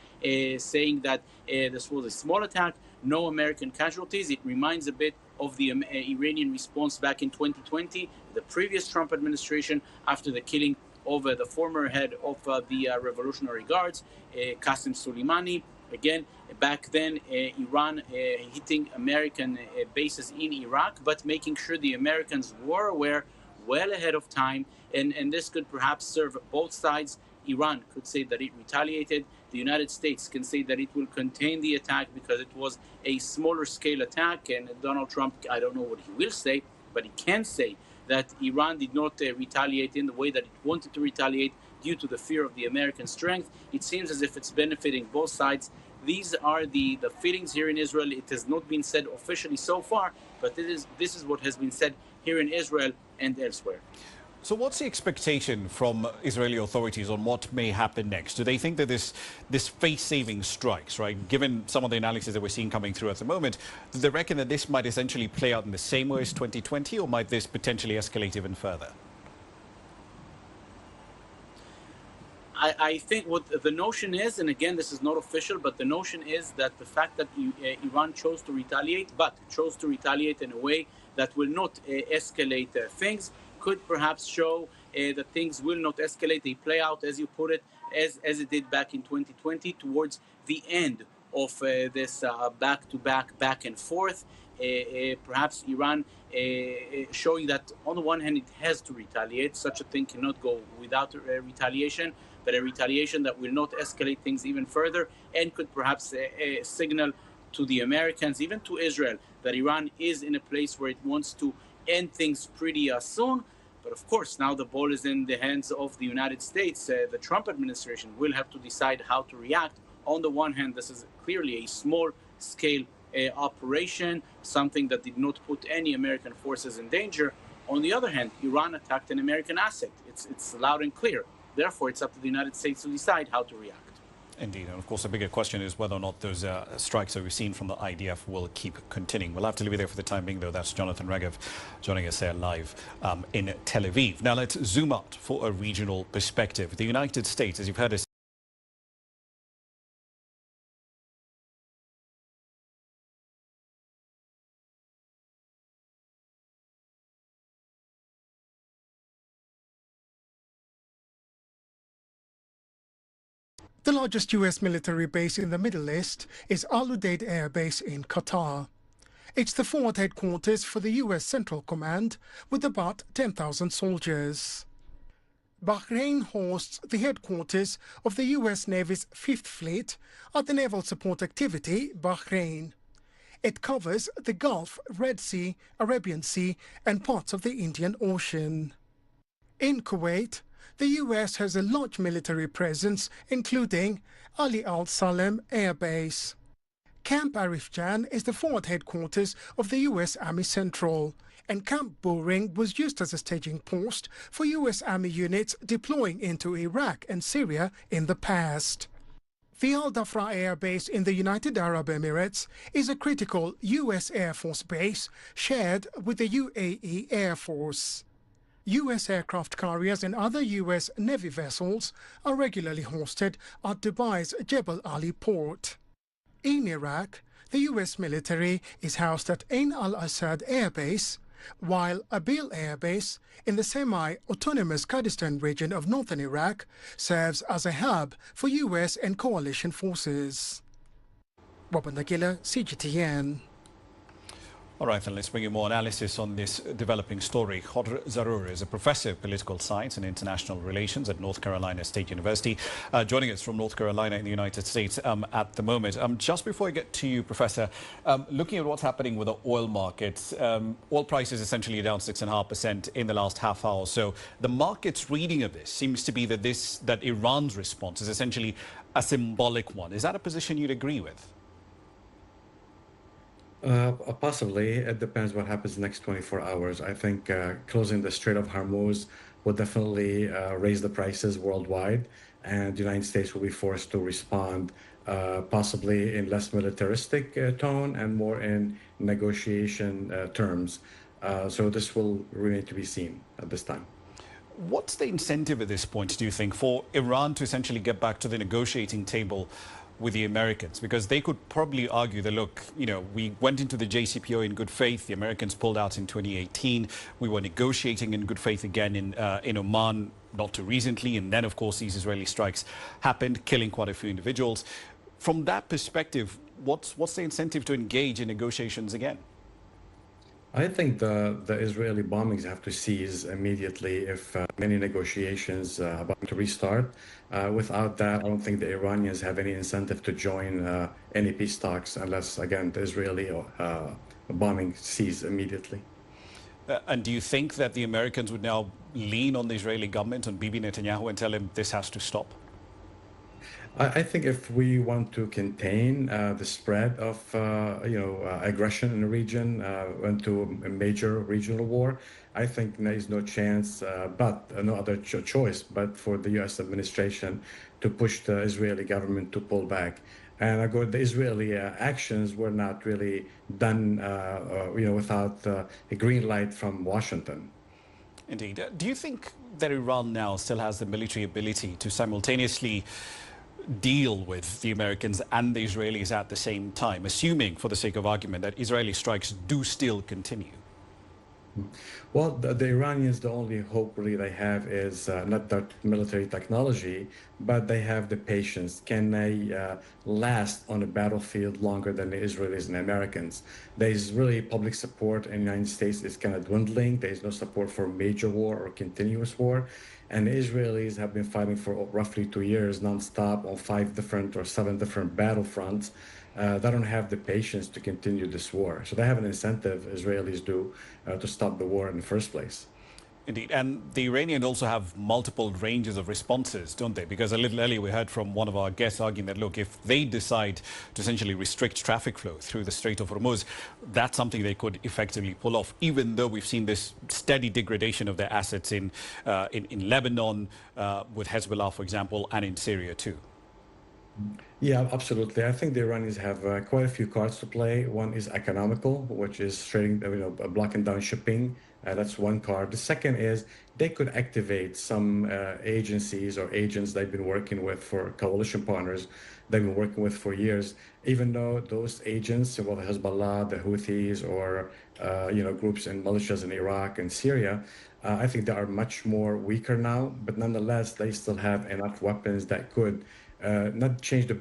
saying that this was a small attack, no American casualties. It reminds a bit of the Iranian response back in 2020, the previous Trump administration, after the killing of the former head of the Revolutionary Guards, Qasem Soleimani. Again, back then, Iran hitting American bases in Iraq, but making sure the Americans were aware well ahead of time. And this could perhaps serve both sides. Iran could say that it retaliated. The United States can say that it will contain the attack because it was a smaller scale attack. And Donald Trump, I don't know what he will say, but he can say that Iran did not retaliate in the way that it wanted to retaliate due to the fear of the American strength. It seems as if it's benefiting both sides. These are the feelings here in Israel. It has not been said officially so far, but this is what has been said here in Israel and elsewhere. So what's the expectation from Israeli authorities on what may happen next? Do they think that this face-saving strikes, right, given some of the analysis that we're seeing coming through at the moment, do they reckon that this might essentially play out in the same way as 2020, or might this potentially escalate even further? I think what the notion is, and again, this is not official, but the notion is that the fact that Iran chose to retaliate, but chose to retaliate in a way that will not escalate things, could perhaps show that things will not escalate. They play out, as you put it, as it did back in 2020, towards the end of this back and forth. Perhaps Iran showing that on the one hand it has to retaliate. Such a thing cannot go without retaliation, but a retaliation that will not escalate things even further and could perhaps signal to the Americans, even to Israel, that Iran is in a place where it wants to end things pretty soon. But of course, now the ball is in the hands of the United States. The Trump administration will have to decide how to react. On the one hand, this is clearly a small-scale operation, something that did not put any American forces in danger. On the other hand, Iran attacked an American asset. It's loud and clear. Therefore, it's up to the United States to decide how to react. Indeed. And of course, the bigger question is whether or not those strikes that we've seen from the IDF will keep continuing. We'll have to leave it there for the time being, though. That's Jonathan Regev joining us here live in Tel Aviv. Now, let's zoom out for a regional perspective. The United States, as you've heard us The largest U.S. military base in the Middle East is Al Udeid Air Base in Qatar. It's the forward headquarters for the U.S. Central Command with about 10,000 soldiers. Bahrain hosts the headquarters of the U.S. Navy's Fifth Fleet at the Naval Support Activity, Bahrain. It covers the Gulf, Red Sea, Arabian Sea and parts of the Indian Ocean. In Kuwait, the U.S. has a large military presence, including Ali Al Salem Air Base. Camp Arifjan is the forward headquarters of the U.S. Army Central, and Camp Buring was used as a staging post for U.S. Army units deploying into Iraq and Syria in the past. The Al Dhafra Air Base in the United Arab Emirates is a critical U.S. Air Force base shared with the UAE Air Force. U.S. aircraft carriers and other U.S. Navy vessels are regularly hosted at Dubai's Jebel Ali port. In Iraq, the U.S. military is housed at Ain al-Assad Air Base, while Abil Air Base in the semi-autonomous Kurdistan region of northern Iraq serves as a hub for U.S. and coalition forces. Robin Nagila, CGTN. All right, then let's bring you more analysis on this developing story. Khodr Zarour is a professor of political science and international relations at North Carolina State University, joining us from North Carolina in the United States at the moment. Just before I get to you, Professor, looking at what's happening with the oil markets, oil prices essentially down 6.5% in the last half hour or so. The market's reading of this seems to be that Iran's response is essentially a symbolic one. Is that a position you'd agree with? Possibly. It depends what happens the next 24 hours. I think closing the Strait of Hormuz will definitely raise the prices worldwide, and the United States will be forced to respond possibly in less militaristic tone and more in negotiation terms. So this will remain to be seen at this time. What's the incentive at this point, do you think, for Iran to essentially get back to the negotiating table with the Americans? Because they could probably argue that, look, we went into the JCPOA in good faith. The Americans pulled out in 2018. We were negotiating in good faith again in Oman not too recently. And then, of course, these Israeli strikes happened, killing quite a few individuals. From that perspective, what's the incentive to engage in negotiations again? I think the Israeli bombings have to cease immediately if many negotiations are about to restart. Without that, I don't think the Iranians have any incentive to join any peace talks unless, again, the Israeli bombing ceases immediately. And do you think that the Americans would now lean on the Israeli government, on Bibi Netanyahu, and tell him this has to stop? I think if we want to contain the spread of aggression in the region into a major regional war, I think there is no chance, but no other choice but for the U.S. administration to push the Israeli government to pull back. And the Israeli actions were not really done, without a green light from Washington. Indeed. Do you think that Iran now still has the military ability to simultaneously deal with the Americans and the Israelis at the same time, assuming, for the sake of argument, that Israeli strikes do still continue? Well, the Iranians, the only hope really they have is not that military technology, but they have the patience. Can they last on a battlefield longer than the Israelis and the Americans? There's really public support in the United States is kind of dwindling. There's no support for major war or continuous war. And the Israelis have been fighting for roughly 2 years nonstop on 5 different or 7 different battlefronts. They don't have the patience to continue this war. So they have an incentive, Israelis do, to stop the war in the first place. Indeed. And the Iranians also have multiple ranges of responses, don't they? Because a little earlier we heard from one of our guests arguing that, look, if they decide to essentially restrict traffic flow through the Strait of Hormuz, that's something they could effectively pull off, even though we've seen this steady degradation of their assets in Lebanon, with Hezbollah, for example, and in Syria too. Yeah, absolutely. I think the Iranians have quite a few cards to play. One is economical, which is trading, blocking down shipping. That's one card. The second is they could activate some agencies or agents they've been working with for coalition partners they've been working with for years, even though those agents, well, Hezbollah, the Houthis, or groups and militias in Iraq and Syria, I think they are much more weaker now, but nonetheless, they still have enough weapons that could not change the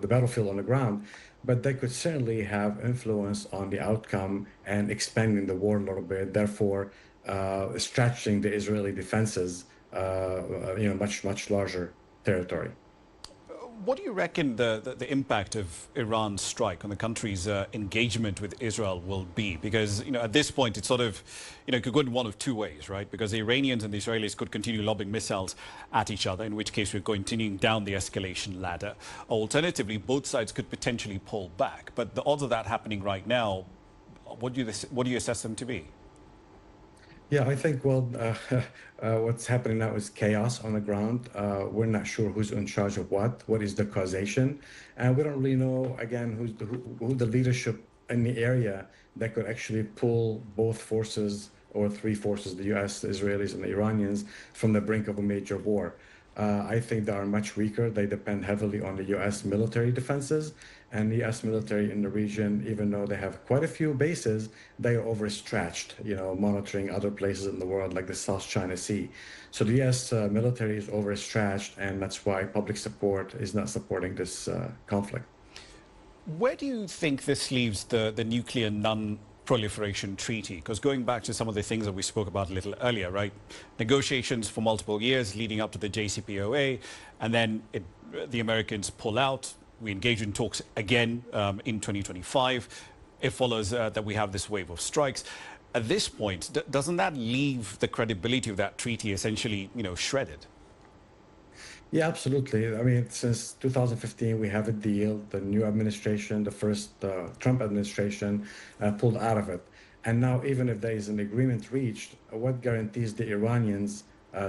battlefield on the ground, but they could certainly have influence on the outcome and expanding the war a little bit, therefore stretching the Israeli defenses, much larger territory. What do you reckon the impact of Iran's strike on the country's engagement with Israel will be? Because, at this point, it's sort of, it could go in one of two ways, right? Because the Iranians and the Israelis could continue lobbing missiles at each other, in which case we're continuing down the escalation ladder. Alternatively, both sides could potentially pull back. But the odds of that happening right now, what do you assess them to be? Yeah, I think, what's happening now is chaos on the ground. We're not sure who's in charge of what is the causation. And we don't really know, again, who the leadership in the area that could actually pull both forces or three forces, the US, the Israelis, and the Iranians, from the brink of a major war. I think they are much weaker. They depend heavily on the US military defenses. And the US military in the region, even though they have quite a few bases, they are overstretched, monitoring other places in the world like the South China Sea. So the US military is overstretched, and that's why public support is not supporting this conflict. Where do you think this leaves the nuclear non-proliferation treaty? Because going back to some of the things that we spoke about a little earlier, right? Negotiations for multiple years leading up to the JCPOA, and then the Americans pull out. We engage in talks again in 2025. It follows that we have this wave of strikes. At this point, doesn't that leave the credibility of that treaty essentially, shredded? Yeah, absolutely. I mean, since 2015, we have a deal. The new administration, the first Trump administration, pulled out of it. And now, even if there is an agreement reached, what guarantees the Iranians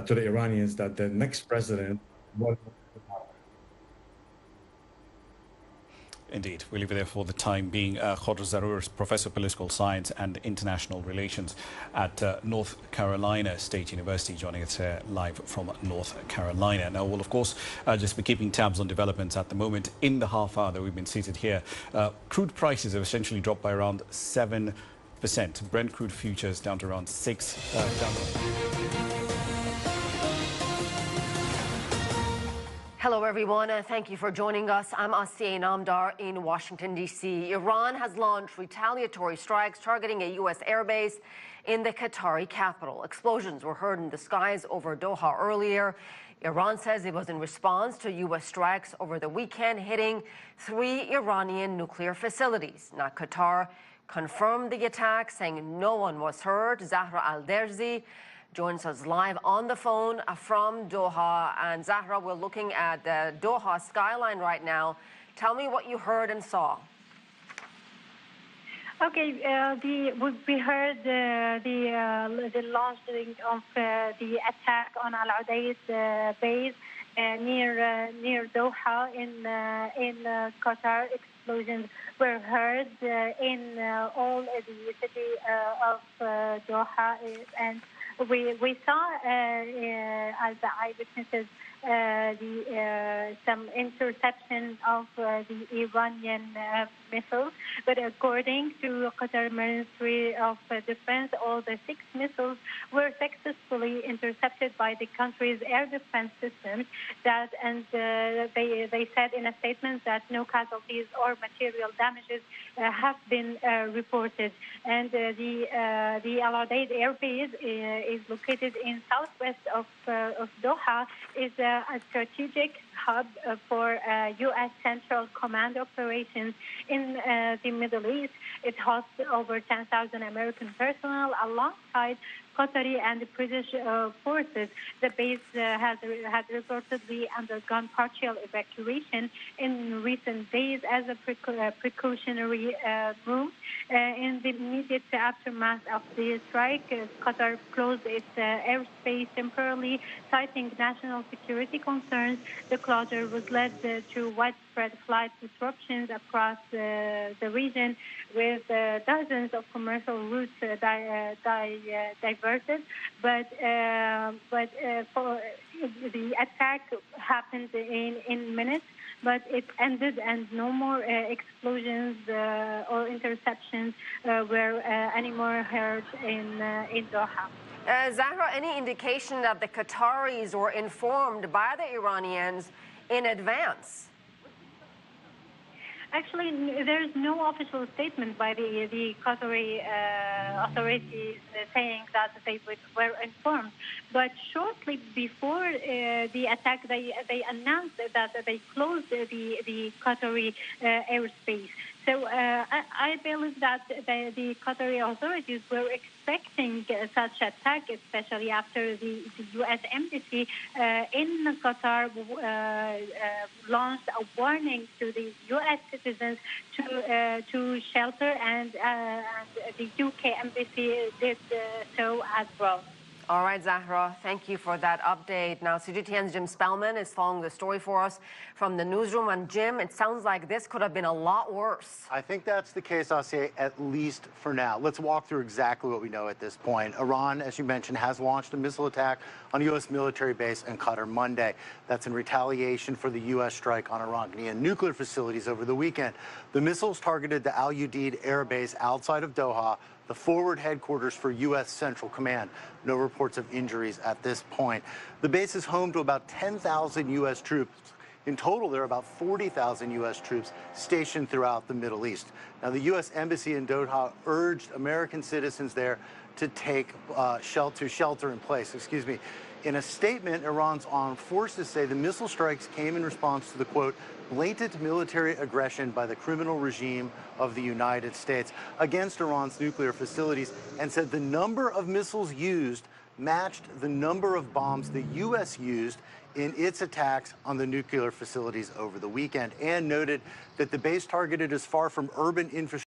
to the Iranians that the next president will? Indeed. We'll leave it there for the time being. Khadr Zarour is Professor of Political Science and International Relations at North Carolina State University, joining us here live from North Carolina. Now, we'll, of course, just be keeping tabs on developments at the moment. In the half hour that we've been seated here, crude prices have essentially dropped by around 7%. Brent crude futures down to around 6%. Hello, everyone. Thank you for joining us. I'm Asiye Namdar in Washington, D.C. Iran has launched retaliatory strikes targeting a U.S. airbase in the Qatari capital. Explosions were heard in the skies over Doha earlier. Iran says it was in response to U.S. strikes over the weekend hitting 3 Iranian nuclear facilities. Now, Qatar confirmed the attack, saying no one was hurt. Zahra Al-Derzi joins us live on the phone from Doha. And Zahra, we're looking at the Doha skyline right now. Tell me what you heard and saw. Okay, we heard the launching of the attack on Al Udeid base near Doha in Qatar. Explosions were heard in all the city of Doha, and we saw as the eyewitnesses some interception of the Iranian missiles, but according to Qatar Ministry of Defense, all the 6 missiles were successfully intercepted by the country's air defense systems. They said in a statement that no casualties or material damages have been reported. And the Al Udeid Air Base is located in southwest of Doha. Is a strategic hub for U.S. Central Command operations in the Middle East. It hosts over 10,000 American personnel alongside Qatari and British forces. The base has reportedly undergone partial evacuation in recent days as a precautionary move. In the immediate aftermath of the strike, Qatar closed its airspace temporarily, citing national security concerns. The closure was led to widespread flight disruptions across the region, with dozens of commercial routes diverted. But for the attack happened in minutes, but it ended, and no more explosions or interceptions were anymore heard in Doha. Zahra, any indication that the Qataris were informed by the Iranians in advance? Actually, there's no official statement by the Qatari authorities saying that they were informed. But shortly before the attack, they announced that they closed the Qatari airspace. So I believe that the Qatari authorities were expecting such attack, especially after the U.S. embassy in Qatar launched a warning to the U.S. citizens to shelter, and the U.K. embassy did so as well. All right, Zahra, thank you for that update. Now, CGTN's Jim Spellman is following the story for us from the newsroom. And Jim, it sounds like this could have been a lot worse. I think that's the case, Asiye, at least for now. Let's walk through exactly what we know at this point. Iran, as you mentioned, has launched a missile attack on a U.S. military base in Qatar Monday. That's in retaliation for the U.S. strike on Iranian nuclear facilities over the weekend. The missiles targeted the Al Udeid air base outside of Doha, the forward headquarters for U.S. Central Command. No reports of injuries at this point. The base is home to about 10,000 U.S. troops. In total, there are about 40,000 U.S. troops stationed throughout the Middle East. Now, the U.S. Embassy in Doha urged American citizens there to take shelter in place. In a statement, Iran's armed forces say the missile strikes came in response to the, quote, blatant military aggression by the criminal regime of the United States against Iran's nuclear facilities, and said the number of missiles used matched the number of bombs the U.S. used in its attacks on the nuclear facilities over the weekend, and noted that the base targeted as far from urban infrastructure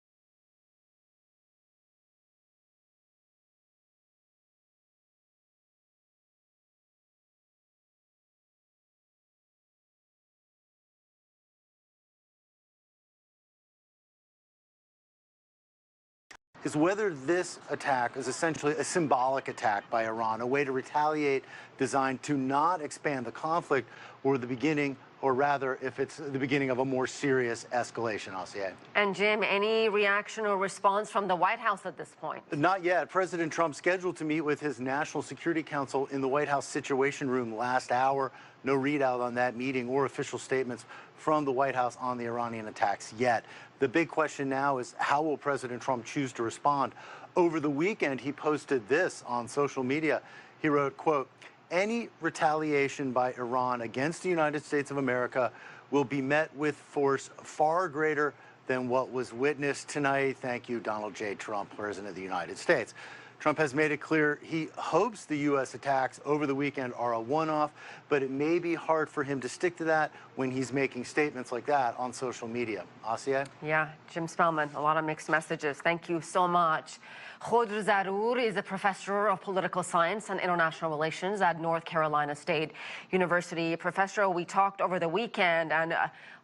is whether this attack is essentially a symbolic attack by Iran, a way to retaliate designed to not expand the conflict, or the beginning, or rather, if it's the beginning of a more serious escalation, Asiye. And Jim, any reaction or response from the White House at this point? Not yet. President Trump scheduled to meet with his National Security Council in the White House Situation Room last hour. No readout on that meeting or official statements from the White House on the Iranian attacks yet. The big question now is, how will President Trump choose to respond? Over the weekend, he posted this on social media. He wrote, quote, any retaliation by Iran against the United States of America will be met with force far greater than what was witnessed tonight. Thank you, Donald J. Trump, President of the United States. Trump has made it clear he hopes the U.S. attacks over the weekend are a one-off, but it may be hard for him to stick to that when he's making statements like that on social media. Asiye? Yeah, Jim Spellman, a lot of mixed messages. Thank you so much. Khodr Zarour is a professor of political science and international relations at North Carolina State University. Professor, we talked over the weekend, and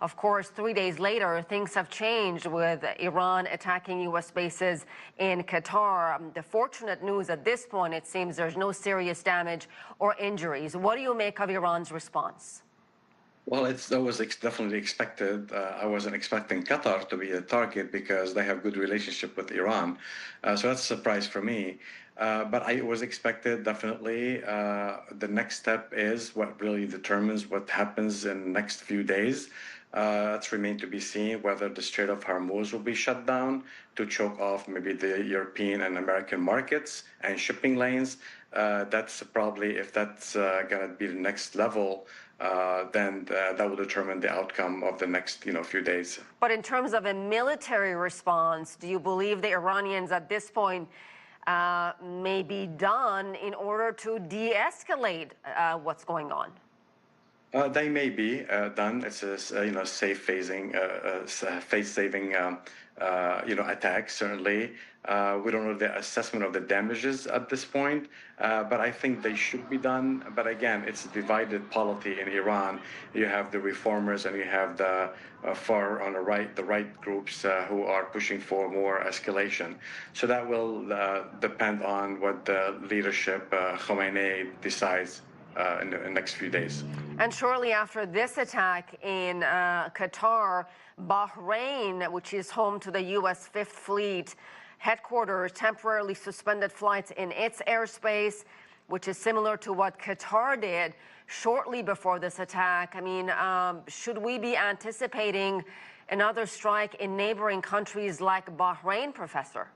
of course, 3 days later, things have changed with Iran attacking U.S. bases in Qatar. The fortunate news at this point, it seems there's no serious damage or injuries. What do you make of Iran's response? Well, that was definitely expected. I wasn't expecting Qatar to be a target because they have good relationship with Iran. So that's a surprise for me. But it was expected, definitely. The next step is what really determines what happens in the next few days. It's remained to be seen whether the Strait of Hormuz will be shut down to choke off maybe the European and American markets and shipping lanes. That's probably, if that's going to be the next level, then that will determine the outcome of the next few days. But in terms of a military response, do you believe the Iranians at this point may be done in order to de-escalate what's going on? They may be done. It's a face-saving attack. Certainly, we don't know the assessment of the damages at this point, but I think they should be done. But again, it's a divided polity in Iran. You have the reformers and you have the far on the right groups who are pushing for more escalation. So that will depend on what the leadership, Khamenei, decides in the next few days. And shortly after this attack in Qatar, Bahrain, which is home to the U.S. Fifth Fleet, headquarters temporarily suspended flights in its airspace, which is similar to what Qatar did shortly before this attack. I mean, should we be anticipating another strike in neighboring countries like Bahrain, Professor?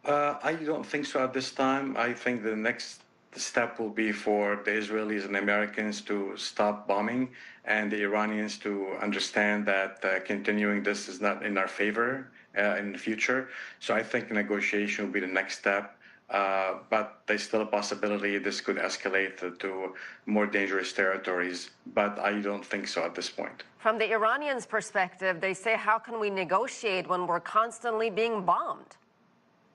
I don't think so at this time. I think the next step will be for the Israelis and Americans to stop bombing and the Iranians to understand that continuing this is not in our favor in the future. So I think negotiation will be the next step. But there's still a possibility this could escalate to more dangerous territories. But I don't think so at this point. From the Iranians' perspective, they say, how can we negotiate when we're constantly being bombed?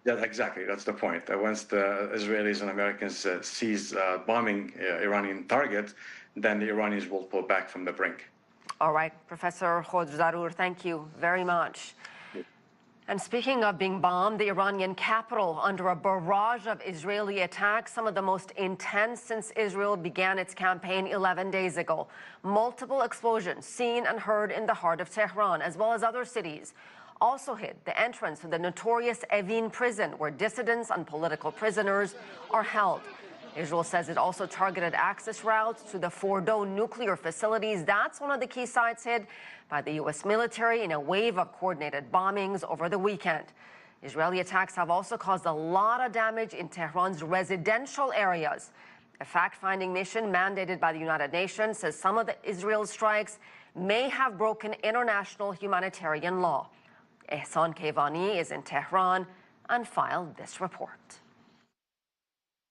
Yeah, exactly. That's the point. Once the Israelis and Americans cease bombing Iranian targets, then the Iranians will pull back from the brink. All right, Professor Khojzarour, thank you very much. And speaking of being bombed, the Iranian capital under a barrage of Israeli attacks, some of the most intense since Israel began its campaign 11 days ago. Multiple explosions seen and heard in the heart of Tehran, as well as other cities. Also hit the entrance to the notorious Evin prison, where dissidents and political prisoners are held. Israel says it also targeted access routes to the Fordo nuclear facilities. That's one of the key sites hit by the U.S. military in a wave of coordinated bombings over the weekend. Israeli attacks have also caused a lot of damage in Tehran's residential areas. A fact-finding mission mandated by the United Nations says some of Israel's strikes may have broken international humanitarian law. Ehsan Kevani is in Tehran and filed this report.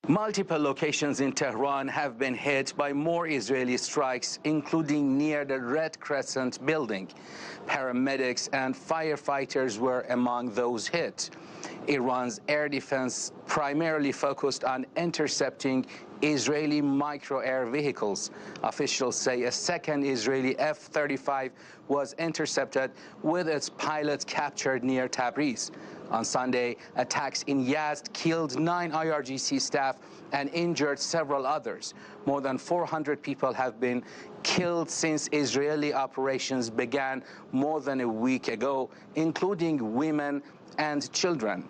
Multiple locations in Tehran have been hit by more Israeli strikes, including near the Red Crescent building. Paramedics and firefighters were among those hit. Iran's air defense primarily focused on intercepting Israeli micro-air vehicles. Officials say a second Israeli F-35 was intercepted with its pilot captured near Tabriz. On Sunday, attacks in Yazd killed 9 IRGC staff and injured several others. More than 400 people have been killed since Israeli operations began more than a week ago, including women and children.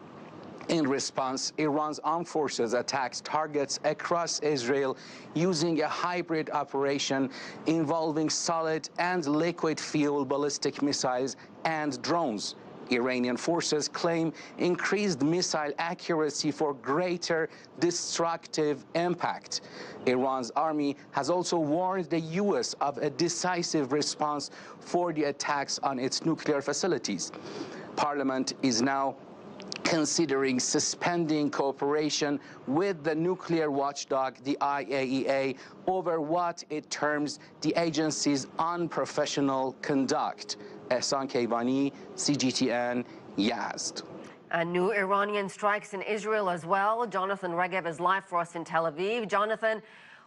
In response, Iran's armed forces attacked targets across Israel using a hybrid operation involving solid and liquid fuel ballistic missiles and drones. Iranian forces claim increased missile accuracy for greater destructive impact. Iran's army has also warned the U.S. of a decisive response for the attacks on its nuclear facilities. Parliament is now considering suspending cooperation with the nuclear watchdog, the IAEA, over what it terms the agency's unprofessional conduct. Ehsan Kevani, CGTN, Yazd. And new Iranian strikes in Israel as well. Jonathan Regev is live for us in Tel Aviv. Jonathan,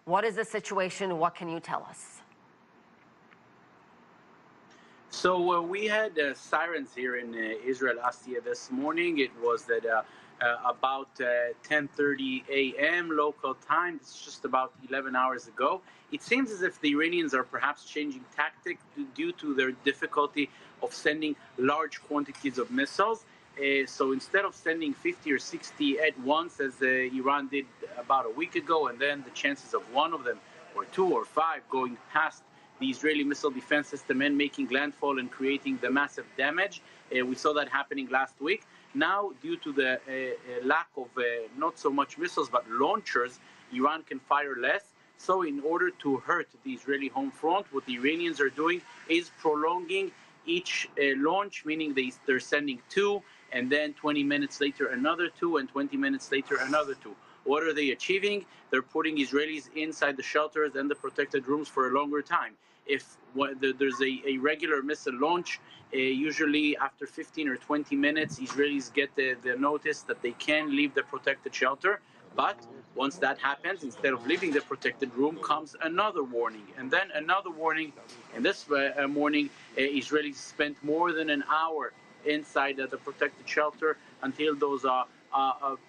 what is the situation? What can you tell us? So we had sirens here in Israel, Astia, this morning. It was at about 10:30 a.m. local time. It's just about 11 hours ago. It seems as if the Iranians are perhaps changing tactic due to their difficulty of sending large quantities of missiles. So instead of sending 50 or 60 at once, as Iran did about a week ago, and then the chances of one of them or 2 or 5 going past the Israeli missile defense system and making landfall and creating the massive damage. We saw that happening last week. Now, due to the lack of not so much missiles but launchers, Iran can fire less. So in order to hurt the Israeli home front, what the Iranians are doing is prolonging each launch, meaning they're sending 2, and then 20 minutes later another 2, and 20 minutes later another 2. What are they achieving? They're putting Israelis inside the shelters and the protected rooms for a longer time. If there's a regular missile launch, usually after 15 or 20 minutes, Israelis get the notice that they can leave the protected shelter. But once that happens, instead of leaving the protected room, comes another warning, and then another warning. And this morning, Israelis spent more than an hour inside the protected shelter until those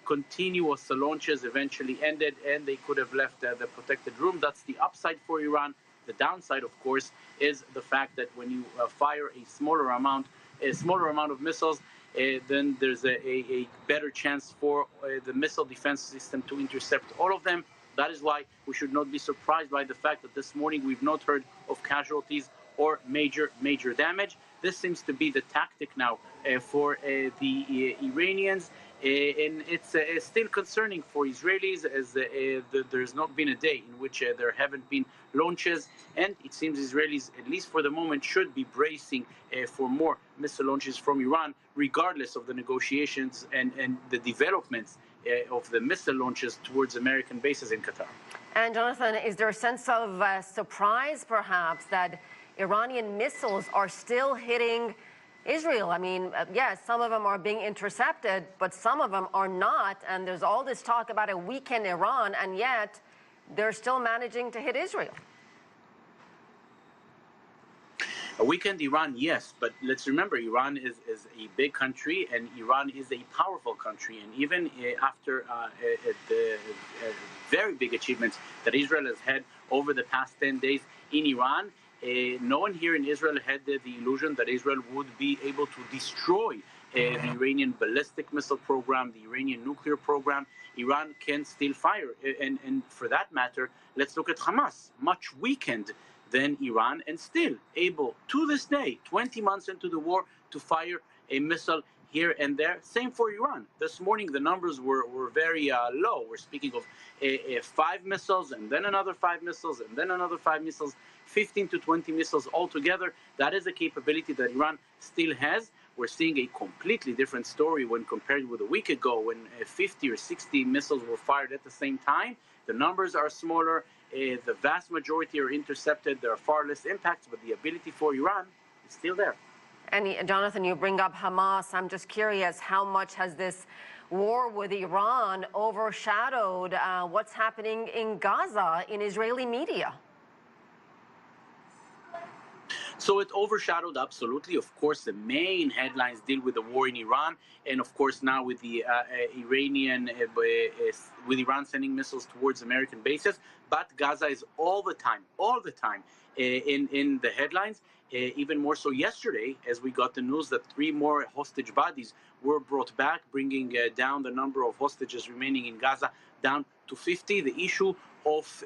continuous launches eventually ended, and they could have left the protected room. That's the upside for Iran. The downside, of course, is the fact that when you fire a smaller amount of missiles, then there's a better chance for the missile defense system to intercept all of them. That is why we should not be surprised by the fact that this morning we've not heard of casualties or major damage. This seems to be the tactic now for the Iranians. And it's still concerning for Israelis, as there's not been a day in which there haven't been launches, and it seems Israelis, at least for the moment, should be bracing for more missile launches from Iran, regardless of the negotiations and the developments of the missile launches towards American bases in Qatar. And Jonathan, is there a sense of surprise, perhaps, that Iranian missiles are still hitting Israel? I mean, yes, some of them are being intercepted, but some of them are not. And there's all this talk about a weakened Iran, and yet they're still managing to hit Israel. A weakened Iran, yes, but let's remember Iran is a big country, and Iran is a powerful country. And even after the very big achievements that Israel has had over the past 10 days in Iran, no one here in Israel had the illusion that Israel would be able to destroy the Iranian ballistic missile program, the Iranian nuclear program. Iran can still fire. And for that matter, let's look at Hamas, much weakened than Iran, and still able to this day, 20 months into the war, to fire a missile here and there. Same for Iran. This morning, the numbers were very low. We're speaking of 5 missiles, and then another 5 missiles, and then another 5 missiles, 15 to 20 missiles altogether. That is a capability that Iran still has. We're seeing a completely different story when compared with a week ago, when 50 or 60 missiles were fired at the same time. The numbers are smaller. The vast majority are intercepted. There are far less impacts, but the ability for Iran is still there. And Jonathan, you bring up Hamas. I'm just curious, how much has this war with Iran overshadowed what's happening in Gaza in Israeli media? So it overshadowed absolutely. Of course, the main headlines deal with the war in Iran, and of course now with the with Iran sending missiles towards American bases. But Gaza is all the time in the headlines. Even more so yesterday, as we got the news that 3 more hostage bodies were brought back, bringing down the number of hostages remaining in Gaza down to 50. The issue of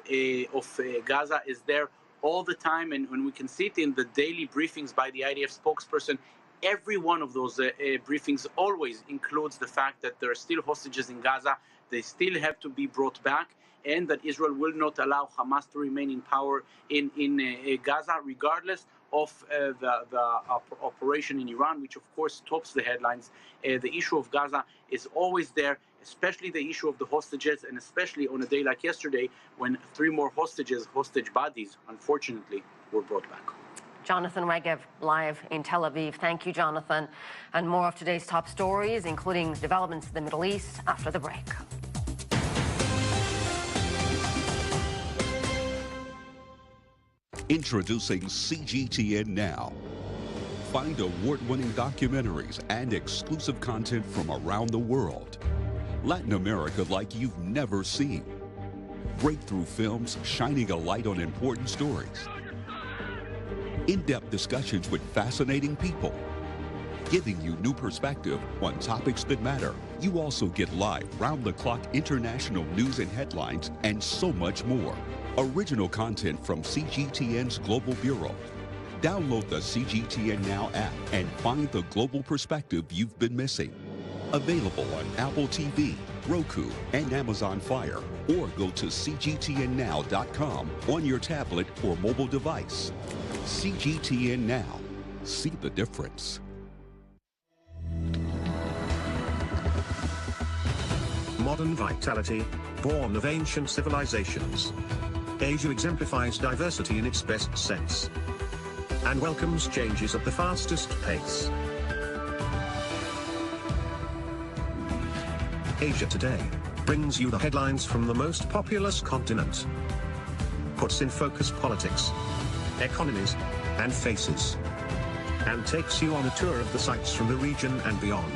Gaza is there all the time, and when we can see it in the daily briefings by the IDF spokesperson, every one of those briefings always includes the fact that there are still hostages in Gaza. They still have to be brought back, and that Israel will not allow Hamas to remain in power in Gaza, regardless of the operation in Iran, which of course tops the headlines. The issue of Gaza is always there, especially the issue of the hostages, and especially on a day like yesterday when 3 more hostage bodies, unfortunately, were brought back. Jonathan Regev, live in Tel Aviv. Thank you, Jonathan. And more of today's top stories, including developments in the Middle East, after the break. Introducing CGTN Now. Find award-winning documentaries and exclusive content from around the world. Latin America like you've never seen. Breakthrough films shining a light on important stories. In-depth discussions with fascinating people. Giving you new perspective on topics that matter. You also get live round-the-clock international news and headlines, and so much more. Original content from CGTN's Global Bureau. Download the CGTN Now app and find the global perspective you've been missing. Available on Apple TV, Roku, and Amazon Fire. Or go to cgtnnow.com on your tablet or mobile device. CGTN Now. See the difference. Modern vitality, born of ancient civilizations. Asia exemplifies diversity in its best sense and welcomes changes at the fastest pace. Asia Today brings you the headlines from the most populous continent, puts in focus politics, economies, and faces, and takes you on a tour of the sights from the region and beyond.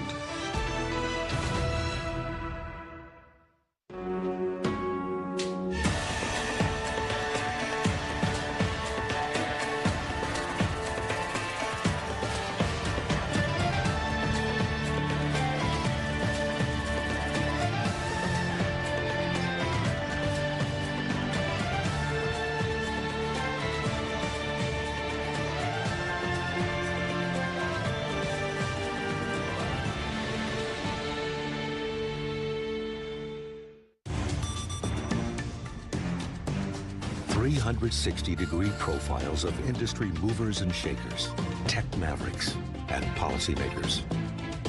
360-degree profiles of industry movers and shakers, tech mavericks, and policymakers.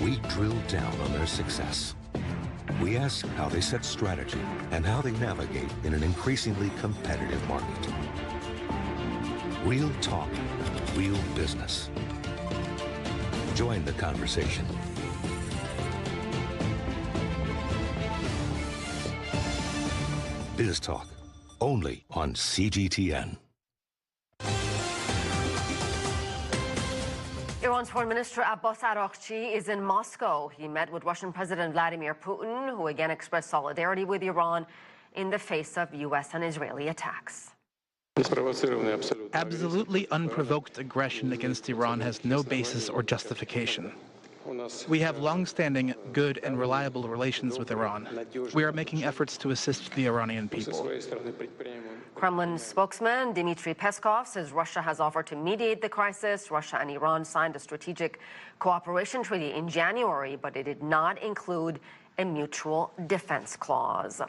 We drill down on their success. We ask how they set strategy and how they navigate in an increasingly competitive market. Real talk, real business. Join the conversation. Biz Talk, only on CGTN. Iran's Foreign Minister Abbas Araghchi is in Moscow. He met with Russian President Vladimir Putin, who again expressed solidarity with Iran in the face of U.S. and Israeli attacks. Absolutely unprovoked aggression against Iran has no basis or justification. We have long-standing, good and reliable relations with Iran. We are making efforts to assist the Iranian people. Kremlin spokesman Dmitry Peskov says Russia has offered to mediate the crisis. Russia and Iran signed a strategic cooperation treaty in January, but it did not include a mutual defense clause.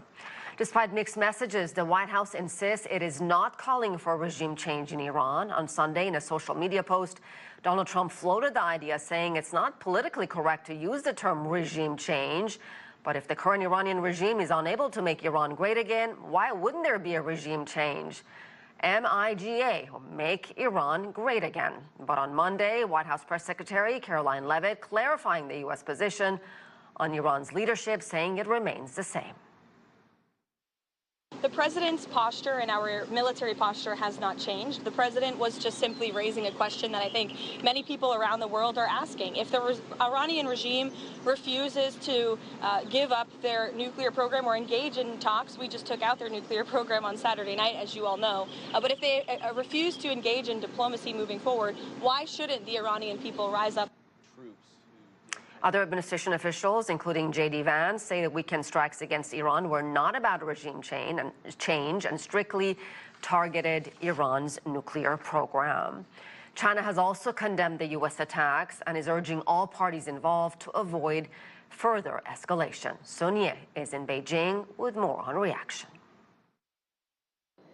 Despite mixed messages, the White House insists it is not calling for regime change in Iran. On Sunday, in a social media post, Donald Trump floated the idea, saying it's not politically correct to use the term regime change. But if the current Iranian regime is unable to make Iran great again, why wouldn't there be a regime change? MIGA, make Iran great again. But on Monday, White House Press Secretary Caroline Leavitt clarifying the U.S. position on Iran's leadership, saying it remains the same. The president's posture and our military posture has not changed. The president was just simply raising a question that I think many people around the world are asking. If the Iranian regime refuses to give up their nuclear program or engage in talks, we just took out their nuclear program on Saturday night, as you all know. But if they refuse to engage in diplomacy moving forward, why shouldn't the Iranian people rise up? Other administration officials, including J.D. Vance, say that weekend strikes against Iran were not about a regime change and strictly targeted Iran's nuclear program. China has also condemned the U.S. attacks and is urging all parties involved to avoid further escalation. Sun Ye is in Beijing with more on reaction.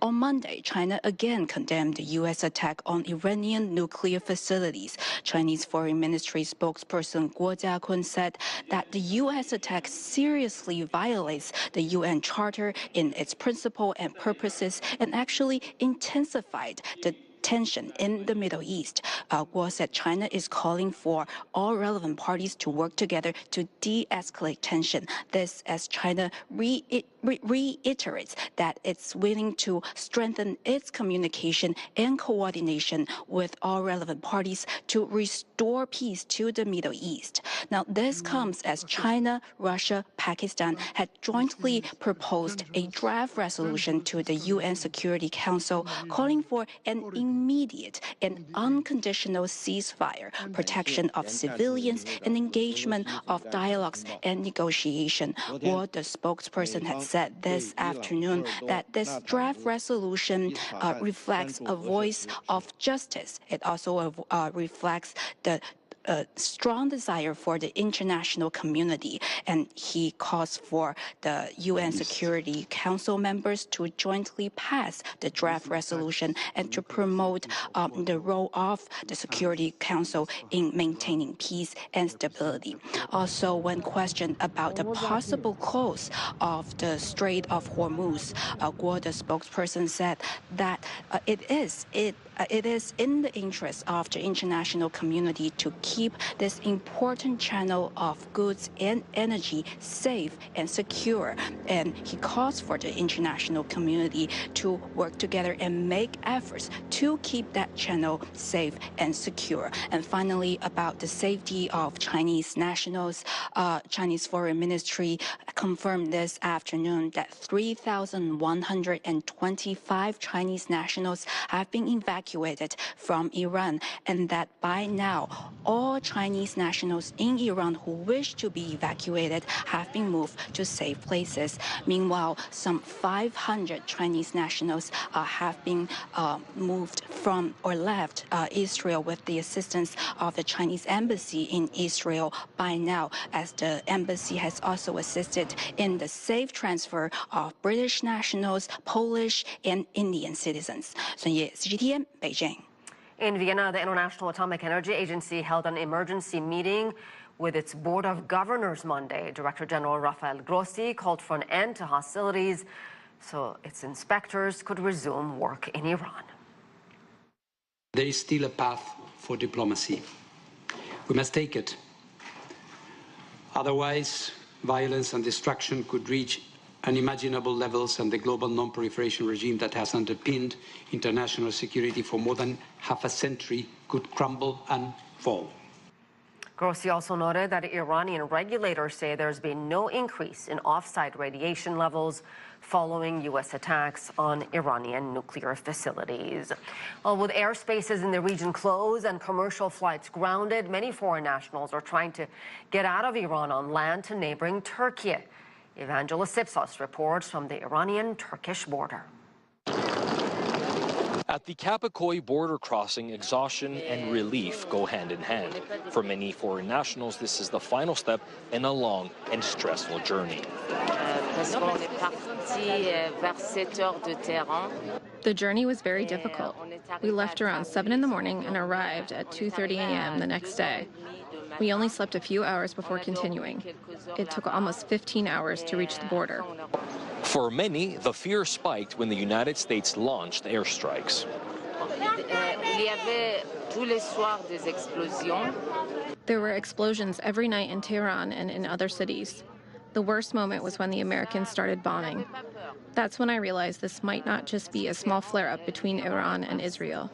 On Monday, China again condemned the U.S. attack on Iranian nuclear facilities. Chinese Foreign Ministry spokesperson Guo Jiakun said that the U.S. attack seriously violates the UN Charter in its principle and purposes and actually intensified the tension in the Middle East. Guo said China is calling for all relevant parties to work together to de-escalate tension. This as China reiterates that it's willing to strengthen its communication and coordination with all relevant parties to restore peace to the Middle East. Now, this comes as China, Russia, Pakistan had jointly proposed a draft resolution to the UN Security Council calling for an immediate and unconditional ceasefire, protection of civilians, and engagement of dialogues and negotiation. Guo, the spokesperson, had said this afternoon that this draft resolution reflects a voice of justice. It also reflects the strong desire for the international community, and he calls for the UN Security Council members to jointly pass the draft resolution and to promote the role of the Security Council in maintaining peace and stability. Also, when questioned about the possible close of the Strait of Hormuz, Guo, the spokesperson, said that it is in the interest of the international community to keep this important channel of goods and energy safe and secure. And he calls for the international community to work together and make efforts to keep that channel safe and secure. And finally, about the safety of Chinese nationals, Chinese Foreign Ministry confirmed this afternoon that 3,125 Chinese nationals have been evacuated evacuated from Iran, and that by now, all Chinese nationals in Iran who wish to be evacuated have been moved to safe places. Meanwhile, some 500 Chinese nationals have been moved from or left Israel with the assistance of the Chinese embassy in Israel by now, as the embassy has also assisted in the safe transfer of British nationals, Polish and Indian citizens. Sun Ye, CGTN, Beijing. In Vienna, the International Atomic Energy Agency held an emergency meeting with its Board of Governors Monday. Director General Rafael Grossi called for an end to hostilities so its inspectors could resume work in Iran. There is still a path for diplomacy. We must take it. Otherwise, violence and destruction could reach unimaginable levels, and the global non-proliferation regime that has underpinned international security for more than half a century could crumble and fall. Grossi also noted that Iranian regulators say there's been no increase in off-site radiation levels following U.S. attacks on Iranian nuclear facilities. Well, with airspaces in the region closed and commercial flights grounded, many foreign nationals are trying to get out of Iran on land to neighboring Turkey. Evangelos Sipsos reports from the Iranian-Turkish border. At the Kapikoy border crossing, exhaustion and relief go hand in hand. For many foreign nationals, this is the final step in a long and stressful journey. The journey was very difficult. We left around 7 in the morning and arrived at 2:30 a.m. the next day. We only slept a few hours before continuing. It took almost 15 hours to reach the border. For many, the fear spiked when the United States launched airstrikes. There were explosions every night in Tehran and in other cities. The worst moment was when the Americans started bombing. That's when I realized this might not just be a small flare-up between Iran and Israel.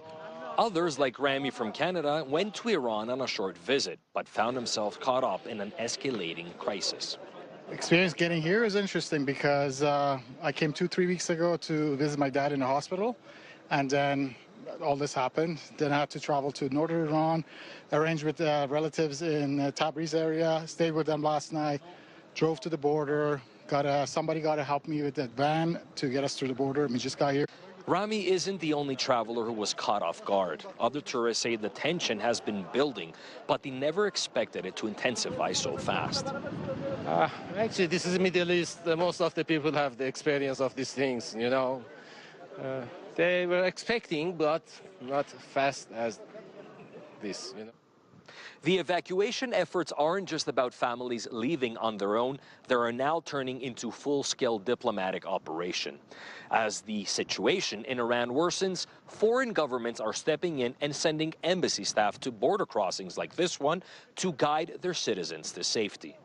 Others, like Rami from Canada, went to Iran on a short visit, but found themselves caught up in an escalating crisis. Experience getting here is interesting because I came 2-3 weeks ago to visit my dad in the hospital, and then all this happened. Then I had to travel to northern Iran, arrange with relatives in Tabriz area, stayed with them last night, drove to the border, somebody got to help me with that van to get us through the border, and we just got here. Rami isn't the only traveler who was caught off guard. Other tourists say the tension has been building, but they never expected it to intensify so fast. Actually, this is Middle East. Most of the people have the experience of these things, you know. They were expecting, but not fast as this, you know. The evacuation efforts aren't just about families leaving on their own. They are now turning into full-scale diplomatic operation. As the situation in Iran worsens, foreign governments are stepping in and sending embassy staff to border crossings like this one to guide their citizens to safety.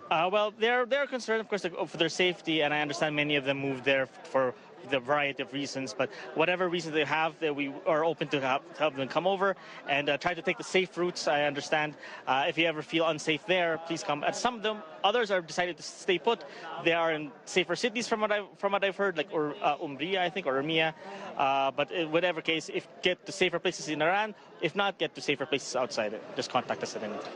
Well, they're concerned, of course, for their safety, and I understand many of them moved there for the variety of reasons, but whatever reasons they have, that we are open to help them come over and try to take the safe routes. I understand if you ever feel unsafe there, please come. And some of them, others are decided to stay put. They are in safer cities from what I've heard, like Umbria, I think, or Urmia. But in whatever case, if get to safer places in Iran, if not, get to safer places outside. Just contact us at any time.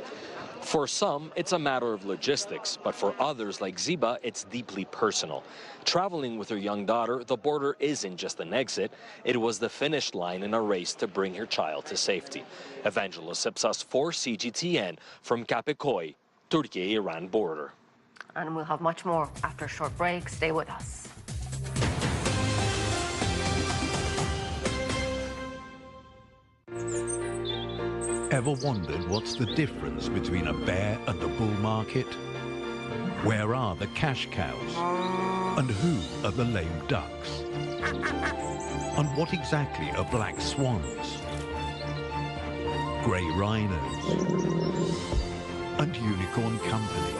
For some, it's a matter of logistics, but for others like Ziba, it's deeply personal. Traveling with her young daughter, the border isn't just an exit, it was the finish line in a race to bring her child to safety. Evangelos Sipsos for CGTN from Kapikoy, Turkey-Iran border. And we'll have much more after a short break. Stay with us. Ever wondered what's the difference between a bear and a bull market? Where are the cash cows? And who are the lame ducks? And what exactly are black swans? Grey rhinos? And unicorn companies?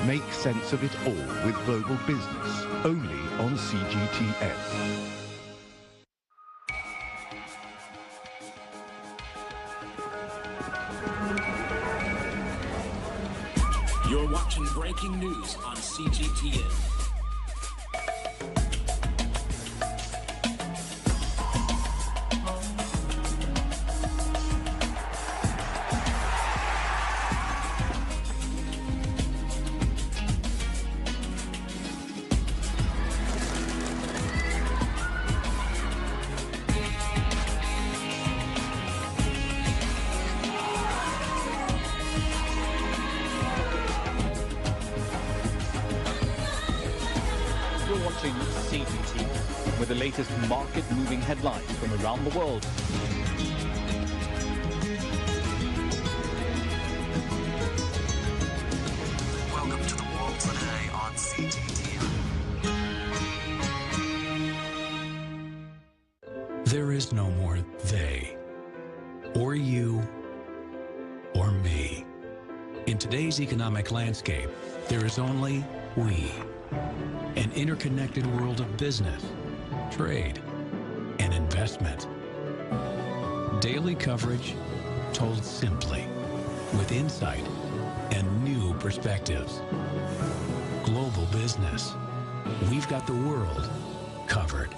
Make sense of it all with Global Business, only on CGTN. You're watching breaking news on CGTN. CGTN, with the latest market-moving headlines from around the world. Welcome to the world today on CGTN. There is no more they, or you, or me. In today's economic landscape, there is only we. An interconnected world of business, trade, and investment. Daily coverage told simply, with insight and new perspectives. Global business. We've got the world covered.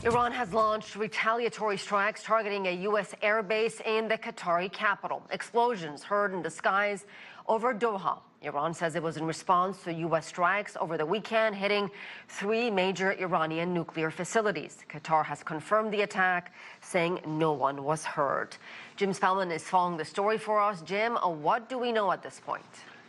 Iran has launched retaliatory strikes targeting a U.S. airbase in the Qatari capital. Explosions heard in the skies over Doha. Iran says it was in response to U.S. strikes over the weekend, hitting 3 major Iranian nuclear facilities. Qatar has confirmed the attack, saying no one was hurt. Jim Spellman is following the story for us. Jim, what do we know at this point?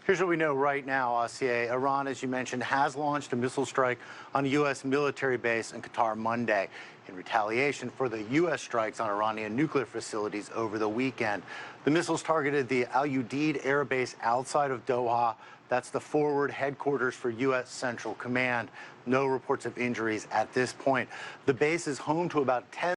Here's what we know right now, Asier. Iran, as you mentioned, has launched a missile strike on a U.S. military base in Qatar Monday in retaliation for the U.S. strikes on Iranian nuclear facilities over the weekend. The missiles targeted the Al Udeid air base outside of Doha. That's the forward headquarters for U.S. Central Command. No reports of injuries at this point. The base is home to about 10